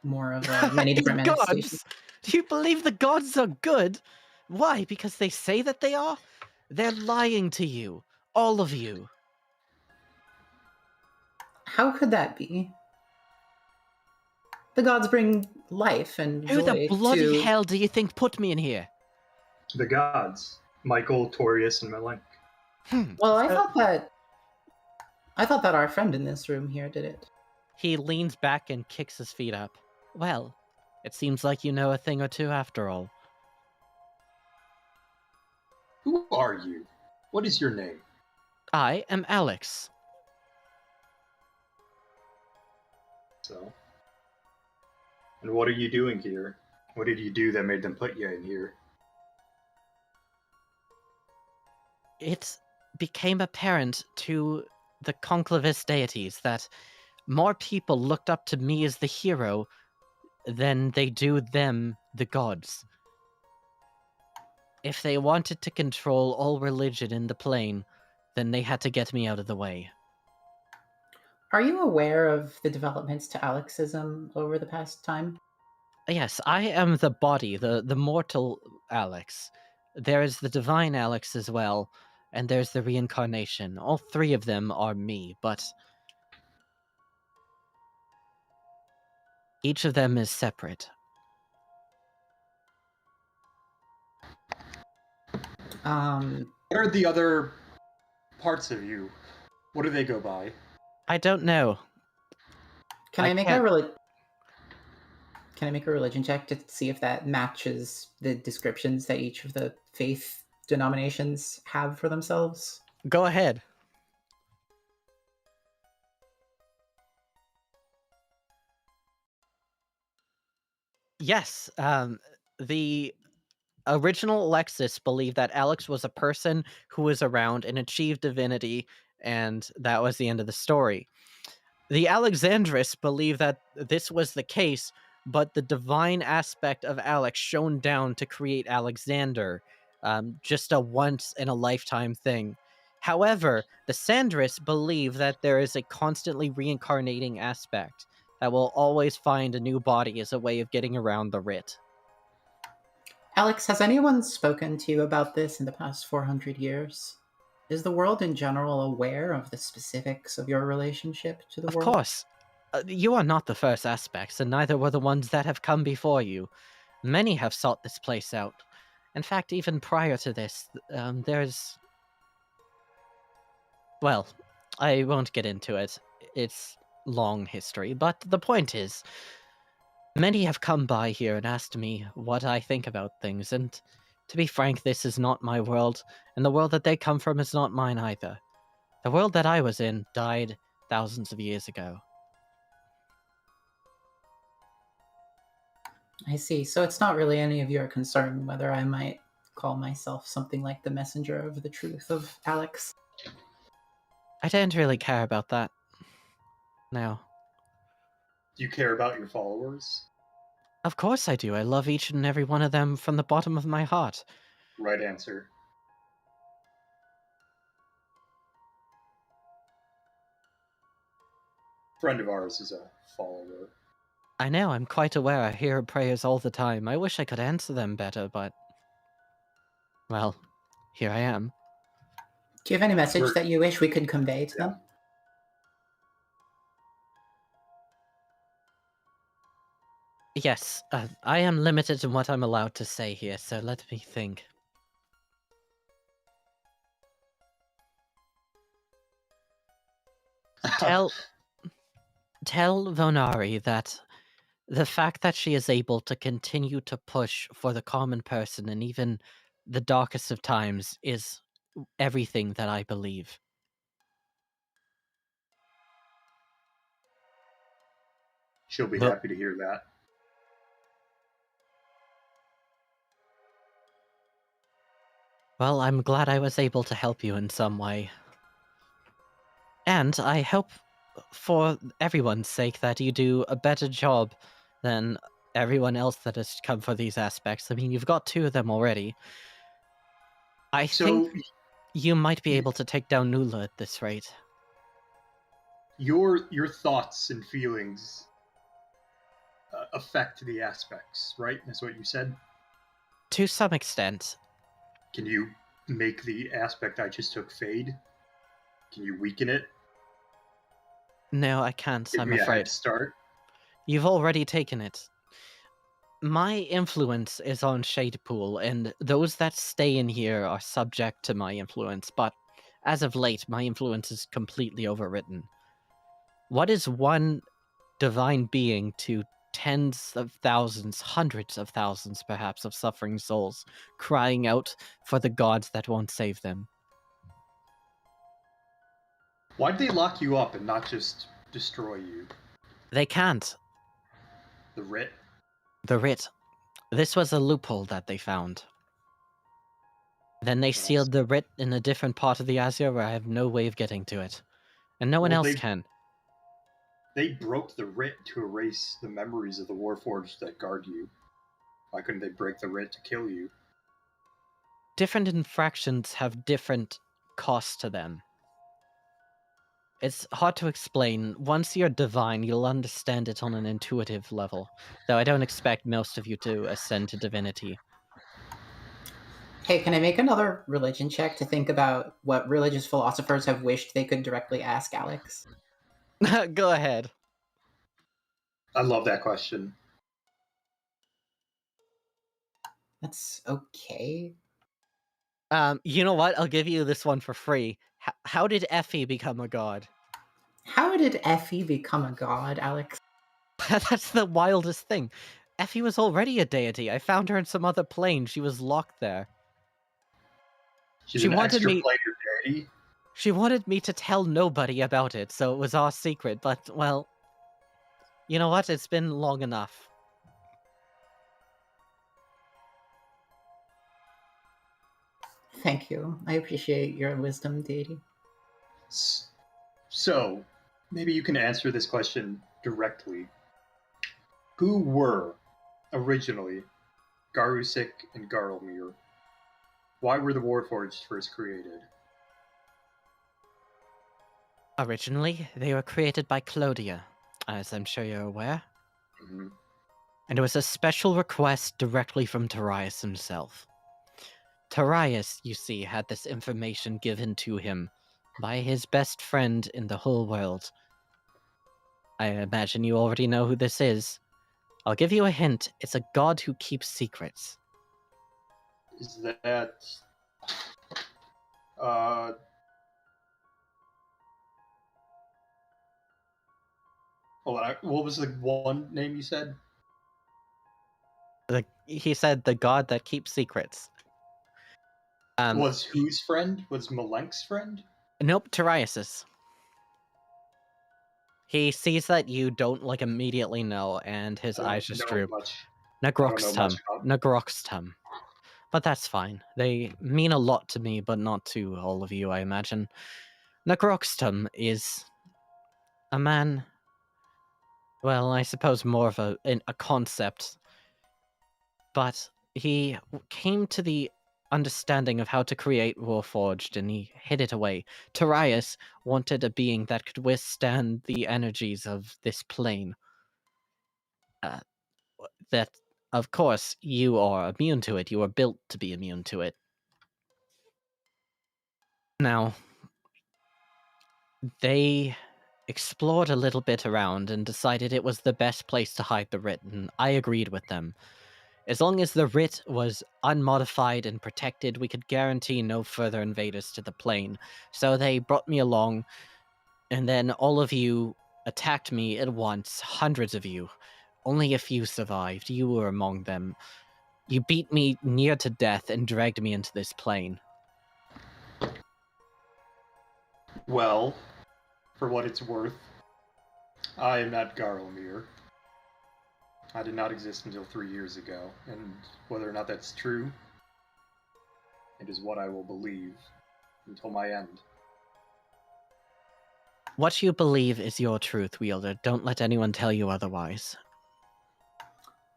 more of many different manifestations? Gods? Do you believe the gods are good? Why? Because they say that they are? They're lying to you. All of you. How could that be? The gods bring life and Who joy the bloody to... hell do you think put me in here? The gods. Michael, Torius, and Melink. Well, I thought that our friend in this room here did it. He leans back and kicks his feet up. Well, it seems like you know a thing or two after all. Who are you? What is your name? I am Alex. So, and what are you doing here? What did you do that made them put you in here? It became apparent to the conclavist deities that more people looked up to me as the hero than they do them, the gods. If they wanted to control all religion in the plane, then they had to get me out of the way. Are you aware of the developments to Alexism over the past time? Yes, I am the body, the mortal Alex. There is the divine Alex as well, and there's the reincarnation. All three of them are me, but each of them is separate. What are the other parts of you? What do they go by? I don't know. Can I I make can't- Can I make a religion check to see if that matches the descriptions that each of the faith denominations have for themselves? Go ahead. Yes, the original Alexis believed that Alex was a person who was around and achieved divinity, and that was the end of the story. The Alexandrists believe that this was the case, but the divine aspect of Alex shone down to create Alexander, just a once in a lifetime thing. However, the Sandrists believe that there is a constantly reincarnating aspect that will always find a new body as a way of getting around the writ. Alex, has anyone spoken to you about this in the past 400 years? Is the world in general aware of the specifics of your relationship to the Of world? course, you are not the first aspects, and neither were the ones that have come before you. Many have sought this place out. In fact, even prior to this, there's... Well, I won't get into it. It's long history, but the point is, many have come by here and asked me what I think about things, and to be frank, this is not my world, and the world that they come from is not mine either. The world that I was in died thousands of years ago. I see. So it's not really any of your concern whether I might call myself something like the messenger of the truth of Alex. I don't really care about that. No. Do you care about your followers? Of course I do. I love each and every one of them from the bottom of my heart. Right answer. Friend of ours is a follower. I know, I'm quite aware. I hear her prayers all the time. I wish I could answer them better, but... Well, here I am. Do you have any message We're- that you wish we could convey to them? Yes, I am limited in what I'm allowed to say here, so let me think. Tell Vonari that the fact that she is able to continue to push for the common person in even the darkest of times is everything that I believe. She'll be But- happy to hear that. Well, I'm glad I was able to help you in some way. And I hope, for everyone's sake, that you do a better job than everyone else that has come for these aspects. I mean, you've got 2 of them already. I So think you might be able to take down Nula at this rate. your thoughts and feelings affect the aspects, right? That's what you said. To some extent. Can you make the aspect I just took fade? Can you weaken it? No, I can't, Give I'm me a afraid. head start. You've already taken it. My influence is on Shadepool, and those that stay in here are subject to my influence, but as of late, my influence is completely overwritten. What is one divine being to tens of thousands, hundreds of thousands perhaps, of suffering souls crying out for the gods that won't save them. Why'd they lock you up and not just destroy you? They can't. The writ? The writ. This was a loophole that they found. Then they sealed the writ in a different part of the Azure where I have no way of getting to it. And no one else can. They broke the writ to erase the memories of the Warforged that guard you. Why couldn't they break the writ to kill you? Different infractions have different costs to them. It's hard to explain. Once you're divine, you'll understand it on an intuitive level, though I don't expect most of you to ascend to divinity. Hey, can I make another religion check to think about what religious philosophers have wished they could directly ask Alex? Go ahead. I love that question. That's okay. You know what? I'll give you this one for free. How did Effie become a god? How did Effie become a god, Alex? That's the wildest thing. Effie was already a deity. I found her in some other plane. She was locked there. She's an extra player deity. She wanted me to tell nobody about it, so it was our secret, but, well, you know what? It's been long enough. Thank you. I appreciate your wisdom, deity. So, maybe you can answer this question directly. Who were, originally, Garusik and Garlmir? Why were the Warforged first created? Originally, they were created by Clodia, as I'm sure you're aware. Mm-hmm. And it was a special request directly from Tarius himself. Tarius, you see, had this information given to him by his best friend in the whole world. I imagine you already know who this is. I'll give you a hint. It's a god who keeps secrets. Is that... Hold on, what was the one name you said? He said the god that keeps secrets. Was whose friend? Was Malenk's friend? Nope, Tarius's. He sees that you don't, immediately know, and his eyes just droop. Nagroxtum. But that's fine. They mean a lot to me, but not to all of you, I imagine. Nagroxtum is a man... Well, I suppose more of a concept. But he came to the understanding of how to create Warforged, and he hid it away. Tarius wanted a being that could withstand the energies of this plane. That, of course, you are immune to it. You are built to be immune to it. Now, they explored a little bit around and decided it was the best place to hide the writ, and I agreed with them. As long as the writ was unmodified and protected, we could guarantee no further invaders to the plane. So they brought me along, and then all of you attacked me at once, hundreds of you. Only a few survived. You were among them. You beat me near to death and dragged me into this plane. Well, for what it's worth, I am not Garlmir. I did not exist until 3 years ago, and whether or not that's true, it is what I will believe until my end. What you believe is your truth, Wielder. Don't let anyone tell you otherwise.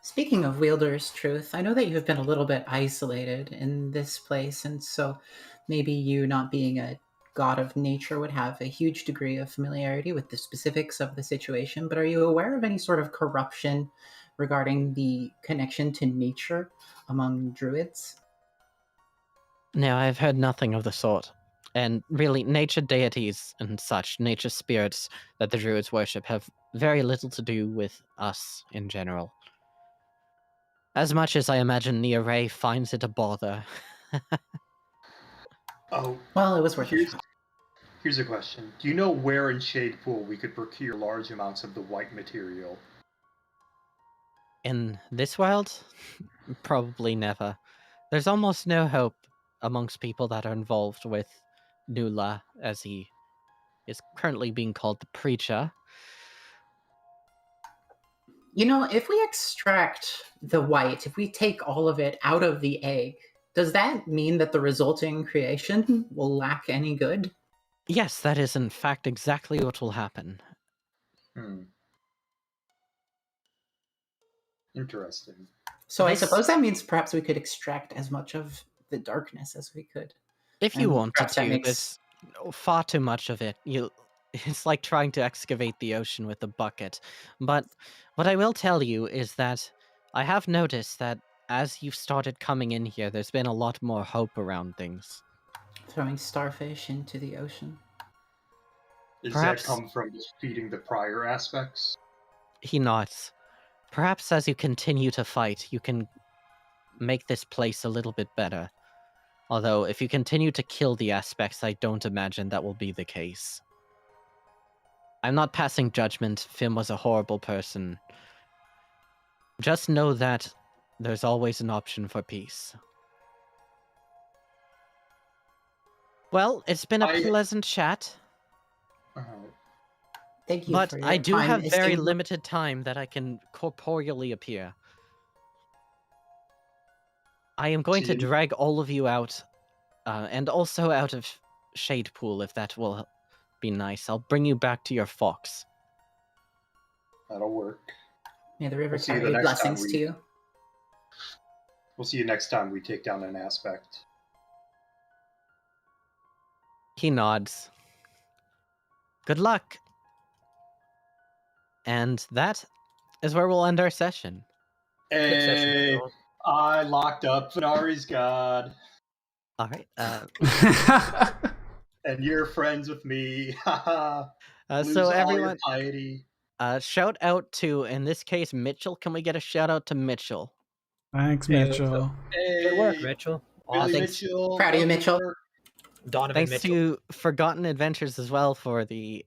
Speaking of Wielder's truth, I know that you've been a little bit isolated in this place, and so maybe you not being a god of nature would have a huge degree of familiarity with the specifics of the situation, but are you aware of any sort of corruption regarding the connection to nature among druids? No, I've heard nothing of the sort. And really, nature deities and such, nature spirits that the druids worship have very little to do with us in general. As much as I imagine Nia Ray finds it a bother. Oh, well, it was worth it. Here's a question. Do you know where in Shadepool we could procure large amounts of the white material? In this world, probably never. There's almost no hope amongst people that are involved with Nula, as he is currently being called the Preacher. You know, if we extract the white, if we take all of it out of the egg, does that mean that the resulting creation will lack any good? Yes, that is in fact exactly what will happen. Interesting. So I This- suppose that means perhaps we could extract as much of the darkness as we could. If you And wanted perhaps that to, makes- there's far too much of it. It's like trying to excavate the ocean with a bucket. But what I will tell you is that I have noticed that as you've started coming in here, there's been a lot more hope around things. Throwing starfish into the ocean. Does Perhaps- that come from just feeding the prior aspects? He nods. Perhaps as you continue to fight, you can make this place a little bit better. Although, if you continue to kill the aspects, I don't imagine that will be the case. I'm not passing judgment. Fimm was a horrible person. Just know that there's always an option for peace. Well, it's been a pleasant chat, Thank you but for your I do time, have very esteemed- limited time that I can corporeally appear. I am going to See- drag all of you out, and also out of Shade Pool, if that will be nice. I'll bring you back to your fox. That'll work. May the river We'll see you carry the next time blessings we- to you. We'll see you next time we take down an aspect. He nods. Good luck. And that is where we'll end our session. Good session, Hey, everyone. I locked up Venari's god, All right. and you're friends with me. Haha. Lose So all your everyone, piety. shout out to, in this case, Mitchell. Can we get a shout out to Mitchell? Thanks, Hey, Mitchell. Good work, Hey, Mitchell. Billy Thanks, Mitchell. Proud of you, love your Mitchell. work. Donovan Thanks Mitchell. to Forgotten Adventures as well for the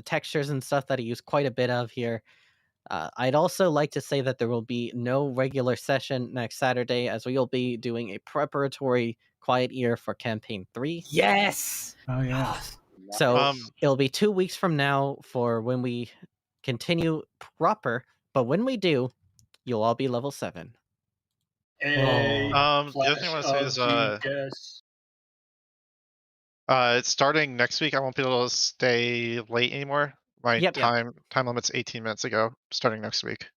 textures and stuff that I use quite a bit of here. I'd also like to say that there will be no regular session next Saturday, as we will be doing a preparatory Quiet Ear for Campaign 3. Yes. Oh yeah. Yes. So Um, it'll be 2 weeks from now for when we continue proper, but when we do, you'll all be level 7. Hey, the other flash thing I want to say of is, genius. it's starting next week. I won't be able to stay late anymore. My Yep. time limit's 18 minutes ago. Starting next week.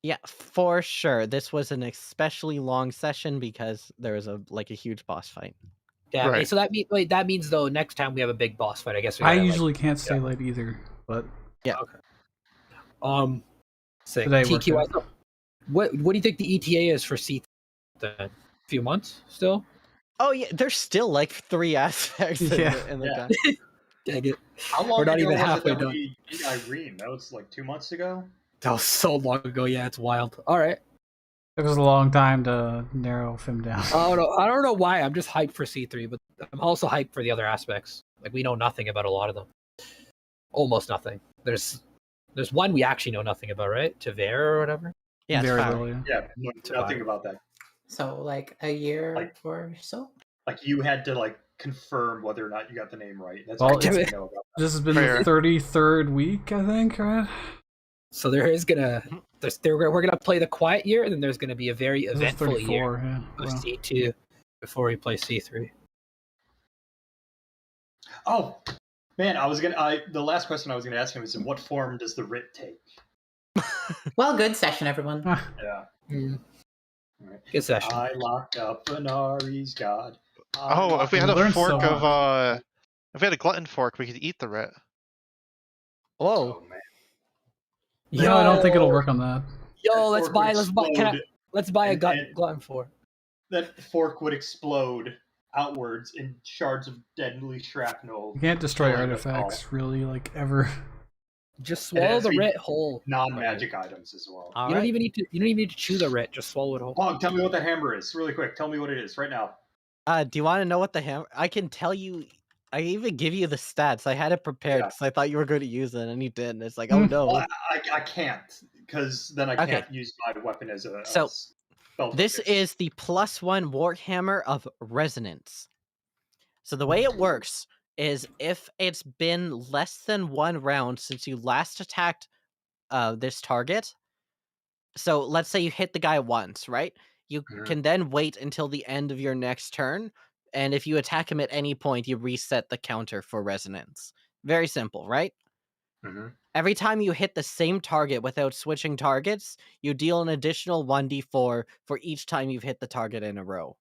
Yeah, for sure. This was an especially long session because there was a huge boss fight. Yeah. Right. So that means though next time we have a big boss fight. I guess we I gotta, usually can't stay late either, but sick. Today worked TQ. out. What do you think the ETA is for C? Then a few months still. Oh yeah, there's still like 3 aspects Yeah. in the Yeah. time. Dang it. How long We're not ago even was it halfway that done. we beat Irene? That was like 2 months ago. That was so long ago. Yeah, it's wild. All right. it was a long time to narrow Fimm down. I don't know why. I'm just hyped for C3, but I'm also hyped for the other aspects. Like we know nothing about a lot of them. Almost nothing. There's one we actually know nothing about, right? Tavera or whatever. Yeah, it's Very fine. little, yeah. Yeah, nothing about that. So like a year Like- or so? Like you had to like confirm whether or not you got the name right. That's Well, all I it's- know about. This has been Fair. the 33rd week, I think, right? So we're gonna play the quiet year, and then there's gonna be a very This is eventful year 34, yeah. of Wow. C2 before we play C3. Oh, man, the last question I was gonna ask him is, in what form does the writ take? Well, good session, everyone. Yeah. Alright. Good session. I locked up Venari's god. Oh, if we had We a learned so fork of much. if we had a glutton fork, we could eat the writ. Whoa. Oh man. No, I don't think it'll work on that. Yo, let's That fork would buy. explode. Let's buy a And- glutton for. That fork would explode outwards in shards of deadly shrapnel. You can't destroy Killing us artifacts, really, like, ever. Just It swallow has the to be writ whole. Non-magic items as well. All You right. don't even need to chew the writ. Just swallow it whole. Pog, tell me what that hammer is, really quick. Tell me what it is right now. Do you want to know what the hammer? I can tell you. I even give you the stats. I had it prepared Yeah. because I thought you were going to use it, and you didn't. It's like, oh Mm. no. Well, I can't because then I Okay. can't use my weapon as a So, spell This focus. is the +1 Warhammer of Resonance. So the way it works is if it's been less than 1 round since you last attacked this target. So let's say you hit the guy once, right? You Mhm. can then wait until the end of your next turn, and if you attack him at any point, you reset the counter for Resonance. Very simple, right? Mhm. Every time you hit the same target without switching targets, you deal an additional 1d4 for each time you've hit the target in a row.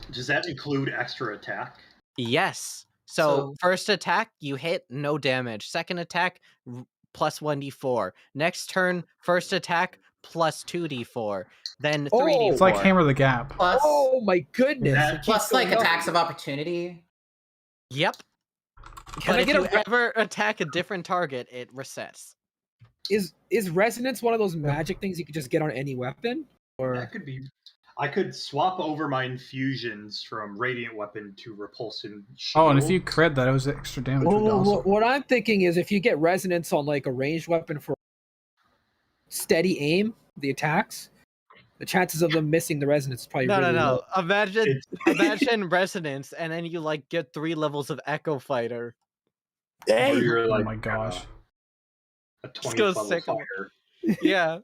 Does that include extra attack? Yes. So first attack, you hit, no damage. Second attack, plus 1d4. Next turn, first attack, plus 2d4. Then 3d4. It's like Hammer the Gap. Plus, Oh my goodness! That- it keeps plus like going up. attacks of opportunity. Yep. Can But I if get you a ever attack a different target, it resets. is resonance one of those magic things you could just get on any weapon? Or That could be. I could swap over my infusions from radiant weapon to repulsion shield. Oh, and if you crit that, it was extra damage. Would also... what I'm thinking is if you get resonance on like a ranged weapon for steady aim, the attacks, the chances of them missing the resonance is probably really low. Imagine resonance, and then you like get 3 levels of Echo Fighter. Or you're Oh like my gosh. a Just 20th goes level sick of- fighter. Yeah.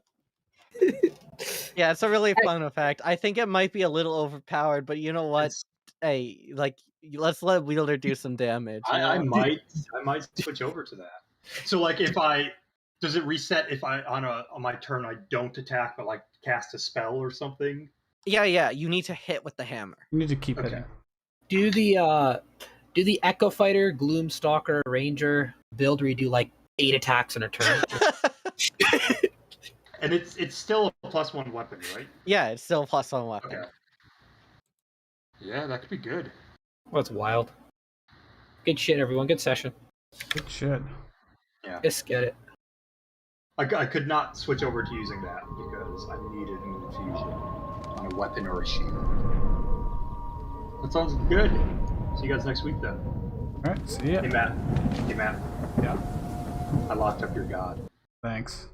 Yeah, it's a really fun effect. I think it might be a little overpowered, but you know what? It's- Hey, like, let's let Wielder do some damage. You know I what? might switch over to that. So like does it reset if I on my turn I don't attack but like cast a spell or something? Yeah, you need to hit with the hammer. You need to keep Okay. hitting. Do the Echo Fighter, Gloom Stalker, Ranger build where you do like 8 attacks in a turn? And it's still a +1 weapon, right? Yeah, it's still a +1 weapon. Okay. Yeah, that could be good. Well, that's wild. Good shit, everyone. Good session. Good shit. Yeah. Just get it. I could not switch over to using that because I needed an infusion on a weapon or a shield. That sounds good. See you guys next week then. Alright, see ya. Hey Matt. Yeah. I locked up your god. Thanks.